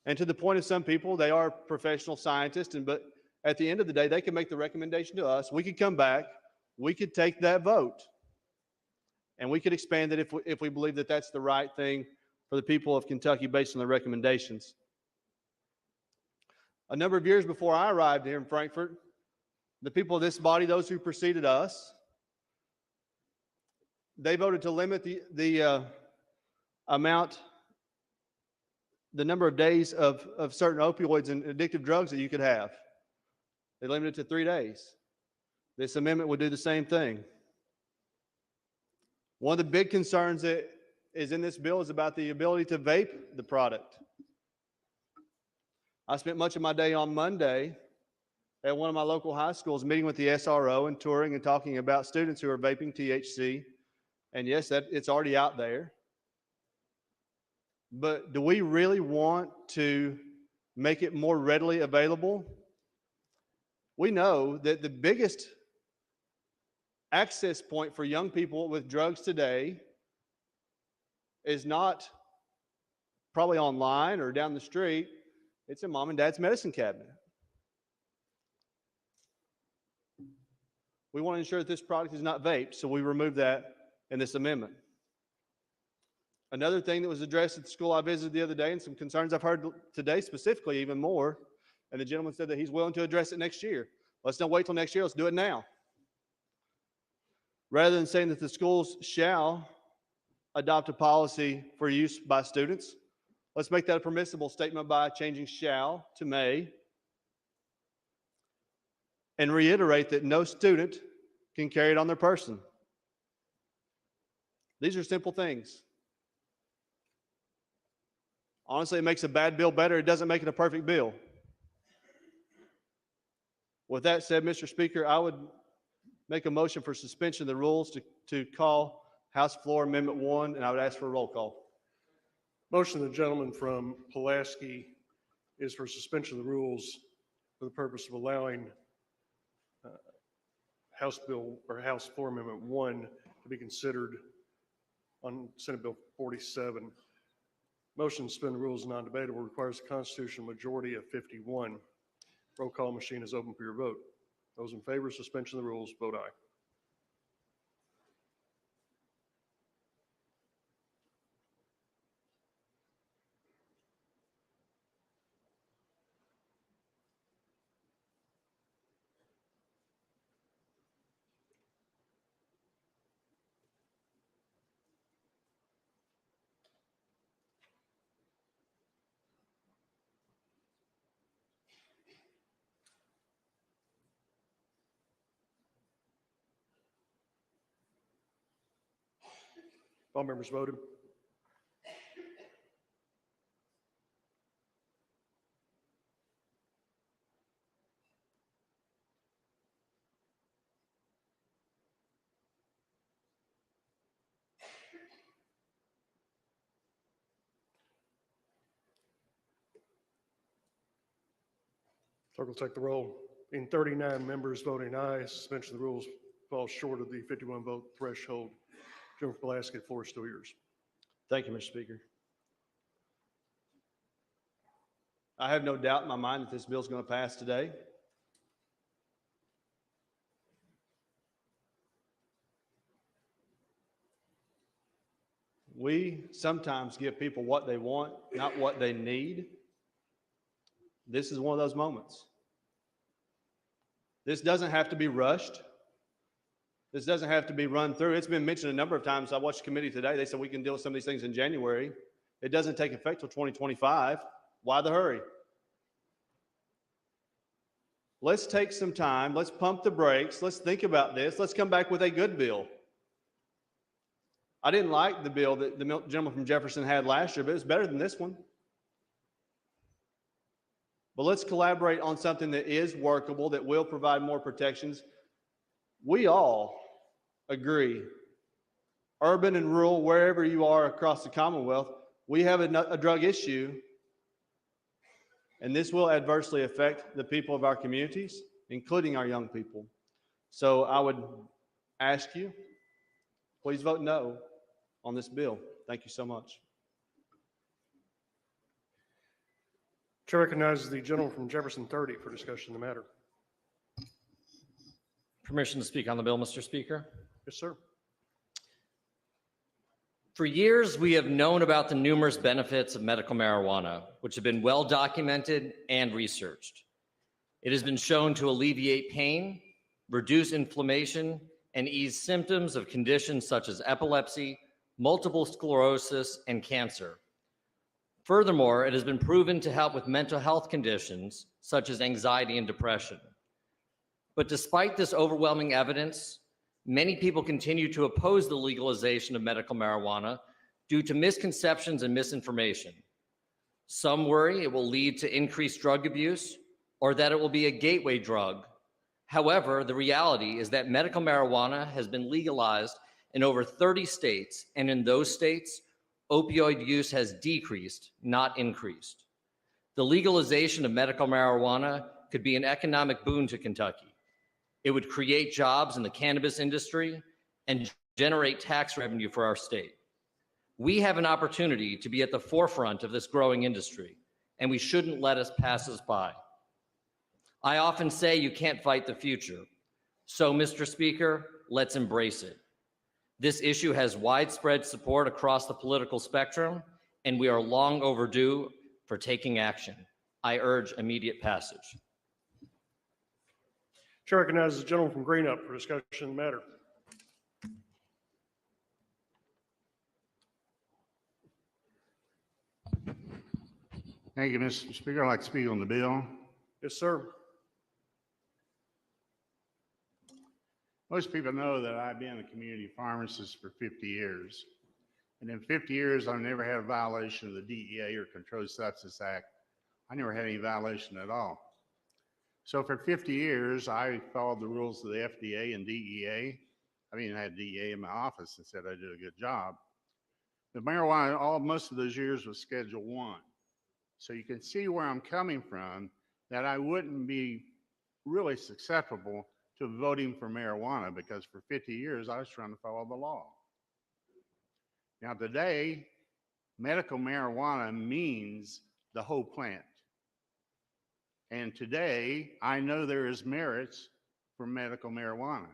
[SPEAKER 4] And to the point of some people, they are professional scientists, but at the end of the day, they can make the recommendation to us. We could come back, we could take that vote, and we could expand it if we believe that that's the right thing for the people of Kentucky based on the recommendations. A number of years before I arrived here in Frankfort, the people of this body, those who preceded us, they voted to limit the number of days of certain opioids and addictive drugs that you could have. They limited it to 3 days. This amendment would do the same thing. One of the big concerns that is in this bill is about the ability to vape the product. I spent much of my day on Monday at one of my local high schools meeting with the SRO and touring and talking about students who are vaping THC. And yes, it's already out there. But do we really want to make it more readily available? We know that the biggest access point for young people with drugs today is not probably online or down the street. It's in mom and dad's medicine cabinet. We want to ensure that this product is not vaped, so we remove that in this amendment. Another thing that was addressed at the school I visited the other day, and some concerns I've heard today specifically even more, and the gentleman said that he's willing to address it next year. Let's not wait till next year, let's do it now. Rather than saying that the schools shall adopt a policy for use by students, let's make that a permissible statement by changing shall to may, and reiterate that no student can carry it on their person. These are simple things. Honestly, it makes a bad bill better. It doesn't make it a perfect bill. With that said, Mr. Speaker, I would make a motion for suspension of the rules to call House Floor Amendment 1, and I would ask for a roll call.
[SPEAKER 26] Motion of the gentleman from Pulaski is for suspension of the rules for the purpose of allowing House Bill or House Floor Amendment 1 to be considered on Senate Bill 47. Motion to suspend the rules is non-debatable, requires a constitutional majority of 51. Roll call machine is open for your vote. Those in favor of suspension of the rules, vote aye. All members voted. Clerk will take the roll. In 39 members voting aye, suspension of the rules falls short of the 51 vote threshold. Gentleman from Pulaski, the floor is still yours.
[SPEAKER 4] Thank you, Mr. Speaker. I have no doubt in my mind that this bill is going to pass today. We sometimes give people what they want, not what they need. This is one of those moments. This doesn't have to be rushed. This doesn't have to be run through. It's been mentioned a number of times. I watched the committee today. They said we can deal with some of these things in January. It doesn't take effect till 2025. Why the hurry? Let's take some time. Let's pump the brakes. Let's think about this. Let's come back with a good bill. I didn't like the bill that the gentleman from Jefferson had last year, but it's better than this one. But let's collaborate on something that is workable, that will provide more protections. We all agree, urban and rural, wherever you are across the Commonwealth, we have a drug issue, and this will adversely affect the people of our communities, including our young people. So I would ask you please vote no on this bill. Thank you so much.
[SPEAKER 26] Chair recognizes the gentleman from Jefferson 30 for discussion of the matter.
[SPEAKER 7] Permission to speak on the bill, Mr. Speaker.
[SPEAKER 26] Yes, sir.
[SPEAKER 7] For years, we have known about the numerous benefits of medical marijuana, which have been well documented and researched. It has been shown to alleviate pain, reduce inflammation, and ease symptoms of conditions such as epilepsy, multiple sclerosis, and cancer. Furthermore, it has been proven to help with mental health conditions such as anxiety and depression. But despite this overwhelming evidence, many people continue to oppose the legalization of medical marijuana due to misconceptions and misinformation. Some worry it will lead to increased drug abuse or that it will be a gateway drug. However, the reality is that medical marijuana has been legalized in over 30 states, and in those states, opioid use has decreased, not increased. The legalization of medical marijuana could be an economic boon to Kentucky. It would create jobs in the cannabis industry and generate tax revenue for our state. We have an opportunity to be at the forefront of this growing industry, and we shouldn't let us pass us by. I often say you can't fight the future. So, Mr. Speaker, let's embrace it. This issue has widespread support across the political spectrum, and we are long overdue for taking action. I urge immediate passage.
[SPEAKER 26] Chair recognizes the gentleman from Greenup for discussion of the matter.
[SPEAKER 8] Thank you, Mr. Speaker. I'd like to speak on the bill.
[SPEAKER 26] Yes, sir.
[SPEAKER 8] Most people know that I've been a community pharmacist for 50 years. And in 50 years, I've never had a violation of the DEA or Controlled Substance Act. I never had any violation at all. So for 50 years, I followed the rules of the FDA and DEA. I mean, I had DEA in my office and said I did a good job. The marijuana, most of those years was Schedule 1. So you can see where I'm coming from, that I wouldn't be really susceptible to voting for marijuana because for 50 years, I was trying to follow the law. Now today, medical marijuana means the whole plant. And today, I know there is merits for medical marijuana.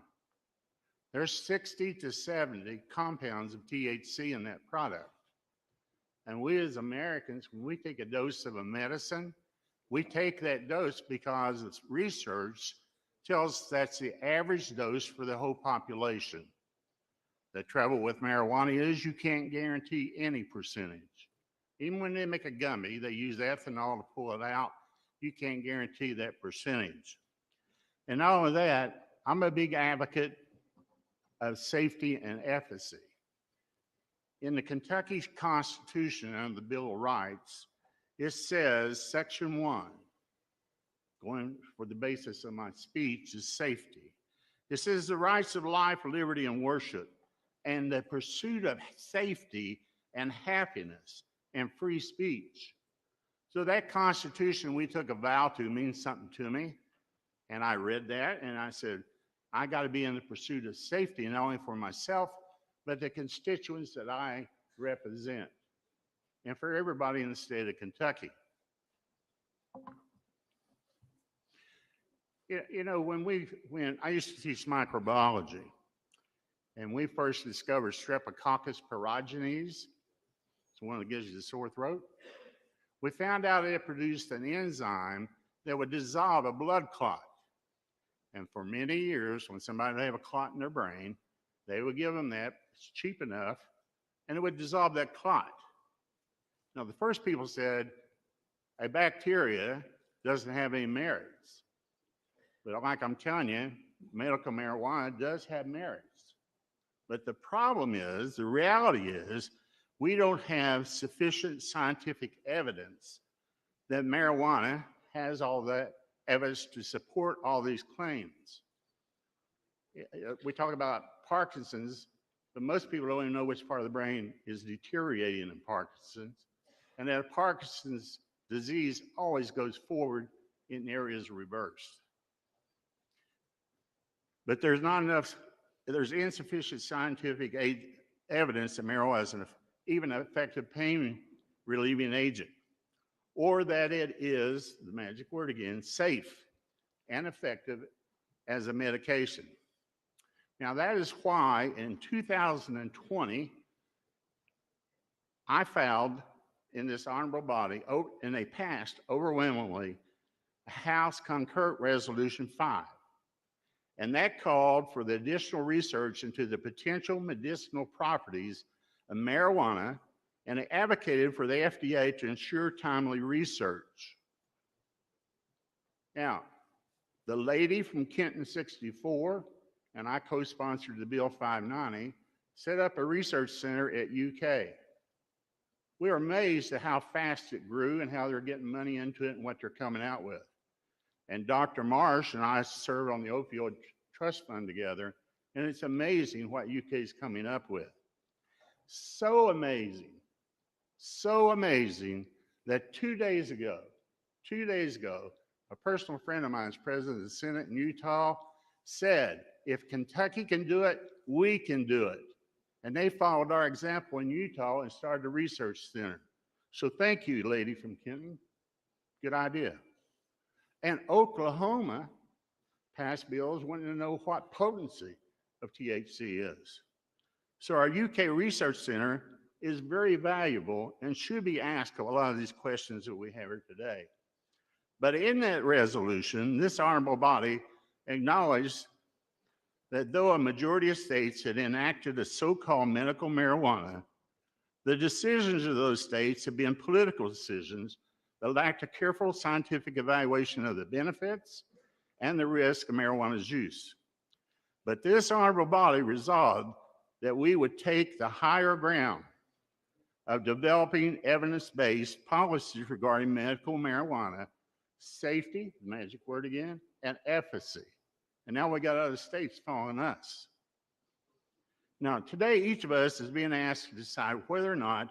[SPEAKER 8] There's 60 to 70 compounds of THC in that product. And we as Americans, when we take a dose of a medicine, we take that dose because it's research tells us that's the average dose for the whole population. The trouble with marijuana is you can't guarantee any percentage. Even when they make a gummy, they use ethanol to pull it out. You can't guarantee that percentage. And not only that, I'm a big advocate of safety and efficacy. In the Kentucky Constitution under the Bill of Rights, it says, Section 1, going for the basis of my speech, is safety. It says the rights of life, liberty, and worship, and the pursuit of safety and happiness and free speech. So that Constitution we took a vow to means something to me. And I read that and I said, I got to be in the pursuit of safety, not only for myself, but the constituents that I represent, and for everybody in the state of Kentucky. You know, when I used to teach microbiology, and we first discovered Streptococcus pyogenes, it's one that gives you the sore throat. We found out it produced an enzyme that would dissolve a blood clot. And for many years, when somebody would have a clot in their brain, they would give them that, it's cheap enough, and it would dissolve that clot. Now, the first people said a bacteria doesn't have any merits. But like I'm telling you, medical marijuana does have merits. But the problem is, the reality is, we don't have sufficient scientific evidence that marijuana has all that evidence to support all these claims. We talk about Parkinson's, but most people don't even know which part of the brain is deteriorating in Parkinson's, and that Parkinson's disease always goes forward in areas reversed. But there's not enough there's insufficient scientific evidence that marijuana is even an effective pain relieving agent, or that it is, the magic word again, safe and effective as a medication. Now, that is why in 2020, I filed in this honorable body, and they passed overwhelmingly, House Concurrent Resolution 5. And that called for the additional research into the potential medicinal properties of marijuana, and it advocated for the FDA to ensure timely research. Now, the lady from Kenton 64, and I co-sponsored the Bill 590, set up a research center at UK. We are amazed at how fast it grew and how they're getting money into it and what they're coming out with. And Dr. Marsh and I served on the Opioid Trust Fund together, and it's amazing what UK is coming up with. So amazing that 2 days ago, a personal friend of mine is president of the Senate in Utah, said, if Kentucky can do it, we can do it. And they followed our example in Utah and started a research center. So thank you, lady from Kenton. Good idea. And Oklahoma passed bills wanting to know what potency of THC is. So our UK Research Center is very valuable and should be asked a lot of these questions that we have here today. But in that resolution, this honorable body acknowledged that though a majority of states had enacted a so-called medical marijuana, the decisions of those states have been political decisions that lacked a careful scientific evaluation of the benefits and the risk of marijuana's use. But this honorable body resolved that we would take the higher ground of developing evidence-based policies regarding medical marijuana, safety, the magic word again, and efficacy. And now we got other states following us. Now, today, each of us is being asked to decide whether or not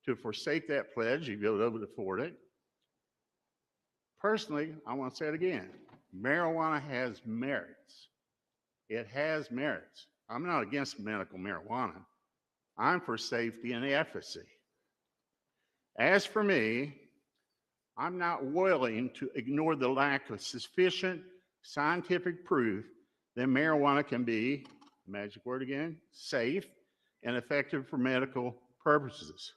[SPEAKER 8] to forsake that pledge, if you'll be able to afford it. Personally, I want to say it again. Marijuana has merits. It has merits. I'm not against medical marijuana. I'm for safety and efficacy. As for me, I'm not willing to ignore the lack of sufficient scientific proof that marijuana can be, magic word again, safe and effective for medical purposes.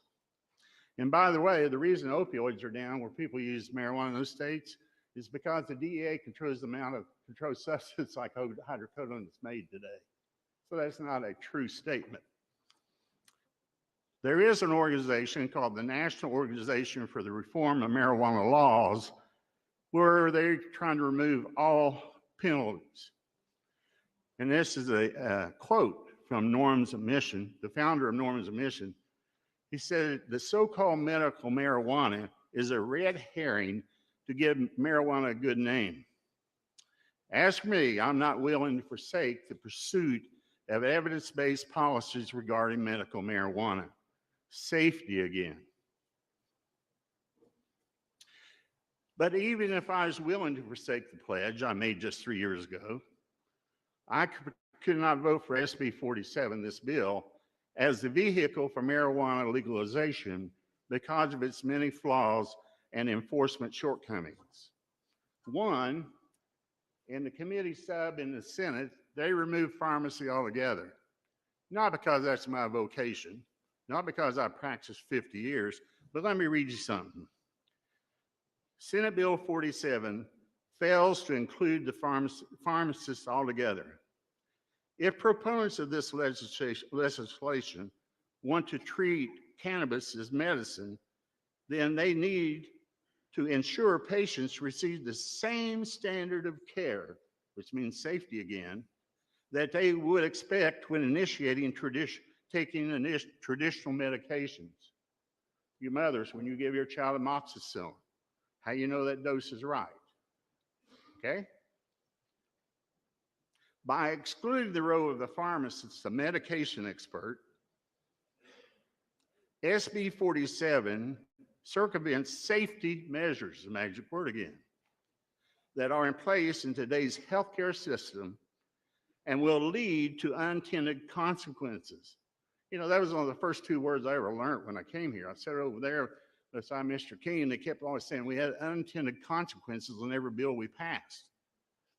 [SPEAKER 8] And by the way, the reason opioids are down where people use marijuana in those states is because the DEA controls the amount of controlled substance like hydrocodone that's made today. So that's not a true statement. There is an organization called the National Organization for the Reform of Marijuana Laws, where they're trying to remove all penalties. And this is a quote from Norm's Admission, the founder of Norm's Admission. He said, the so-called medical marijuana is a red herring to give marijuana a good name. As for me, I'm not willing to forsake the pursuit of evidence-based policies regarding medical marijuana. Safety again. But even if I was willing to forsake the pledge I made just 3 years ago, I could not vote for SB 47, this bill, as the vehicle for marijuana legalization because of its many flaws and enforcement shortcomings. One, in the committee sub in the Senate, they removed pharmacy altogether. Not because that's my vocation, not because I practiced 50 years, but let me read you something. Senate Bill 47 fails to include the pharmacists altogether. If proponents of this legislation want to treat cannabis as medicine, then they need to ensure patients receive the same standard of care, which means safety again, that they would expect when initiating taking traditional medications. You mothers, when you give your child amoxicillin, how you know that dose is right, okay? By excluding the role of the pharmacist, the medication expert, SB 47 circumvents safety measures, the magic word again, that are in place in today's healthcare system and will lead to unintended consequences. You know, that was one of the first two words I ever learned when I came here. I sat over there beside Mr. King, and they kept always saying we had unintended consequences on every bill we passed.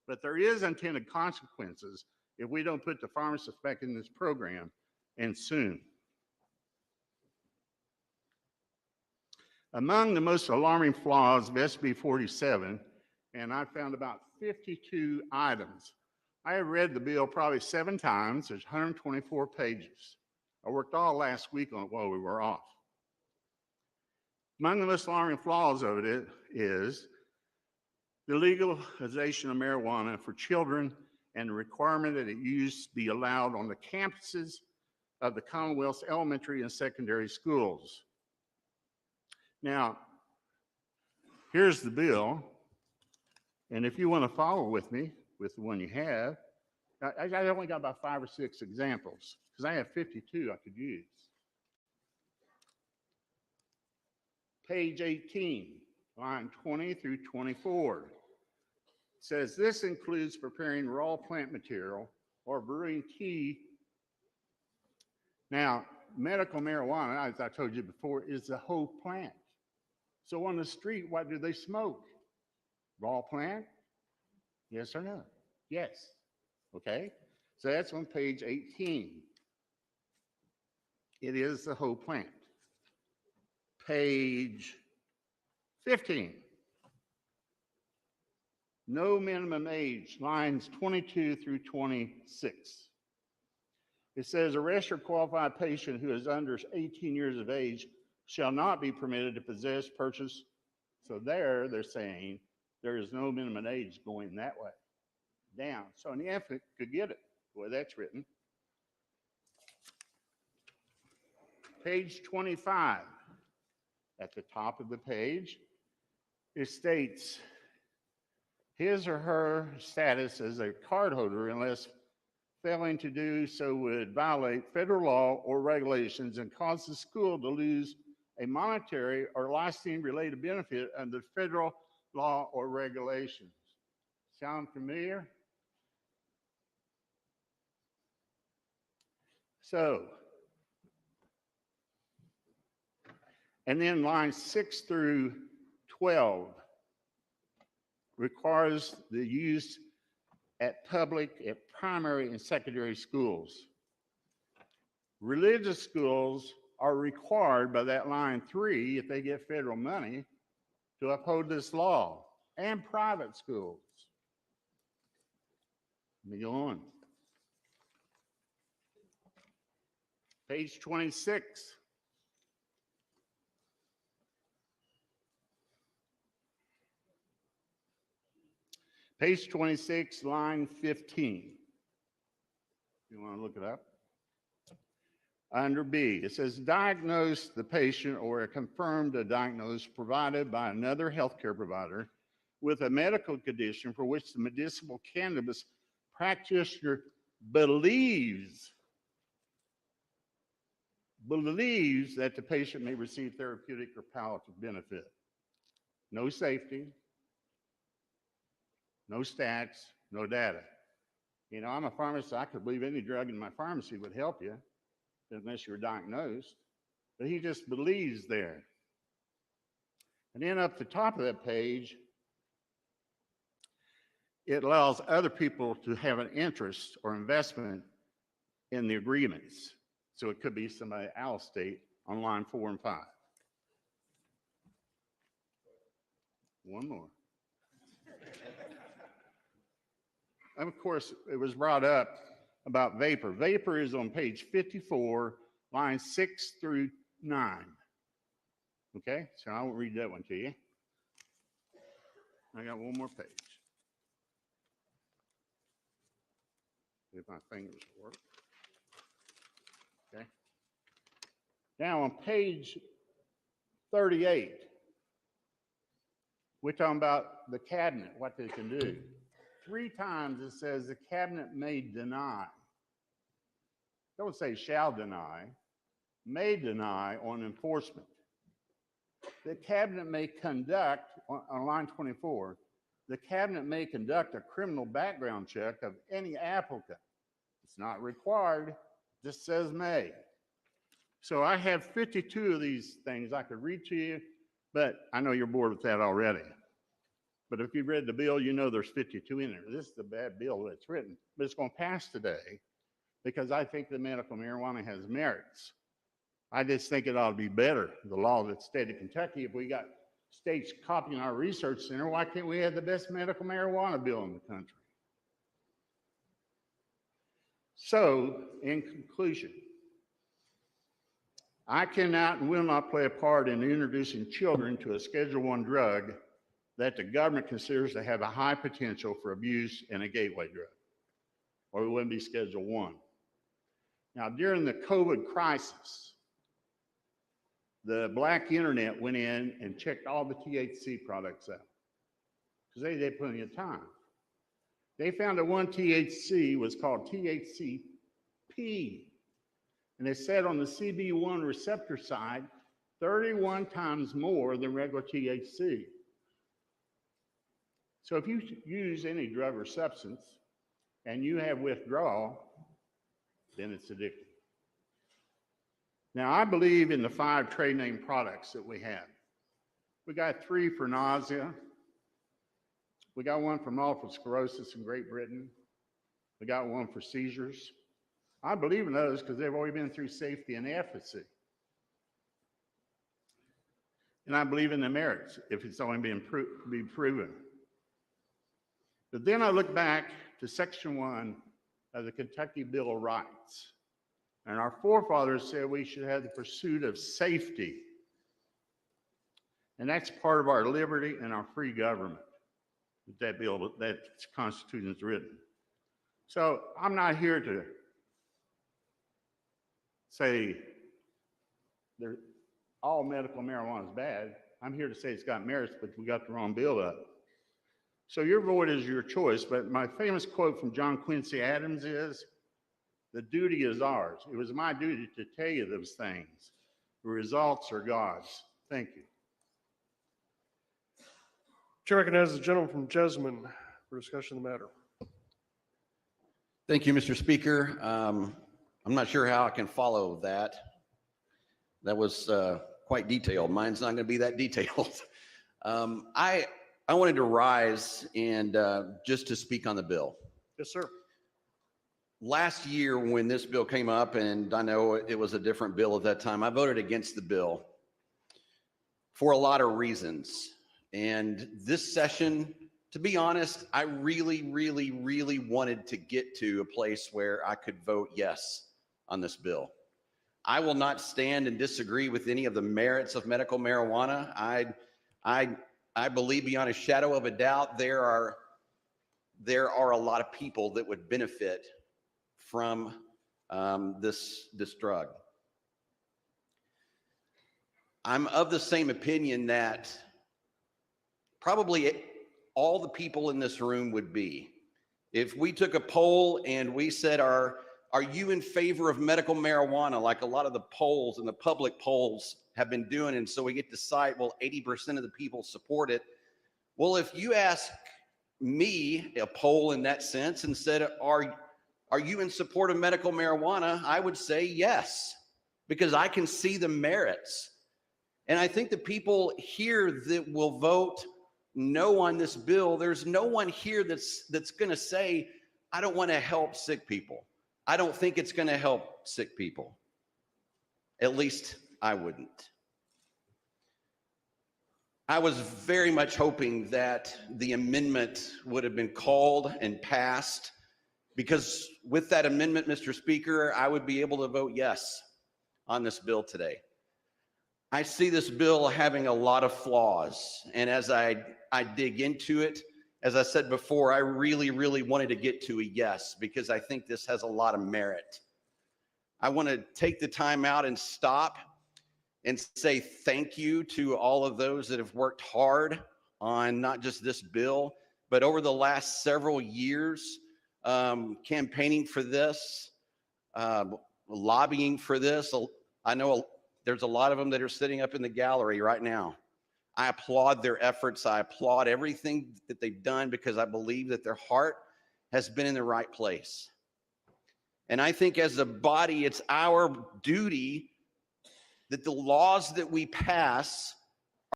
[SPEAKER 8] But there is unintended consequences if we don't put the pharmacists back in this program, and soon. Among the most alarming flaws of SB 47, and I found about 52 items. I have read the bill probably 7 times. There's 124 pages. I worked all last week on it while we were off. Among the most alarming flaws of it is the legalization of marijuana for children and the requirement that it use be allowed on the campuses of the Commonwealth's elementary and secondary schools. Now, here's the bill, and if you want to follow with me with the one you have, I only got about 5 or 6 examples because I have 52 I could use. Page 18, line 20 through 24. Says this includes preparing raw plant material or brewing tea. Now, medical marijuana, as I told you before, is the whole plant. So on the street, what do they smoke? Raw plant? Yes or no? Yes. Okay. So that's on page 18. It is the whole plant. Page 15. No minimum age, lines 22 through 26. It says a registered qualified patient who is under 18 years of age shall not be permitted to possess, purchase. So there they're saying there is no minimum age going that way, down. So an infant could get it, the way that's written. Page 25, at the top of the page, it states his or her status as a cardholder, unless failing to do so would violate federal law or regulations and cause the school to lose a monetary or licensing related benefit under federal law or regulations. Sound familiar? So, and then lines 6 through 12 requires the use at primary and secondary schools. Religious schools are required by that line 3, if they get federal money, to uphold this law, and private schools. Let me go on. Page 26. Page 26, line 15. You want to look it up? Under B, it says diagnose the patient or a confirmed diagnosis provided by another healthcare provider with a medical condition for which the medicinal cannabis practitioner believes that the patient may receive therapeutic or palliative benefit. No safety, no stats, no data. You know, I'm a pharmacist. I could believe any drug in my pharmacy would help you unless you're diagnosed, but he just believes there. And then up the top of that page, it allows other people to have an interest or investment in the agreements. So it could be somebody out of state on line 4 and 5. One more. And of course, it was brought up about vapor. Vapor is on page 54, lines 6 through 9. Okay, so I won't read that one to you. I got one more page. If my fingers work. Okay. Now on page 38, we're talking about the cabinet, what they can do. 3 times it says the cabinet may deny. Don't say shall deny, may deny on enforcement. The cabinet may conduct, on line 24, the cabinet may conduct a criminal background check of any applicant It's not required, just says may. So I have 52 of these things I could read to you, but I know you're bored with that already. But if you've read the bill, you know there's 52 in there. This is a bad bill that's written, but it's going to pass today because I think the medical marijuana has merits. I just think it ought to be better, the law of the state of Kentucky. If we got states copying our research center, why can't we have the best medical marijuana bill in the country? So, in conclusion, I cannot and will not play a part in introducing children to a Schedule I drug that the government considers to have a high potential for abuse and a gateway drug, or it wouldn't be Schedule I. Now, during the COVID crisis, the black internet went in and checked all the THC products out because they did plenty of time. They found that one THC was called THCP, and it said on the CB1 receptor side 31 times more than regular THC. So if you use any drug or substance and you have withdrawal, then it's addictive. Now, I believe in the 5 trade name products that we have. We got 3 for nausea. We got 1 for multiple sclerosis in Great Britain. We got 1 for seizures. I believe in those because they've already been through safety and efficacy. And I believe in the merits if it's only been proven. But then I look back to Section 1 of the Kentucky Bill of Rights. And our forefathers said we should have the pursuit of safety. And that's part of our liberty and our free government. That bill, that Constitution is written. So I'm not here to say all medical marijuana is bad. I'm here to say it's got merits, but we got the wrong bill up. So your vote is your choice, but my famous quote from John Quincy Adams is, "The duty is ours. It was my duty to tell you those things. The results are God's." Thank you.
[SPEAKER 26] Chair recognizes the gentleman from Jessamine for discussion of the matter.
[SPEAKER 1] Thank you, Mr. Speaker. I'm not sure how I can follow that. That was quite detailed. Mine's not going to be that detailed. I wanted to rise and just to speak on the bill.
[SPEAKER 26] Yes, sir.
[SPEAKER 1] Last year when this bill came up, and I know it was a different bill at that time, I voted against the bill for a lot of reasons. And this session, to be honest, I really wanted to get to a place where I could vote yes on this bill. I will not stand and disagree with any of the merits of medical marijuana. I believe beyond a shadow of a doubt there are a lot of people that would benefit from this drug. I'm of the same opinion that probably all the people in this room would be. If we took a poll and we said, are you in favor of medical marijuana, like a lot of the polls and the public polls have been doing, and so we get to cite, well, 80% of the people support it. Well, if you ask me a poll in that sense and said, are you in support of medical marijuana? I would say yes, because I can see the merits. And I think the people here that will vote no on this bill, there's no one here that's going to say, I don't want to help sick people. I don't think it's going to help sick people. At least I wouldn't. I was very much hoping that the amendment would have been called and passed, because with that amendment, Mr. Speaker, I would be able to vote yes on this bill today. I see this bill having a lot of flaws, and as I dig into it, as I said before, I really wanted to get to a yes, because I think this has a lot of merit. I want to take the time out and stop and say thank you to all of those that have worked hard on not just this bill, but over the last several years, campaigning for this, lobbying for this. I know there's a lot of them that are sitting up in the gallery right now. I applaud their efforts. I applaud everything that they've done, because I believe that their heart has been in the right place. And I think as a body, it's our duty that the laws that we pass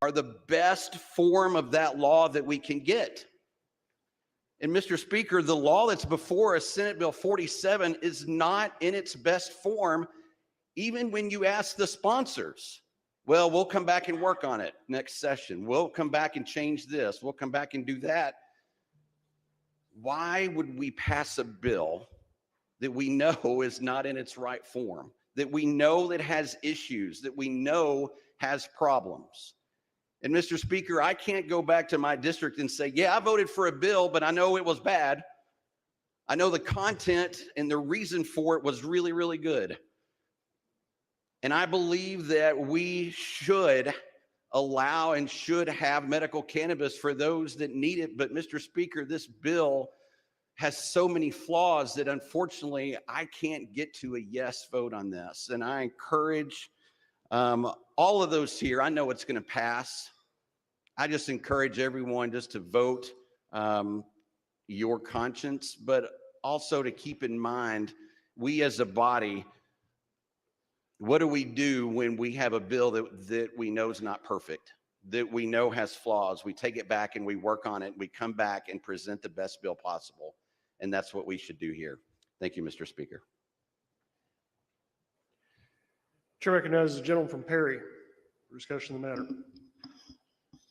[SPEAKER 1] are the best form of that law that we can get. And Mr. Speaker, the law that's before us, Senate Bill 47, is not in its best form, even when you ask the sponsors. Well, we'll come back and work on it next session. We'll come back and change this. We'll come back and do that. Why would we pass a bill that we know is not in its right form, that we know that has issues, that we know has problems? And Mr. Speaker, I can't go back to my district and say, yeah, I voted for a bill, but I know it was bad. I know the content and the reason for it was really, really good. And I believe that we should allow and should have medical cannabis for those that need it. But Mr. Speaker, this bill has so many flaws that unfortunately I can't get to a yes vote on this. And I encourage all of those here. I know it's going to pass. I just encourage everyone just to vote your conscience, but also to keep in mind, we as a body, what do we do when we have a bill that we know is not perfect, that we know has flaws? We take it back and we work on it. We come back and present the best bill possible. And that's what we should do here. Thank you, Mr. Speaker.
[SPEAKER 26] Chair recognizes the gentleman from Perry for discussion of the matter.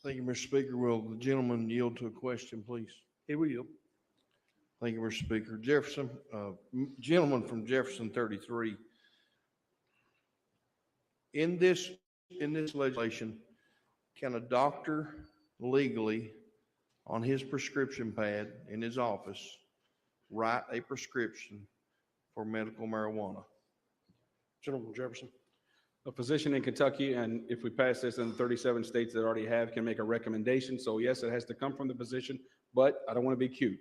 [SPEAKER 3] Thank you, Mr. Speaker. Will the gentleman yield to a question, please?
[SPEAKER 26] He will yield.
[SPEAKER 3] Thank you, Mr. Speaker. Jefferson, gentleman from Jefferson 33. In this legislation, can a doctor legally, on his prescription pad in his office, write a prescription for medical marijuana?
[SPEAKER 26] Gentleman from Jefferson.
[SPEAKER 2] A physician in Kentucky, and if we pass this in the 37 states that already have, can make a recommendation. So yes, it has to come from the physician, but I don't want to be cute.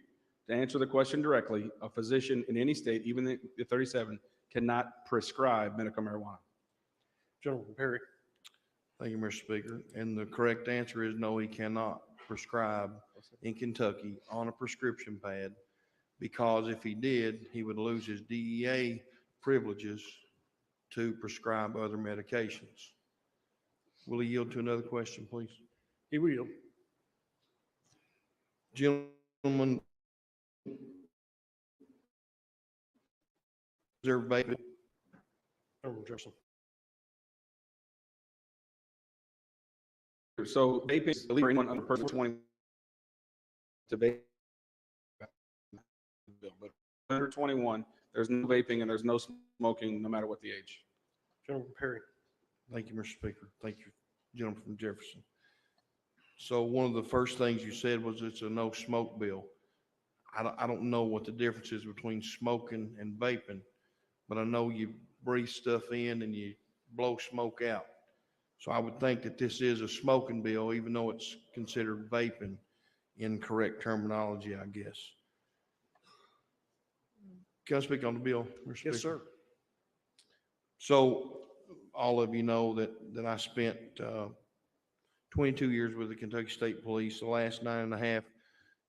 [SPEAKER 2] To answer the question directly, a physician in any state, even the 37, cannot prescribe medical marijuana.
[SPEAKER 26] Gentleman from Perry.
[SPEAKER 3] Thank you, Mr. Speaker. And the correct answer is no, he cannot prescribe in Kentucky on a prescription pad, because if he did, he would lose his DEA privileges to prescribe other medications. Will he yield to another question, please?
[SPEAKER 26] He will yield.
[SPEAKER 3] Gentlemen, is there vaping?
[SPEAKER 26] Gentleman from Jefferson.
[SPEAKER 2] So vaping is illegal for anyone under person 20 to vape. But under 21, there's no vaping and there's no smoking, no matter what the age.
[SPEAKER 26] Gentleman from Perry.
[SPEAKER 3] Thank you, Mr. Speaker. Thank you, gentleman from Jefferson. So one of the first things you said was it's a no smoke bill. I don't know what the difference is between smoking and vaping, but I know you breathe stuff in and you blow smoke out. So I would think that this is a smoking bill, even though it's considered vaping in correct terminology, I guess. Can I speak on the bill, Mr. Speaker?
[SPEAKER 26] Yes, sir.
[SPEAKER 3] So all of you know that I spent 22 years with the Kentucky State Police. The last 9.5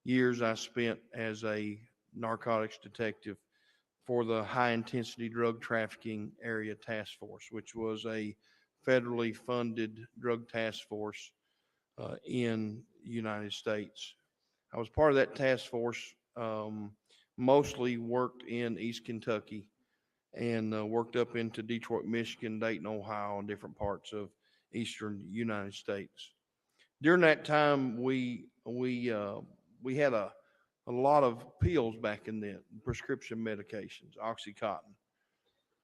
[SPEAKER 3] years I spent as a narcotics detective for the High Intensity Drug Trafficking Area Task Force, which was a federally funded drug task force in the United States. I was part of that task force, mostly worked in East Kentucky and worked up into Detroit, Michigan, Dayton, Ohio, and different parts of Eastern United States. During that time, we had a lot of pills back in then, prescription medications, Oxycontin.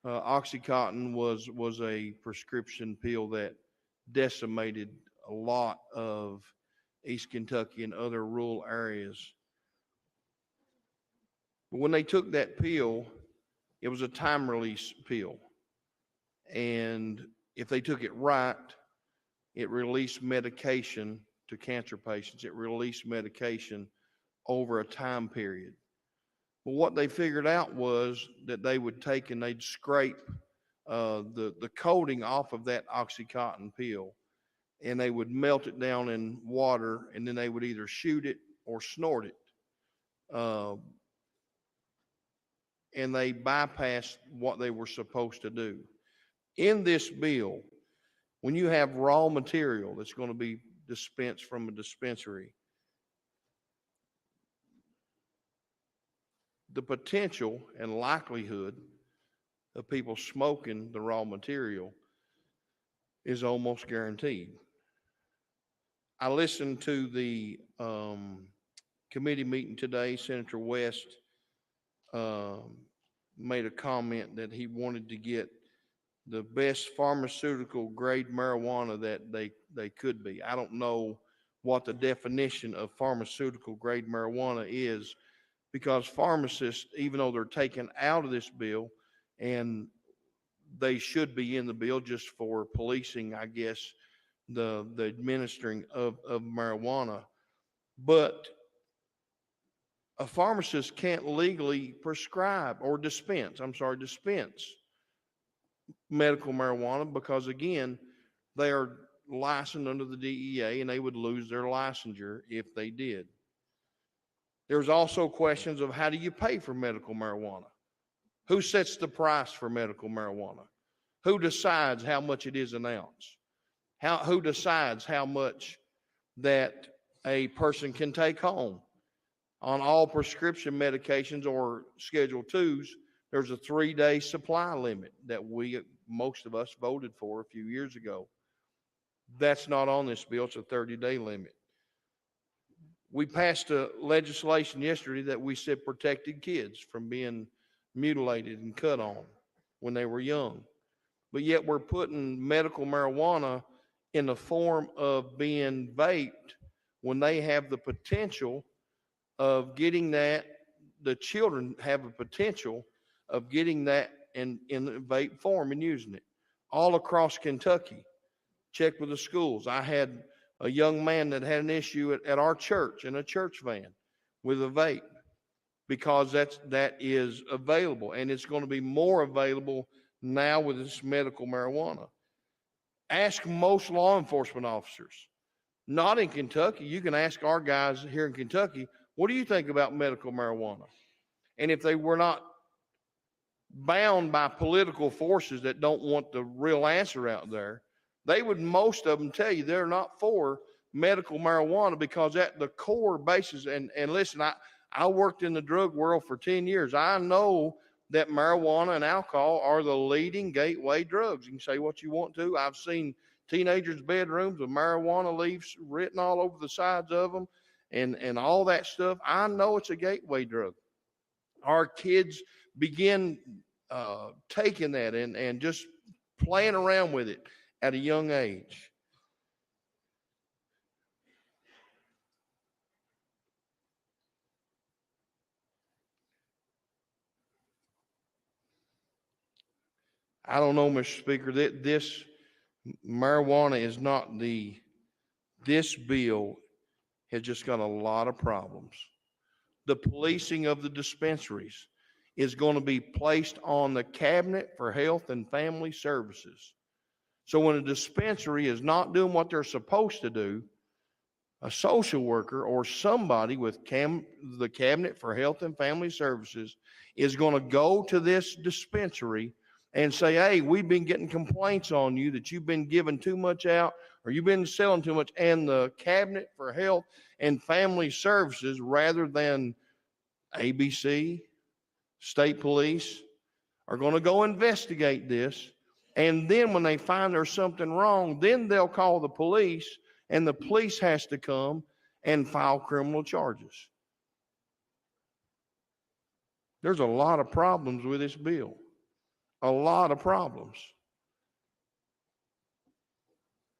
[SPEAKER 3] Oxycontin was a prescription pill that decimated a lot of East Kentucky and other rural areas. But when they took that pill, it was a time release pill. And if they took it right, it released medication to cancer patients. It released medication over a time period. But what they figured out was that they would take and they'd scrape the coating off of that Oxycontin pill, and they would melt it down in water, and then they would either shoot it or snort it. and they bypassed what they were supposed to do. In this bill, when you have raw material that's going to be dispensed from a dispensary, the potential and likelihood of people smoking the raw material is almost guaranteed. I listened to the committee meeting today. Senator West made a comment that he wanted to get the best pharmaceutical grade marijuana that they could be. I don't know what the definition of pharmaceutical grade marijuana is, because pharmacists, even though they're taken out of this bill, and they should be in the bill just for policing, I guess, the administering of marijuana, but a pharmacist can't legally prescribe or dispense medical marijuana, because again, they are licensed under the DEA and they would lose their licensure if they did. There's also questions of how do you pay for medical marijuana? Who sets the price for medical marijuana? Who decides how much it is an ounce? Who decides how much that a person can take home? On all prescription medications or Schedule IIs, there's a 3-day supply limit that most of us voted for a few years ago. That's not on this bill. It's a 30-day limit. We passed a legislation yesterday that we said protected kids from being mutilated and cut on when they were young. But yet we're putting medical marijuana in the form of being vaped when they have the potential of getting that, the children have a potential of getting that in the vape form and using it. All across Kentucky, check with the schools. I had a young man that had an issue at our church in a church van with a vape, because that is available, and it's going to be more available now with this medical marijuana. Ask most law enforcement officers, not in Kentucky. You can ask our guys here in Kentucky, what do you think about medical marijuana? And if they were not bound by political forces that don't want the real answer out there, they would, most of them, tell you they're not for medical marijuana, because at the core basis, and listen, I worked in the drug world for 10 years. I know that marijuana and alcohol are the leading gateway drugs. You can say what you want to. I've seen teenagers' bedrooms with marijuana leaves written all over the sides of them and all that stuff. I know it's a gateway drug. Our kids begin taking that and just playing around with it at a young age. I don't know, Mr. Speaker, that this marijuana is not this bill has just got a lot of problems. The policing of the dispensaries is going to be placed on the Cabinet for Health and Family Services. So when a dispensary is not doing what they're supposed to do, a social worker or somebody with the Cabinet for Health and Family Services is going to go to this dispensary and say, hey, we've been getting complaints on you that you've been giving too much out or you've been selling too much. And the Cabinet for Health and Family Services, rather than ABC, state police, are going to go investigate this. And then when they find there's something wrong, then they'll call the police, and the police has to come and file criminal charges. There's a lot of problems with this bill. A lot of problems.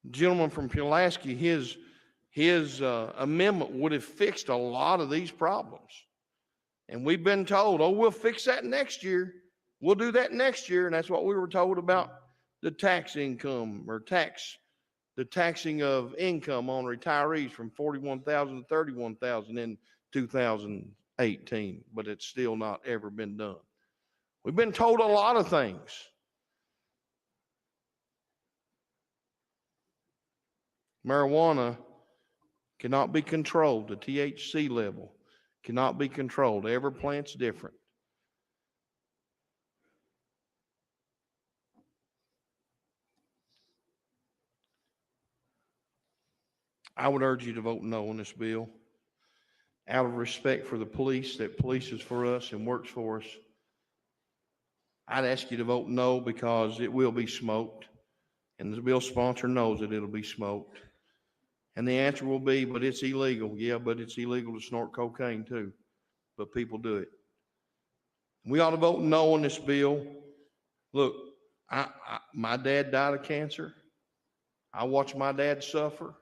[SPEAKER 3] Gentleman from Pulaski, his amendment would have fixed a lot of these problems. And we've been told, oh, we'll fix that next year. We'll do that next year. And that's what we were told about the tax income or the taxing of income on retirees from $41,000 to $31,000 in 2018, but it's still not ever been done. We've been told a lot of things. Marijuana cannot be controlled. The THC level cannot be controlled. Every plant's different. I would urge you to vote no on this bill. Out of respect for the police that polices for us and works for us, I'd ask you to vote no because it will be smoked. And the bill sponsor knows that it'll be smoked. And the answer will be, but it's illegal. Yeah, but it's illegal to snort cocaine too. But people do it. We ought to vote no on this bill. Look, my dad died of cancer. I watched my dad suffer.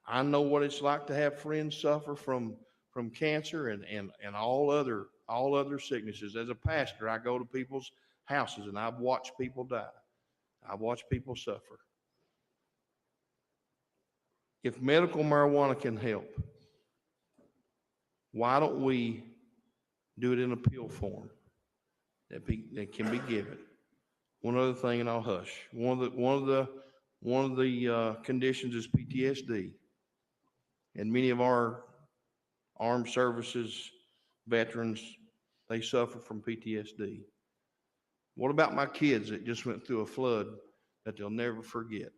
[SPEAKER 3] I know what it's like to have friends suffer from cancer and all other sicknesses. As a pastor, I go to people's houses and I've watched people die. I've watched people suffer. If medical marijuana can help, why don't we do it in a pill form that can be given? One other thing, and I'll hush. One of the conditions is PTSD, and many of our armed services veterans, they suffer from PTSD. What about my kids that just went through a flood that they'll never forget?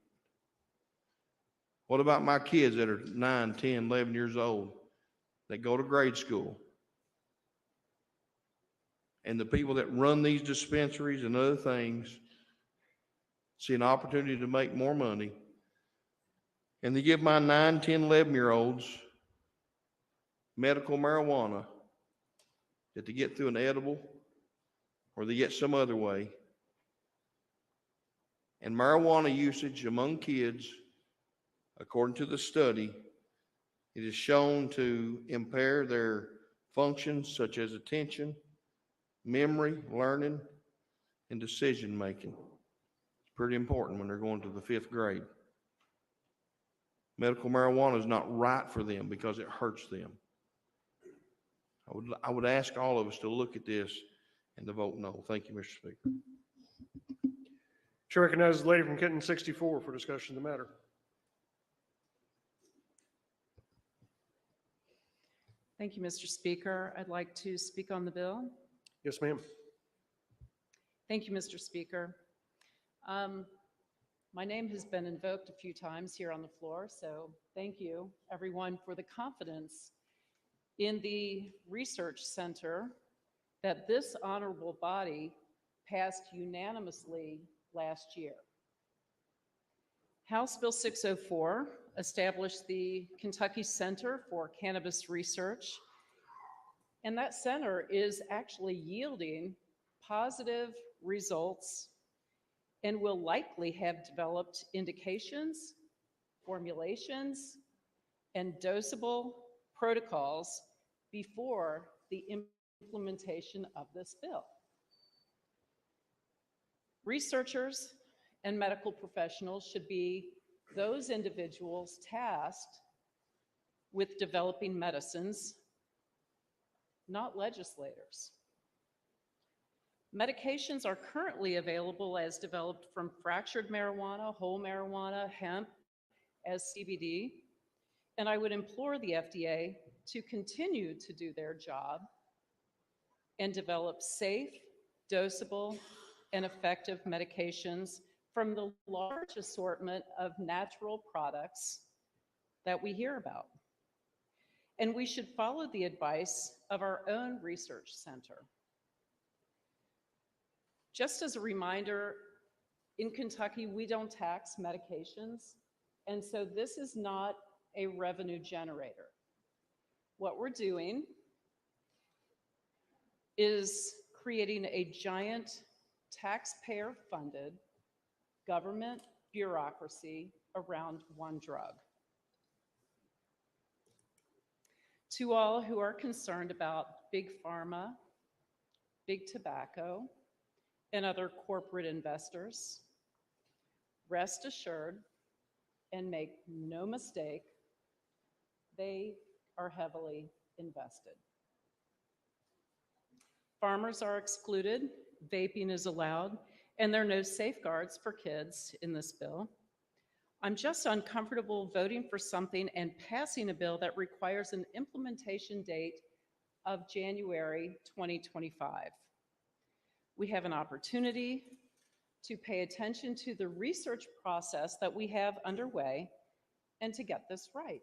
[SPEAKER 3] What about my kids that are 9, 10, 11 years old that go to grade school? And the people that run these dispensaries and other things see an opportunity to make more money. And they give my 9, 10, 11-year-olds medical marijuana that they get through an edible or they get some other way. And marijuana usage among kids, according to the study, it is shown to impair their functions such as attention, memory, learning, and decision making. It's pretty important when they're going to the 5th grade. Medical marijuana is not right for them because it hurts them. I would ask all of us to look at this and to vote no. Thank you, Mr. Speaker.
[SPEAKER 26] Chair recognizes the lady from Kenton 64 for discussion of the matter.
[SPEAKER 5] Thank you, Mr. Speaker. I'd like to speak on the bill.
[SPEAKER 26] Yes, ma'am.
[SPEAKER 5] Thank you, Mr. Speaker. My name has been invoked a few times here on the floor, so thank you, everyone, for the confidence in the research center that this honorable body passed unanimously last year. House Bill 604 established the Kentucky Center for Cannabis Research, and that center is actually yielding positive results and will likely have developed indications, formulations, and dosable protocols before the implementation of this bill. Researchers and medical professionals should be those individuals tasked with developing medicines, not legislators. Medications are currently available as developed from fractured marijuana, whole marijuana, hemp, as CBD, and I would implore the FDA to continue to do their job and develop safe, dosable, and effective medications from the large assortment of natural products that we hear about. And we should follow the advice of our own research center. Just as a reminder, in Kentucky, we don't tax medications, and so this is not a revenue generator. What we're doing is creating a giant taxpayer-funded government bureaucracy around one drug. To all who are concerned about big pharma, big tobacco, and other corporate investors, rest assured and make no mistake, they are heavily invested. Farmers are excluded, vaping is allowed, and there are no safeguards for kids in this bill. I'm just uncomfortable voting for something and passing a bill that requires an implementation date of January 2025. We have an opportunity to pay attention to the research process that we have underway and to get this right.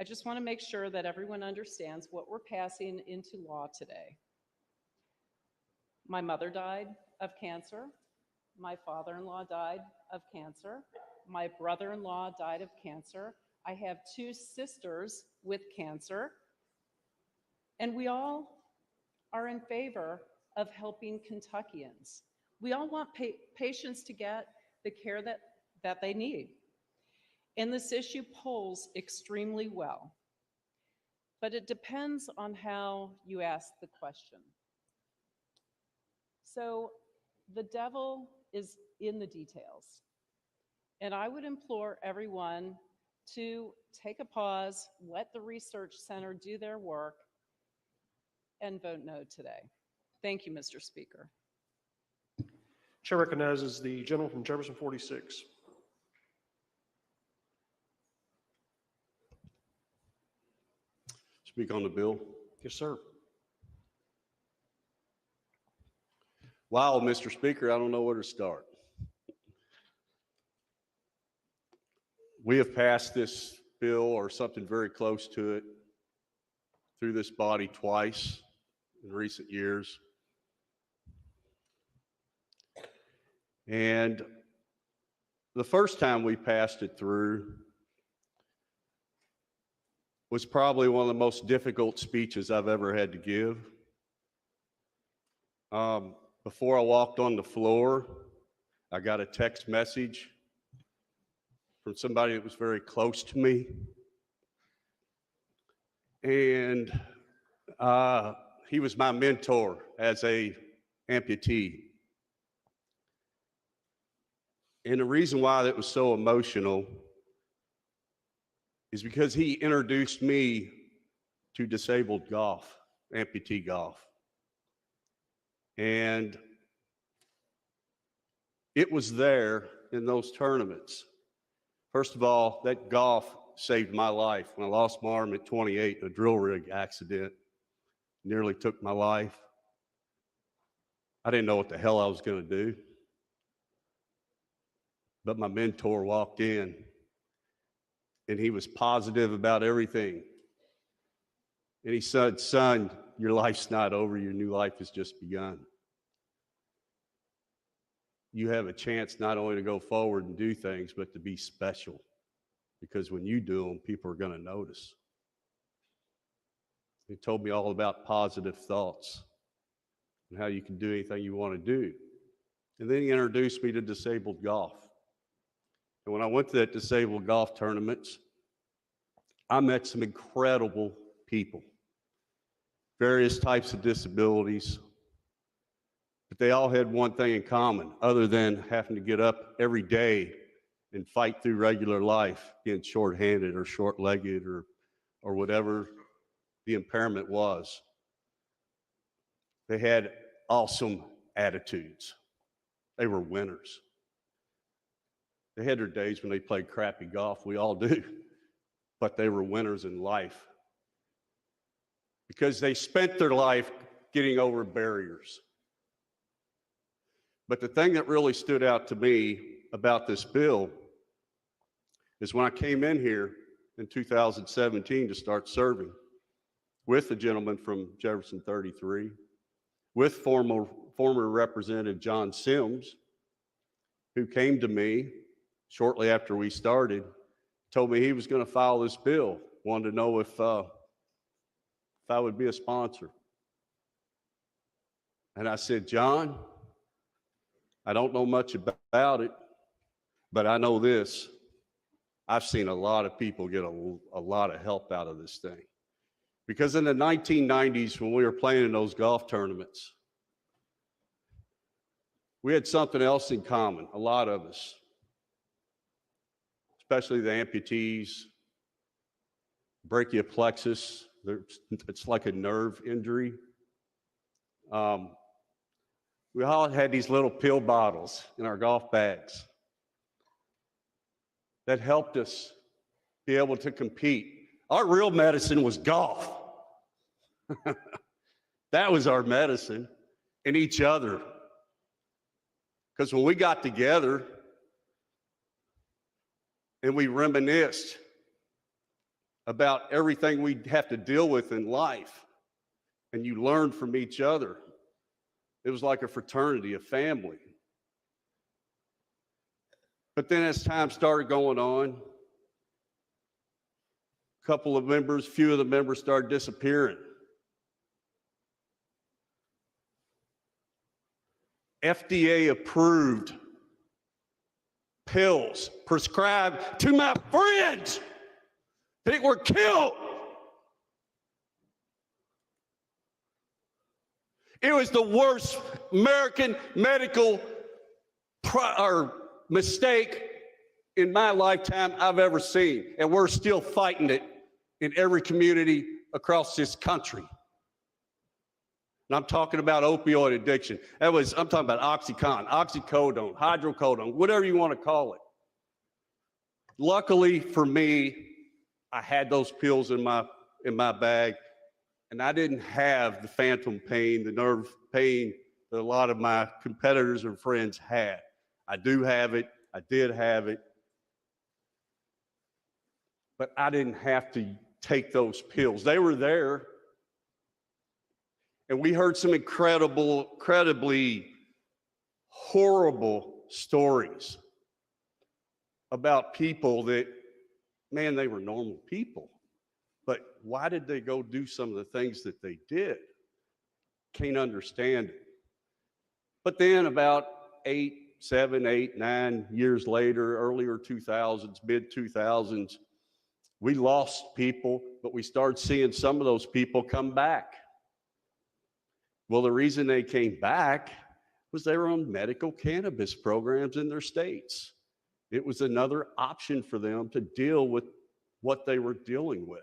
[SPEAKER 5] I just want to make sure that everyone understands what we're passing into law today. My mother died of cancer. My father-in-law died of cancer. My brother-in-law died of cancer. I have 2 sisters with cancer. And we all are in favor of helping Kentuckians. We all want patients to get the care that they need. And this issue polls extremely well. But it depends on how you ask the question. So the devil is in the details. And I would implore everyone to take a pause, let the research center do their work, and vote no today. Thank you, Mr. Speaker.
[SPEAKER 26] Chair recognizes the gentleman from Jefferson 46.
[SPEAKER 10] Speak on the bill.
[SPEAKER 26] Yes, sir.
[SPEAKER 10] Wow, Mr. Speaker, I don't know where to start. We have passed this bill or something very close to it through this body twice in recent years. And the first time we passed it through was probably one of the most difficult speeches I've ever had to give. Before I walked on the floor, I got a text message from somebody that was very close to me. And he was my mentor as a amputee. And the reason why that was so emotional is because he introduced me to disabled golf, amputee golf. And it was there in those tournaments. First of all, that golf saved my life. When I lost my arm at 28 in a drill rig accident, nearly took my life. I didn't know what the hell I was going to do. But my mentor walked in, and he was positive about everything. And he said, "Son, your life's not over. Your new life has just begun. You have a chance not only to go forward and do things, but to be special. Because when you do them, people are going to notice." He told me all about positive thoughts and how you can do anything you want to do. And then he introduced me to disabled golf. And when I went to that disabled golf tournaments, I met some incredible people, various types of disabilities, but they all had one thing in common, other than having to get up every day and fight through regular life, being short-handed or short-legged or whatever the impairment was. They had awesome attitudes. They were winners. They had their days when they played crappy golf. We all do. But they were winners in life because they spent their life getting over barriers. But the thing that really stood out to me about this bill is when I came in here in 2017 to start serving with the gentleman from Jefferson 33, with former Representative John Sims, who came to me shortly after we started, told me he was going to file this bill, wanted to know if I would be a sponsor. And I said, "John, I don't know much about it, but I know this. I've seen a lot of people get a lot of help out of this thing." Because in the 1990s, when we were playing in those golf tournaments, we had something else in common, a lot of us, especially the amputees, brachial-plexus. It's like a nerve injury. We all had these little pill bottles in our golf bags that helped us be able to compete. Our real medicine was golf. That was our medicine, and each other. Because when we got together and we reminisced about everything we have to deal with in life. And you learn from each other. It was like a fraternity, a family. But then as time started going on, few of the members started disappearing. FDA approved pills prescribed to my friends that were killed. It was the worst American medical mistake in my lifetime I've ever seen. And we're still fighting it in every community across this country. And I'm talking about opioid addiction. I'm talking about Oxycontin, oxycodone, hydrocodone, whatever you want to call it. Luckily for me, I had those pills in my bag, and I didn't have the phantom pain, the nerve pain that a lot of my competitors and friends had. I do have it. I did have it. But I didn't have to take those pills. They were there. And we heard some incredibly horrible stories about people that, man, they were normal people. But why did they go do some of the things that they did? Can't understand it. But then about 7, 8, 9 years later, earlier 2000s, mid 2000s, we lost people, but we started seeing some of those people come back. Well, the reason they came back was they were on medical cannabis programs in their states. It was another option for them to deal with what they were dealing with.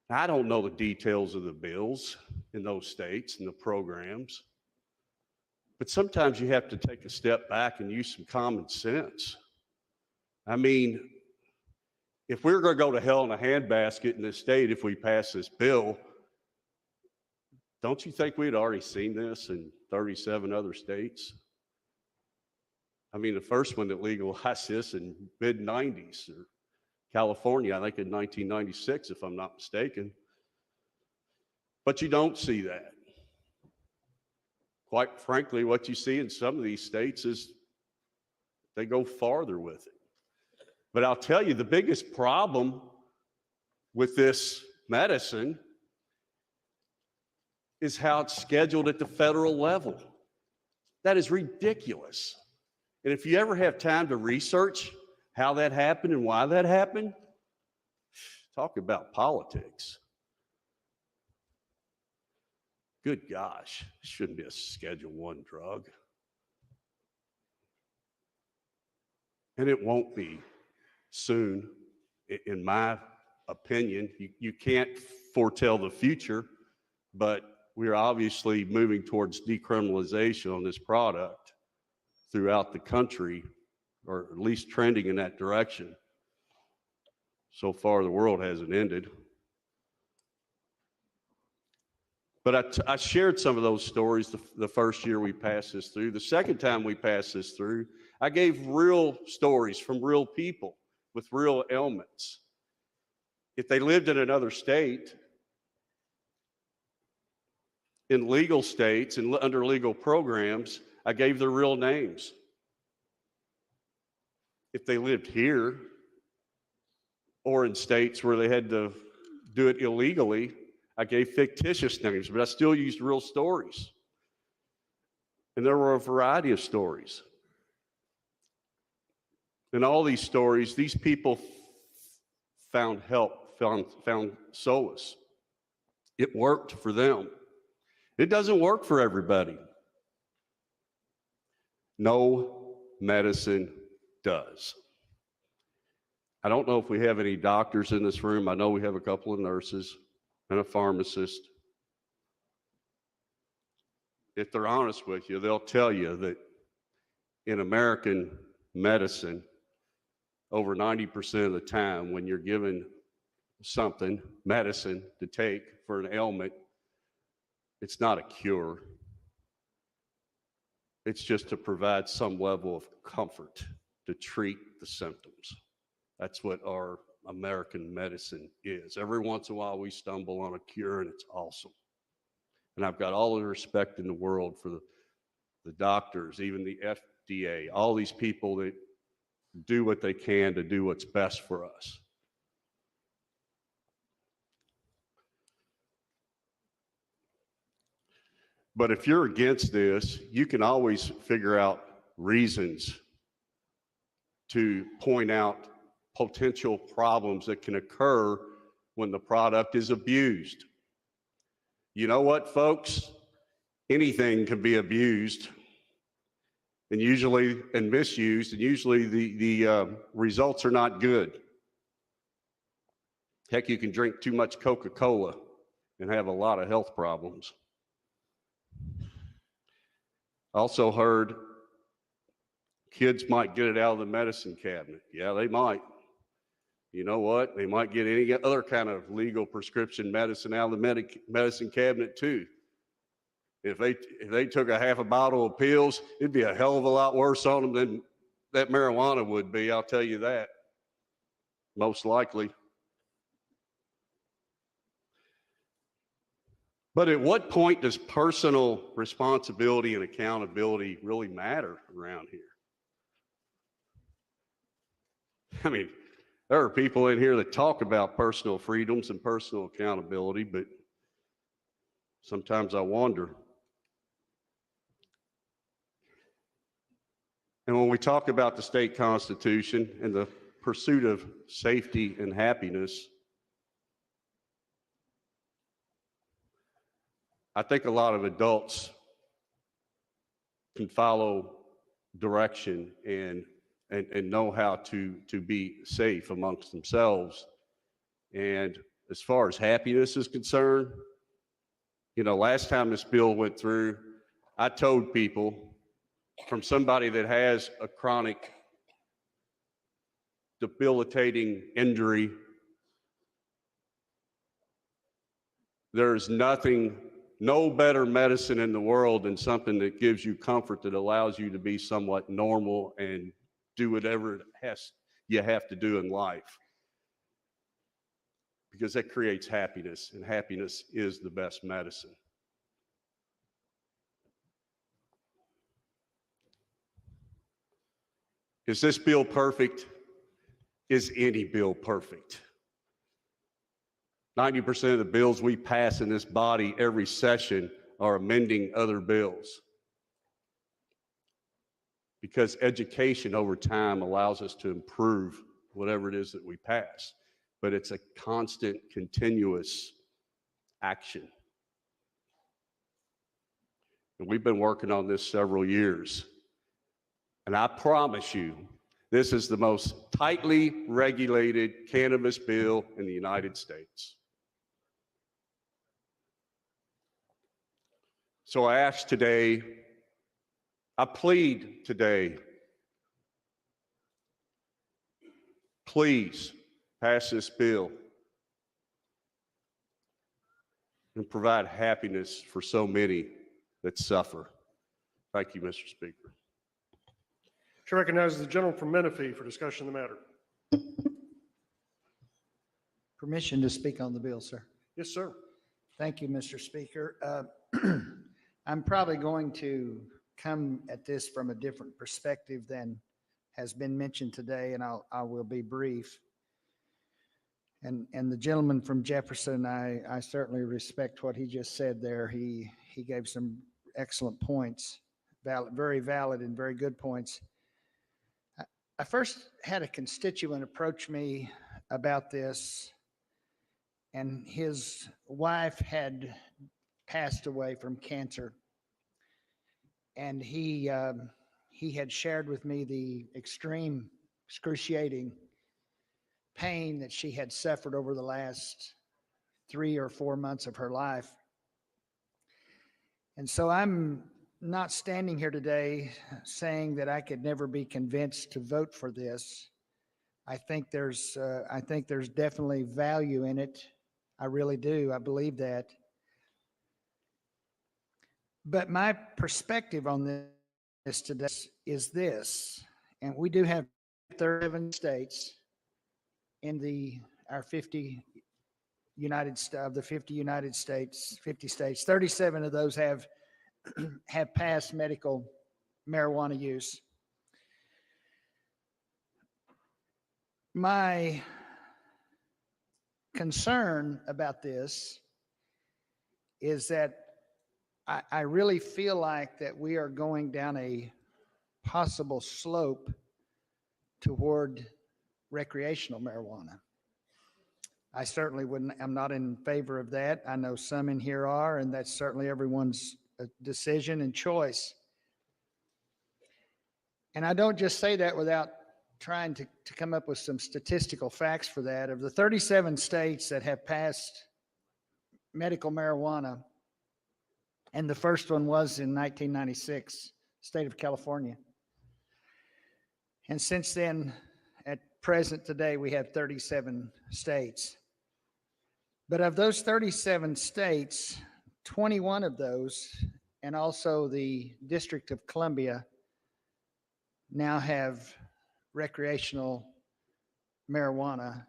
[SPEAKER 10] I don't know the details of the bills in those states and the programs, but sometimes you have to take a step back and use some common sense. I mean, if we're going to go to hell in a handbasket in this state if we pass this bill, don't you think we'd already seen this in 37 other states? I mean, the first one that legalized this in mid-90s, or California, I think in 1996, if I'm not mistaken. But you don't see that. Quite frankly, what you see in some of these states is they go farther with it. But I'll tell you, the biggest problem with this medicine is how it's scheduled at the federal level. That is ridiculous. And if you ever have time to research how that happened and why that happened, talk about politics. Good gosh, it shouldn't be a Schedule I drug. And it won't be soon, in my opinion. You can't foretell the future, but we're obviously moving towards decriminalization on this product throughout the country, or at least trending in that direction. So far, the world hasn't ended. But I shared some of those stories the first year we passed this through. The second time we passed this through, I gave real stories from real people with real ailments. If they lived in another state, in legal states and under legal programs, I gave their real names. If they lived here or in states where they had to do it illegally, I gave fictitious names, but I still used real stories. And there were a variety of stories. In all these stories, these people found help, found solace. It worked for them. It doesn't work for everybody. No medicine does. I don't know if we have any doctors in this room. I know we have a couple of nurses and a pharmacist. If they're honest with you, they'll tell you that in American medicine, over 90% of the time when you're given something, medicine to take for an ailment, it's not a cure. It's just to provide some level of comfort to treat the symptoms. That's what our American medicine is. Every once in a while we stumble on a cure and it's awesome. And I've got all the respect in the world for the doctors, even the FDA, all these people that do what they can to do what's best for us. But if you're against this, you can always figure out reasons to point out potential problems that can occur when the product is abused. You know what, folks? Anything can be abused and misused, and usually the results are not good. Heck, you can drink too much Coca-Cola and have a lot of health problems. Also heard kids might get it out of the medicine cabinet. Yeah, they might. You know what? They might get any other kind of legal prescription medicine out of the medicine cabinet too. If they took a half a bottle of pills, it'd be a hell of a lot worse on them than that marijuana would be, I'll tell you that. Most likely. But at what point does personal responsibility and accountability really matter around here? I mean, there are people in here that talk about personal freedoms and personal accountability, but sometimes I wonder. And when we talk about the state constitution and the pursuit of safety and happiness, I think a lot of adults can follow direction and know how to be safe amongst themselves. And as far as happiness is concerned, you know, last time this bill went through, I told people, from somebody that has a chronic debilitating injury, there's no better medicine in the world than something that gives you comfort, that allows you to be somewhat normal and do whatever you have to do in life. Because that creates happiness, and happiness is the best medicine. Is this bill perfect? Is any bill perfect? 90% of the bills we pass in this body every session are amending other bills. Because education over time allows us to improve whatever it is that we pass. But it's a constant, continuous action. And we've been working on this several years. And I promise you, this is the most tightly regulated cannabis bill in the United States. So I ask today, I plead today, please pass this bill and provide happiness for so many that suffer. Thank you, Mr. Speaker.
[SPEAKER 26] Chair recognizes the gentleman from Menifee for discussion of the matter.
[SPEAKER 6] Permission to speak on the bill, sir.
[SPEAKER 26] Yes, sir.
[SPEAKER 6] Thank you, Mr. Speaker. I'm probably going to come at this from a different perspective than has been mentioned today, and I will be brief. And the gentleman from Jefferson, I certainly respect what he just said there. He gave some excellent points, very valid and very good points. I first had a constituent approach me about this, and his wife had passed away from cancer. And he had shared with me the extreme, excruciating pain that she had suffered over the last 3 or 4 months of her life. And so I'm not standing here today saying that I could never be convinced to vote for this. I think there's definitely value in it. I really do. I believe that. But my perspective on this today is this, and we do have 37 states in our 50 of the 50 United States, 50 states, 37 of those have passed medical marijuana use. My concern about this is that I really feel like that we are going down a possible slope toward recreational marijuana. I certainly I'm not in favor of that. I know some in here are, and that's certainly everyone's decision and choice. And I don't just say that without trying to come up with some statistical facts for that. Of the 37 states that have passed medical marijuana, and the first one was in 1996, state of California. And since then, at present today, we have 37 states. But of those 37 states, 21 of those, and also the District of Columbia, now have recreational marijuana.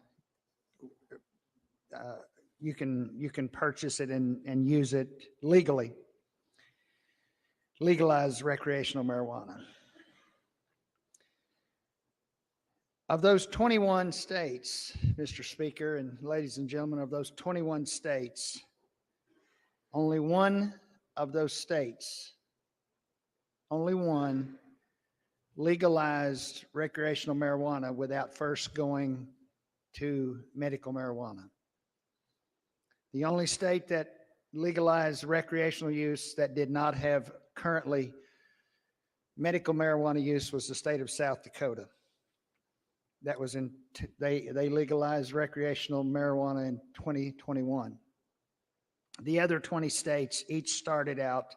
[SPEAKER 6] You can purchase it and use it legally. Legalize recreational marijuana. Of those 21 states, Mr. Speaker and ladies and gentlemen, of those 21 states, only one of those states, only one, legalized recreational marijuana without first going to medical marijuana. The only state that legalized recreational use that did not have currently medical marijuana use was the state of South Dakota. That was they legalized recreational marijuana in 2021. The other 20 states each started out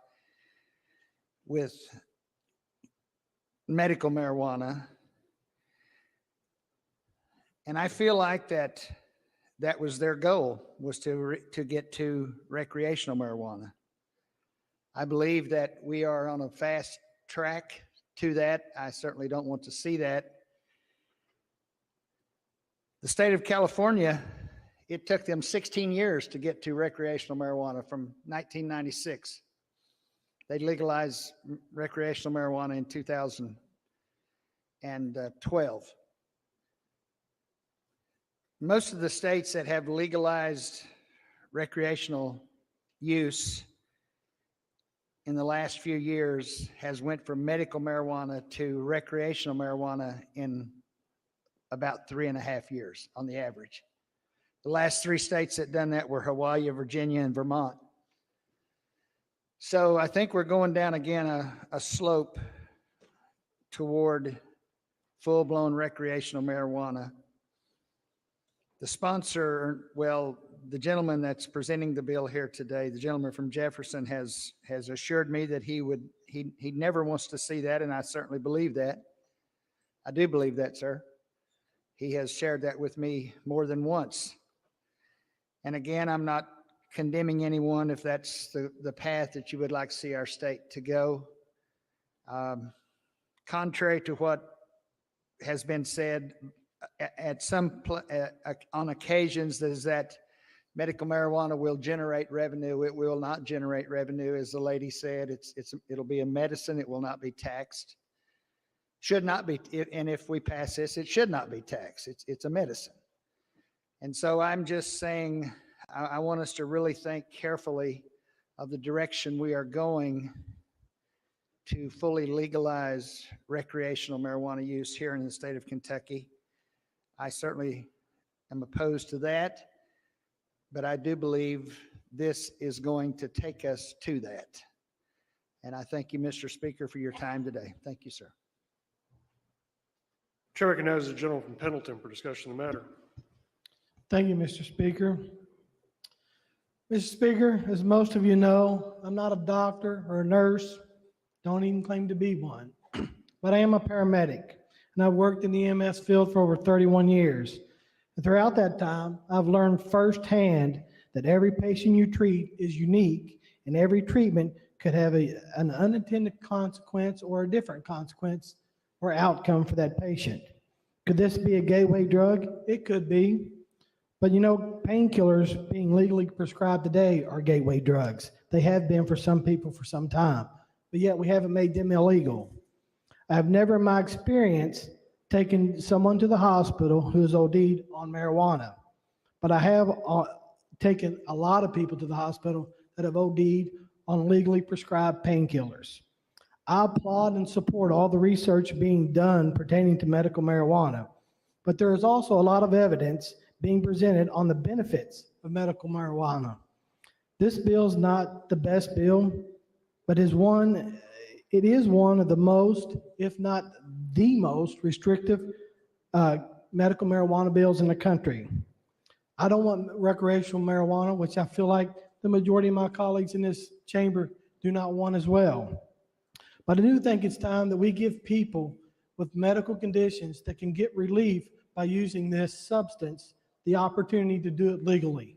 [SPEAKER 6] with medical marijuana. And I feel like that was their goal, was to get to recreational marijuana. I believe that we are on a fast track to that. I certainly don't want to see that. The state of California, it took them 16 years to get to recreational marijuana from 1996. They legalized recreational marijuana in 2012. Most of the states that have legalized recreational use in the last few years has went from medical marijuana to recreational marijuana in about 3.5 years on the average. The last 3 states that done that were Hawaii, Virginia, and Vermont. So I think we're going down again a slope toward full-blown recreational marijuana. The sponsor, well, the gentleman that's presenting the bill here today, the gentleman from Jefferson, has assured me that he never wants to see that, and I certainly believe that. I do believe that, sir. He has shared that with me more than once. And again, I'm not condemning anyone if that's the path that you would like to see our state to go. Contrary to what has been said at on occasions, is that medical marijuana will generate revenue. It will not generate revenue, as the lady said. It'll be a medicine. It will not be taxed. Should not be, and if we pass this, it should not be taxed. It's a medicine. And so I'm just saying, I want us to really think carefully of the direction we are going to fully legalize recreational marijuana use here in the state of Kentucky. I certainly am opposed to that, but I do believe this is going to take us to that. And I thank you, Mr. Speaker, for your time today. Thank you, sir.
[SPEAKER 26] Chair recognizes the gentleman from Pendleton for discussion of the matter.
[SPEAKER 11] Thank you, Mr. Speaker. Mr. Speaker, as most of you know, I'm not a doctor or a nurse, don't even claim to be one, but I am a paramedic, and I've worked in the EMS field for over 31 years. And throughout that time, I've learned firsthand that every patient you treat is unique, and every treatment could have an unintended consequence or a different consequence or outcome for that patient. Could this be a gateway drug? It could be. But you know, painkillers being legally prescribed today are gateway drugs. They have been for some people for some time, but yet we haven't made them illegal. I've never in my experience taken someone to the hospital who's OD'd on marijuana, but I have taken a lot of people to the hospital that have OD'd on legally prescribed painkillers. I applaud and support all the research being done pertaining to medical marijuana, but there is also a lot of evidence being presented on the benefits of medical marijuana. This bill is not the best bill, but it is one of the most, if not the most restrictive medical marijuana bills in the country. I don't want recreational marijuana, which I feel like the majority of my colleagues in this chamber do not want as well. But I do think it's time that we give people with medical conditions that can get relief by using this substance the opportunity to do it legally.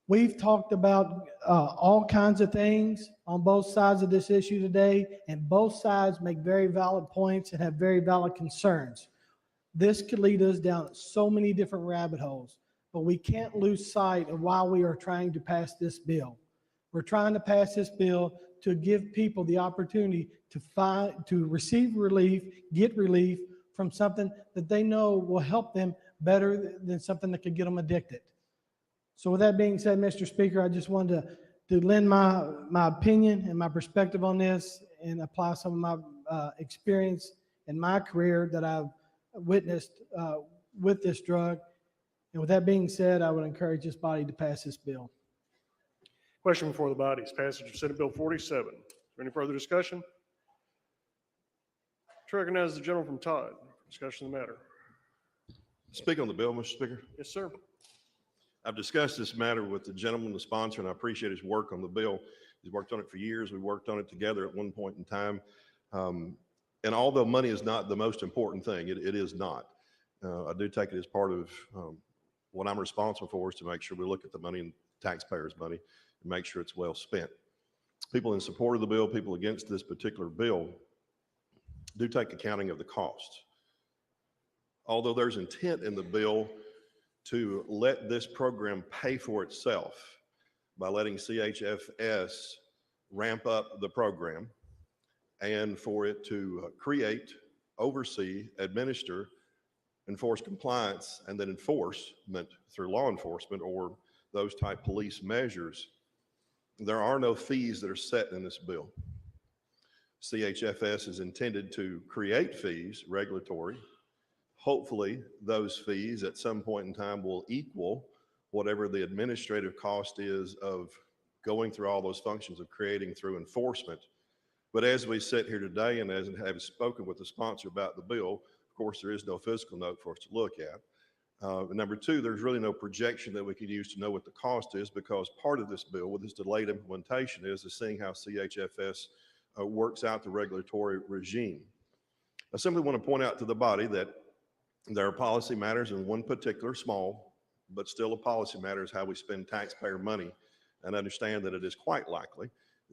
[SPEAKER 11] We've talked about all kinds of things on both sides of this issue today, and both sides make very valid points and have very valid concerns. This could lead us down so many different rabbit holes, but we can't lose sight of why we are trying to pass this bill. We're trying to pass this bill to give people the opportunity to receive relief, get relief from something that they know will help them better than something that could get them addicted. So with that being said, Mr. Speaker, I just wanted to lend my opinion and my perspective on this and apply some of my experience in my career that I've witnessed with this drug. And with that being said, I would encourage this body to pass this bill.
[SPEAKER 26] Question before the body is passage of Senate Bill 47. Is there any further discussion? To recognize the gentleman from Todd for discussion of the matter.
[SPEAKER 13] Speak on the bill, Mr. Speaker.
[SPEAKER 26] Yes, sir.
[SPEAKER 13] I've discussed this matter with the gentleman, the sponsor, and I appreciate his work on the bill. He's worked on it for years. We worked on it together at one point in time. And although money is not the most important thing, it is not. I do take it as part of what I'm responsible for is to make sure we look at the money and taxpayers' money and make sure it's well spent. People in support of the bill, people against this particular bill do take accounting of the cost. Although there's intent in the bill to let this program pay for itself by letting CHFS ramp up the program and for it to create, oversee, administer, enforce compliance, and then enforcement through law enforcement or those type police measures, there are no fees that are set in this bill. CHFS is intended to create fees, regulatory. Hopefully, those fees at some point in time will equal whatever the administrative cost is of going through all those functions of creating through enforcement. But as we sit here today and as I have spoken with the sponsor about the bill, of course, there is no fiscal note for us to look at. Number two, there's really no projection that we could use to know what the cost is because part of this bill with this delayed implementation is seeing how CHFS works out the regulatory regime. I simply want to point out to the body that there are policy matters in one particular small, but still a policy matter is how we spend taxpayer money, and understand that it is quite likely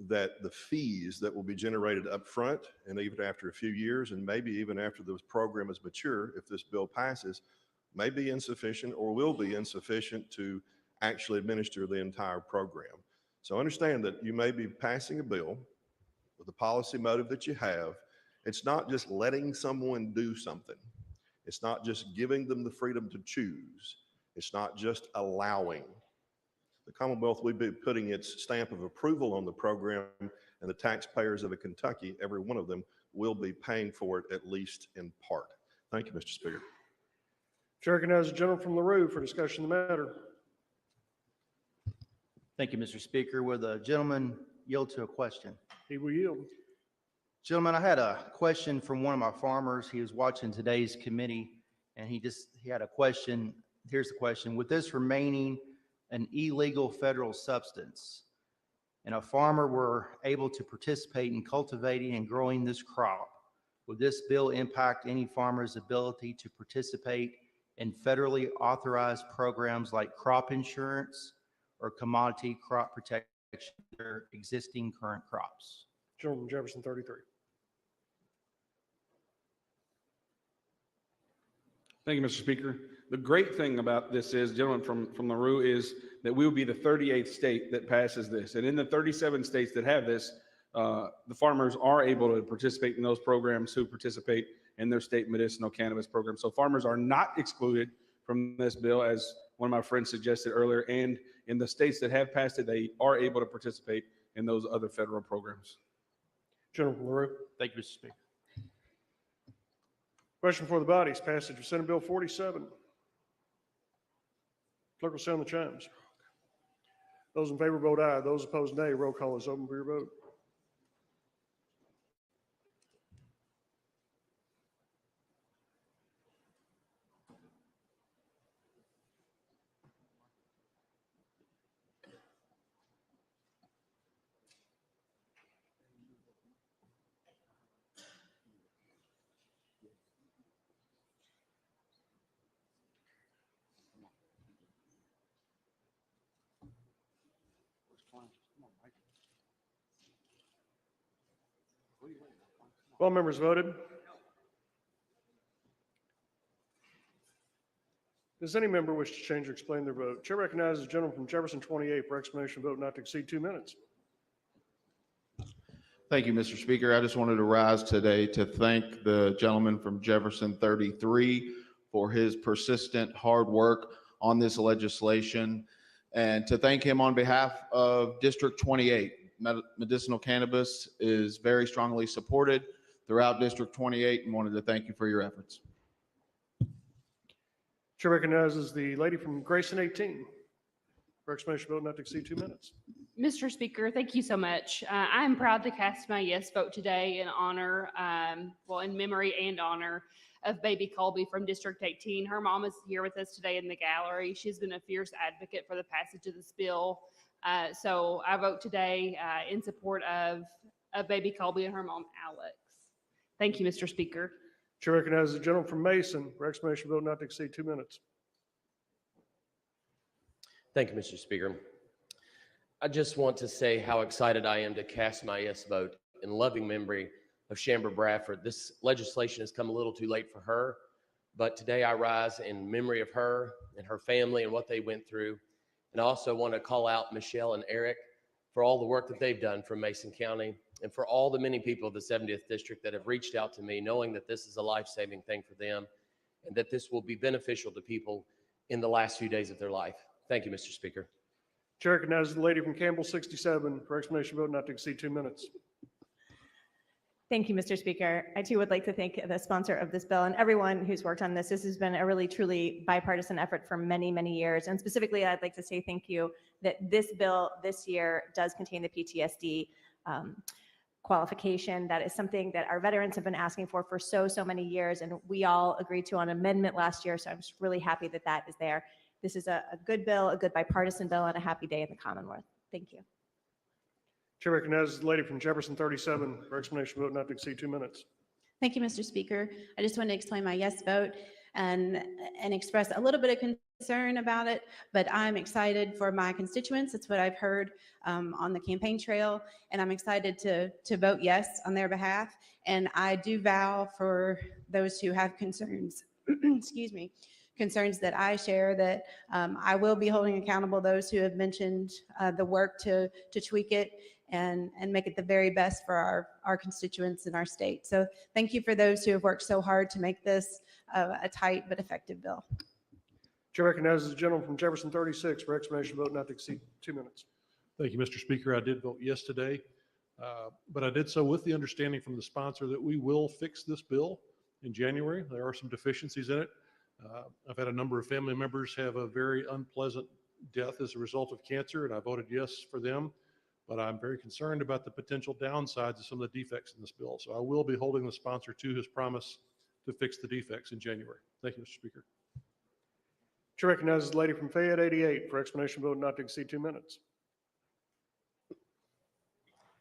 [SPEAKER 13] that the fees that will be generated up front and even after a few years and maybe even after this program is mature, if this bill passes, may be insufficient or will be insufficient to actually administer the entire program. So understand that you may be passing a bill with the policy motive that you have. It's not just letting someone do something. It's not just giving them the freedom to choose. It's not just allowing. The Commonwealth will be putting its stamp of approval on the program, and the taxpayers of Kentucky, every one of them, will be paying for it at least in part. Thank you, Mr. Speaker.
[SPEAKER 26] To recognize the gentleman from LaRue for discussion of the matter.
[SPEAKER 14] Thank you, Mr. Speaker. Will the gentleman yield to a question?
[SPEAKER 26] He will yield.
[SPEAKER 14] Gentlemen, I had a question from one of my farmers. He was watching today's committee and he had a question. Here's the question. With this remaining an illegal federal substance and a farmer were able to participate in cultivating and growing this crop, would this bill impact any farmer's ability to participate in federally authorized programs like crop insurance or commodity crop protection for their existing current crops?
[SPEAKER 26] Gentleman Jefferson 33.
[SPEAKER 2] Thank you, Mr. Speaker. The great thing about this is, gentlemen from LaRue, is that we will be the 38th state that passes this. And in the 37 states that have this, the farmers are able to participate in those programs who participate in their state medicinal cannabis program. So farmers are not excluded from this bill, as one of my friends suggested earlier. And in the states that have passed it, they are able to participate in those other federal programs.
[SPEAKER 26] Gentleman from LaRue.
[SPEAKER 3] Thank you, Mr. Speaker.
[SPEAKER 26] Question for the body is passage of Senate Bill 47. Clerk will sound the chimes. Those in favor vote aye. Those opposed nay. Roll call is open for your vote. All members voted. Does any member wish to change or explain their vote? Chair recognizes the gentleman from Jefferson 28 for explanation of vote not to exceed 2 minutes.
[SPEAKER 9] Thank you, Mr. Speaker. I just wanted to rise today to thank the gentleman from Jefferson 33 for his persistent hard work on this legislation, and to thank him on behalf of District 28. Medicinal cannabis is very strongly supported throughout District 28, and wanted to thank you for your efforts.
[SPEAKER 26] Chair recognizes the lady from Grayson 18 for explanation of vote not to exceed 2 minutes.
[SPEAKER 12] Mr. Speaker, thank you so much. I am proud to cast my yes vote today in honor, in memory and honor of baby Colby from District 18. Her mom is here with us today in the gallery. She's been a fierce advocate for the passage of this bill. So I vote today in support of baby Colby and her mom, Alex. Thank you, Mr. Speaker.
[SPEAKER 26] Chair recognizes the gentleman from Mason for explanation of vote not to exceed 2 minutes.
[SPEAKER 16] Thank you, Mr. Speaker. I just want to say how excited I am to cast my yes vote in loving memory of Shambra Bradford. This legislation has come a little too late for her, but today I rise in memory of her and her family and what they went through. And I also want to call out Michelle and Eric for all the work that they've done from Mason County, and for all the many people of the 70th District that have reached out to me, knowing that this is a life-saving thing for them and that this will be beneficial to people in the last few days of their life. Thank you, Mr. Speaker.
[SPEAKER 26] Chair recognizes the lady from Campbell 67 for explanation of vote not to exceed 2 minutes.
[SPEAKER 17] Thank you, Mr. Speaker. I too would like to thank the sponsor of this bill and everyone who's worked on this. This has been a really, truly bipartisan effort for many, many years. And specifically, I'd like to say thank you that this bill this year does contain the PTSD qualification. That is something that our veterans have been asking for so many years. And we all agreed to an amendment last year. So I'm just really happy that that is there. This is a good bill, a good bipartisan bill, and a happy day in the Commonwealth. Thank you.
[SPEAKER 26] Chair recognizes the lady from Jefferson 37 for explanation of vote not to exceed 2 minutes.
[SPEAKER 18] Thank you, Mr. Speaker. I just want to explain my yes vote and express a little bit of concern about it, but I'm excited for my constituents. It's what I've heard on the campaign trail, and I'm excited to vote yes on their behalf. And I do vow for those who have concerns, excuse me, concerns that I share, that I will be holding accountable those who have mentioned the work to tweak it and make it the very best for our constituents in our state. So thank you for those who have worked so hard to make this a tight but effective bill.
[SPEAKER 26] Chair recognizes the gentleman from Jefferson 36 for explanation of vote not to exceed 2 minutes. Thank you, Mr. Speaker. I did vote yes today, but I did so with the understanding from the sponsor that we will fix this bill in January. There are some deficiencies in it. I've had a number of family members have a very unpleasant death as a result of cancer, and I voted yes for them. But I'm very concerned about the potential downsides of some of the defects in this bill. So I will be holding the sponsor to his promise to fix the defects in January. Thank you, Mr. Speaker. Chair recognizes the lady from Fayette 88 for explanation of vote not to exceed 2 minutes.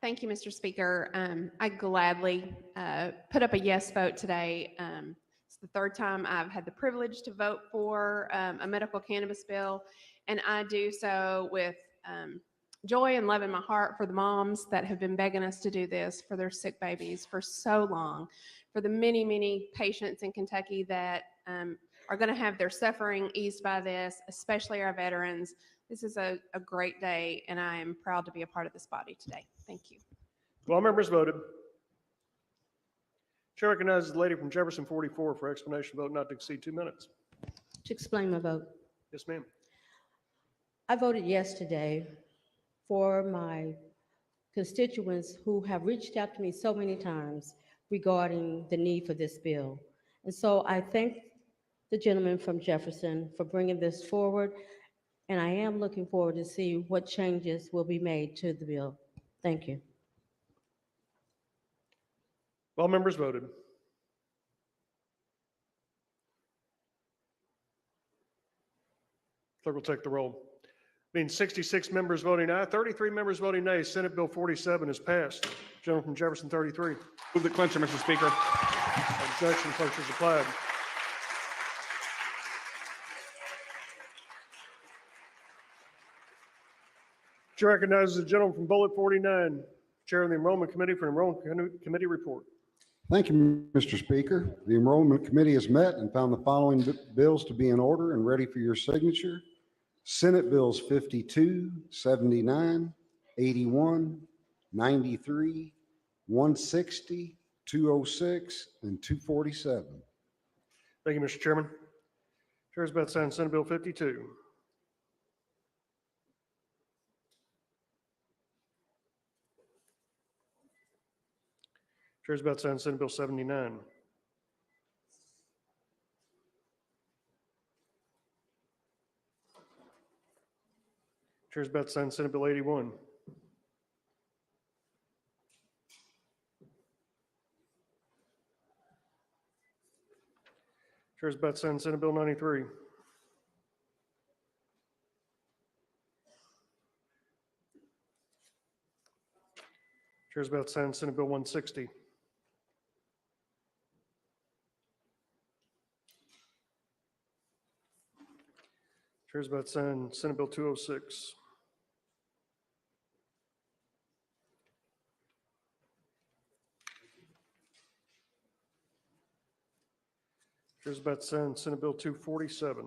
[SPEAKER 18] Thank you, Mr. Speaker. I gladly put up a yes vote today. It's the third time I've had the privilege to vote for a medical cannabis bill, and I do so with joy and love in my heart for the moms that have been begging us to do this for their sick babies for so long, for the many, many patients in Kentucky that
[SPEAKER 15] are going to have their suffering eased by this, especially our veterans. This is a great day, and I am proud to be a part of this body today. Thank you.
[SPEAKER 26] All members voted. Chair recognizes the lady from Jefferson 44 for explanation of vote not to exceed 2 minutes.
[SPEAKER 19] To explain my vote,
[SPEAKER 26] Yes, ma'am.
[SPEAKER 19] I voted yes today for my constituents who have reached out to me so many times regarding the need for this bill. And so I thank the gentleman from Jefferson for bringing this forward, and I am looking forward to see what changes will be made to the bill. Thank you.
[SPEAKER 26] All members voted. Clerk will take the roll. Being 66 members voting aye, 33 members voting nay, Senate Bill 47 is passed. Gentleman from Jefferson 33.
[SPEAKER 2] Move the clincher, Mr. Speaker.
[SPEAKER 26] Objection, cloture is applied. Chair recognizes the gentleman from Bullet 49, Chair of the Enrollment Committee for Enrollment Committee report.
[SPEAKER 27] Thank you, Mr. Speaker. The Enrollment Committee has met and found the following bills to be in order and ready for your signature. Senate Bills 52, 79, 81, 93, 160, 206, and 247.
[SPEAKER 26] Thank you, Mr. Chairman. Chair is about to sign Senate Bill 52. Chair is about to sign Senate Bill 79. Chair is about to sign Senate Bill 81. Chair is about to sign Senate Bill 93. Chair is about to sign Senate Bill 160. Chair is about to sign Senate Bill 206. Chair is about to sign Senate Bill 247.